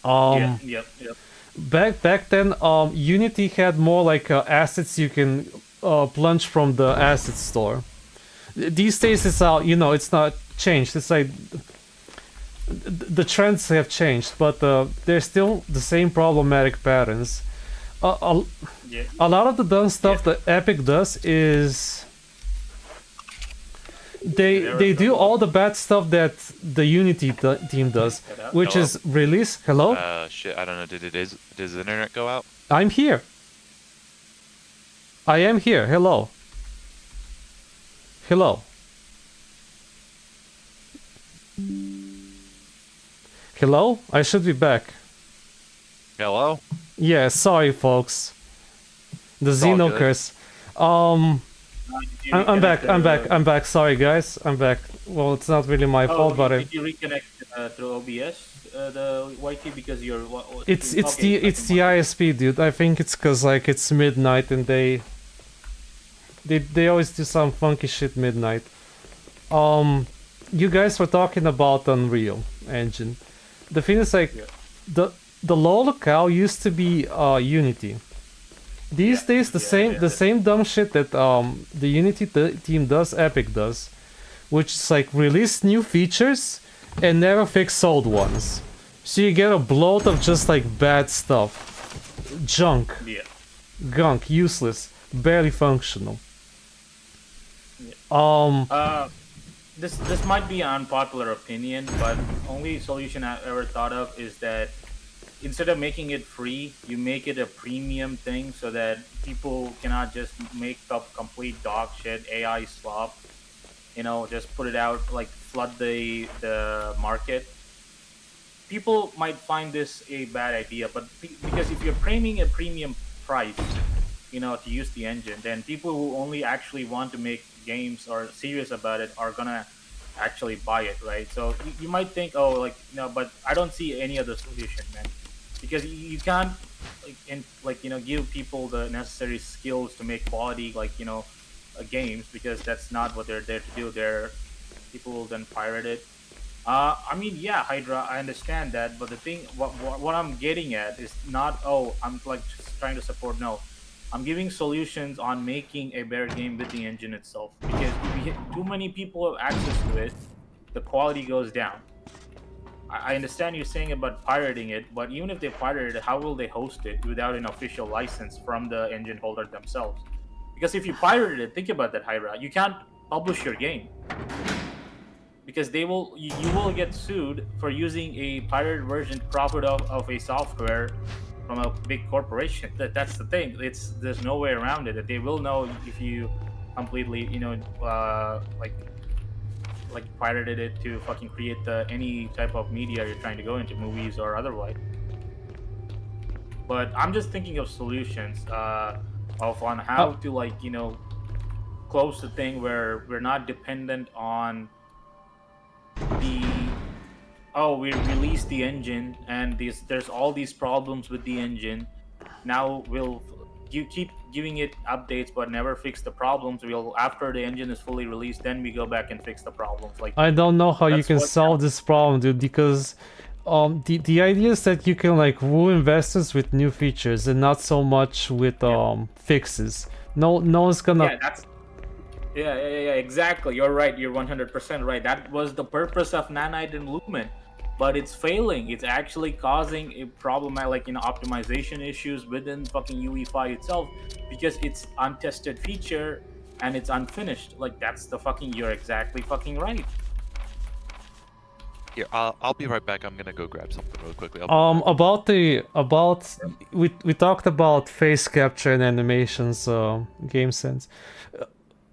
Yep. Back then, Unity had more like assets you can plunge from the asset store. These days, it's out. It's not changed. It's like the trends have changed, but they're still the same problematic patterns. A lot of the dumb stuff that Epic does is they do all the bad stuff that the Unity team does, which Hello? is release. Hello? Shit, I don't know. Did the internet go out? I'm here. I am here. Hello. Hello. Hello? I should be back. Hello? Yeah, sorry folks. The It's all Xeno good. curse. I'm back. Sorry guys, I'm back. Well, it's not really my fault, but did you reconnect through OBS the YT because you're? it's the ISP, dude. I think it's cause like it's midnight and they always do some funky shit midnight. You guys were talking about Unreal Engine. The thing is like the LOL cow used to be Unity. These days the same dumb shit that the Unity team does, Epic does, which is like release new features and never fix old ones. So you get a bloat of just like bad stuff. Junk. Yeah. Gunk, useless, barely functional. This might be an unpopular opinion, but only solution I've ever thought of is that instead of making it free, you make it a premium thing so that people cannot just make up complete dog shit AI slop. Just put it out, like flood the market. People might find this a bad idea, but because if you're framing a premium price, to use the engine, then people who only actually want to make games or serious about it are gonna actually buy it, right? So you might think, oh, like but I don't see any other solution, man, because you can't give people the necessary skills to make quality games, because that's not what they're there to do. People will then pirate it. I mean, yeah, Hydra, I understand that, but the thing, what I'm getting at is not, oh, I'm like just trying to support. No, I'm giving solutions on making a better game with the engine itself. Because if too many people have access to it, the quality goes down. I understand you're saying about pirating it, but even if they pirated it, how will they host it without an official license from the engine holder themselves? Because if you pirated it, think about that, Hyra. You can't publish your game because you will get sued for using a pirated version to profit of a software from a big corporation. That's the thing. There's no way around it. That they will know if you completely like pirated it to fucking create any type of media you're trying to go into, movies or otherwise. But I'm just thinking of solutions on how to close the thing where we're not dependent on the we released the engine and there's all these problems with the engine. Now you keep giving it updates but never fix the problems. We'll after the engine is fully released, then we go back and fix the problems. Like I don't know how you that's can what solve this problem, dude, because the idea is that you can like woo investors with new features and not so much with fixes. No one's gonna yeah, exactly. You're right. You're 100% right. That was the purpose of Nanite and Lumen, but it's failing. It's actually causing a problem, like optimization issues within fucking UE5 itself because it's untested feature and it's unfinished. Like that's the fucking. You're exactly fucking right. Here, I'll be right back. I'm gonna go grab something really quickly. We talked about face capture and animations, game sense.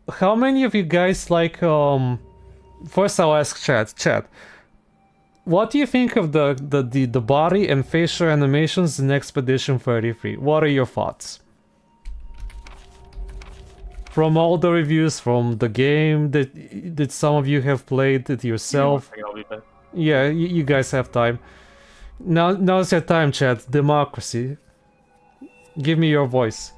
How many of you guys like first I'll ask chat, what do you think of the body and facial animations in Expedition 33? What are your thoughts? From all the reviews, from the game that some of you have played it yourself. Yeah, you guys have time. Now's your time, chat. Democracy. Give me your voice.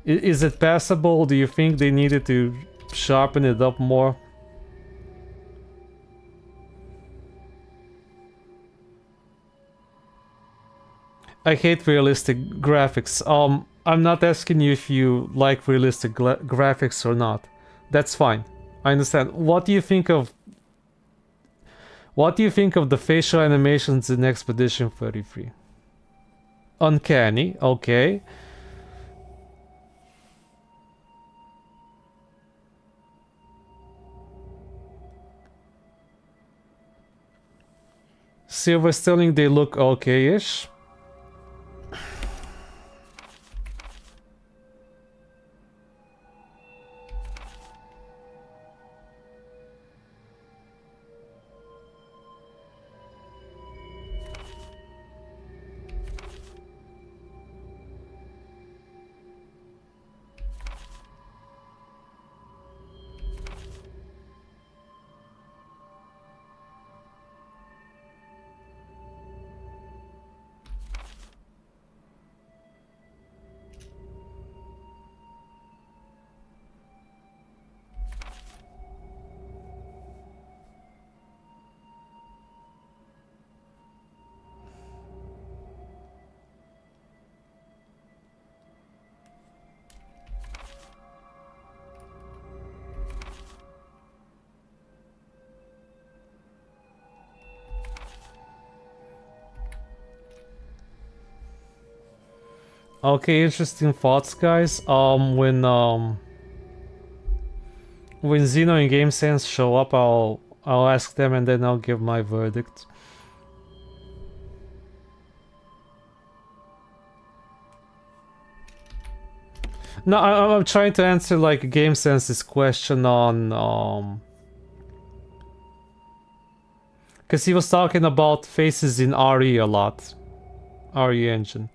Is it passable? Do you think they needed to sharpen it up more? I hate realistic graphics. I'm not asking you if you like realistic graphics or not. That's fine. I understand. What do you think of the facial animations in Expedition 33? Uncanny, okay. Silver Sterling, they look okay-ish. Okay, interesting thoughts, guys. When Xeno and GameSense show up, I'll ask them and then I'll give my verdict. No, I'm trying to answer like GameSense's question on because he was talking about faces in RE a lot, RE engine.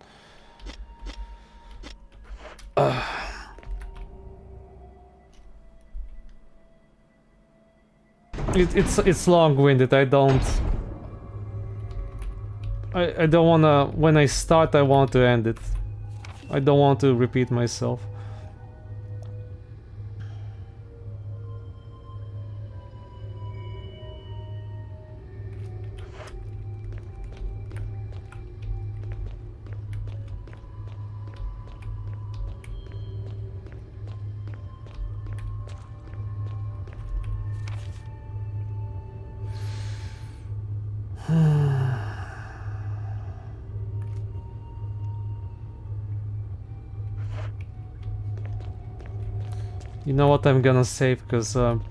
It's long-winded. I don't wanna. When I start, I want to end it. I don't want to repeat myself. You know what I'm gonna save, because I'm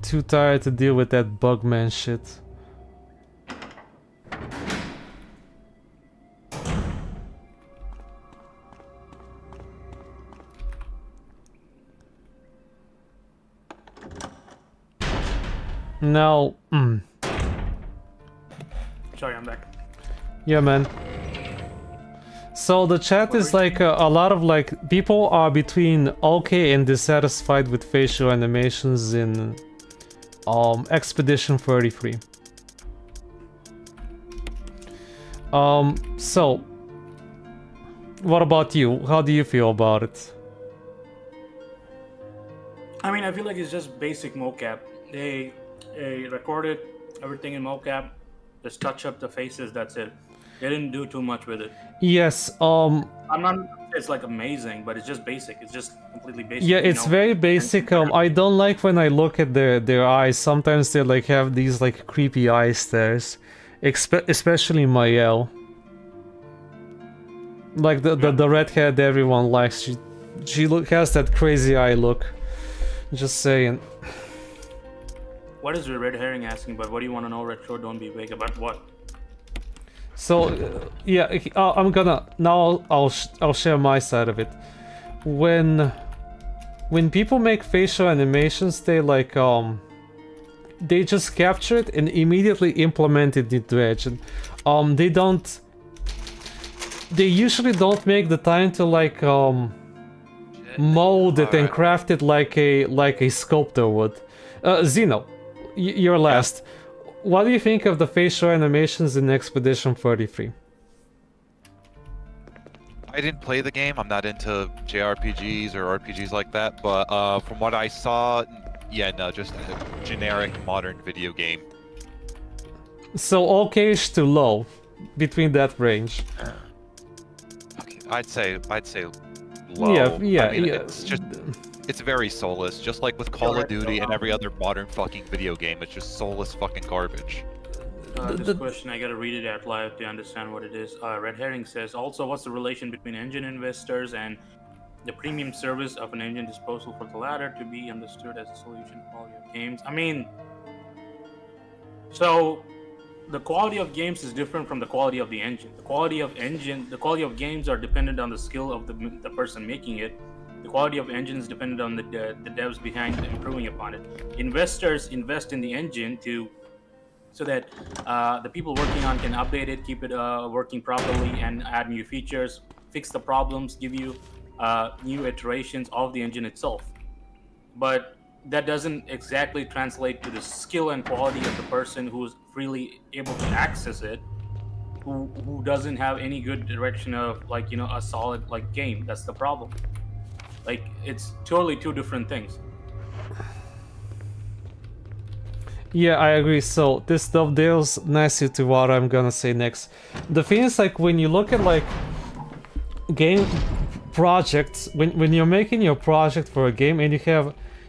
too tired to deal with that bugman shit. Now, Sorry, I'm back. yeah, man. So the chat is like a lot of like people are between okay and dissatisfied with facial animations in Expedition 33. So what about you? How do you feel about it? I mean, I feel like it's just basic mocap. They recorded everything in mocap, just touch up the faces, that's it. They didn't do too much with it. Yes, I'm not, it's like amazing, but it's just basic. It's just completely basic. yeah, you it's know? very basic. I don't like when I look at their eyes. Sometimes they like have these like creepy eye stares, especially Mael. Like the redhead everyone likes. She has that crazy eye look. Just saying. What is the red herring asking about? What do you want to know, Retro? Don't be vague about what? So yeah, I'm gonna now. I'll share my side of it. When people make facial animations, they like they just capture it and immediately implement it into Engine. They don't. They usually don't make the time to like mold it and craft it like a sculptor would. Zeno, you're last. Yeah. What do you think of the facial animations in Expedition 33? I didn't play the game. I'm not into JRPGs or RPGs like that, but from what I saw, yeah, no, just a generic modern video game. So okay-ish to low, between that range. Okay, I'd say low. Yeah, I mean, yeah. It's very soulless, just like with Call of Duty and every other modern fucking video game. It's just soulless fucking garbage. This question, I gotta read it out loud to understand what it is. Red Herring says, also, what's the relation between engine investors and the premium service of an engine disposal for the latter to be understood as a solution to quality of games? I mean, so the quality of games is different from the quality of the engine. The quality of games are dependent on the skill of the person making it. The quality of engine is dependent on the devs behind improving upon it. Investors invest in the engine so that the people working on can update it, keep it working properly, and add new features, fix the problems, give you new iterations of the engine itself. But that doesn't exactly translate to the skill and quality of the person who's freely able to access it, who doesn't have any good direction of a solid game. That's the problem. Like, it's totally two different things. Yeah, I agree. So this dovetails nicely to what I'm gonna say next. The thing is, like, when you look at like game projects, when you're making your project for a game and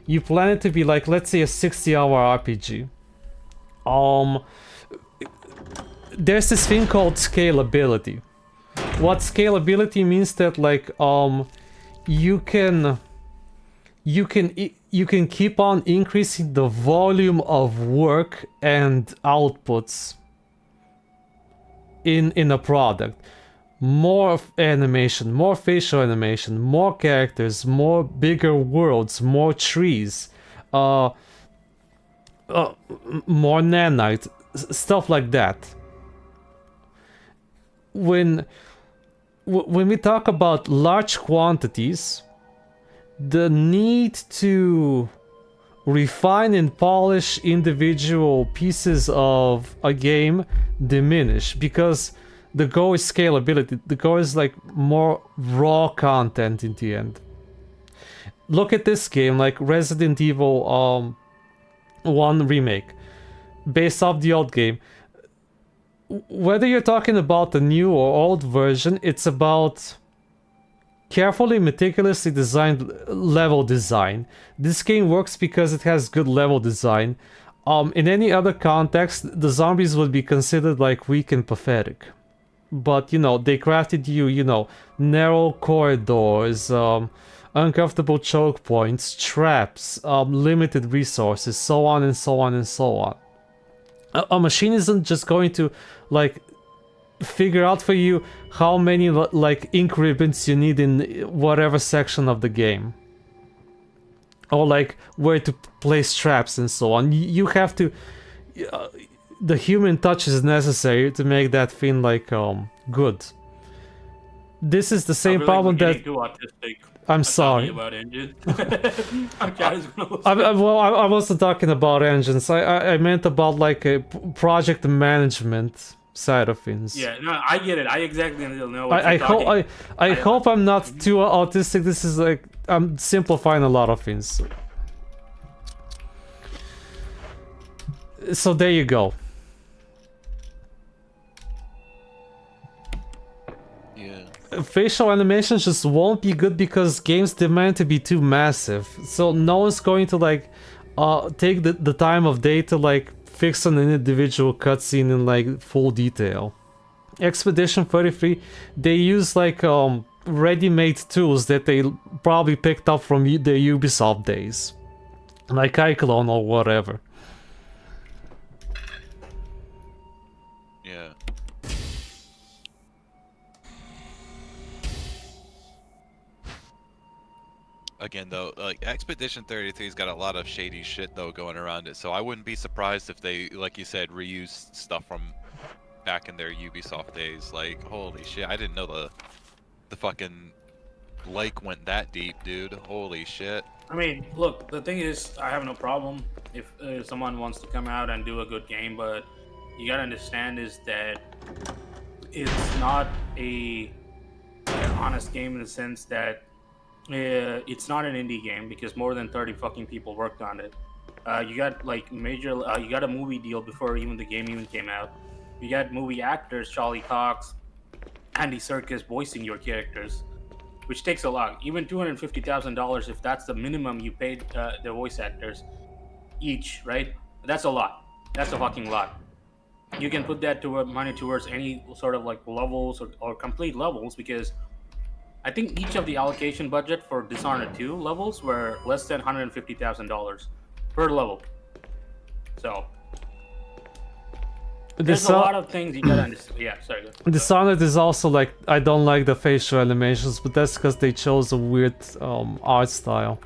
you plan it to be like, let's say, a 60-hour RPG. There's this thing called scalability. What scalability means that like you can keep on increasing the volume of work and outputs in a product. More animation, more facial animation, more characters, more bigger worlds, more trees, more nanite, stuff like that. When we talk about large quantities, the need to refine and polish individual pieces of a game diminish, because the goal is scalability. The goal is like more raw content in the end. Look at this game, like Resident Evil 1 remake, based off the old game. Whether you're talking about the new or old version, it's about carefully, meticulously designed level design. This game works because it has good level design. In any other context, the zombies would be considered like weak and pathetic. But, they crafted you, narrow corridors, uncomfortable choke points, traps, limited resources, so on and so on and so on. A machine isn't just going to like figure out for you how many like ink ribbons you need in whatever section of the game, or like where to place traps and so on. You have to the human touch is necessary to make that thing like good. This is the same problem that I'm sorry. About engines. I'm just gonna I wasn't talking about engines. I meant about like a project management side of things. Yeah, no, I get it. I exactly know what I you're talking. hope I hope I'm not too autistic. This is like I'm simplifying a lot of things. So there you go. Facial animations just won't be good because games demand to be too massive. So no one's going to like take the time of day to like fix an individual cutscene in like full detail. Expedition 33, they use like ready-made tools that they probably picked up from their Ubisoft days, like iClone or whatever. Yeah. Again, though, like Expedition 33's got a lot of shady shit though going around it, so I wouldn't be surprised if they, like you said, reused stuff from back in their Ubisoft days. Like, holy shit, I didn't know the fucking lake went that deep, dude. Holy shit. I mean, look, the thing is, I have no problem if someone wants to come out and do a good game, but you gotta understand is that it's not an honest game in the sense that it's not an indie game because more than 30 fucking people worked on it. You got like major, you got a movie deal before even the game even came out. You got movie actors, Charlie Cox, Andy Serkis voicing your characters, which takes a lot. Even $250,000, if that's the minimum you paid the voice actors each, right? That's a lot. That's a fucking lot. You can put that toward money towards any sort of like levels or complete levels, because I think each of the allocation budget for Dishonored 2 levels were less than $150,000 per level. So there's a lot of things you gotta understand. Yeah, sorry. Dishonored is also like, I don't like the facial animations, but that's because they chose a weird art style.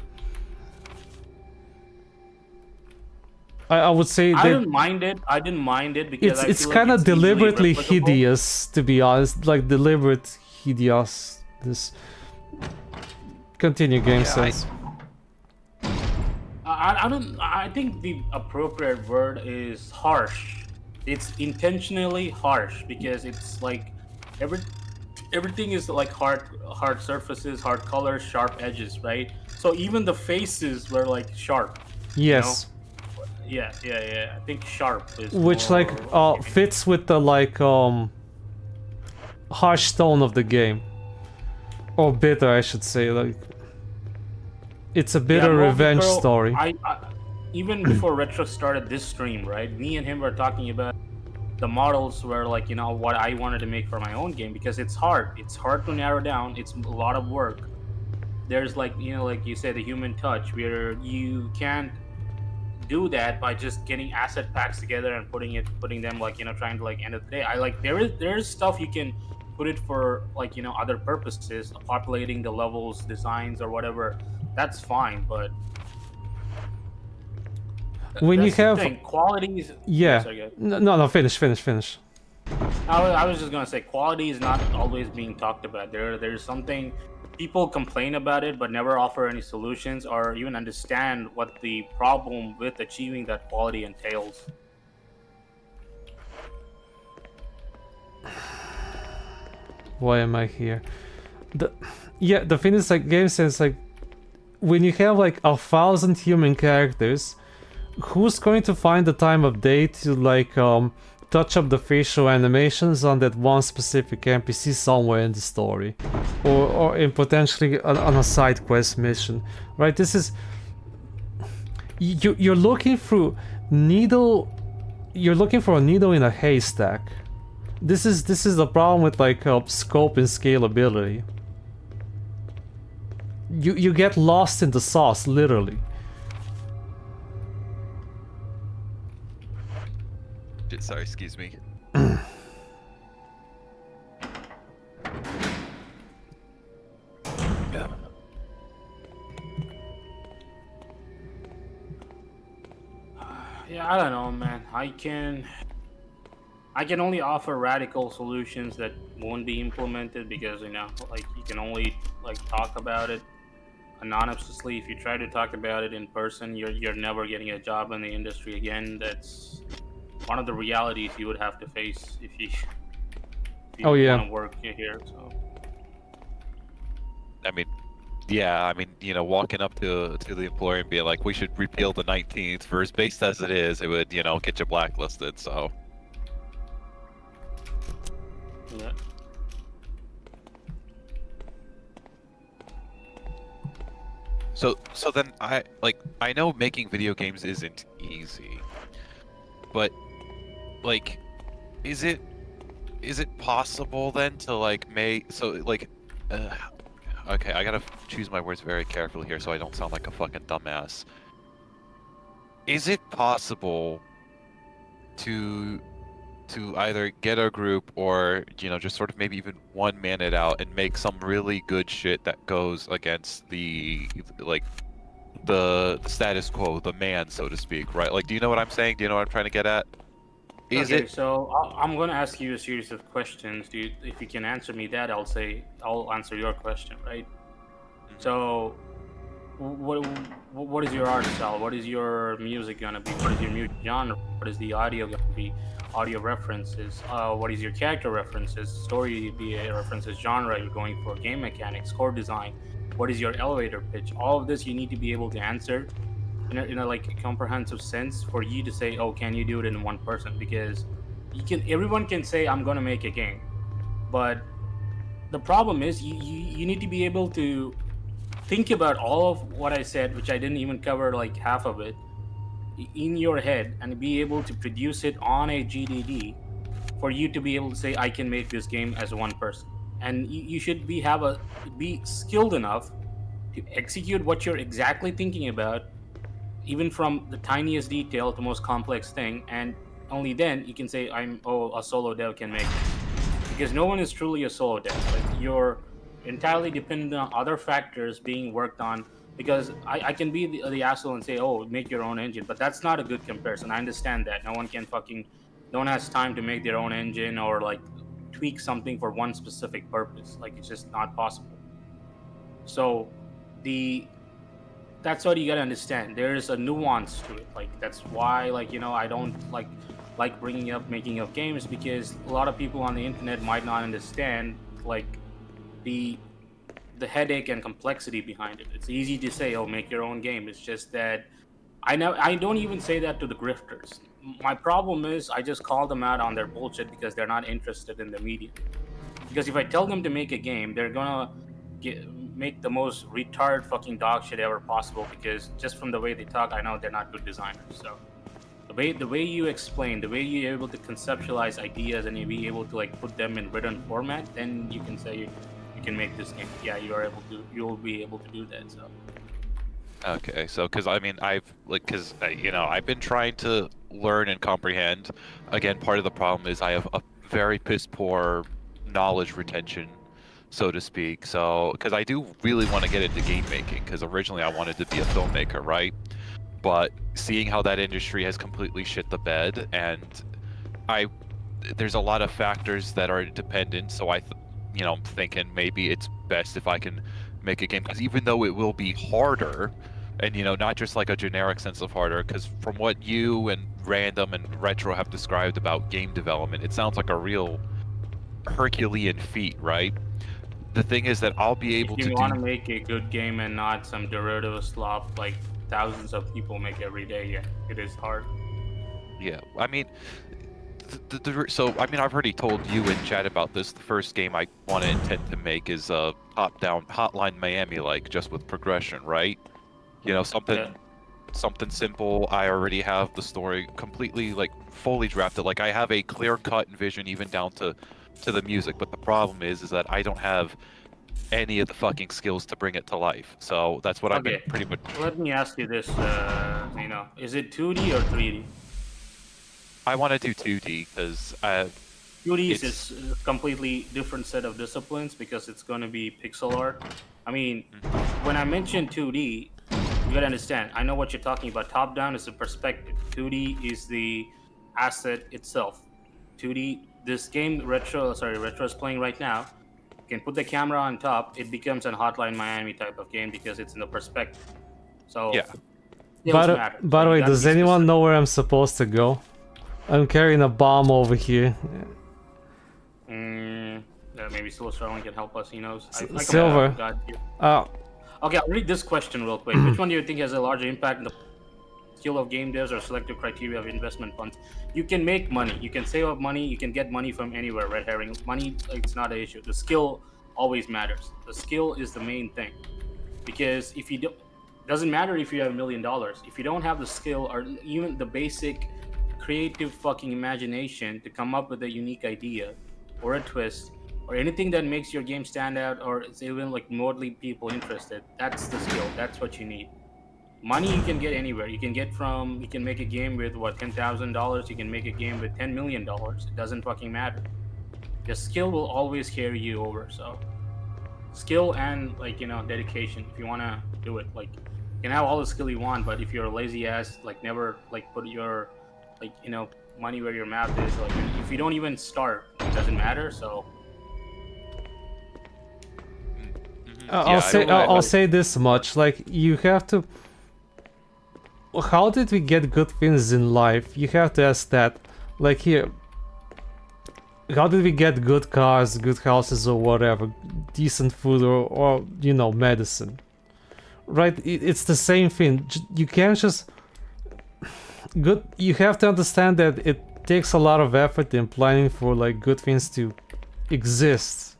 I would say I didn't mind it. I didn't mind it because it's kind of deliberately hideous, to be honest. Like deliberate hideous. This continue game sense. I think the appropriate word is harsh. It's intentionally harsh because it's like everything is like hard surfaces, hard colors, sharp edges, right? So even the faces were like sharp. Yes. You know? Yeah. I think sharp is which more, like fits with the like harsh tone of the game. Or bitter, I should say. Like, it's a bitter revenge story. I even before Retro started this stream, right? Me and him were talking about the models were like, you know, what I wanted to make for my own game because it's hard. It's hard to narrow down. It's a lot of work. There's like, you know, like you said, the human touch where you can't do that by just getting asset packs together and putting them like, you know, trying to like end of the day. I like there is stuff you can put it for like, you know, other purposes, populating the levels, designs or whatever. That's fine, but when you have quality is no finish. I was just gonna say quality is not always being talked about. There's something people complain about it but never offer any solutions or even understand what the problem with achieving that quality entails. Why am I here? The thing is, like, game sense, like, when you have like 1,000 human characters, who's going to find the time of day to like touch up the facial animations on that one specific NPC somewhere in the story, or in potentially on a side quest mission, right? This is you're looking for a needle in a haystack. This is the problem with like scope and scalability. you get lost in the sauce, literally. Sorry, excuse me. Yeah. Yeah, I don't know, man. I can only offer radical solutions that won't be implemented because like you can only like talk about it anonymously. If you try to talk about it in person, you're never getting a job in the industry again. That's one of the realities you would have to face if you Oh, yeah. want to work here. So I mean, yeah, I mean, you know, walking up to the employer and being like, we should repeal the 19th, for as based as it is, it would, you know, get you blacklisted, so. yeah. So then I know making video games isn't easy, but like, is it possible then to like make okay, I gotta choose my words very carefully here so I don't sound like a fucking dumbass. Is it possible to either get a group or, you know, just sort of maybe even one man it out and make some really good shit that goes against the status quo, the man, so to speak, right? Like, do you know what I'm saying? Do you know what I'm trying to get at? Okay, so I'm going to ask you a series of questions. If you can answer me that, I'll answer your question, right? So, what is your art style? What is your music gonna be? What is your music genre? What is the audio gonna be? Audio references. What is your character references? Story references. Genre you're going for. Game mechanics. Core design. What is your elevator pitch? All of this you need to be able to answer in a like comprehensive sense for you to say, oh, can you do it in one person? Because everyone can say I'm gonna make a game, but the problem is you need to be able to think about all of what I said, which I didn't even cover like half of it, in your head and be able to produce it on a GDD for you to be able to say I can make this game as one person. And you should be skilled enough to execute what you're exactly thinking about, even from the tiniest detail to the most complex thing, and only then you can say a solo dev can make this. Because no one is truly a solo dev. Like, you're entirely dependent on other factors being worked on. Because I can be the asshole and say, oh, make your own engine, but that's not a good comparison. I understand that no one has time to make their own engine or like tweak something for one specific purpose. Like, it's just not possible. So that's what you gotta understand. There's a nuance to it. Like, that's why, like, I don't like bringing up making of games, because a lot of people on the internet might not understand like the headache and complexity behind it. It's easy to say, oh, make your own game. It's just that I don't even say that to the grifters. My problem is I just call them out on their bullshit because they're not interested in the medium. Because if I tell them to make a game, they're gonna make the most retarded fucking dog shit ever possible, because just from the way they talk, I know they're not good designers. So the way you explain, the way you're able to conceptualize ideas and you be able to like put them in written format, then you can say you can make this game. Yeah, you'll be able to do that. So Okay, so because I mean I've been trying to learn and comprehend. Again, part of the problem is I have a very piss poor knowledge retention, so to speak. So because I do really want to get into game making, because originally I wanted to be a filmmaker, right? But seeing how that industry has completely shit the bed, and there's a lot of factors that are dependent. So I'm thinking maybe it's best if I can make a game, because even though it will be harder, and not just like a generic sense of harder, because from what you and Random and Retro have described about game development, it sounds like a real Herculean feat, right? The thing is that I'll be able to if you want to make a good game and not some derivative slop like thousands of people make every day, yeah, it is hard. Yeah, I mean, I've already told you in chat about this. The first game I want to intend to make is a top-down Hotline Miami, like, just with progression, right? Something simple. I already have the story completely, like, fully drafted. Like, I have a clear-cut vision, even down to the music. But the problem is that I don't have any of the fucking skills to bring it to life. So that's what I've been Okay. pretty much. Let me ask you this, is it 2D or 3D? I want to do 2D because 2D it's is a completely different set of disciplines because it's going to be pixel art. I mean, when I mention 2D, you gotta understand. I know what you're talking about. Top down is the perspective. 2D is the asset itself. 2D. This game, Retro is playing right now. You can put the camera on top. It becomes an Hotline Miami type of game because it's in the perspective. So yeah. skills matter. By So the you way, gotta does be anyone specific. know where I'm supposed to go? I'm carrying a bomb over here. Maybe Silver Starling can help us. He knows. I Silver. got you. Uh, Okay, I'll read this question real quick. Which one do you think has a larger impact on the skill of game devs or selective criteria of investment funds? You can make money. You can save up money. You can get money from anywhere. Red herring. Money, it's not an issue. The skill always matters. The skill is the main thing. Because if you don't, doesn't matter if you have $1 million. If you don't have the skill or even the basic creative fucking imagination to come up with a unique idea or a twist or anything that makes your game stand out or it's even like remotely people interested, that's the skill. That's what you need. Money you can get anywhere. You can make a game with what, $10,000. You can make a game with $10 million. It doesn't fucking matter. The skill will always carry you over. So skill and dedication. If you wanna do it, like you can have all the skill you want, but if you're a lazy ass, like never like put your money where your mouth is, like if you don't even start, it doesn't matter. So I'll say this much: like you have to. How did we get good things in life? You have to ask that. Like here, how did we get good cars, good houses, or whatever, decent food, or medicine? Right? It's the same thing. You can't just good. You have to understand that it takes a lot of effort in planning for like good things to exist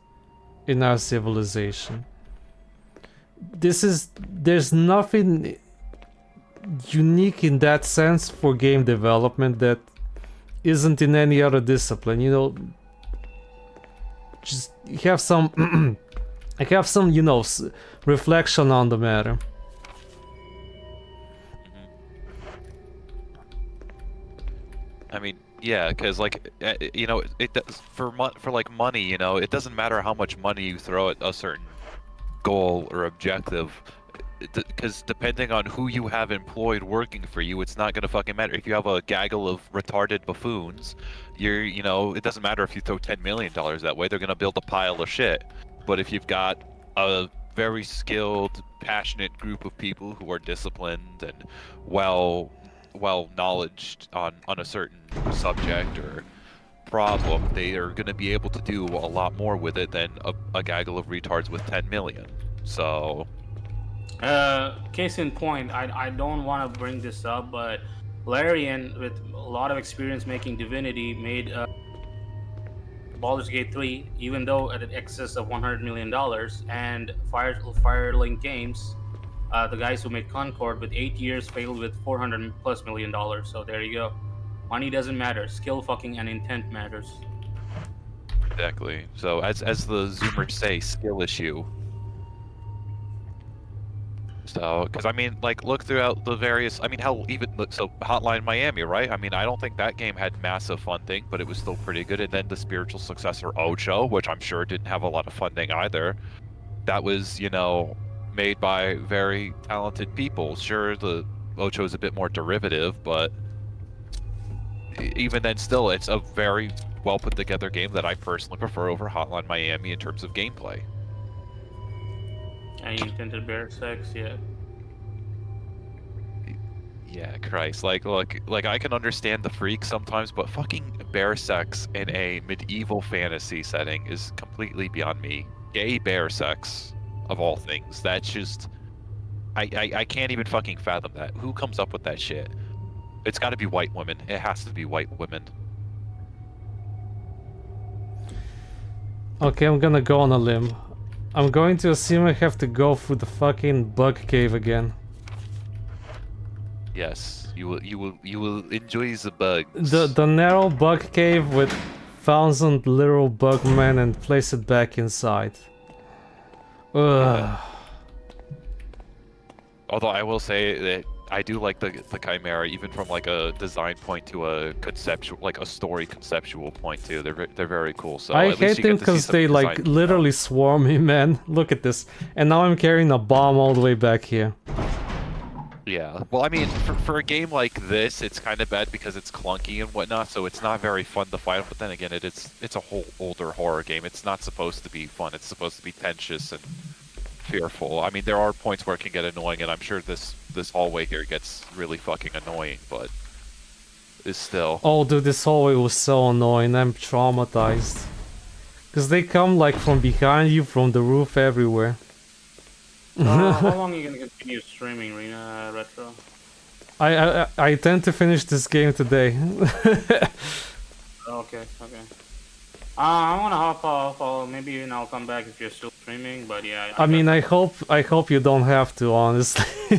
in our civilization. There's nothing unique in that sense for game development that isn't in any other discipline. Just have some reflection on the matter. I mean, yeah, because like it does for like money. It doesn't matter how much money you throw at a certain goal or objective, because depending on who you have employed working for you, it's not gonna fucking matter. If you have a gaggle of retarded buffoons, it doesn't matter if you throw $10 million that way, they're gonna build a pile of shit. But if you've got a very skilled, passionate group of people who are disciplined and well knowledged on a certain subject or problem, they are going to be able to do a lot more with it than a gaggle of retards with 10 million. So case in point, I don't want to bring this up, but Larian, with a lot of experience making Divinity, made Baldur's Gate 3, even though at an excess of $100 million, and Firelink Games, the guys who made Concord, with 8 years failed with $400+ million. So there you go. Money doesn't matter. Skill fucking and intent matters. exactly. So as the Zoomers say, skill issue. So, because I mean, like, look throughout the various. I mean, hell, even so, Hotline Miami, right? I mean, I don't think that game had massive funding, but it was still pretty good. And then the spiritual successor Ocho, which I'm sure didn't have a lot of funding either. That was, made by very talented people. Sure, the Ocho is a bit more derivative, but even then, still, it's a very well put together game that I personally prefer over Hotline Miami in terms of gameplay. And you intended bear sex, yeah. Yeah, Christ. Like, look, like I can understand the freak sometimes, but fucking bear sex in a medieval fantasy setting is completely beyond me. Gay bear sex, of all things. That's just, I can't even fucking fathom that. Who comes up with that shit? It's got to be white women. It has to be white women. Okay, I'm gonna go on a limb. I'm going to assume I have to go through the fucking bug cave again. Yes, you will enjoy the bugs. The narrow bug cave with 1,000 literal bug men and place it back inside. Ugh. Although I will say that I do like the Chimera, even from like a design point to a conceptual, like a story conceptual point too. They're very cool. So I at least hate you them get to see because some they design like detail. literally swarm me, man. Look at this. And now I'm carrying a bomb all the way back here. Yeah. Well, I mean, for a game like this, it's kind of bad because it's clunky and whatnot, so it's not very fun to fight. But then again, it's a whole older horror game. It's not supposed to be fun. It's supposed to be tensious and fearful. I mean, there are points where it can get annoying, and I'm sure this hallway here gets really fucking annoying, but it's still. Oh, dude, this hallway was so annoying. I'm traumatized. Because they come like from behind you, from the roof, everywhere. How long are you gonna continue streaming, Rena Retro? I tend to finish this game today. Okay. I wanna hop off. Maybe I'll come back if you're still streaming. But yeah. I mean, I hope you don't have to, honestly.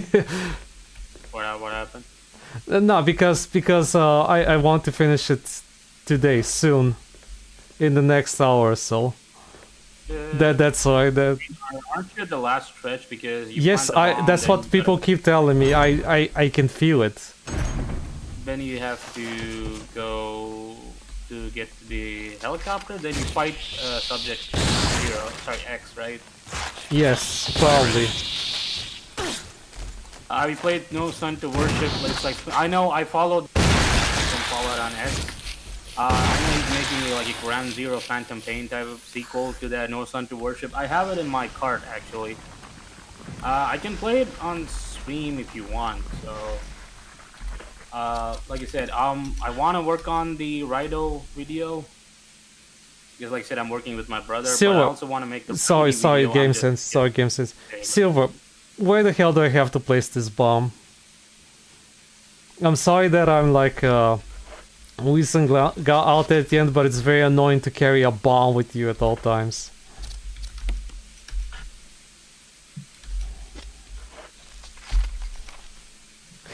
What happened? No, because I want to finish it today, soon, in the next hour or so. That's why that. Aren't you at the last stretch because you Yes, plant the bomb, that's then what people keep telling me. I can feel it. Then you have to go to get to the helicopter. Then you fight subject 0, X, right? Yes, probably. We played No Sun to Worship. It's like I know I followed from Fallout on X. I know he's making like a Ground Zero Phantom Pain type of sequel to that No Sun to Worship. I have it in my cart actually. I can play it on stream if you want. So, like I said, I want to work on the Rido video because, like I said, I'm working with my brother. Silver. But I also want to make the Sorry, video. Game Sense. Sorry, Game Sense. Silver, where the hell do I have to place this bomb? I'm sorry that I'm like whizzing out at the end, but it's very annoying to carry a bomb with you at all times.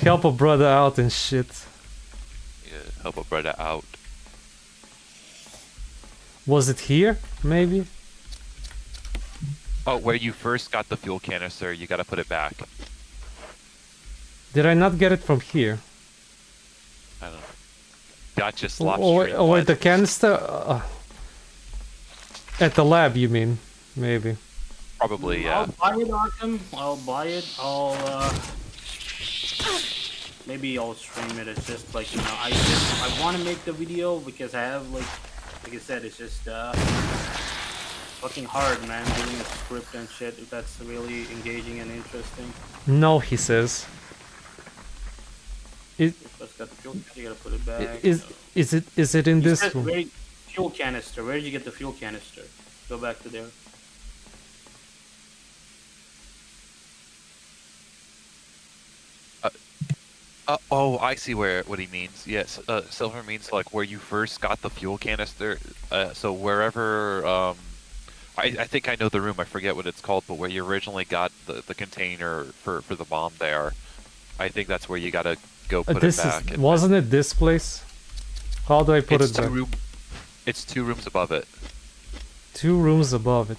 Help a brother out and shit. Yeah, help a brother out. Was it here? Maybe? Oh, where you first got the fuel canister, you gotta put it back. Did I not get it from here? I don't know. Gotcha, slop Oh, wait, the canister? At the lab, you mean? Maybe. Probably, yeah. I'll buy it, Arkham. I'll buy it. Maybe I'll stream it. It's just like, you know, I want to make the video because I have like I said, it's just fucking hard, man, doing a script and shit. If that's really engaging and interesting. No, he says. Got the fuel, you gotta put it back. Is it in this room? Fuel canister. Where did you get the fuel canister? Go back to there. Oh, I see what he means. Yes, silver means like where you first got the fuel canister. So wherever, I think I know the room. I forget what it's called, but where you originally got the container for the bomb there. I think that's where you gotta go put it back. Wasn't it this place? How do I put it back? It's 2 rooms above it. 2 rooms above it.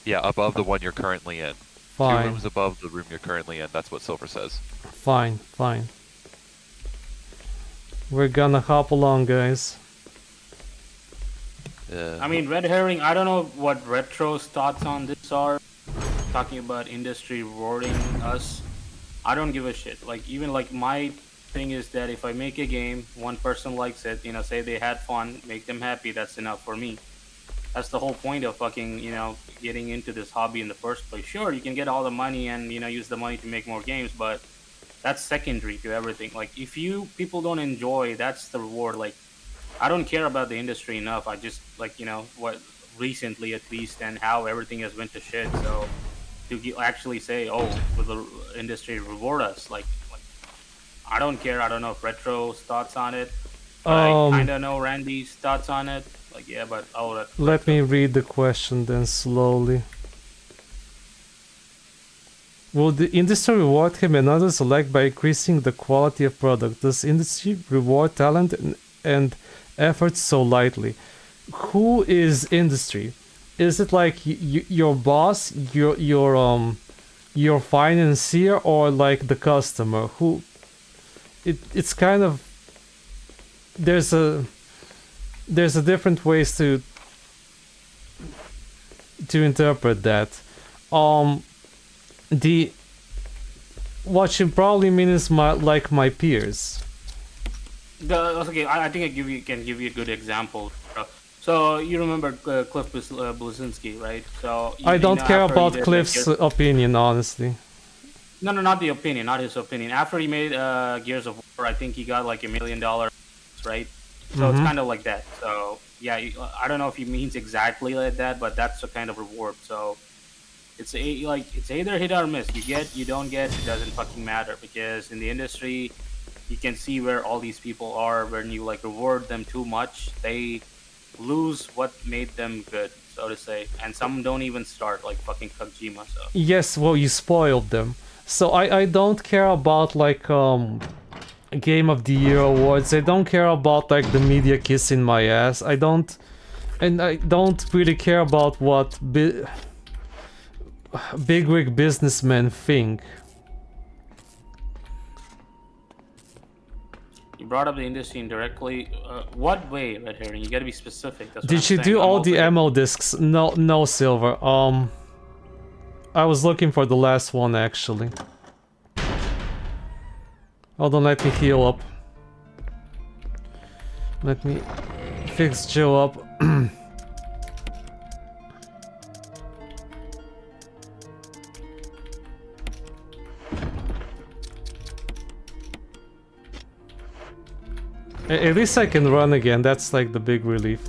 Yeah, above the one you're currently in. Fine. 2 rooms above the room you're currently in. That's what Silver says. Fine. We're gonna hop along, guys. Yeah. I mean, Red Herring, I don't know what Retro's thoughts on this are. Talking about industry rewarding us. I don't give a shit. Like, even like my thing is that if I make a game, one person likes it, you know, say they had fun, make them happy, that's enough for me. That's the whole point of fucking, you know, getting into this hobby in the first place. Sure, you can get all the money and, you know, use the money to make more games, but that's secondary to everything. Like, if people don't enjoy, that's the reward. Like, I don't care about the industry enough. I just, like, you know, what recently at least and how everything has went to shit. So to actually say, oh, will the industry reward us? Like I don't care. I don't know if Retro's thoughts on it. But I kind of know Randy's thoughts on it. Like, yeah, but let me read the question then slowly. Will the industry reward him and others alike by increasing the quality of product? Does industry reward talent and effort so lightly? Who is industry? Is it like your boss, your financier, or like the customer? Who? It's kind of there's a different ways to interpret that. The what you probably mean is my peers. Okay, I think can give you a good example. So you remember Cliff Bleszinski, right? So I don't care after he about did, Cliff's opinion, honestly. No, not the opinion, not his opinion. After he made Gears of War, I think he got like $1 million, right? So it's kind of like that. So yeah, I don't know if he means exactly like that, but that's a kind of reward. So it's it's either hit or miss. You get, you don't get, it doesn't fucking matter, because in the industry, you can see where all these people are. When you like reward them too much, they lose what made them good, so to say. And some don't even start, like fucking Kojima. So Yes, well, you spoiled them. So I don't care about like Game of the Year awards. I don't care about like the media kissing my ass. I don't really care about what bigwig businessmen think. you brought up the industry indirectly. What way, Red Herring? You gotta be specific. That's what Did I'm you saying. do I'm all also the getting- ammo discs? No, Silver. I was looking for the last one actually. Hold on, let me heal up. Let me fix Joe up. At least I can run again, that's like the big relief.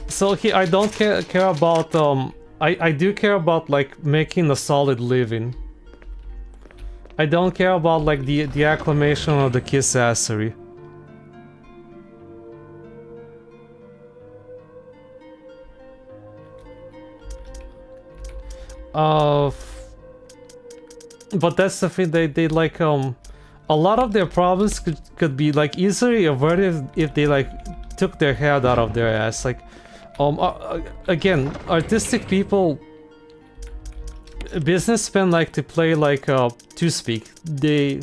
So I don't care about I do care about like making a solid living. I don't care about like the acclamation of the kissassery. But that's the thing, they like a lot of their problems could be like easily averted if they like took their head out of their ass. Like again, artistic people, businessmen like to play like to speak. Their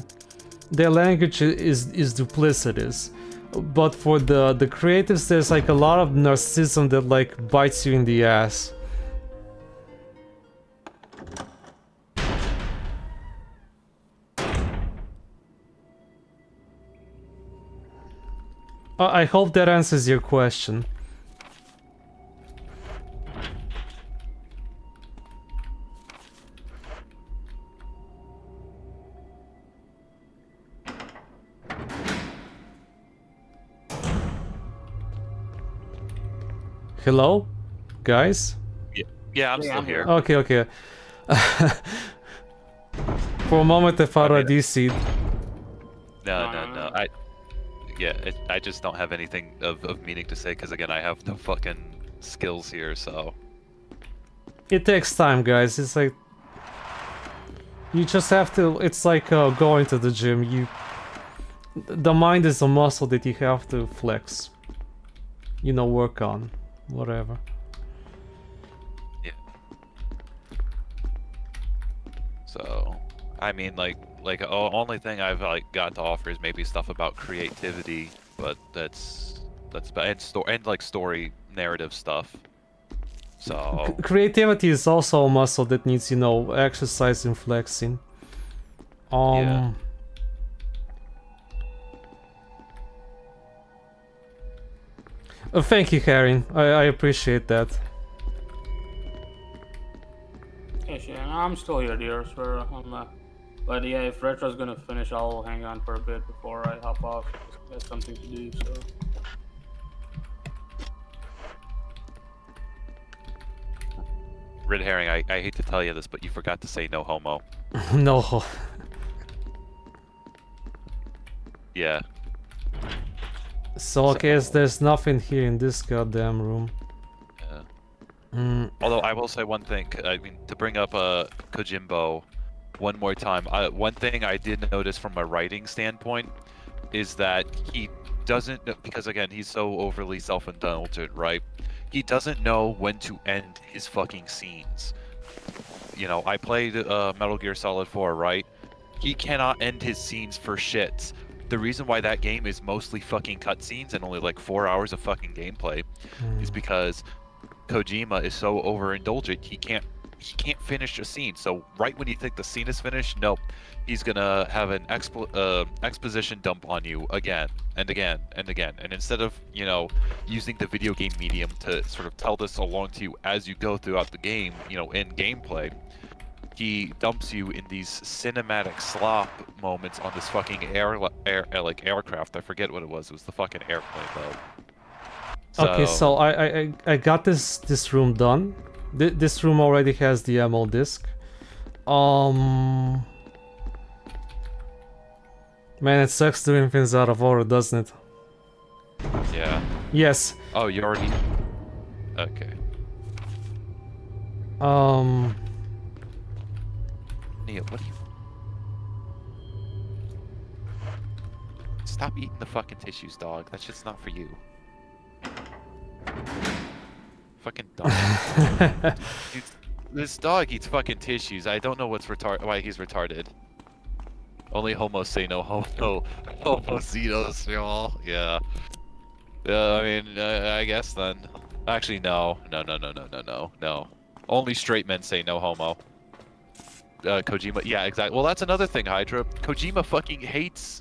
language is duplicitous. But for the creatives, there's like a lot of narcissism that like bites you in the ass. I hope that answers your question. Hello, guys? Yeah, I'm still here. Okay. For a moment I thought I DC'd. No. I just don't have anything of meaning to say, because again, I have no fucking skills here, so. It takes time, guys. It's like you just have to. It's like going to the gym. The mind is a muscle that you have to flex. You know, work on, whatever. Yeah. So, I mean, like only thing I've like got to offer is maybe stuff about creativity, but that's and like story narrative stuff. So Creativity is also a muscle that needs, you know, exercise and flexing. Yeah. Thank you, Karin. I appreciate that. Yeah, sure. I'm still here, dear. So but yeah, if Retro's gonna finish, I'll hang on for a bit before I hop off. There's something to do, so. Red Herring, I hate to tell you this, but you forgot to say no homo. No. Yeah. So I guess there's nothing here in this goddamn room. Yeah. Although I will say one thing, I mean, to bring up Kojimbo one more time, one thing I did notice from a writing standpoint is that he doesn't, because again, he's so overly self-indulgent, right? He doesn't know when to end his fucking scenes. You know, I played Metal Gear Solid 4, right? He cannot end his scenes for shit. The reason why that game is mostly fucking cutscenes and only like 4 hours of fucking gameplay is because Kojima is so overindulgent. He can't finish a scene. So right when you think the scene is finished, nope, he's gonna have an exposition dump on you again and again and again. And instead of, you know, using the video game medium to sort of tell this along to you as you go throughout the game, you know, in gameplay, he dumps you in these cinematic slop moments on this fucking aircraft. I forget what it was. It was the fucking airplane though. Okay, so I got this room done. This room already has the ammo disc. Man, it sucks doing things out of order, doesn't it? Yeah. Yes. Oh, you already. Okay. Neil, what are you... Stop eating the fucking tissues, dog. That shit's not for you. Fucking dog. Dude, this dog eats fucking tissues. I don't know what's why he's retarded. Only homos say no homo. Homocitos, y'all. Yeah. I mean, I guess then. Actually, no. No. Only straight men say no homo. Kojima, yeah, exactly. Well, that's another thing, Hydra. Kojima fucking hates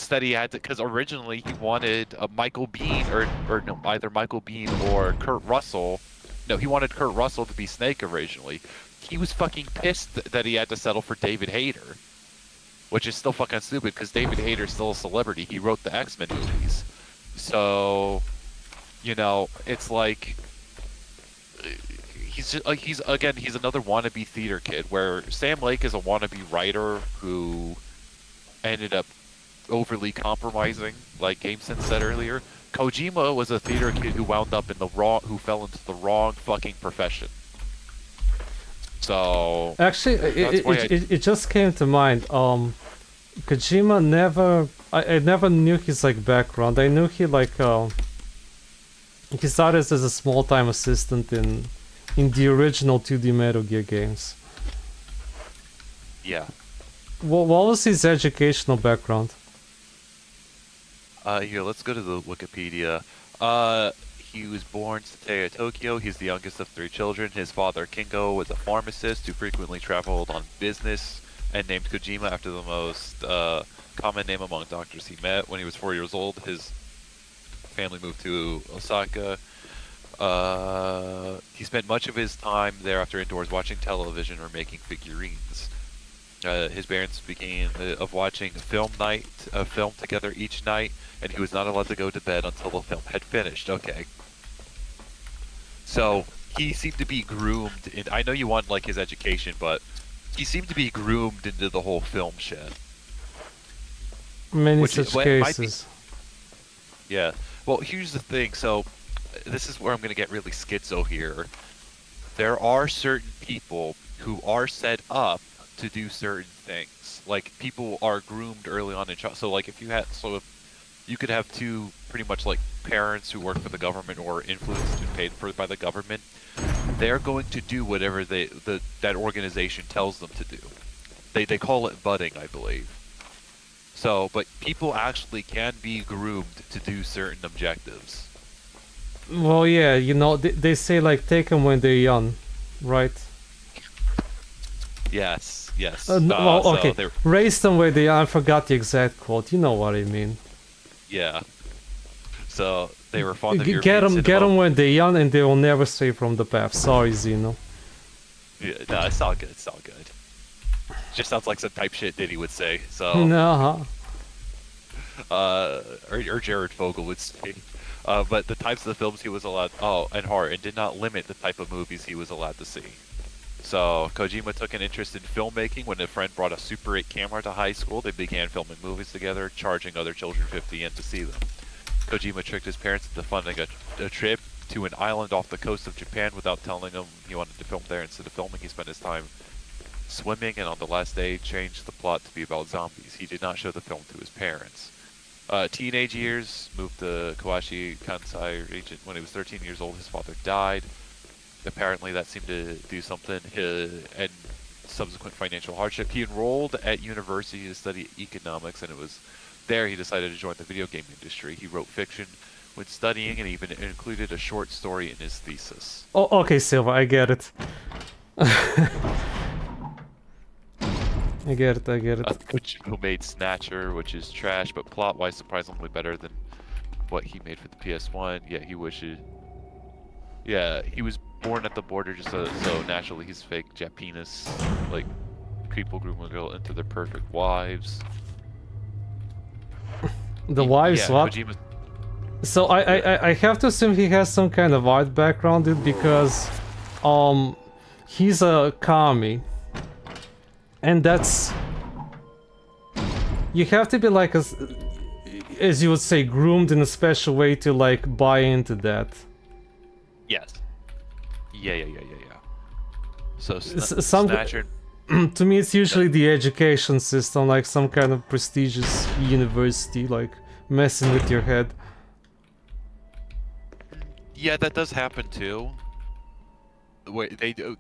that he had to, because originally he wanted Michael Biehn, or no, either Michael Biehn or Kurt Russell. No, he wanted Kurt Russell to be Snake originally. He was fucking pissed that he had to settle for David Hayter, which is still fucking stupid because David Hayter's still a celebrity. He wrote the X-Men movies. So, you know, it's like he's just, he's another wannabe theater kid, where Sam Lake is a wannabe writer who ended up overly compromising, like GameSense said earlier. Kojima was a theater kid who wound up who fell into the wrong fucking profession. So actually, it just came to mind. Kojima I never knew his like background. I knew he like he started as a small-time assistant in the original 2D Metal Gear games. Yeah. What was his educational background? Here, let's go to the Wikipedia. He was born in Sataya, Tokyo. He's the youngest of 3 children. His father, Kingo, was a pharmacist who frequently traveled on business and named Kojima after the most common name among doctors he met. When he was 4 years old, his family moved to Osaka. He spent much of his time thereafter indoors watching television or making figurines. His parents began of watching a film together each night, and he was not allowed to go to bed until the film had finished. Okay. So he seemed to be groomed in. I know you want like his education, but he seemed to be groomed into the whole film shit. Many such cases. Yeah. Well, here's the thing. So this is where I'm going to get really schizo here. There are certain people who are set up to do certain things. Like, people are groomed early on in child. So like if you could have 2 pretty much like parents who work for the government or influenced and paid for by the government, they're going to do whatever that organization tells them to do. They call it budding, I believe. So, but people actually can be groomed to do certain objectives. Well, yeah, you know, they say like take them when they're young, right? Yes. Well, okay. So raise them where they are. I forgot the exact quote. You know what I mean. Yeah. So they were fond of your get them when they're young, and they will never stray from the path. Sorry, Zeno. Yeah, no, it's all good. Just sounds like some type shit Diddy would say. So. No. Or Jared Fogle would say. But the types of the films he was allowed. And horror, and did not limit the type of movies he was allowed to see. So Kojima took an interest in filmmaking when a friend brought a Super 8 camera to high school. They began filming movies together, charging other children 50 yen to see them. Kojima tricked his parents into funding a trip to an island off the coast of Japan without telling them he wanted to film there. Instead of filming, he spent his time swimming, and on the last day changed the plot to be about zombies. He did not show the film to his parents. Teenage years, moved to Kawashi Kansai region when he was 13 years old. His father died. Apparently that seemed to do something. And subsequent financial hardship. He enrolled at university to study economics, and it was there he decided to join the video game industry. He wrote fiction when studying and even included a short story in his thesis. Oh, okay, Silva, I get it. I get it. Who made Snatcher, which is trash, but plot-wise surprisingly better than what he made for the PS1. Yeah, he wishes. Yeah, he was born at the border, just so naturally he's fake Japanese. Like, people groom a girl into their perfect wives. The wives, yeah, what? Kojima's... So I have to assume he has some kind of art background, dude, because he's a commie. And that's... You have to be like, as you would say, groomed in a special way to like buy into that. Yes. Yeah. So some... Snatcher... To me, it's usually the education system, like some kind of prestigious university, like messing with your head. Yeah, that does happen too.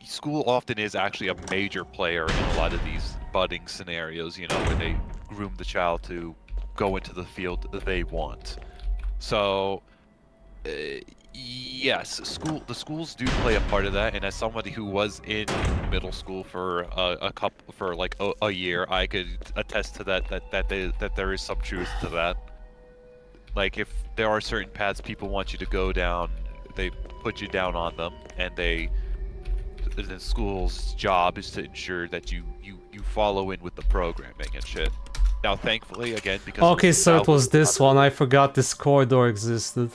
School often is actually a major player in a lot of these budding scenarios, you know, where they groom the child to go into the field that they want. So, yes, the schools do play a part of that. And as somebody who was in middle school for a year, I could attest to that there is some truth to that. Like, if there are certain paths people want you to go down, they put you down on them, and the school's job is to ensure that you follow in with the programming and shit. Now, thankfully, again, because... Okay, so it was this one. I forgot this corridor existed.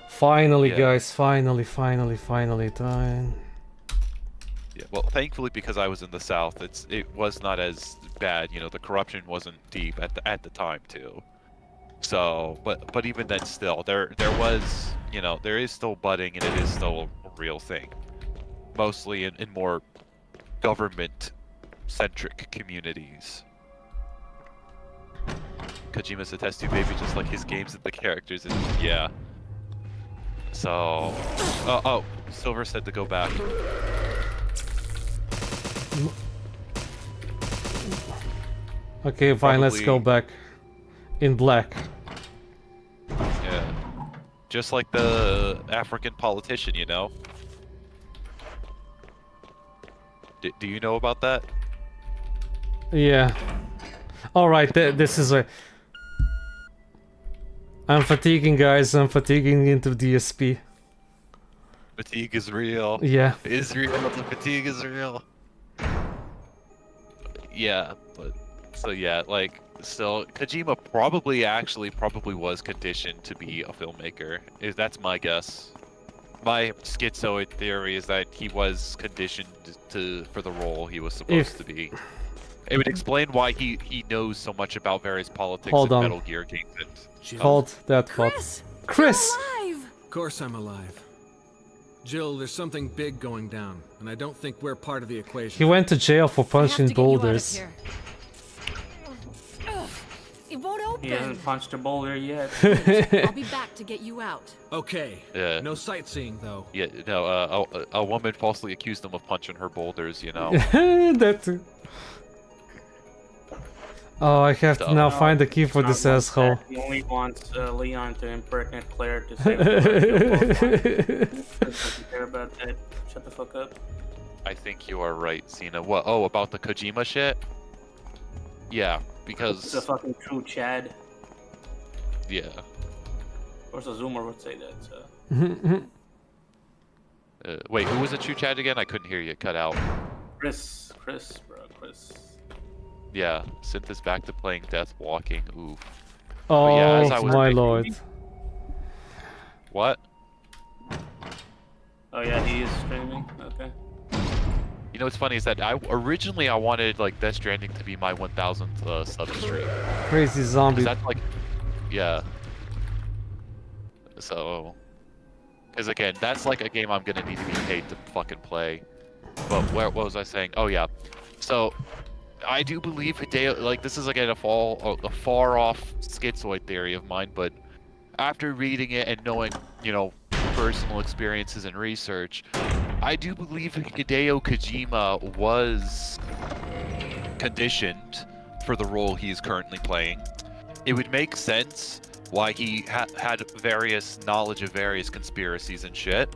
Finally, yeah. guys, finally, time. Yeah, well, thankfully, because I was in the South, it was not as bad. You know, the corruption wasn't deep at the time, too. So, but even then, still, there was, you know, there is still budding, and it is still a real thing. Mostly in more government-centric communities. Kojima's a test tube baby, just like his games and the characters, and yeah. So, oh, Silver said to go back. Okay, fine, let's go back. In black. Yeah. Just like the African politician, you know? Do you know about that? Yeah. Alright, this is a... I'm fatiguing, guys. I'm fatiguing into DSP. Fatigue is real. Yeah. It is real. The fatigue is real. Yeah, but... So yeah, like... Still, Kojima probably was conditioned to be a filmmaker. That's my guess. My schizoid theory is that he was conditioned for the role he was supposed to be. It would explain why he knows so much about various politics and Metal Gear games. Hold that thought. Chris! Alive! Of course I'm alive. Jill, there's something big going down, and I don't think we're part of the equation. He went to jail for punching boulders. It won't open. He hasn't punched a boulder yet. I'll be back to get you out. Okay. Yeah. No sightseeing, though. Yeah, no, a woman falsely accused him of punching her boulders, you know. That... Oh, I have to now find the key for this asshole. He only wants Leon to impregnate Claire to save her. Doesn't care about that. Shut the fuck up. I think you are right, Cena. What? Oh, about the Kojima shit? Yeah, because... It's a fucking true Chad. Yeah. Of course, a Zoomer would say that, so... Wait, who was a true Chad again? I couldn't hear you. Cut out. Chris. Yeah, Synth is back to playing Death Walking. Oof. Oh, yeah, as I was my thinking- lord. What? Oh yeah, he is streaming? Okay. You know what's funny is that originally I wanted like Death Stranding to be my 1000th sub stream. Crazy zombie. That's like, yeah. So, because again, that's like a game I'm gonna need to be paid to fucking play. But what was I saying? Oh yeah. So, I do believe Hideo, like this is again a far off schizoid theory of mine, but after reading it and knowing, you know, personal experiences and research, I do believe Hideo Kojima was conditioned for the role he is currently playing. It would make sense why he had various knowledge of various conspiracies and shit.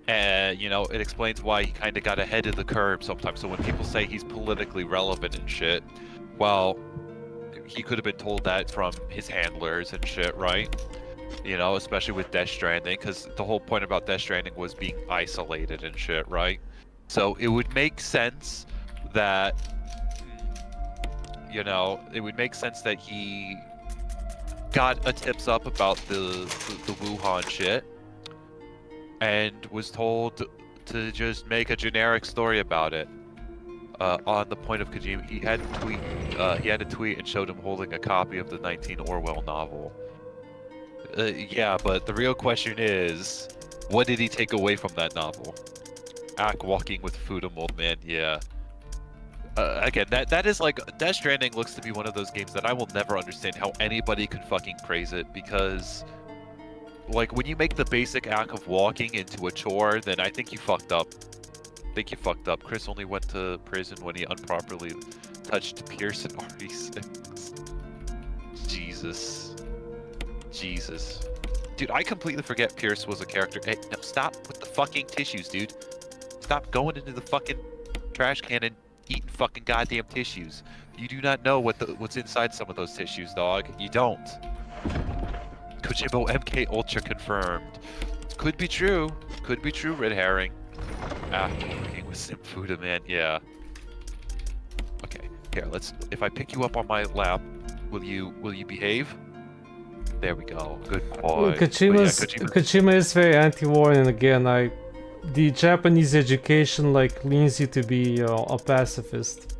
And, you know, it explains why he kind of got ahead of the curve sometimes. So when people say he's politically relevant and shit, well, he could have been told that from his handlers and shit, right? You know, especially with Death Stranding, because the whole point about Death Stranding was being isolated and shit, right? So it would make sense that, you know, it would make sense that he got a tips up about the Wuhan shit and was told to just make a generic story about it. On the point of Kojima, he had a tweet and showed him holding a copy of the 19 Orwell novel. Yeah, but the real question is, what did he take away from that novel? Walking with food, a mold man, yeah. Again, that is like, Death Stranding looks to be one of those games that I will never understand how anybody could fucking praise it, because like when you make the basic act of walking into a chore, then I think you fucked up. Chris only went to prison when he improperly touched Pierce in RE6. Jesus. Dude, I completely forget Pierce was a character. Hey, no, stop with the fucking tissues, dude. Stop going into the fucking trash can and eating fucking goddamn tissues. You do not know what's inside some of those tissues, dog. You don't. Kojima MK Ultra confirmed. Could be true, red herring. Working with Simfuda, man, yeah. Okay, here, if I pick you up on my lap, will you behave? There we go, good boy. Kojima is very anti-war, and again, the Japanese education like leans you to be a pacifist.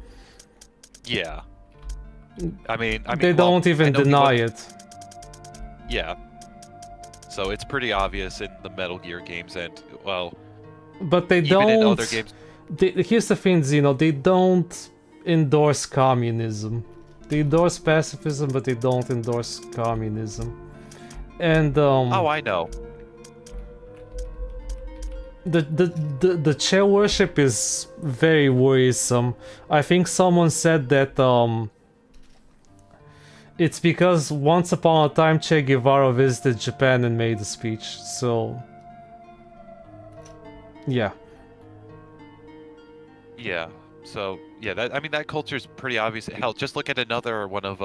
Yeah. I mean, they don't even deny it. Yeah. So it's pretty obvious in the Metal Gear games, and well, but they even don't. In other games. Here's the thing, Zeno. They don't endorse communism. They endorse pacifism, but they don't endorse communism. And oh, I know. The chair worship is very worrisome. I think someone said that it's because once upon a time Che Guevara visited Japan and made a speech, so yeah. Yeah, so yeah, that culture is pretty obvious. Hell, just look at another one of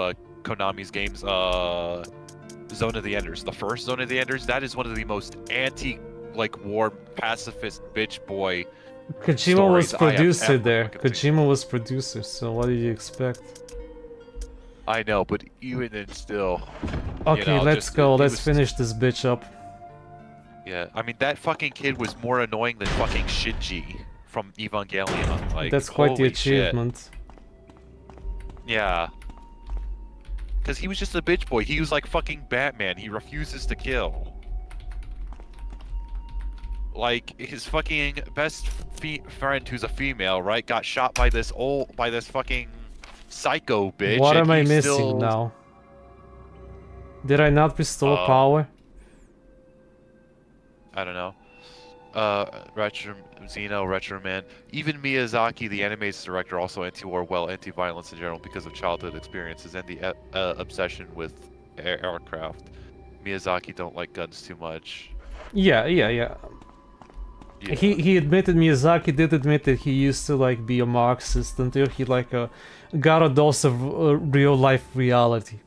Konami's games, Zone of the Enders. The first Zone of the Enders, that is one of the most war pacifist bitch boy. Kojima was producer there. Kojima was producer, so what did you expect? I know, but even then still. Okay, let's go. Let's finish this bitch up. Yeah, I mean that fucking kid was more annoying than fucking Shinji from Evangelion. Like, that's quite the achievement. Shit. Yeah. Because he was just a bitch boy. He was like fucking Batman. He refuses to kill. Like, his fucking best friend, who's a female, right, got shot by this fucking psycho bitch. What am I missing now? Did I not restore power? I don't know. Retro Man. Even Miyazaki, the anime's director, also anti-war, anti-violence in general because of childhood experiences and the obsession with aircraft. Miyazaki don't like guns too much. Yeah. He admitted, Miyazaki did admit that he used to like be a Marxist until he got a dose of real life reality.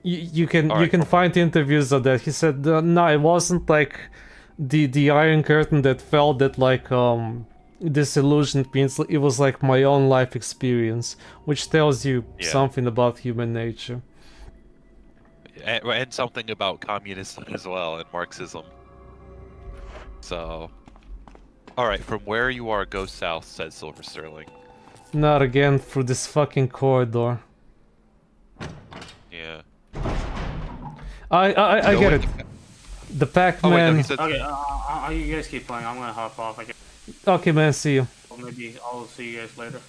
You can find interviews of that. He said, no, it wasn't like the Iron Curtain that fell that like disillusioned me. It was like my own life experience, which tells you something about human nature. And something about communism as well, and Marxism. So, alright, from where you are, go south, said Silver Sterling. Not again through this fucking corridor. Yeah. I Go get with it. the- The Oh wait, no, Pac-Man. he said. Okay, you guys keep playing. I'm gonna hop off. I guess. Okay, man. See you. Well, maybe I'll see you guys later.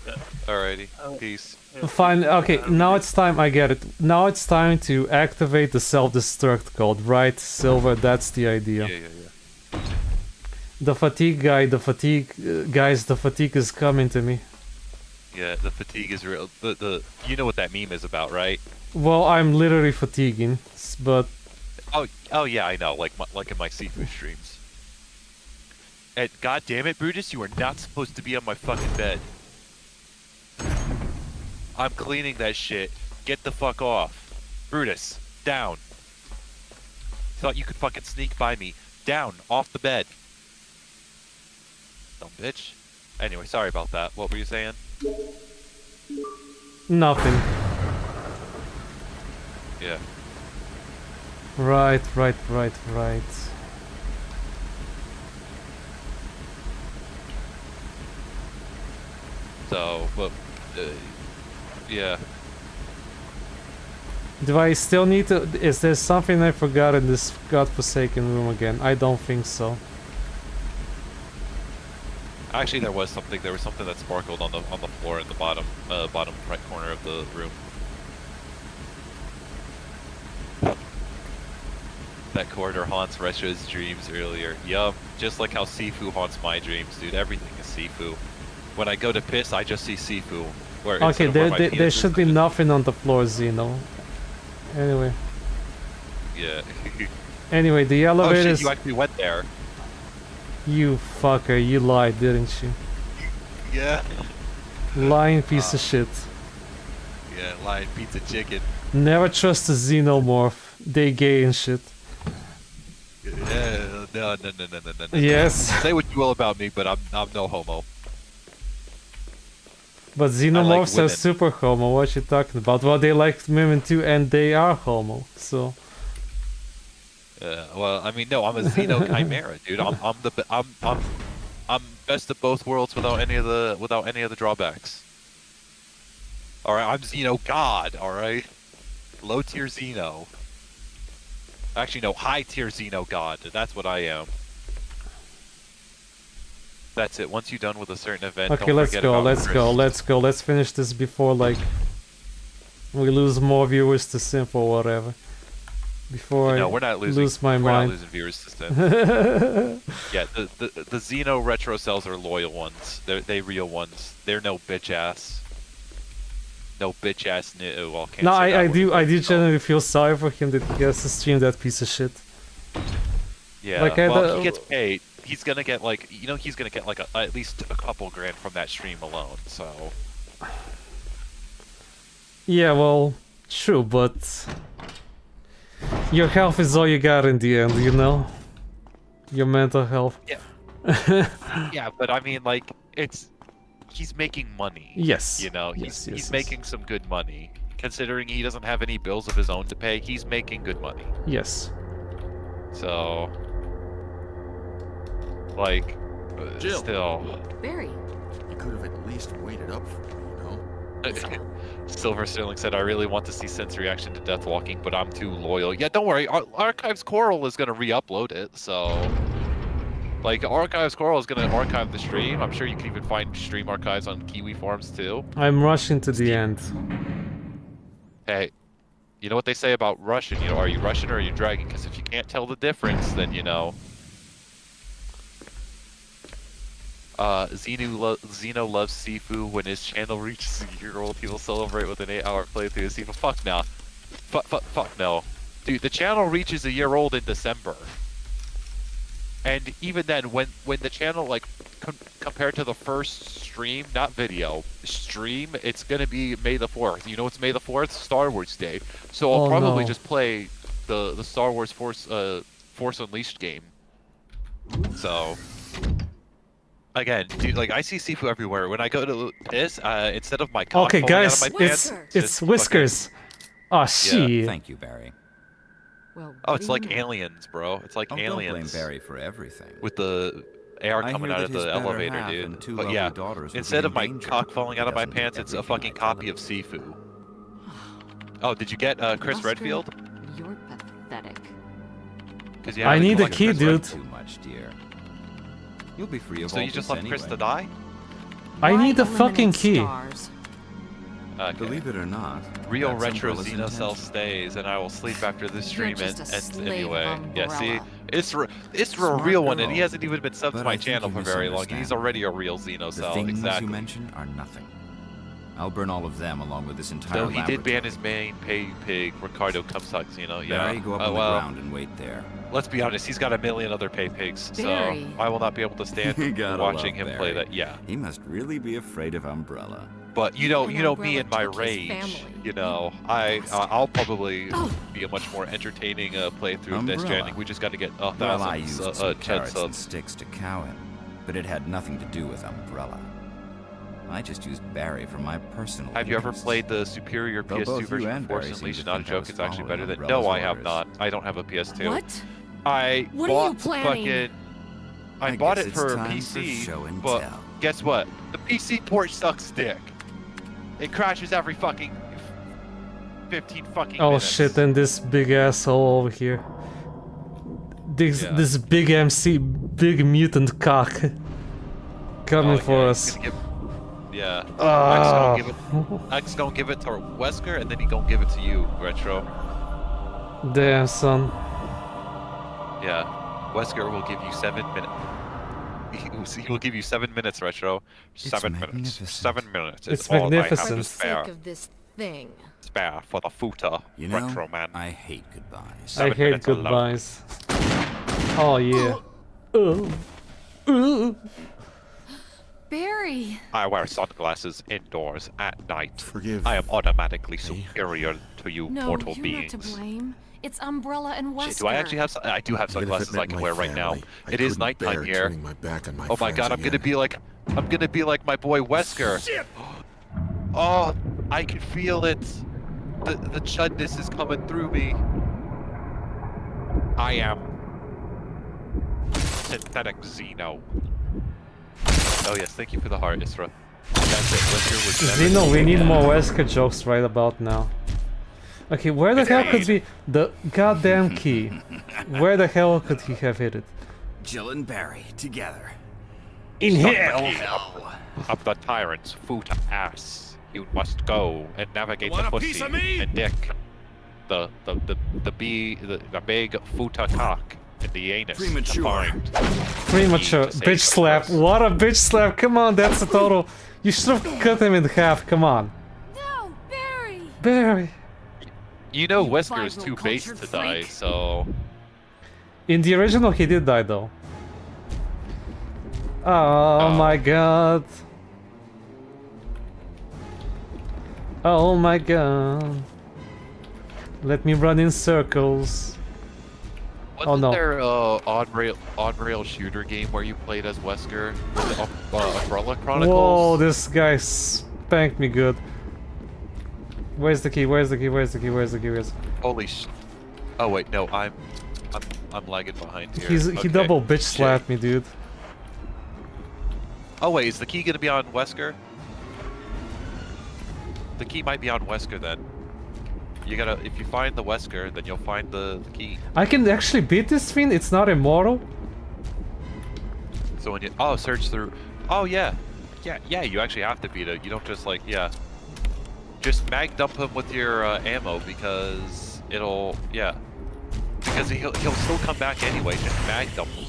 Yeah. Alrighty, peace. Fine. Okay, now it's time. I get it. Now it's time to activate the self-destruct code, right? Silver. That's the idea. Yeah. The fatigue guy. The fatigue guys. The fatigue is coming to me. Yeah, the fatigue is real. The you know what that meme is about, right? Well, I'm literally fatiguing, but Oh yeah, I know. Like in my seafood streams. And god damn it, Brutus, you are not supposed to be on my fucking bed. I'm cleaning that shit. Get the fuck off. Brutus, down. Thought you could fucking sneak by me. Down, off the bed. Dumb bitch. Anyway, sorry about that. What were you saying? nothing. Yeah. Right. So, but, yeah. Do I still need to... Is there something I forgot in this godforsaken room again? I don't think so. Actually, there was something. There was something that sparkled on the floor in the bottom right corner of the room. That corridor haunts Resho's dreams earlier. Yup, just like how Sifu haunts my dreams, dude. Everything is Sifu. When I go to piss, I just see Sifu. Where Okay, instead of where my there penis is, should be I just- nothing on the floor, Zeno. Anyway. Yeah. Anyway, the Oh elevators... shit! You actually went there. You fucker, you lied, didn't you? Yeah. Lying piece of shit. Yeah, lion pizza chicken. Never trust a xenomorph. They gay and shit. Yeah, no. Yes. Say what you will about me, but I'm no homo. But xenomorphs are women. super homo, what you talking about? Well, they like women too, and they are homo, so... Well, I mean, no, I'm a Xeno Chimera, dude. I'm best of both worlds without any of the drawbacks. All right, I'm Xeno God. All right, low tier Xeno. Actually, no, high tier Xeno God. That's what I am. That's it. Once you're done with a certain event, Okay, don't let's forget go, about let's go, Chris. let's go. Let's finish this before, like, we lose more viewers to Simp or whatever. Before No, I we're not losing. lose my we're mind. not losing viewers to Sim. Yeah, the Xeno retro cells are loyal ones. They real ones. They're no bitch ass. No bitch ass. Well, can't No, say that I word, do but no. genuinely feel sorry for him that he has to stream that piece of shit. Yeah. Like, I well, don't- he gets paid. He's gonna get like he's gonna get like at least a couple grand from that stream alone. So. Yeah, well, true, but your health is all you got in the end, you know? Your mental health. Yeah. Yeah, but I mean, like, he's making money. Yes. You know, Yes, yes, he's yes. making some good money. Considering he doesn't have any bills of his own to pay, he's making good money. Yes. So, like, Jill. still. Barry. You could have at least waited up for me, you know? Silver Sterling said, I really want to see Sen's reaction to Death Walking, but I'm too loyal. Yeah, don't worry. Archives Coral is going to re-upload it, so... Like, Archives Coral is going to archive the stream. I'm sure you can even find stream archives on Kiwi forums, too. I'm rushing to the end. Hey, you know what they say about Russian? You know, are you Russian or are you Dragon? Because if you can't tell the difference, then, you know... Zeno loves Sifu. When his channel reaches a year-old, he will celebrate with an 8-hour playthrough of Sifu. Fuck no. Fuck no. Dude, the channel reaches a year old in December. And even then, when the channel, like, compared to the first stream, not video, stream, it's gonna be May the 4th. You know what's May the 4th? Star Wars Day. So I'll Oh, probably no. just play the Star Wars Force Unleashed game. So... Again, dude, like, I see Sifu everywhere. When I go to piss, instead of my cock Okay, falling guys, out of my it's pants, it's Whiskers. Oh shit. Thank you, Barry. Well, Oh, what it's do you like know? aliens, bro. It's like Oh, don't blame aliens. Barry for everything. With the air I coming hear out that of his the better elevator, half dude. and two But lovely yeah, daughters would instead be of my in danger. cock falling out of my Doesn't pants, it's a everything fucking I tell copy him. of Sifu. Oh, did you get Chris Buster, Redfield? You're pathetic. pathetic. Because you I haven't need a collected key, Chris, dude. right? Too much, dear. You'll be free of So all you just this left Chris anyway. to die? I Why need a eliminate fucking key. stars? Okay. Believe it or not, Real that's retro Umbrella's Xenocell intention. stays, and I will sleep after this stream just a ends slave anyway. of Yeah, see, Umbrella. it's a Smart real one, and he girl. hasn't even been subbed to But my I think channel you for very long. And he's misunderstand. already a real The Xenocell, things exactly. you mention are nothing. I'll burn all of them along with this entire So he did ban laboratory. his main pig, Ricardo Cumsucks, you know. Yeah. Barry, go up on the ground and wait there. Let's be honest, he's got a million other pay pigs, so Barry. I will not be able to stand You gotta watching love him play Barry. that. Yeah, He must really be afraid of Umbrella. but you know And me Umbrella and my took his rage. family. You know, I'll probably Oh. be a much more entertaining playthrough of Death Umbrella. Stranding. We just got to get Well, I used thousands some 10 carrots and subs. sticks to cow him, but it had nothing to do with Umbrella. I just used Barry for my personal Have you ever interests. played the superior Though PS2 both you version and of Barry Force seem to Unleashed? Not a think I joke, was it's actually better following than. No, Umbrella's I have orders. not. I don't have a PS2. What? I What are you bought planning? fucking. I I bought guess it it's for time PC, for show and but tell. guess what? The PC port sucks dick. It crashes every fucking 15 fucking Oh minutes. shit, and this big asshole over here. Yeah. This big MC, big mutant cock. Coming Oh, for yeah, us. he's gonna give- Yeah. Ah. X gonna give it to Wesker, and then he gonna give it to you, Retro. Damn, son. Yeah. Wesker will give you 7 minutes. He will give you 7 minutes, Retro. 7 minutes. magnificent. 7 minutes. It's all I have magnificent. to For the sake spare. of this thing. Spare for the futa, You know, Retro man. I hate goodbyes. I 7 hate minutes alone. goodbyes. Oh yeah. Barry! I wear sunglasses indoors at night. Forgive I am automatically me. superior to you No, mortal you're beings. not to blame. It's Umbrella and Wesker. Shit, do I actually have? I do have Even if it sunglasses I meant can my wear right now. family, I It is couldn't nighttime bear here. turning my back on my Oh my friends god, I'm gonna again. be like my boy Wesker. Oh, I can feel it. The chudness is coming through me. I am synthetic Xeno. Oh yes, thank you for the heart, Isra. That's it. Wesker was never Zeno, we seen need that. more Wesker jokes right about now. Okay, where the hell could be the goddamn key? Where the hell could he have hit it? Jill and Barry together. In Stop hell! the key up the tyrant's foot ass. You must go and navigate the pussy and dick. The big futa cock in the anus. to Premature. find. Premature. to save Bitch the slap. person. What a bitch slap. Come on, that's a total. You should have cut him in half. Come on. No, Barry! Barry. You know You Wesker is viral too base cultured to die, freak. so In the original, he did die though. Oh my god. Oh my god. Let me run in circles. wasn't no. there a on-rail shooter game where you played as Wesker? Was it Umbrella Chronicles? Whoa, this guy spanked me good. Where's the key? Where's the key? Where's the key? Where's the key? Where's... Holy sh! Oh wait, no, I'm lagging behind here. He Okay. double bitch Shit. slapped me, dude. Oh wait, is the key gonna be on Wesker? The key might be on Wesker then. You gotta, if you find the Wesker, then you'll find the key. I can actually beat this thing. It's not immortal. So when you, search through. Oh yeah, yeah. You actually have to beat it. You don't just like, yeah. Just mag dump him with your ammo because it'll, yeah. Because he'll still come back anyway. Just mag dump him.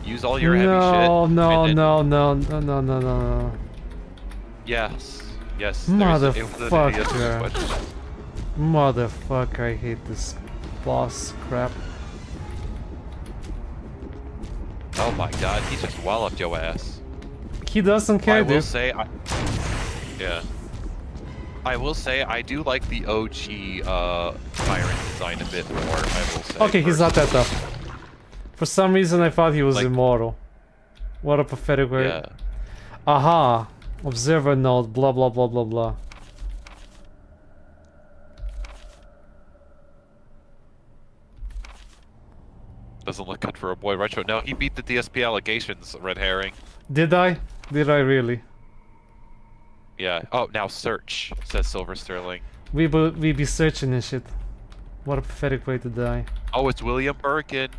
Use all your heavy shit. No, no, and then- no, no, no, no, no, no. Yes. It was Motherfucker. an idiot switch. Motherfucker, I hate this boss crap. Oh my god, he just walloped your ass. He doesn't care, I will dude. say, yeah. I will say, I do like the OG Tyrant design a bit more, I will say. Okay, he's not that tough. For some reason, I thought he was Like- immortal. What a pathetic way. Yeah. Aha! Observer node, blah blah blah blah blah. Doesn't look good for a boy Retro. No, he beat the DSP allegations, Red Herring. Did I? Did I really? Yeah. Oh, now search, says Silver Sterling. We be searching and shit. What a pathetic way to die. Oh, it's William Birkin.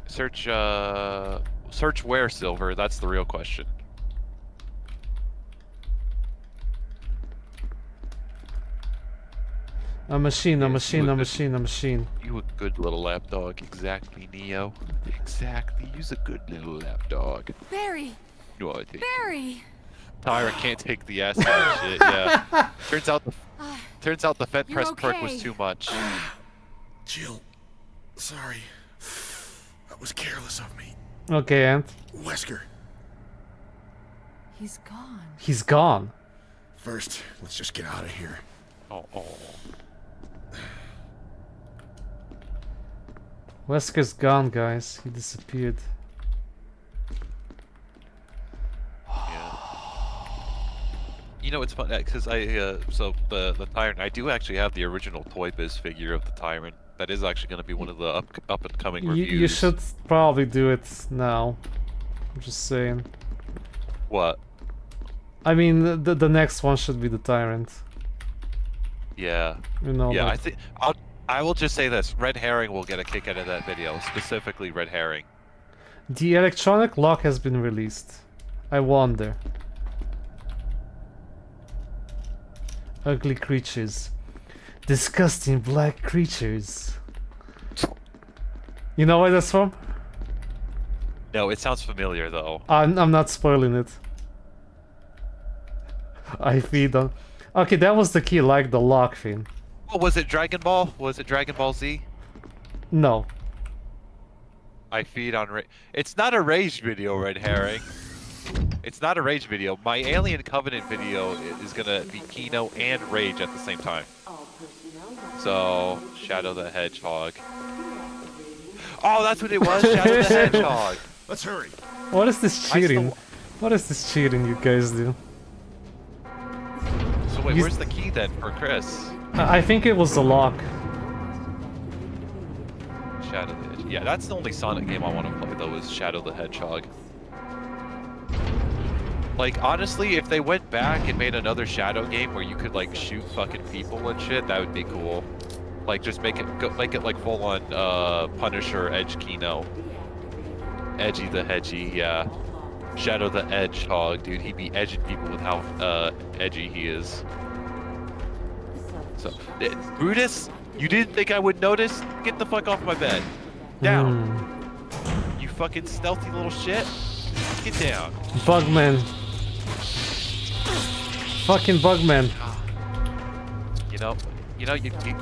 Search where, Silver? That's the real question. A machine, a Yes, machine, you a would- machine, a machine. You a good little lapdog. Exactly, Neo. Exactly. You's a good little lapdog. Barry! You know what I think. Barry! Tyra can't take the acid and shit, yeah. Turns out the Fed You're press perk was okay. too much. Jill, sorry. That was careless of me. Okay, Ant. Wesker, He's gone. He's gone. first, let's just get out of here. Oh. Wesker's gone, guys. He disappeared. Yeah. You know, it's fun because so the Tyrant. I do actually have the original Toy Biz figure of the Tyrant. That is actually going to be one of the up and coming reviews. You should probably do it now. I'm just saying. What? I mean, the next one should be the Tyrant. Yeah. You know. Yeah, like- I think I will just say this: Red Herring will get a kick out of that video, specifically Red Herring. The electronic lock has been released. I wonder. Ugly creatures. Disgusting black creatures. You know where that's from? No, it sounds familiar though. I'm not spoiling it. I feed on. Okay, that was the key, like the lock thing. Oh, was it Dragon Ball? Was it Dragon Ball Z? No. I feed on It's not a Rage video, Red Herring. It's not a Rage video. My Alien Covenant video is gonna be Kino and Rage at the same time. So, Shadow the Hedgehog. Oh, that's what it was, Shadow the Hedgehog. Let's hurry. What is this I cheating? still- What is this cheating you guys do? So wait, You- where's the key then for Chris? I think it was the lock. Shadow the Hedgehog. Yeah, that's the only Sonic game I want to play though, is Shadow the Hedgehog. Like, honestly, if they went back and made another Shadow game where you could, like, shoot fucking people and shit, that would be cool. Like, just make it like full-on, Punisher, Edge Kino. Edgy the Hedgy, yeah. Shadow the Hedgehog, dude, he'd be edging people with how, edgy he is. So, Brutus, you didn't think I would notice? Get the fuck off my bed. Down. You fucking stealthy little shit. Get down. Bugman. Fucking Bugman.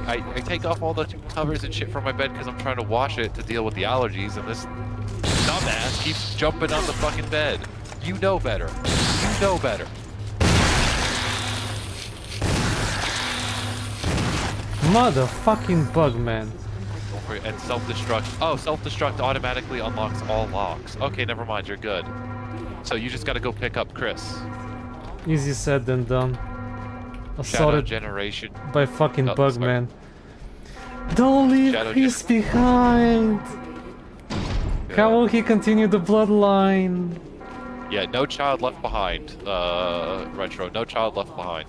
I take off all the covers and shit from my bed because I'm trying to wash it to deal with the allergies, and this dumbass keeps jumping on the fucking bed. You know better. You know better. Motherfucking Bugman. And self-destruct. Oh, self-destruct automatically unlocks all locks. Okay, never mind. You're good. So you just gotta go pick up Chris. Easy said than done. Shadow Assaulted Generation. by fucking Oh, sorry. Bugman. Don't leave Shadow Chris behind! How Yeah. will he continue the bloodline? Yeah, no child left behind. Retro. No child left behind.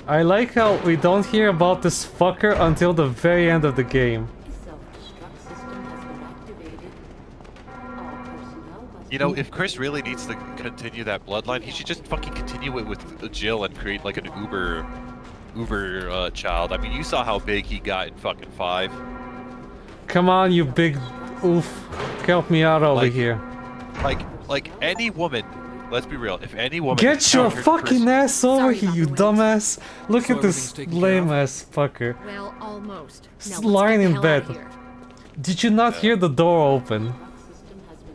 I like how we don't hear about this fucker until the very end of the game. You know, if Chris really needs to continue that bloodline, he should just fucking continue it with Jill and create like an Uber child. I mean, you saw how big he got in fucking 5. Come on, you big oof. Help me out over Like- here. Like any woman, let's be real, if any woman Get your encountered fucking Chris, ass over Sorry here, about you the wait. dumbass. Look So at this everything's taken care of? lame ass fucker. Well, almost. Now let's Lying get the in hell bed. outta here. Did you not hear the door open?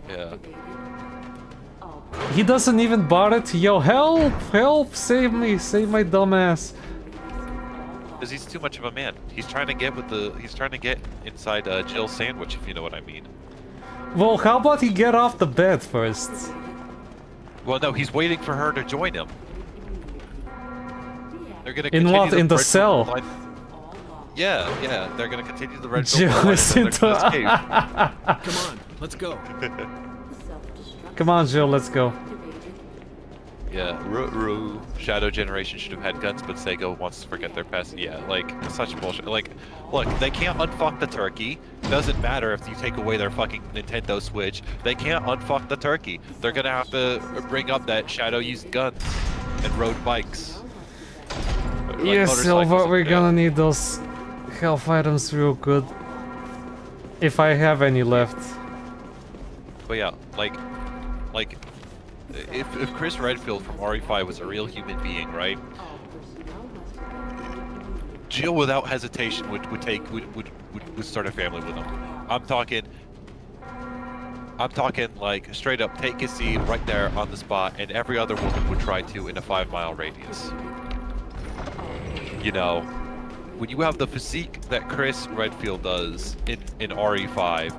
Yeah. He doesn't even bother to yell, help, help, save me, save my dumbass. Because he's too much of a man. He's trying to get inside Jill's sandwich, if you know what I mean. Well, how about he get off the bed first? Well, no, he's waiting for her to join him. They're gonna In continue what? In the Red cell? Bull line. Yeah, they're gonna continue the Red Bull Jill line, is and then they're gonna escape. Come on, let's go. Come on, Jill, let's go. Yeah, Shadow Generation should have had guns, but Sega wants to forget their past. Yeah, like, such bullshit. Like, look, they can't unfuck the turkey. Doesn't matter if you take away their fucking Nintendo Switch. They can't unfuck the turkey. They're gonna have to bring up that Shadow used guns and rode bikes. Like Yes, Silver, motorcycles. we're Yeah. gonna need those health items real good. If I have any left. But yeah, like, if Chris Redfield from RE5 was a real human being, right? Jill, without hesitation, would start a family with him. I'm talking like straight up take his seed right there on the spot, and every other woman would try to in a 5-mile radius. You know, when you have the physique that Chris Redfield does in RE5,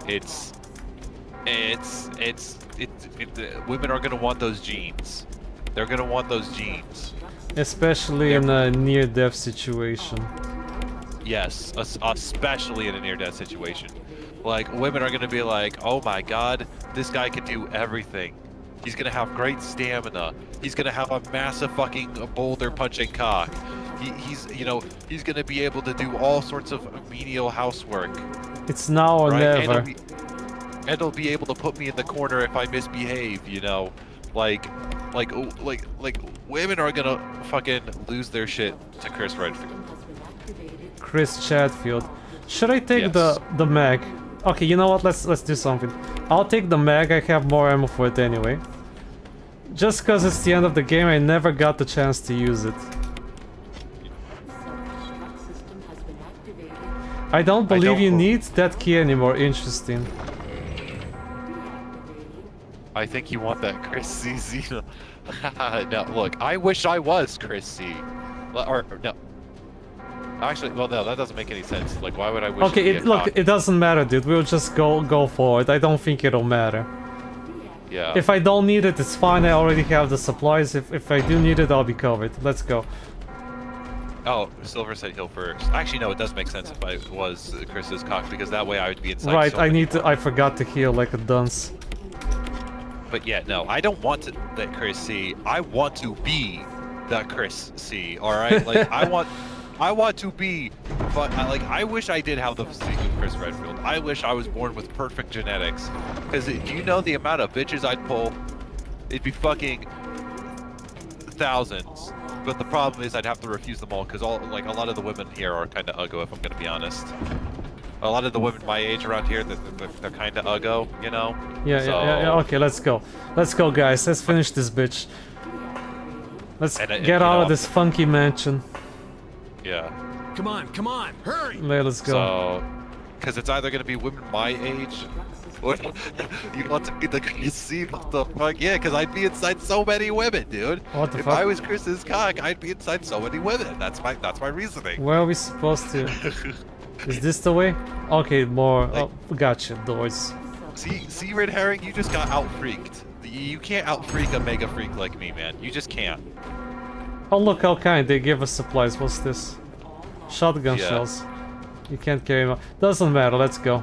women are gonna want those genes. They're gonna want those genes. Especially in a near-death situation. Yes, especially in a near-death situation. Like, women are gonna be like, oh my god, this guy can do everything. He's gonna have great stamina. He's gonna have a massive fucking boulder punching cock. He's gonna be able to do all sorts of menial housework. It's now or Right? never. And he'll be able to put me in the corner if I misbehave, you know? Like women are gonna fucking lose their shit to Chris Redfield. Chris Chatfield. Should I take Yes. the mag? Okay, you know what? Let's do something. I'll take the mag. I have more ammo for it anyway. Just cause it's the end of the game, I never got the chance to use it. I don't believe you need that key anymore. Interesting. I think you want that Chris C. Xena. No, look, I wish I was Chris C. Or no. Actually, well, no, that doesn't make any sense. Like, why would I wish? Okay, look, it doesn't matter, dude. We'll just go for it. I don't think it'll matter. Yeah. If I don't need it, it's fine. I already have the supplies. If I do need it, I'll be covered. Let's go. Oh, Silver said heal first. Actually, no, it does make sense if I was Chris's cock, because that way I would be inside. Right, so I many need to. I forgot to heal like a dunce. But yeah, no, I don't want that Chris C. I want to be that Chris C. All right, like I want to be. Like I wish I did have the physique of Chris Redfield. I wish I was born with perfect genetics. Because do you know the amount of bitches I'd pull? It'd be fucking thousands. But the problem is I'd have to refuse them all because a lot of the women here are kind of uggo, if I'm gonna be honest. A lot of the women my age around here, they're kind of uggo, you know? Yeah. Okay, let's go. Let's go, guys. Let's finish this bitch. Let's get out of this funky mansion. Yeah. Come on, hurry! Let's go. So, because it's either gonna be women my age, or you want to be the Chris C. What the fuck? Yeah, because I'd be inside so many women, dude. What the if fuck? I was Chris's cock, I'd be inside so many women. That's my reasoning. Where are we supposed to? Is this the way? Okay, more. Oh, gotcha. Doors. See, Red Herring, you just got out-freaked. You can't out-freak a mega freak like me, man. You just can't. Oh, look how kind. They give us supplies. What's this? Shotgun Yeah. shells. You can't carry them. Doesn't matter. Let's go.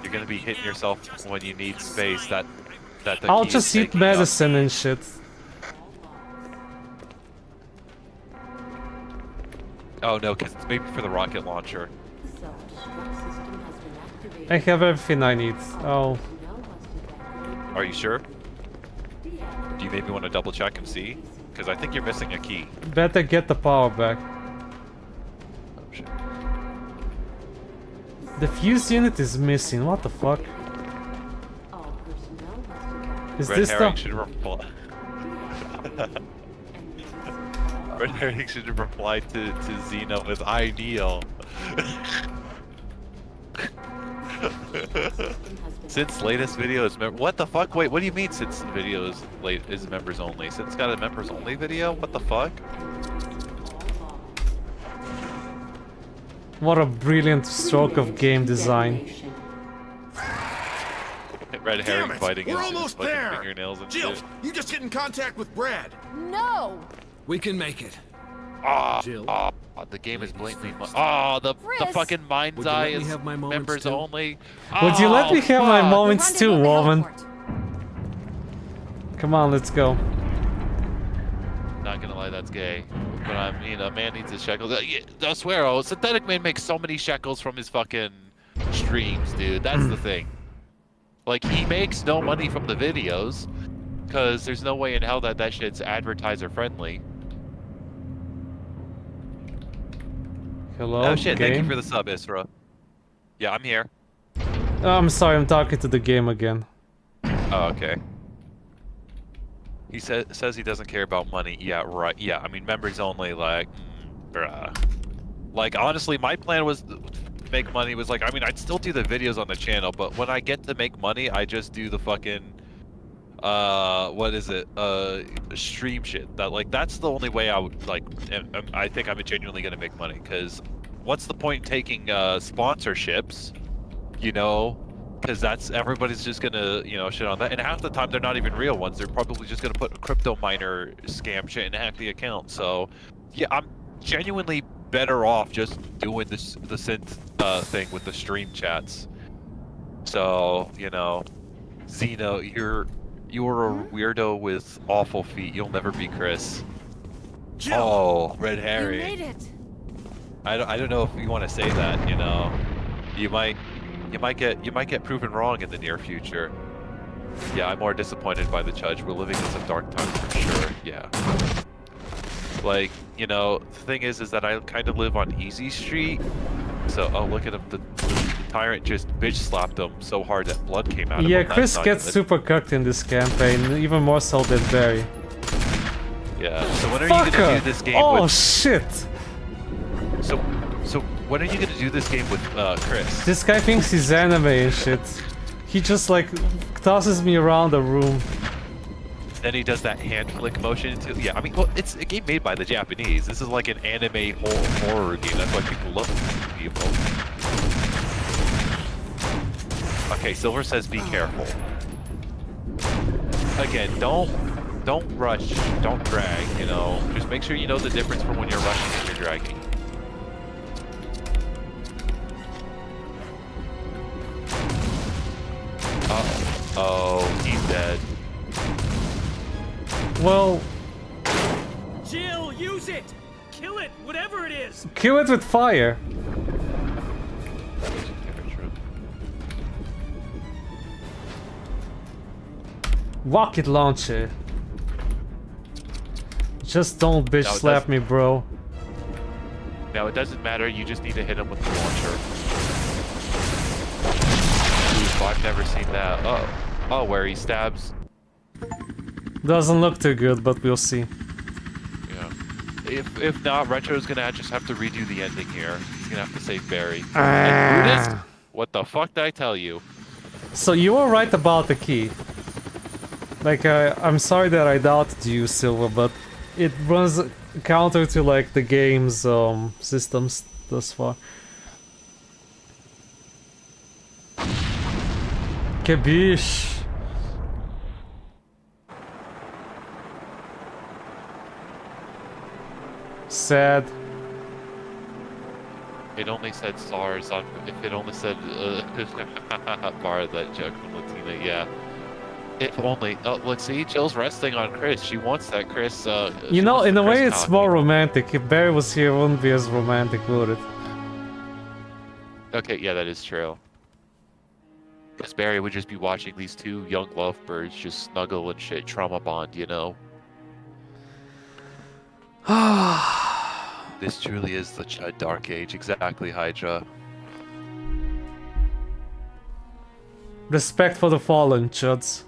You're gonna be hitting yourself when you need space. That the I'll key just is eat taking up. medicine and shit. Oh no, because it's maybe for the rocket launcher. I have everything I need. Oh, Are you sure? Do you maybe want to double check and see? Because I think you're missing a key. better get the power back. Oh shit. The fuse unit is missing. What the fuck? Is Red this Herring the? should reply. Red Herring should reply to Xeno with ideal. Since latest video is what the fuck? Wait, what do you mean since video is members only? Since it's got a members only video? What the fuck? What a brilliant stroke of game design. Red Herring Damn it! biting We're his almost fucking there! fingernails and Jill, shit. you just get in contact with Brad. No! We can make it. Ah, Jill, Oh, the game is blatantly. Oh, the fucking mind's Would you eye let me is have my moments members too? only. Would you let me have my fuck. moments too, Rendezvous at woman? Hellport. Come on, let's go. Not gonna lie, that's gay. But I mean, a man needs his shekels. Yeah, I swear, Synthetic Man makes so many shekels from his fucking streams, dude. That's the thing. Like, he makes no money from the videos, because there's no way in hell that shit's advertiser friendly. Hello, Oh shit, thank you game? for the sub, Isra. Yeah, I'm here. Oh, I'm sorry, I'm talking to the game again. Oh, okay. He says he doesn't care about money. Yeah, right. Yeah, I mean, members only, like, bruh. Like, honestly, my plan was to make money was like, I mean, I'd still do the videos on the channel, but when I get to make money, I just do the fucking, what is it? Stream shit. That's the only way I would, like, I think I'm genuinely gonna make money, because what's the point in taking, sponsorships, you know? Because everybody's just gonna, you know, shit on that, and half the time they're not even real ones. They're probably just gonna put a crypto miner scam shit and hack the account. So, yeah, I'm genuinely better off just doing the synth thing with the stream chats. So, you know, Zeno, you're a weirdo with awful feet. You'll never be Chris. Jill! Oh, Red You Harry. made it. I don't know if you want to say that. You know, you might get proven wrong in the near future. Yeah, I'm more disappointed by the judge. We're living in some dark times for sure. Yeah. Like, you know, the thing is that I kind of live on Easy Street. So, oh, look at him. The tyrant just bitch slapped him so hard that blood came out of him. Yeah, That's Chris not gets good. super cooked in this campaign, even more so than Barry. Yeah. So when are you Fucker! gonna do this game Oh with? shit! So when are you gonna do this game with Chris? This guy thinks he's anime and shit. He just like tosses me around the room. Then he does that hand flick motion too. Yeah, I mean, well, it's a game made by the Japanese. This is like an anime horror game. That's why people love people. Okay, Silver says be careful. Again, don't rush, don't drag, you know. Just make sure you know the difference from when you're rushing and you're dragging. Oh, he's dead. Well, Jill, use it! Kill it, whatever it is! kill it with fire. Rocket launcher. Just don't bitch No, it slap doesn't. me, bro. Now, it doesn't matter, you just need to hit him with the launcher. Ooh, I've never seen that. Oh, where he stabs. Doesn't look too good, but we'll see. Yeah. If not, Retro's gonna just have to redo the ending here. He's gonna have to save Barry. And Buddhist? What the fuck did I tell you? So you were right about the key. Like, I'm sorry that I doubted you, Silva, but it runs counter to like the game's systems thus far. Kabish. Sad. It only said SARS on. If it only said bar that joke from Latina, yeah. If only. Oh, let's see. Jill's resting on Chris. She wants that Chris. You know, in a way, Chris it's cock. more romantic. If Barry was here, it wouldn't be as romantic, would it? Okay, yeah, that is true. Because Barry would just be watching these two young lovebirds just snuggle and shit, trauma bond, you know? This truly is the dark age, exactly, Hydra. Respect for the fallen, chuds.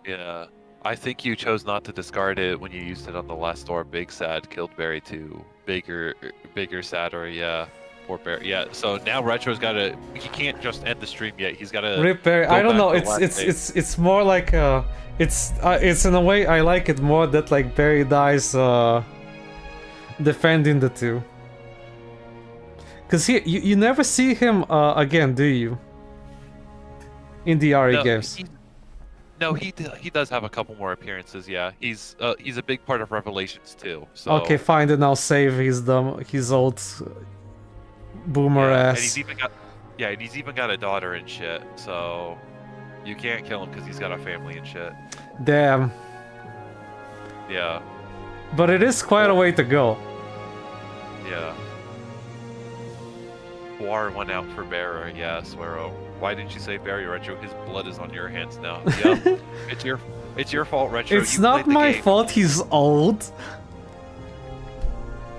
Yeah. I think you chose not to discard it when you used it on the last door. Big Sad killed Barry too. Bigger sadder, yeah. Poor Barry. Yeah, so now Retro's gotta. He can't just end the stream yet. He's gotta. Rip Barry. go I don't back know. to the last day. It's more like it's in a way I like it more that like Barry dies defending the two. Cause you never see him again, do you? In the RE games. No, he does have a couple more appearances. Yeah, he's a big part of Revelations too. So Okay, fine, then I'll save his old boomer yeah, ass. and he's even got a daughter and shit. So you can't kill him because he's got a family and shit. Damn. Yeah, But it is quite a way to go. yeah. War went out for Bearer. Yeah, Swearo. Why didn't you say Barry Retro? His blood is on your hands now. Yeah, it's your fault, Retro. It's You not played the my game. fault he's old.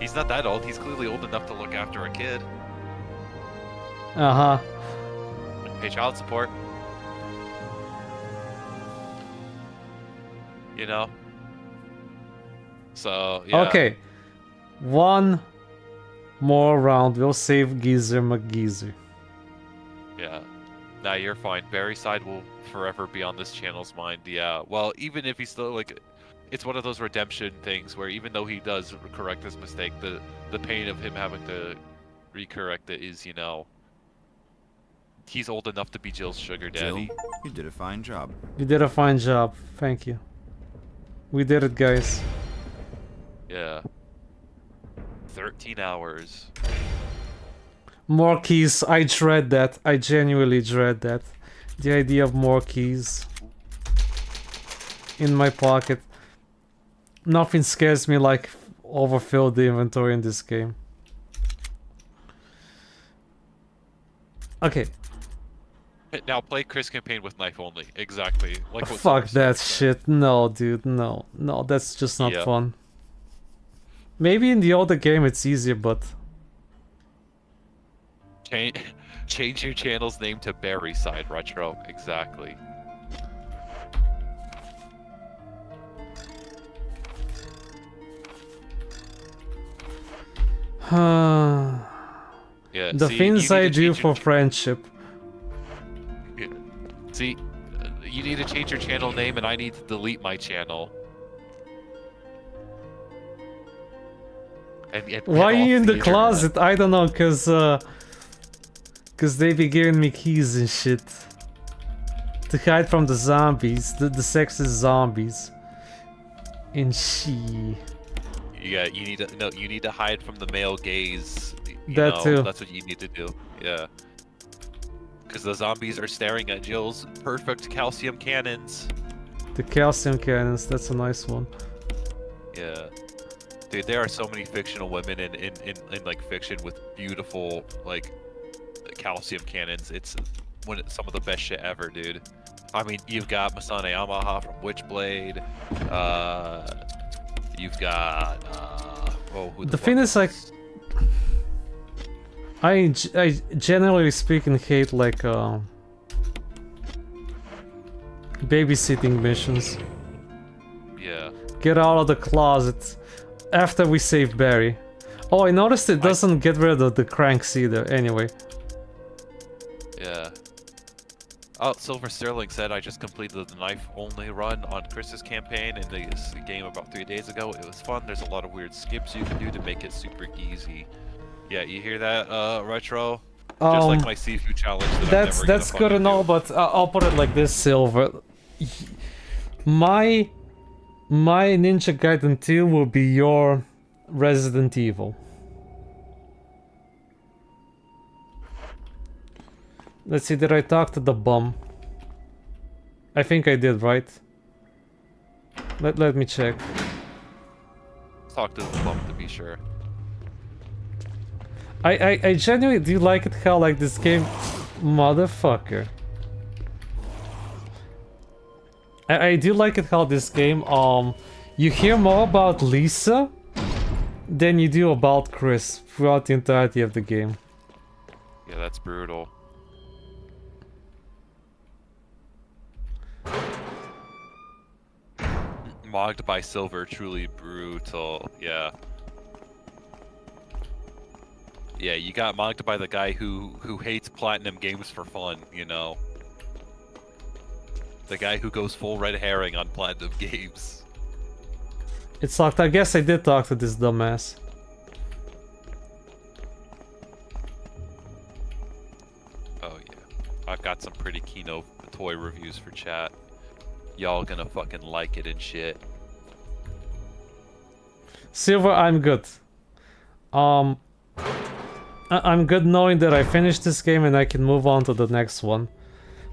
He's not that old. He's clearly old enough to look after a kid. Uh-huh. Pay child support. You know? So, yeah. Okay. One more round. We'll save Geezer McGeezer. Yeah. Nah, you're fine. Barry's side will forever be on this channel's mind. Yeah. Well, even if he's still, like... It's one of those redemption things where even though he does correct his mistake, the pain of him having to recorrect it is, you know... He's old enough to be Jill's sugar daddy. Jill, you did a fine job. You did a fine job. Thank you. We did it, guys. Yeah. 13 hours. More keys. I dread that. I genuinely dread that. The idea of more keys in my pocket. Nothing scares me like overfill the inventory in this game. Okay. Now play Chris campaign with knife only. Exactly. Like what Fuck Silver that said. shit. No, dude. No. No, that's just not Yeah. fun. Maybe in the older game it's easier, but... Change your channel's name to Barry Side Retro. Exactly. Yeah. The see, things you I need to do change for your- friendship. See, you need to change your channel name, and I need to delete my channel. And Why are get you off in the internet. closet? I don't know, cause they be giving me keys and shit. To hide from the zombies, the sexist zombies. In shiii. Yeah, you need to hide from the male gaze. You That know, too. That's what you need to do. Yeah. Because the zombies are staring at Jill's perfect calcium cannons. The calcium cannons, that's a nice one. Yeah. Dude, there are so many fictional women in like fiction with beautiful like calcium cannons. It's some of the best shit ever, dude. I mean, you've got Masane Yamaha from Witchblade. You've got who The fuck thing is, like, else? I generally speaking hate like babysitting missions. Yeah. Get out of the closet after we save Barry. Oh, I noticed it doesn't get rid of the cranks either. Anyway. Yeah. Oh, Silver Sterling said I just completed the knife-only run on Chris's campaign in this game about 3 days ago. It was fun. There's a lot of weird skips you can do to make it super easy. Yeah, you hear that, Retro? Just like my Sifu challenge that I'm never That's gonna good and fucking all, do. but I'll put it like this, Silver. My Ninja Gaiden 2 will be your Resident Evil. Let's see, did I talk to the bum? I think I did, right? Let me check. Talk to the bum to be sure. I genuinely do like it how like this game, motherfucker. I do like it how this game you hear more about Lisa than you do about Chris throughout the entirety of the game. Yeah, that's brutal. Mogged by Silver, truly brutal. Yeah. Yeah, you got mocked by the guy who hates platinum games for fun, you know. The guy who goes full red herring on platinum games. It's locked. I guess I did talk to this dumbass. Oh yeah. I've got some pretty Kino toy reviews for chat. y'all gonna fucking like it and shit. Silver, I'm good. I'm good knowing that I finished this game and I can move on to the next one.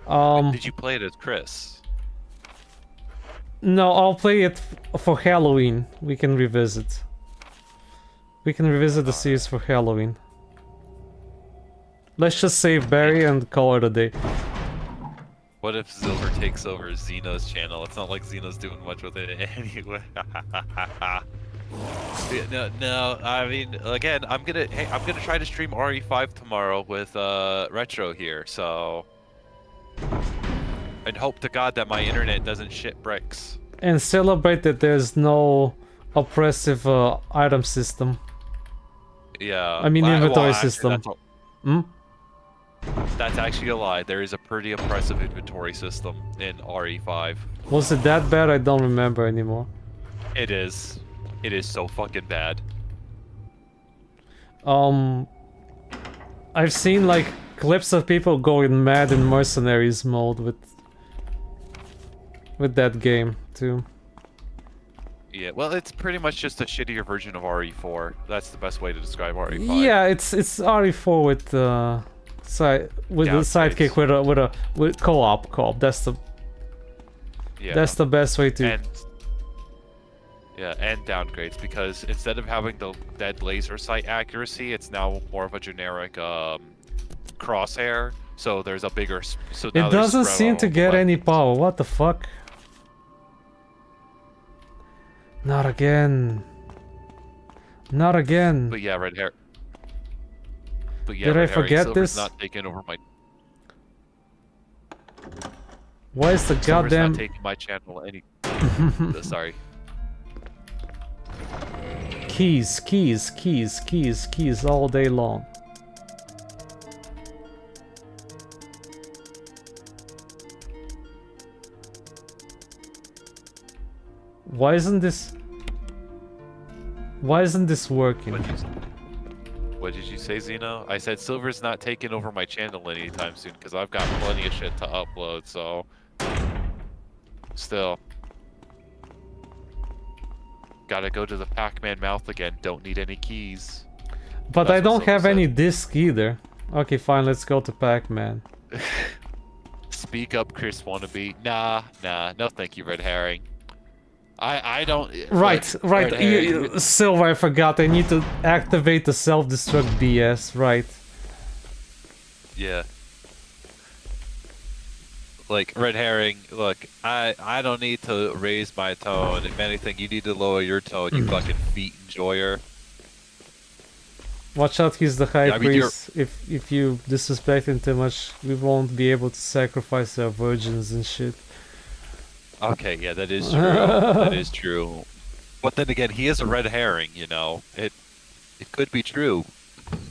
Did you play it as Chris? No, I'll play it for Halloween. We can revisit. We can revisit the series for Halloween. Let's just save Barry and call it a day. What if Silver takes over Xeno's channel? It's not like Xeno's doing much with it anyway. No. I mean, again, I'm gonna try to stream RE5 tomorrow with Retro here. So, and hope to God that my internet doesn't shit bricks. And celebrate that there's no oppressive item system. Yeah. I mean inventory actually, system. That's actually a lie. There is a pretty oppressive inventory system in RE5. Was it that bad? I don't remember anymore. It is. It is so fucking bad. I've seen like clips of people going mad in mercenaries mode with that game too. Yeah, well, it's pretty much just a shittier version of RE4. That's the best way to describe RE5. Yeah, it's RE4 with the sidekick with co-op. That's the best way to. And downgrades, because instead of having the dead laser sight accuracy, it's now more of a generic crosshair. So there's a bigger. So now it doesn't seem to get any power. What the fuck? Not again. Not again. But yeah, red hair. But yeah, Did I Red Herring, forget Silver's this? not taking over my. Why is the Silver's goddamn? not taking my channel any. Sorry. Keys all day long. Why isn't this working? What did you say, Xeno? I said Silver's not taking over my channel anytime soon because I've got plenty of shit to upload, so... Still. Gotta go to the Pac-Man mouth again, don't need any keys. But That's I what don't Silver have said. any disc either. Okay, fine, let's go to Pac-Man. Speak up, Chris wannabe. Nah, no thank you, Red Herring. I don't... Right. Red Herring, Silver, I forgot. I need to activate the self-destruct BS, right. Yeah. Like, Red Herring, look, I don't need to raise my tone. If anything, you need to lower your tone, you fucking feet enjoyer. Watch out, he's the high Yeah, I mean, priest. If you disrespect him too much, we won't be able to sacrifice our virgins and shit. Okay, yeah, that is true. That is true. But then again, he is a Red Herring, you know. It could be true.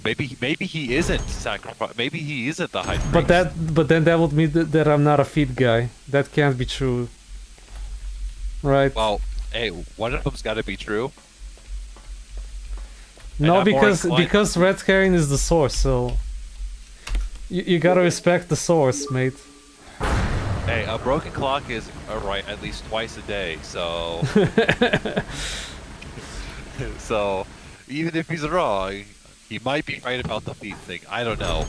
Maybe he isn't sacrifice. Maybe he isn't the high priest. But then that would mean that I'm not a feet guy. That can't be true. Right? Well, hey, one of them's got to be true. No, I'm more because Red Herring is the source, so you gotta respect the source, mate. Hey, a broken clock is right at least twice a day, so so even if he's wrong, he might be right about the feet thing. I don't know.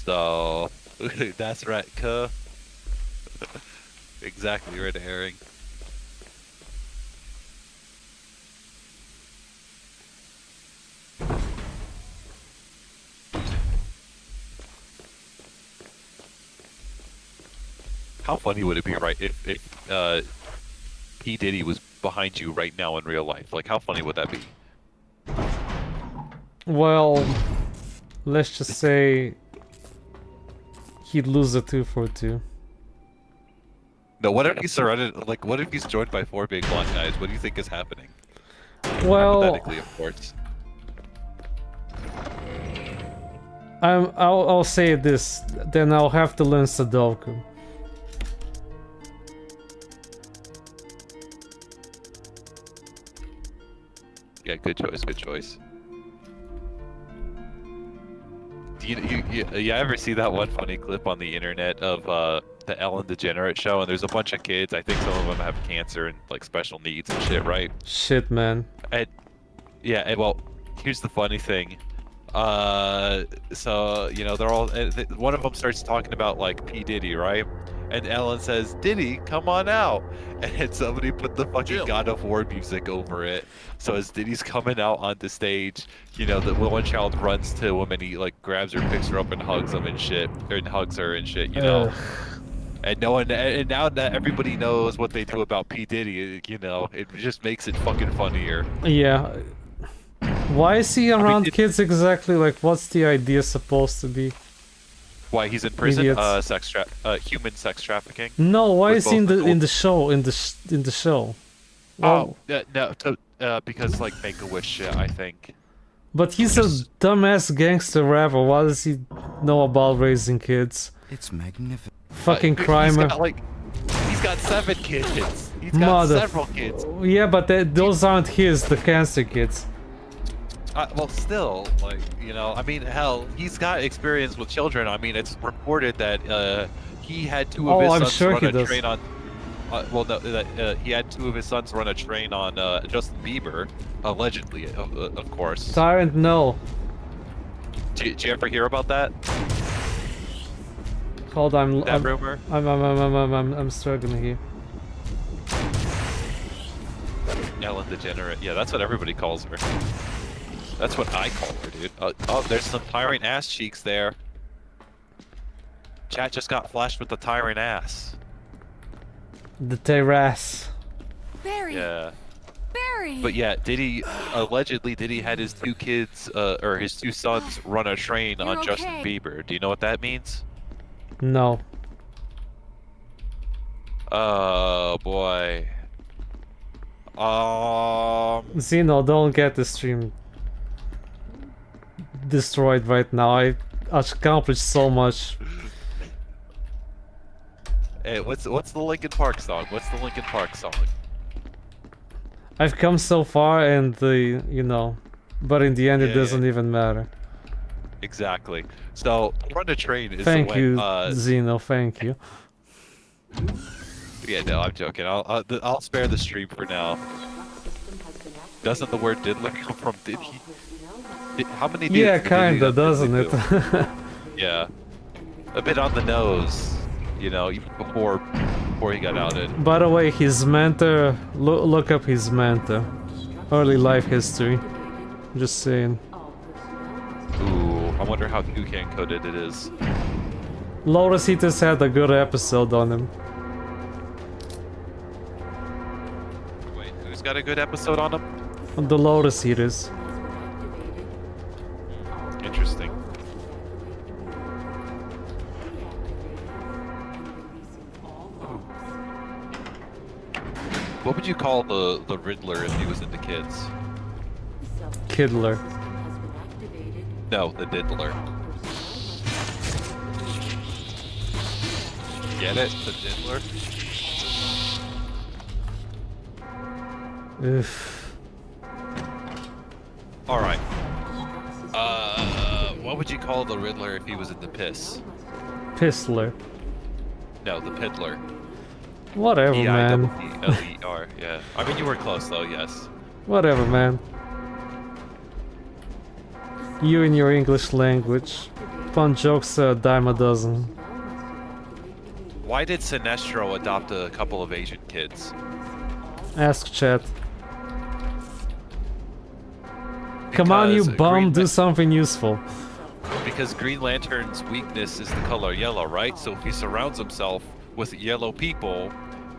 So that's right, cuh. Exactly, Red Herring. How funny would it be, right, if P. Diddy was behind you right now in real life? Like, how funny would that be? Well, let's just say he'd lose a 2-for-2. No, what if he's surrounded? Like, what if he's joined by 4 big blonde guys? What do you think is happening? Well, Hypothetically, of course. I'll say this. Then I'll have to learn Sudoku. Yeah, good choice, good choice. You ever see that one funny clip on the internet of the Ellen DeGenerate show? And there's a bunch of kids. I think some of them have cancer and like special needs and shit, right? Shit, man. And yeah, and well, here's the funny thing. So you know they're all. One of them starts talking about like P Diddy, right? And Ellen says, "Diddy, come on out." And somebody put the fucking Jill. God of War music over it. So as Diddy's coming out on the stage, you know, the one child runs to him and he like grabs her, picks her up, and hugs him and shit, and hugs her and shit, you know. And no one, and now that everybody knows what they do about P Diddy, you know, it just makes it fucking funnier. Yeah. Why is he around it- kids exactly? Like, what's the idea supposed to be? Why he's in prison? Idiots. Human sex trafficking. No, why With is he in both the adult- show? In the show. Oh, no, because like Make-A-Wish shit, I think. But he's a dumbass gangster rapper. What does he know about raising kids? It's magnificent. Fucking crimer. He's got 7 kids. He's got Mother- several kids. Yeah, but those aren't his, the cancer kids. Well, still, like, you know, I mean, hell, he's got experience with children. I mean, it's reported that he had 2 of Oh, his I'm sons sure run he a does. train on. Well, no, he had 2 of his sons run a train on Justin Bieber, allegedly, of course. Tyrant, no. Did you ever hear about that? Hold on, That rumor? I'm struggling here. Ellen DeGenerate. Yeah, that's what everybody calls her. That's what I call her, dude. Oh, there's some tyrant ass cheeks there. Chat just got flashed with the tyrant ass. The terrace. Barry. Yeah. Barry. But yeah, allegedly Diddy had his 2 kids, or his 2 sons run a train You're on Justin okay. Bieber. Do you know what that means? No. Oh, boy. Zeno, don't get the stream destroyed right now. I accomplished so much. Hey, what's the Linkin Park song? What's the Linkin Park song? I've come so far and you know, but in the end it Yeah, doesn't yeah. even matter. Exactly. So, run a train is Thank when, you, Zeno, thank you. Yeah, no, I'm joking. I'll spare the stream for now. Doesn't the word diddler come from Diddy? How many? Yeah, did kinda, Diddy doesn't it? do? Yeah, a bit on the nose. You know, even before he got outed. By the way, his mentor, look up his mentor. Early life history. Just saying. Ooh, I wonder how toucan coded it is. Lotus Eaters had a good episode on him. Wait, who's got a good episode on him? The Lotus Eaters. Interesting. What would you call the Riddler if he was into kids? Kidler. No, the Diddler. Get it? The Diddler? Oof. Alright. What would you call the Riddler if he was in the piss? Pistler. No, the Piddler. Whatever, man. P-I-D-D-L-E-R, yeah. I mean, you were close though, yes. Whatever, man. You and your English language. Fun jokes a dime a dozen. Why did Sinestro adopt a couple of Asian kids? Ask chat. Come on, you Because bum, do something useful. Because Green Lantern's weakness is the color yellow, right? So if he surrounds himself with yellow people,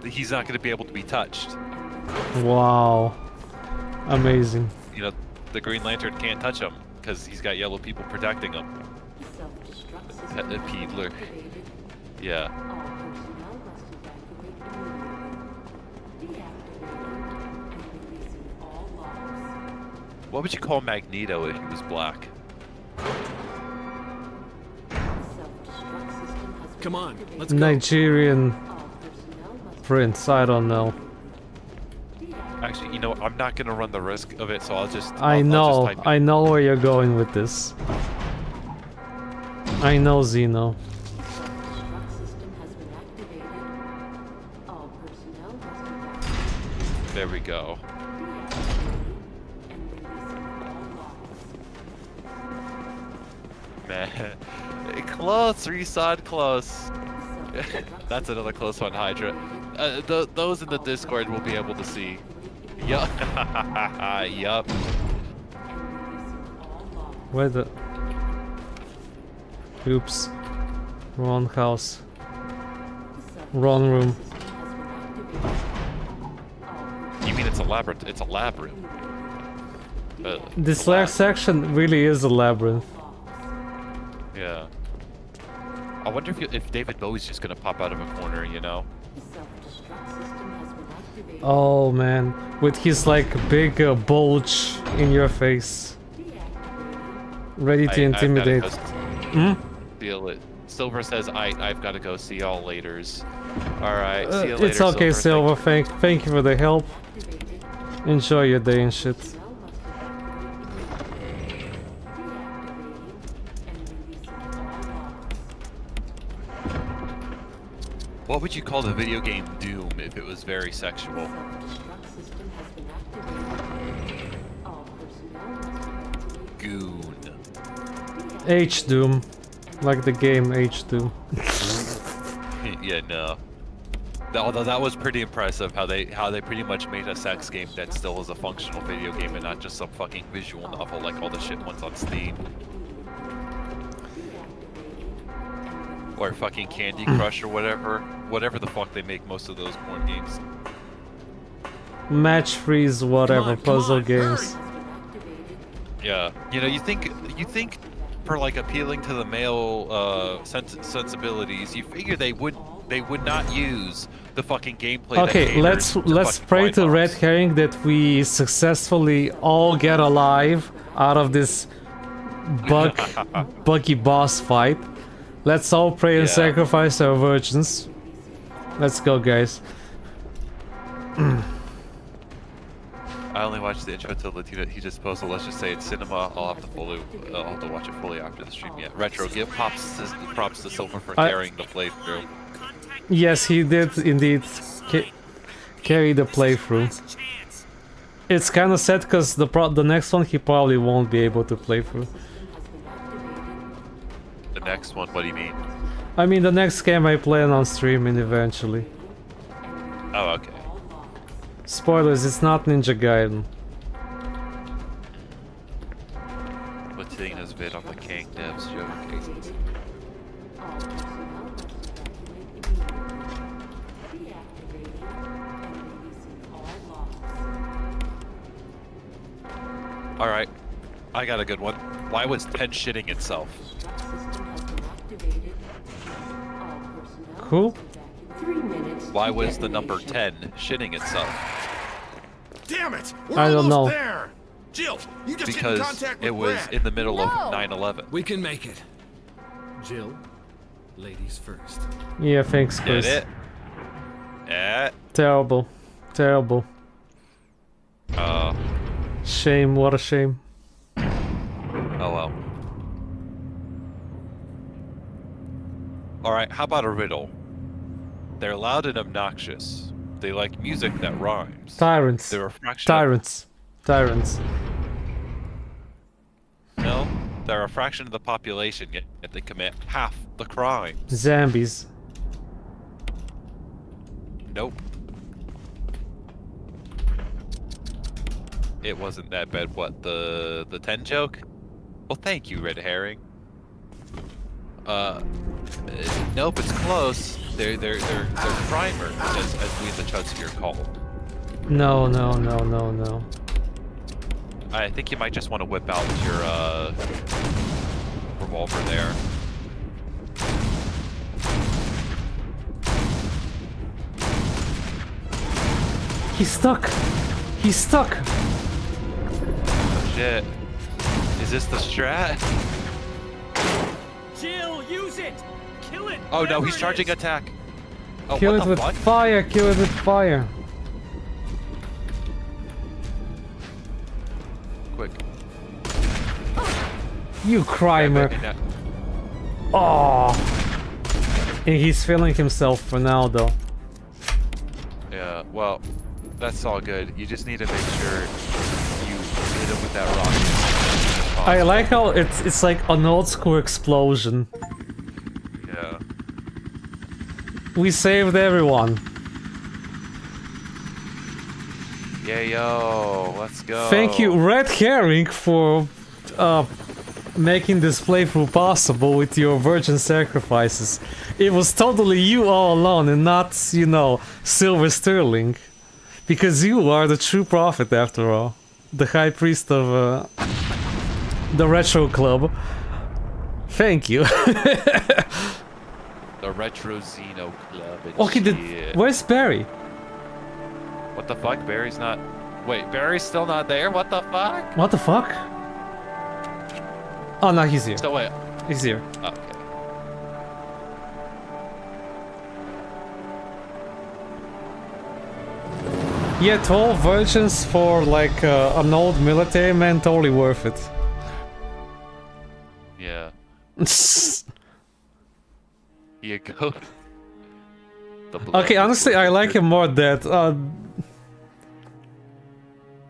he's not going to be able to be touched. Wow. Amazing. You know, the Green Lantern can't touch him because he's got yellow people protecting him. Peddler. Yeah. What would you call Magneto if he was black? Come on, let's go. Nigerian prince, I don't know. Actually, you know, I'm not gonna run the risk of it, so I'll just. I I'll know, just type I know where you're going with this. I know Zeno. Self-destruct system has been activated. All personnel must evacuate. There we go. Deactivating and releasing all logs. Man, close, Resod, close. Self-destruct That's system another close one, Hydra. activated. Those in the Discord will be able to see. Yup. Yup. And releasing all logs. Where the... Oops. Wrong house. Wrong room. System has been activated. All You mean it's a labyrinth? It's a lab room. This last section really is a labyrinth. Yeah. I wonder if David Bowie's just gonna pop out of a corner, you know? The self-destruct system has been activated. Oh man, with his like big bulge in your face, Deactivating. ready to intimidate. Feel it. Silver says I've got to go. See y'all laters. All right. See you later. It's okay, Silver. Thank Thank you for the help. Activated. Enjoy your day and shit. Personnel must evacuate immediately. Deactivating and releasing all logs. What would you call the video game Doom if it was very sexual? Self-destruct system has been activated. All personnel must evacuate. Goon. H-Doom. Like the game H-Doom. Yeah, no. Although that was pretty impressive how they pretty much made a sex game that still is a functional video game and not just some fucking visual novel like all the shit ones on Steam. Or fucking Candy Crush or whatever the fuck they make most of those porn games. Match freeze, whatever, Come puzzle on, games. Yeah, you know, you think for like appealing to the male sensibilities, you figure they would not use the fucking gameplay. Okay, let's pray to Red Herring that we successfully all get alive out of this buggy boss fight. Let's all pray and Yeah. sacrifice our virgins. Let's go, guys. I only watched the intro till Latina. He just posted. Let's just say it's cinema. I'll have to watch it fully after the stream. Yeah, Retro. Give props to Silver for carrying the playthrough. Yes, he did indeed carry the playthrough. It's kind of sad because the next one he probably won't be able to play through. The next one. What do you mean? I mean, the next game I plan on streaming eventually. Oh, okay. Spoilers, it's not Ninja Gaiden. Latina's vid on the King devs joke. All right, I got a good one. Why was 10 shitting itself? Cool. 3 minutes. Why was the number 10 shitting itself? Damn it! We're I don't almost know. there. Jill, you just get in Because contact with it was Brad. in the middle of No. 9/11. We can make it. Jill, ladies first. Yeah, thanks, Get Chris. it? Yeah. Terrible. Terrible. Shame, what a shame. Oh well. Alright, how about a riddle? They're loud and obnoxious. They like music that rhymes. Tyrants. They're a fraction Tyrants. Tyrants. No, they're a fraction of the population, yet they commit half the crime. Zombies. Nope. It wasn't that bad. What, the 10 joke? Well, thank you, Red Herring. Nope, it's close. They're primers, as we in the Chudsphere call them. No. I think you might just want to whip out your revolver there. He's stuck. He's stuck. Shit. Is this the strat? Jill, use it! Kill it! Oh no, whatever he's it charging is. attack. Oh, Kill what it the with fuck? fire. Kill it with fire. Quick. You crimer. Oh, and he's feeling himself for now, though. Yeah, well, that's all good. You just need to make sure you hit him with that rocket. I like how it's like an old school explosion. Yeah. We saved everyone. Yeah, yo, let's go. Thank you, Red Herring, for making this playthrough possible with your virgin sacrifices. It was totally you all alone and not, you know, Silver Sterling. Because you are the true prophet after all. The high priest of the Retro Club. Thank you. The Retro Xeno Club and Okay, shit. where's Barry? What the fuck? Barry's not... Wait, Barry's still not there? What the fuck? What the fuck? Oh, no, he's here. So wait. He's here. Okay. Yeah, 12 virgins for like an old military man, totally worth it. Yeah. Here you go. Okay, honestly, I like him more dead.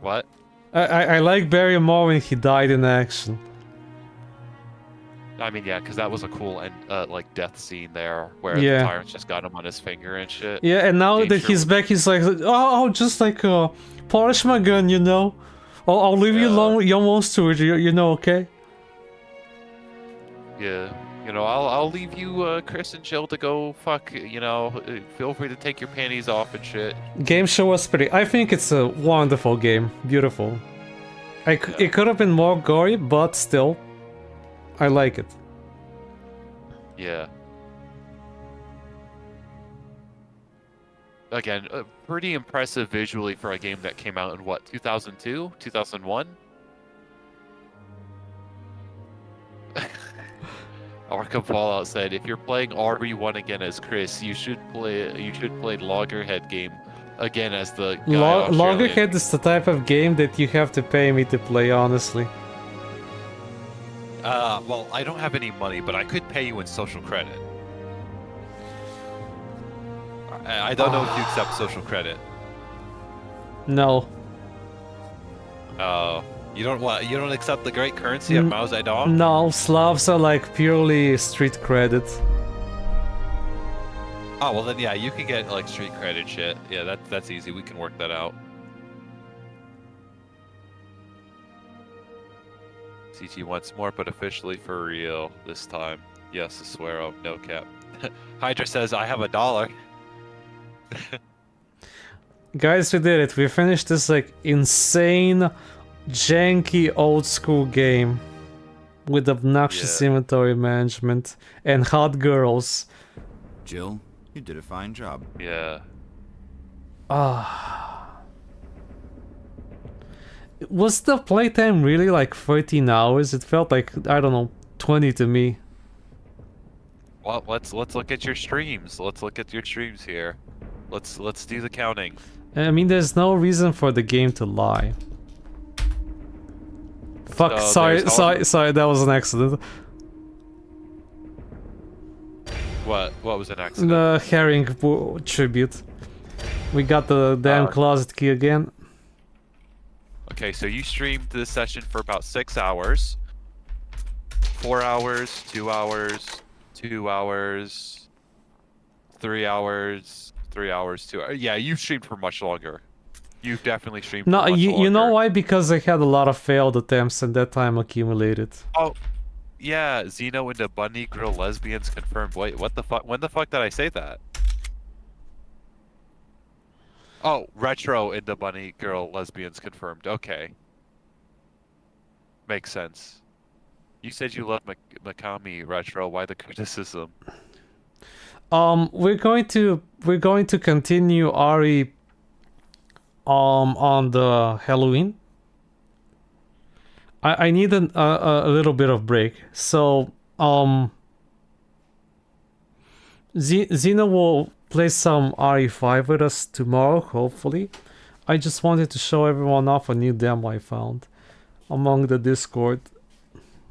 What? I like Barry more when he died in action. I mean, yeah, because that was a cool and like death scene there, where Yeah. the tyrants just got him on his finger and shit. Yeah, and now Game that sure he's back, he's like, oh, just like polish my gun, you know. I'll leave you alone, young ones to it, you know, okay? Yeah, you know, I'll leave you, Chris and Jill, to go fuck. You know, feel free to take your panties off and shit. Game show was pretty. I think it's a wonderful game, beautiful. It could have been more gory, but still, I like it. Yeah. Again, pretty impressive visually for a game that came out in what, 2002, 2001. Arkham Fallout said, if you're playing RE1 again as Chris, you should play Loggerhead game again as the guy Australian. Loggerhead is the type of game that you have to pay me to play, honestly. Well, I don't have any money, but I could pay you in social credit. I don't know if you accept social credit. No. You don't accept the great currency of Mao Zedong? No, Slavs are like purely street credit. Oh, well then yeah, you can get like street credit shit. Yeah, that's easy. We can work that out. CT wants more, but officially for real this time. Yes, I swear, oh, no cap. Hydra says, I have $1. Guys, we did it. We finished this like insane, janky, old school game with obnoxious inventory management and hot girls. Jill, you did a fine job. Yeah. Was the playtime really like 13 hours? It felt like, I don't know, 20 to me. Well, let's look at your streams. Let's look at your streams here. Let's do the counting. I mean, there's no reason for the game to lie. Fuck, So sorry, that was an accident. What was an accident? The herring tribute. We got the damn closet key again. Okay, so you streamed this session for about 6 hours. 4 hours, 2 hours, 2 hours, 3 hours, 3 hours, 2 hours. Yeah, you streamed for much longer. You've definitely streamed for much longer. You know why? Because I had a lot of failed attempts and that time accumulated. Oh, yeah, Xeno into bunny girl lesbians confirmed. Wait, what the fuck? When the fuck did I say that? Oh, retro into bunny girl lesbians confirmed. Okay. Makes sense. You said you love Mikami retro. Why the criticism? We're going to continue RE on the Halloween. I need a little bit of break. So Xena will play some RE5 with us tomorrow, hopefully. I just wanted to show everyone off a new demo I found among the Discord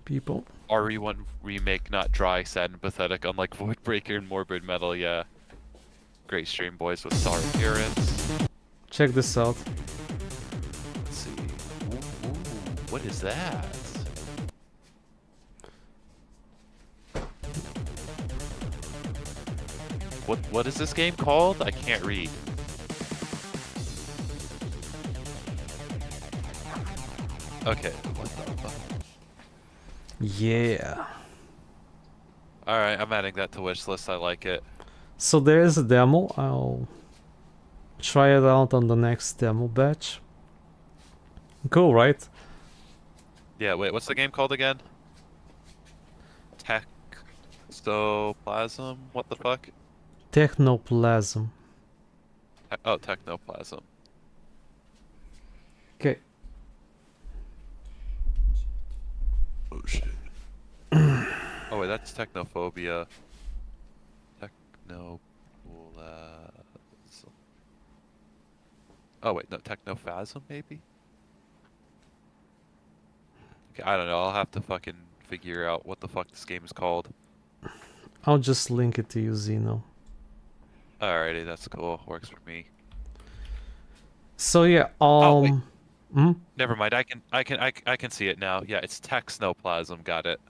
people. RE1 remake, not dry, sad, and pathetic, unlike Voidbreaker and Morbid Metal. Yeah. Great stream, boys, with star appearance. Check this out. Let's see. Ooh, what is that? What is this game called? I can't read. Okay. What the fuck? Yeah. Alright, I'm adding that to wishlist. I like it. So there is a demo. I'll try it out on the next demo batch. Cool, right? Yeah, wait, what's the game called again? Technoplasm? What the fuck? Technoplasm. Oh, Technoplasm. Okay. Oh shit. Oh wait, that's Technophobia. Technoplasm. Oh wait, no, Technophasm maybe? Okay, I don't know, I'll have to fucking figure out what the fuck this game is called. I'll just link it to you, Zeno. Alrighty, that's cool. Works for me. So yeah, Oh, wait. hmm? Never mind. I can see it now. Yeah, it's Technoplasm. Got it.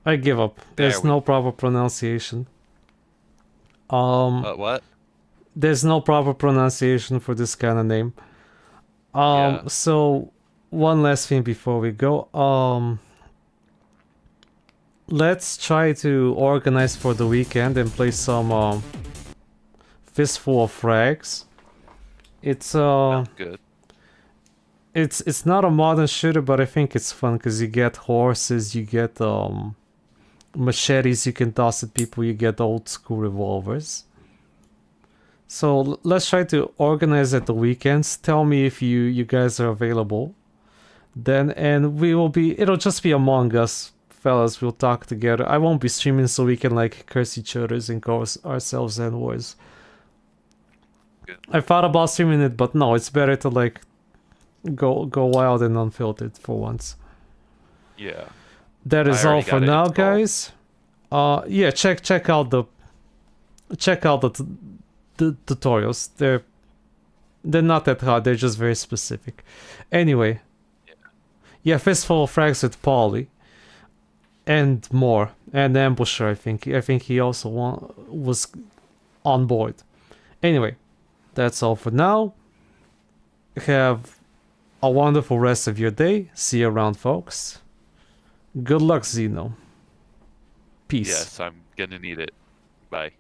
I give up. There's no proper pronunciation. What? There's no proper pronunciation for this kind of name. Yeah. So one last thing before we go. Let's try to organize for the weekend and play some Fistful of Frags. It's Sounds good. it's not a modern shooter, but I think it's fun because you get horses, you get machetes you can toss at people, you get old school revolvers. So let's try to organize at the weekends. Tell me if you guys are available. Then, and it'll just be among us, fellas. We'll talk together. I won't be streaming so we can like curse each other and call ourselves N-words. I thought about streaming it, but no, it's better to like go wild and unfiltered for once. Yeah. That is all for now, guys. Yeah, check out the tutorials. They're not that hard. They're just very specific. Anyway, yeah, Fistful of Frags with Polly and more, and Ambusher. I think he also was on board. Anyway, that's all for now. Have a wonderful rest of your day. See you around, folks. Good luck, Zeno. Peace. Yes, I'm gonna need it. Bye.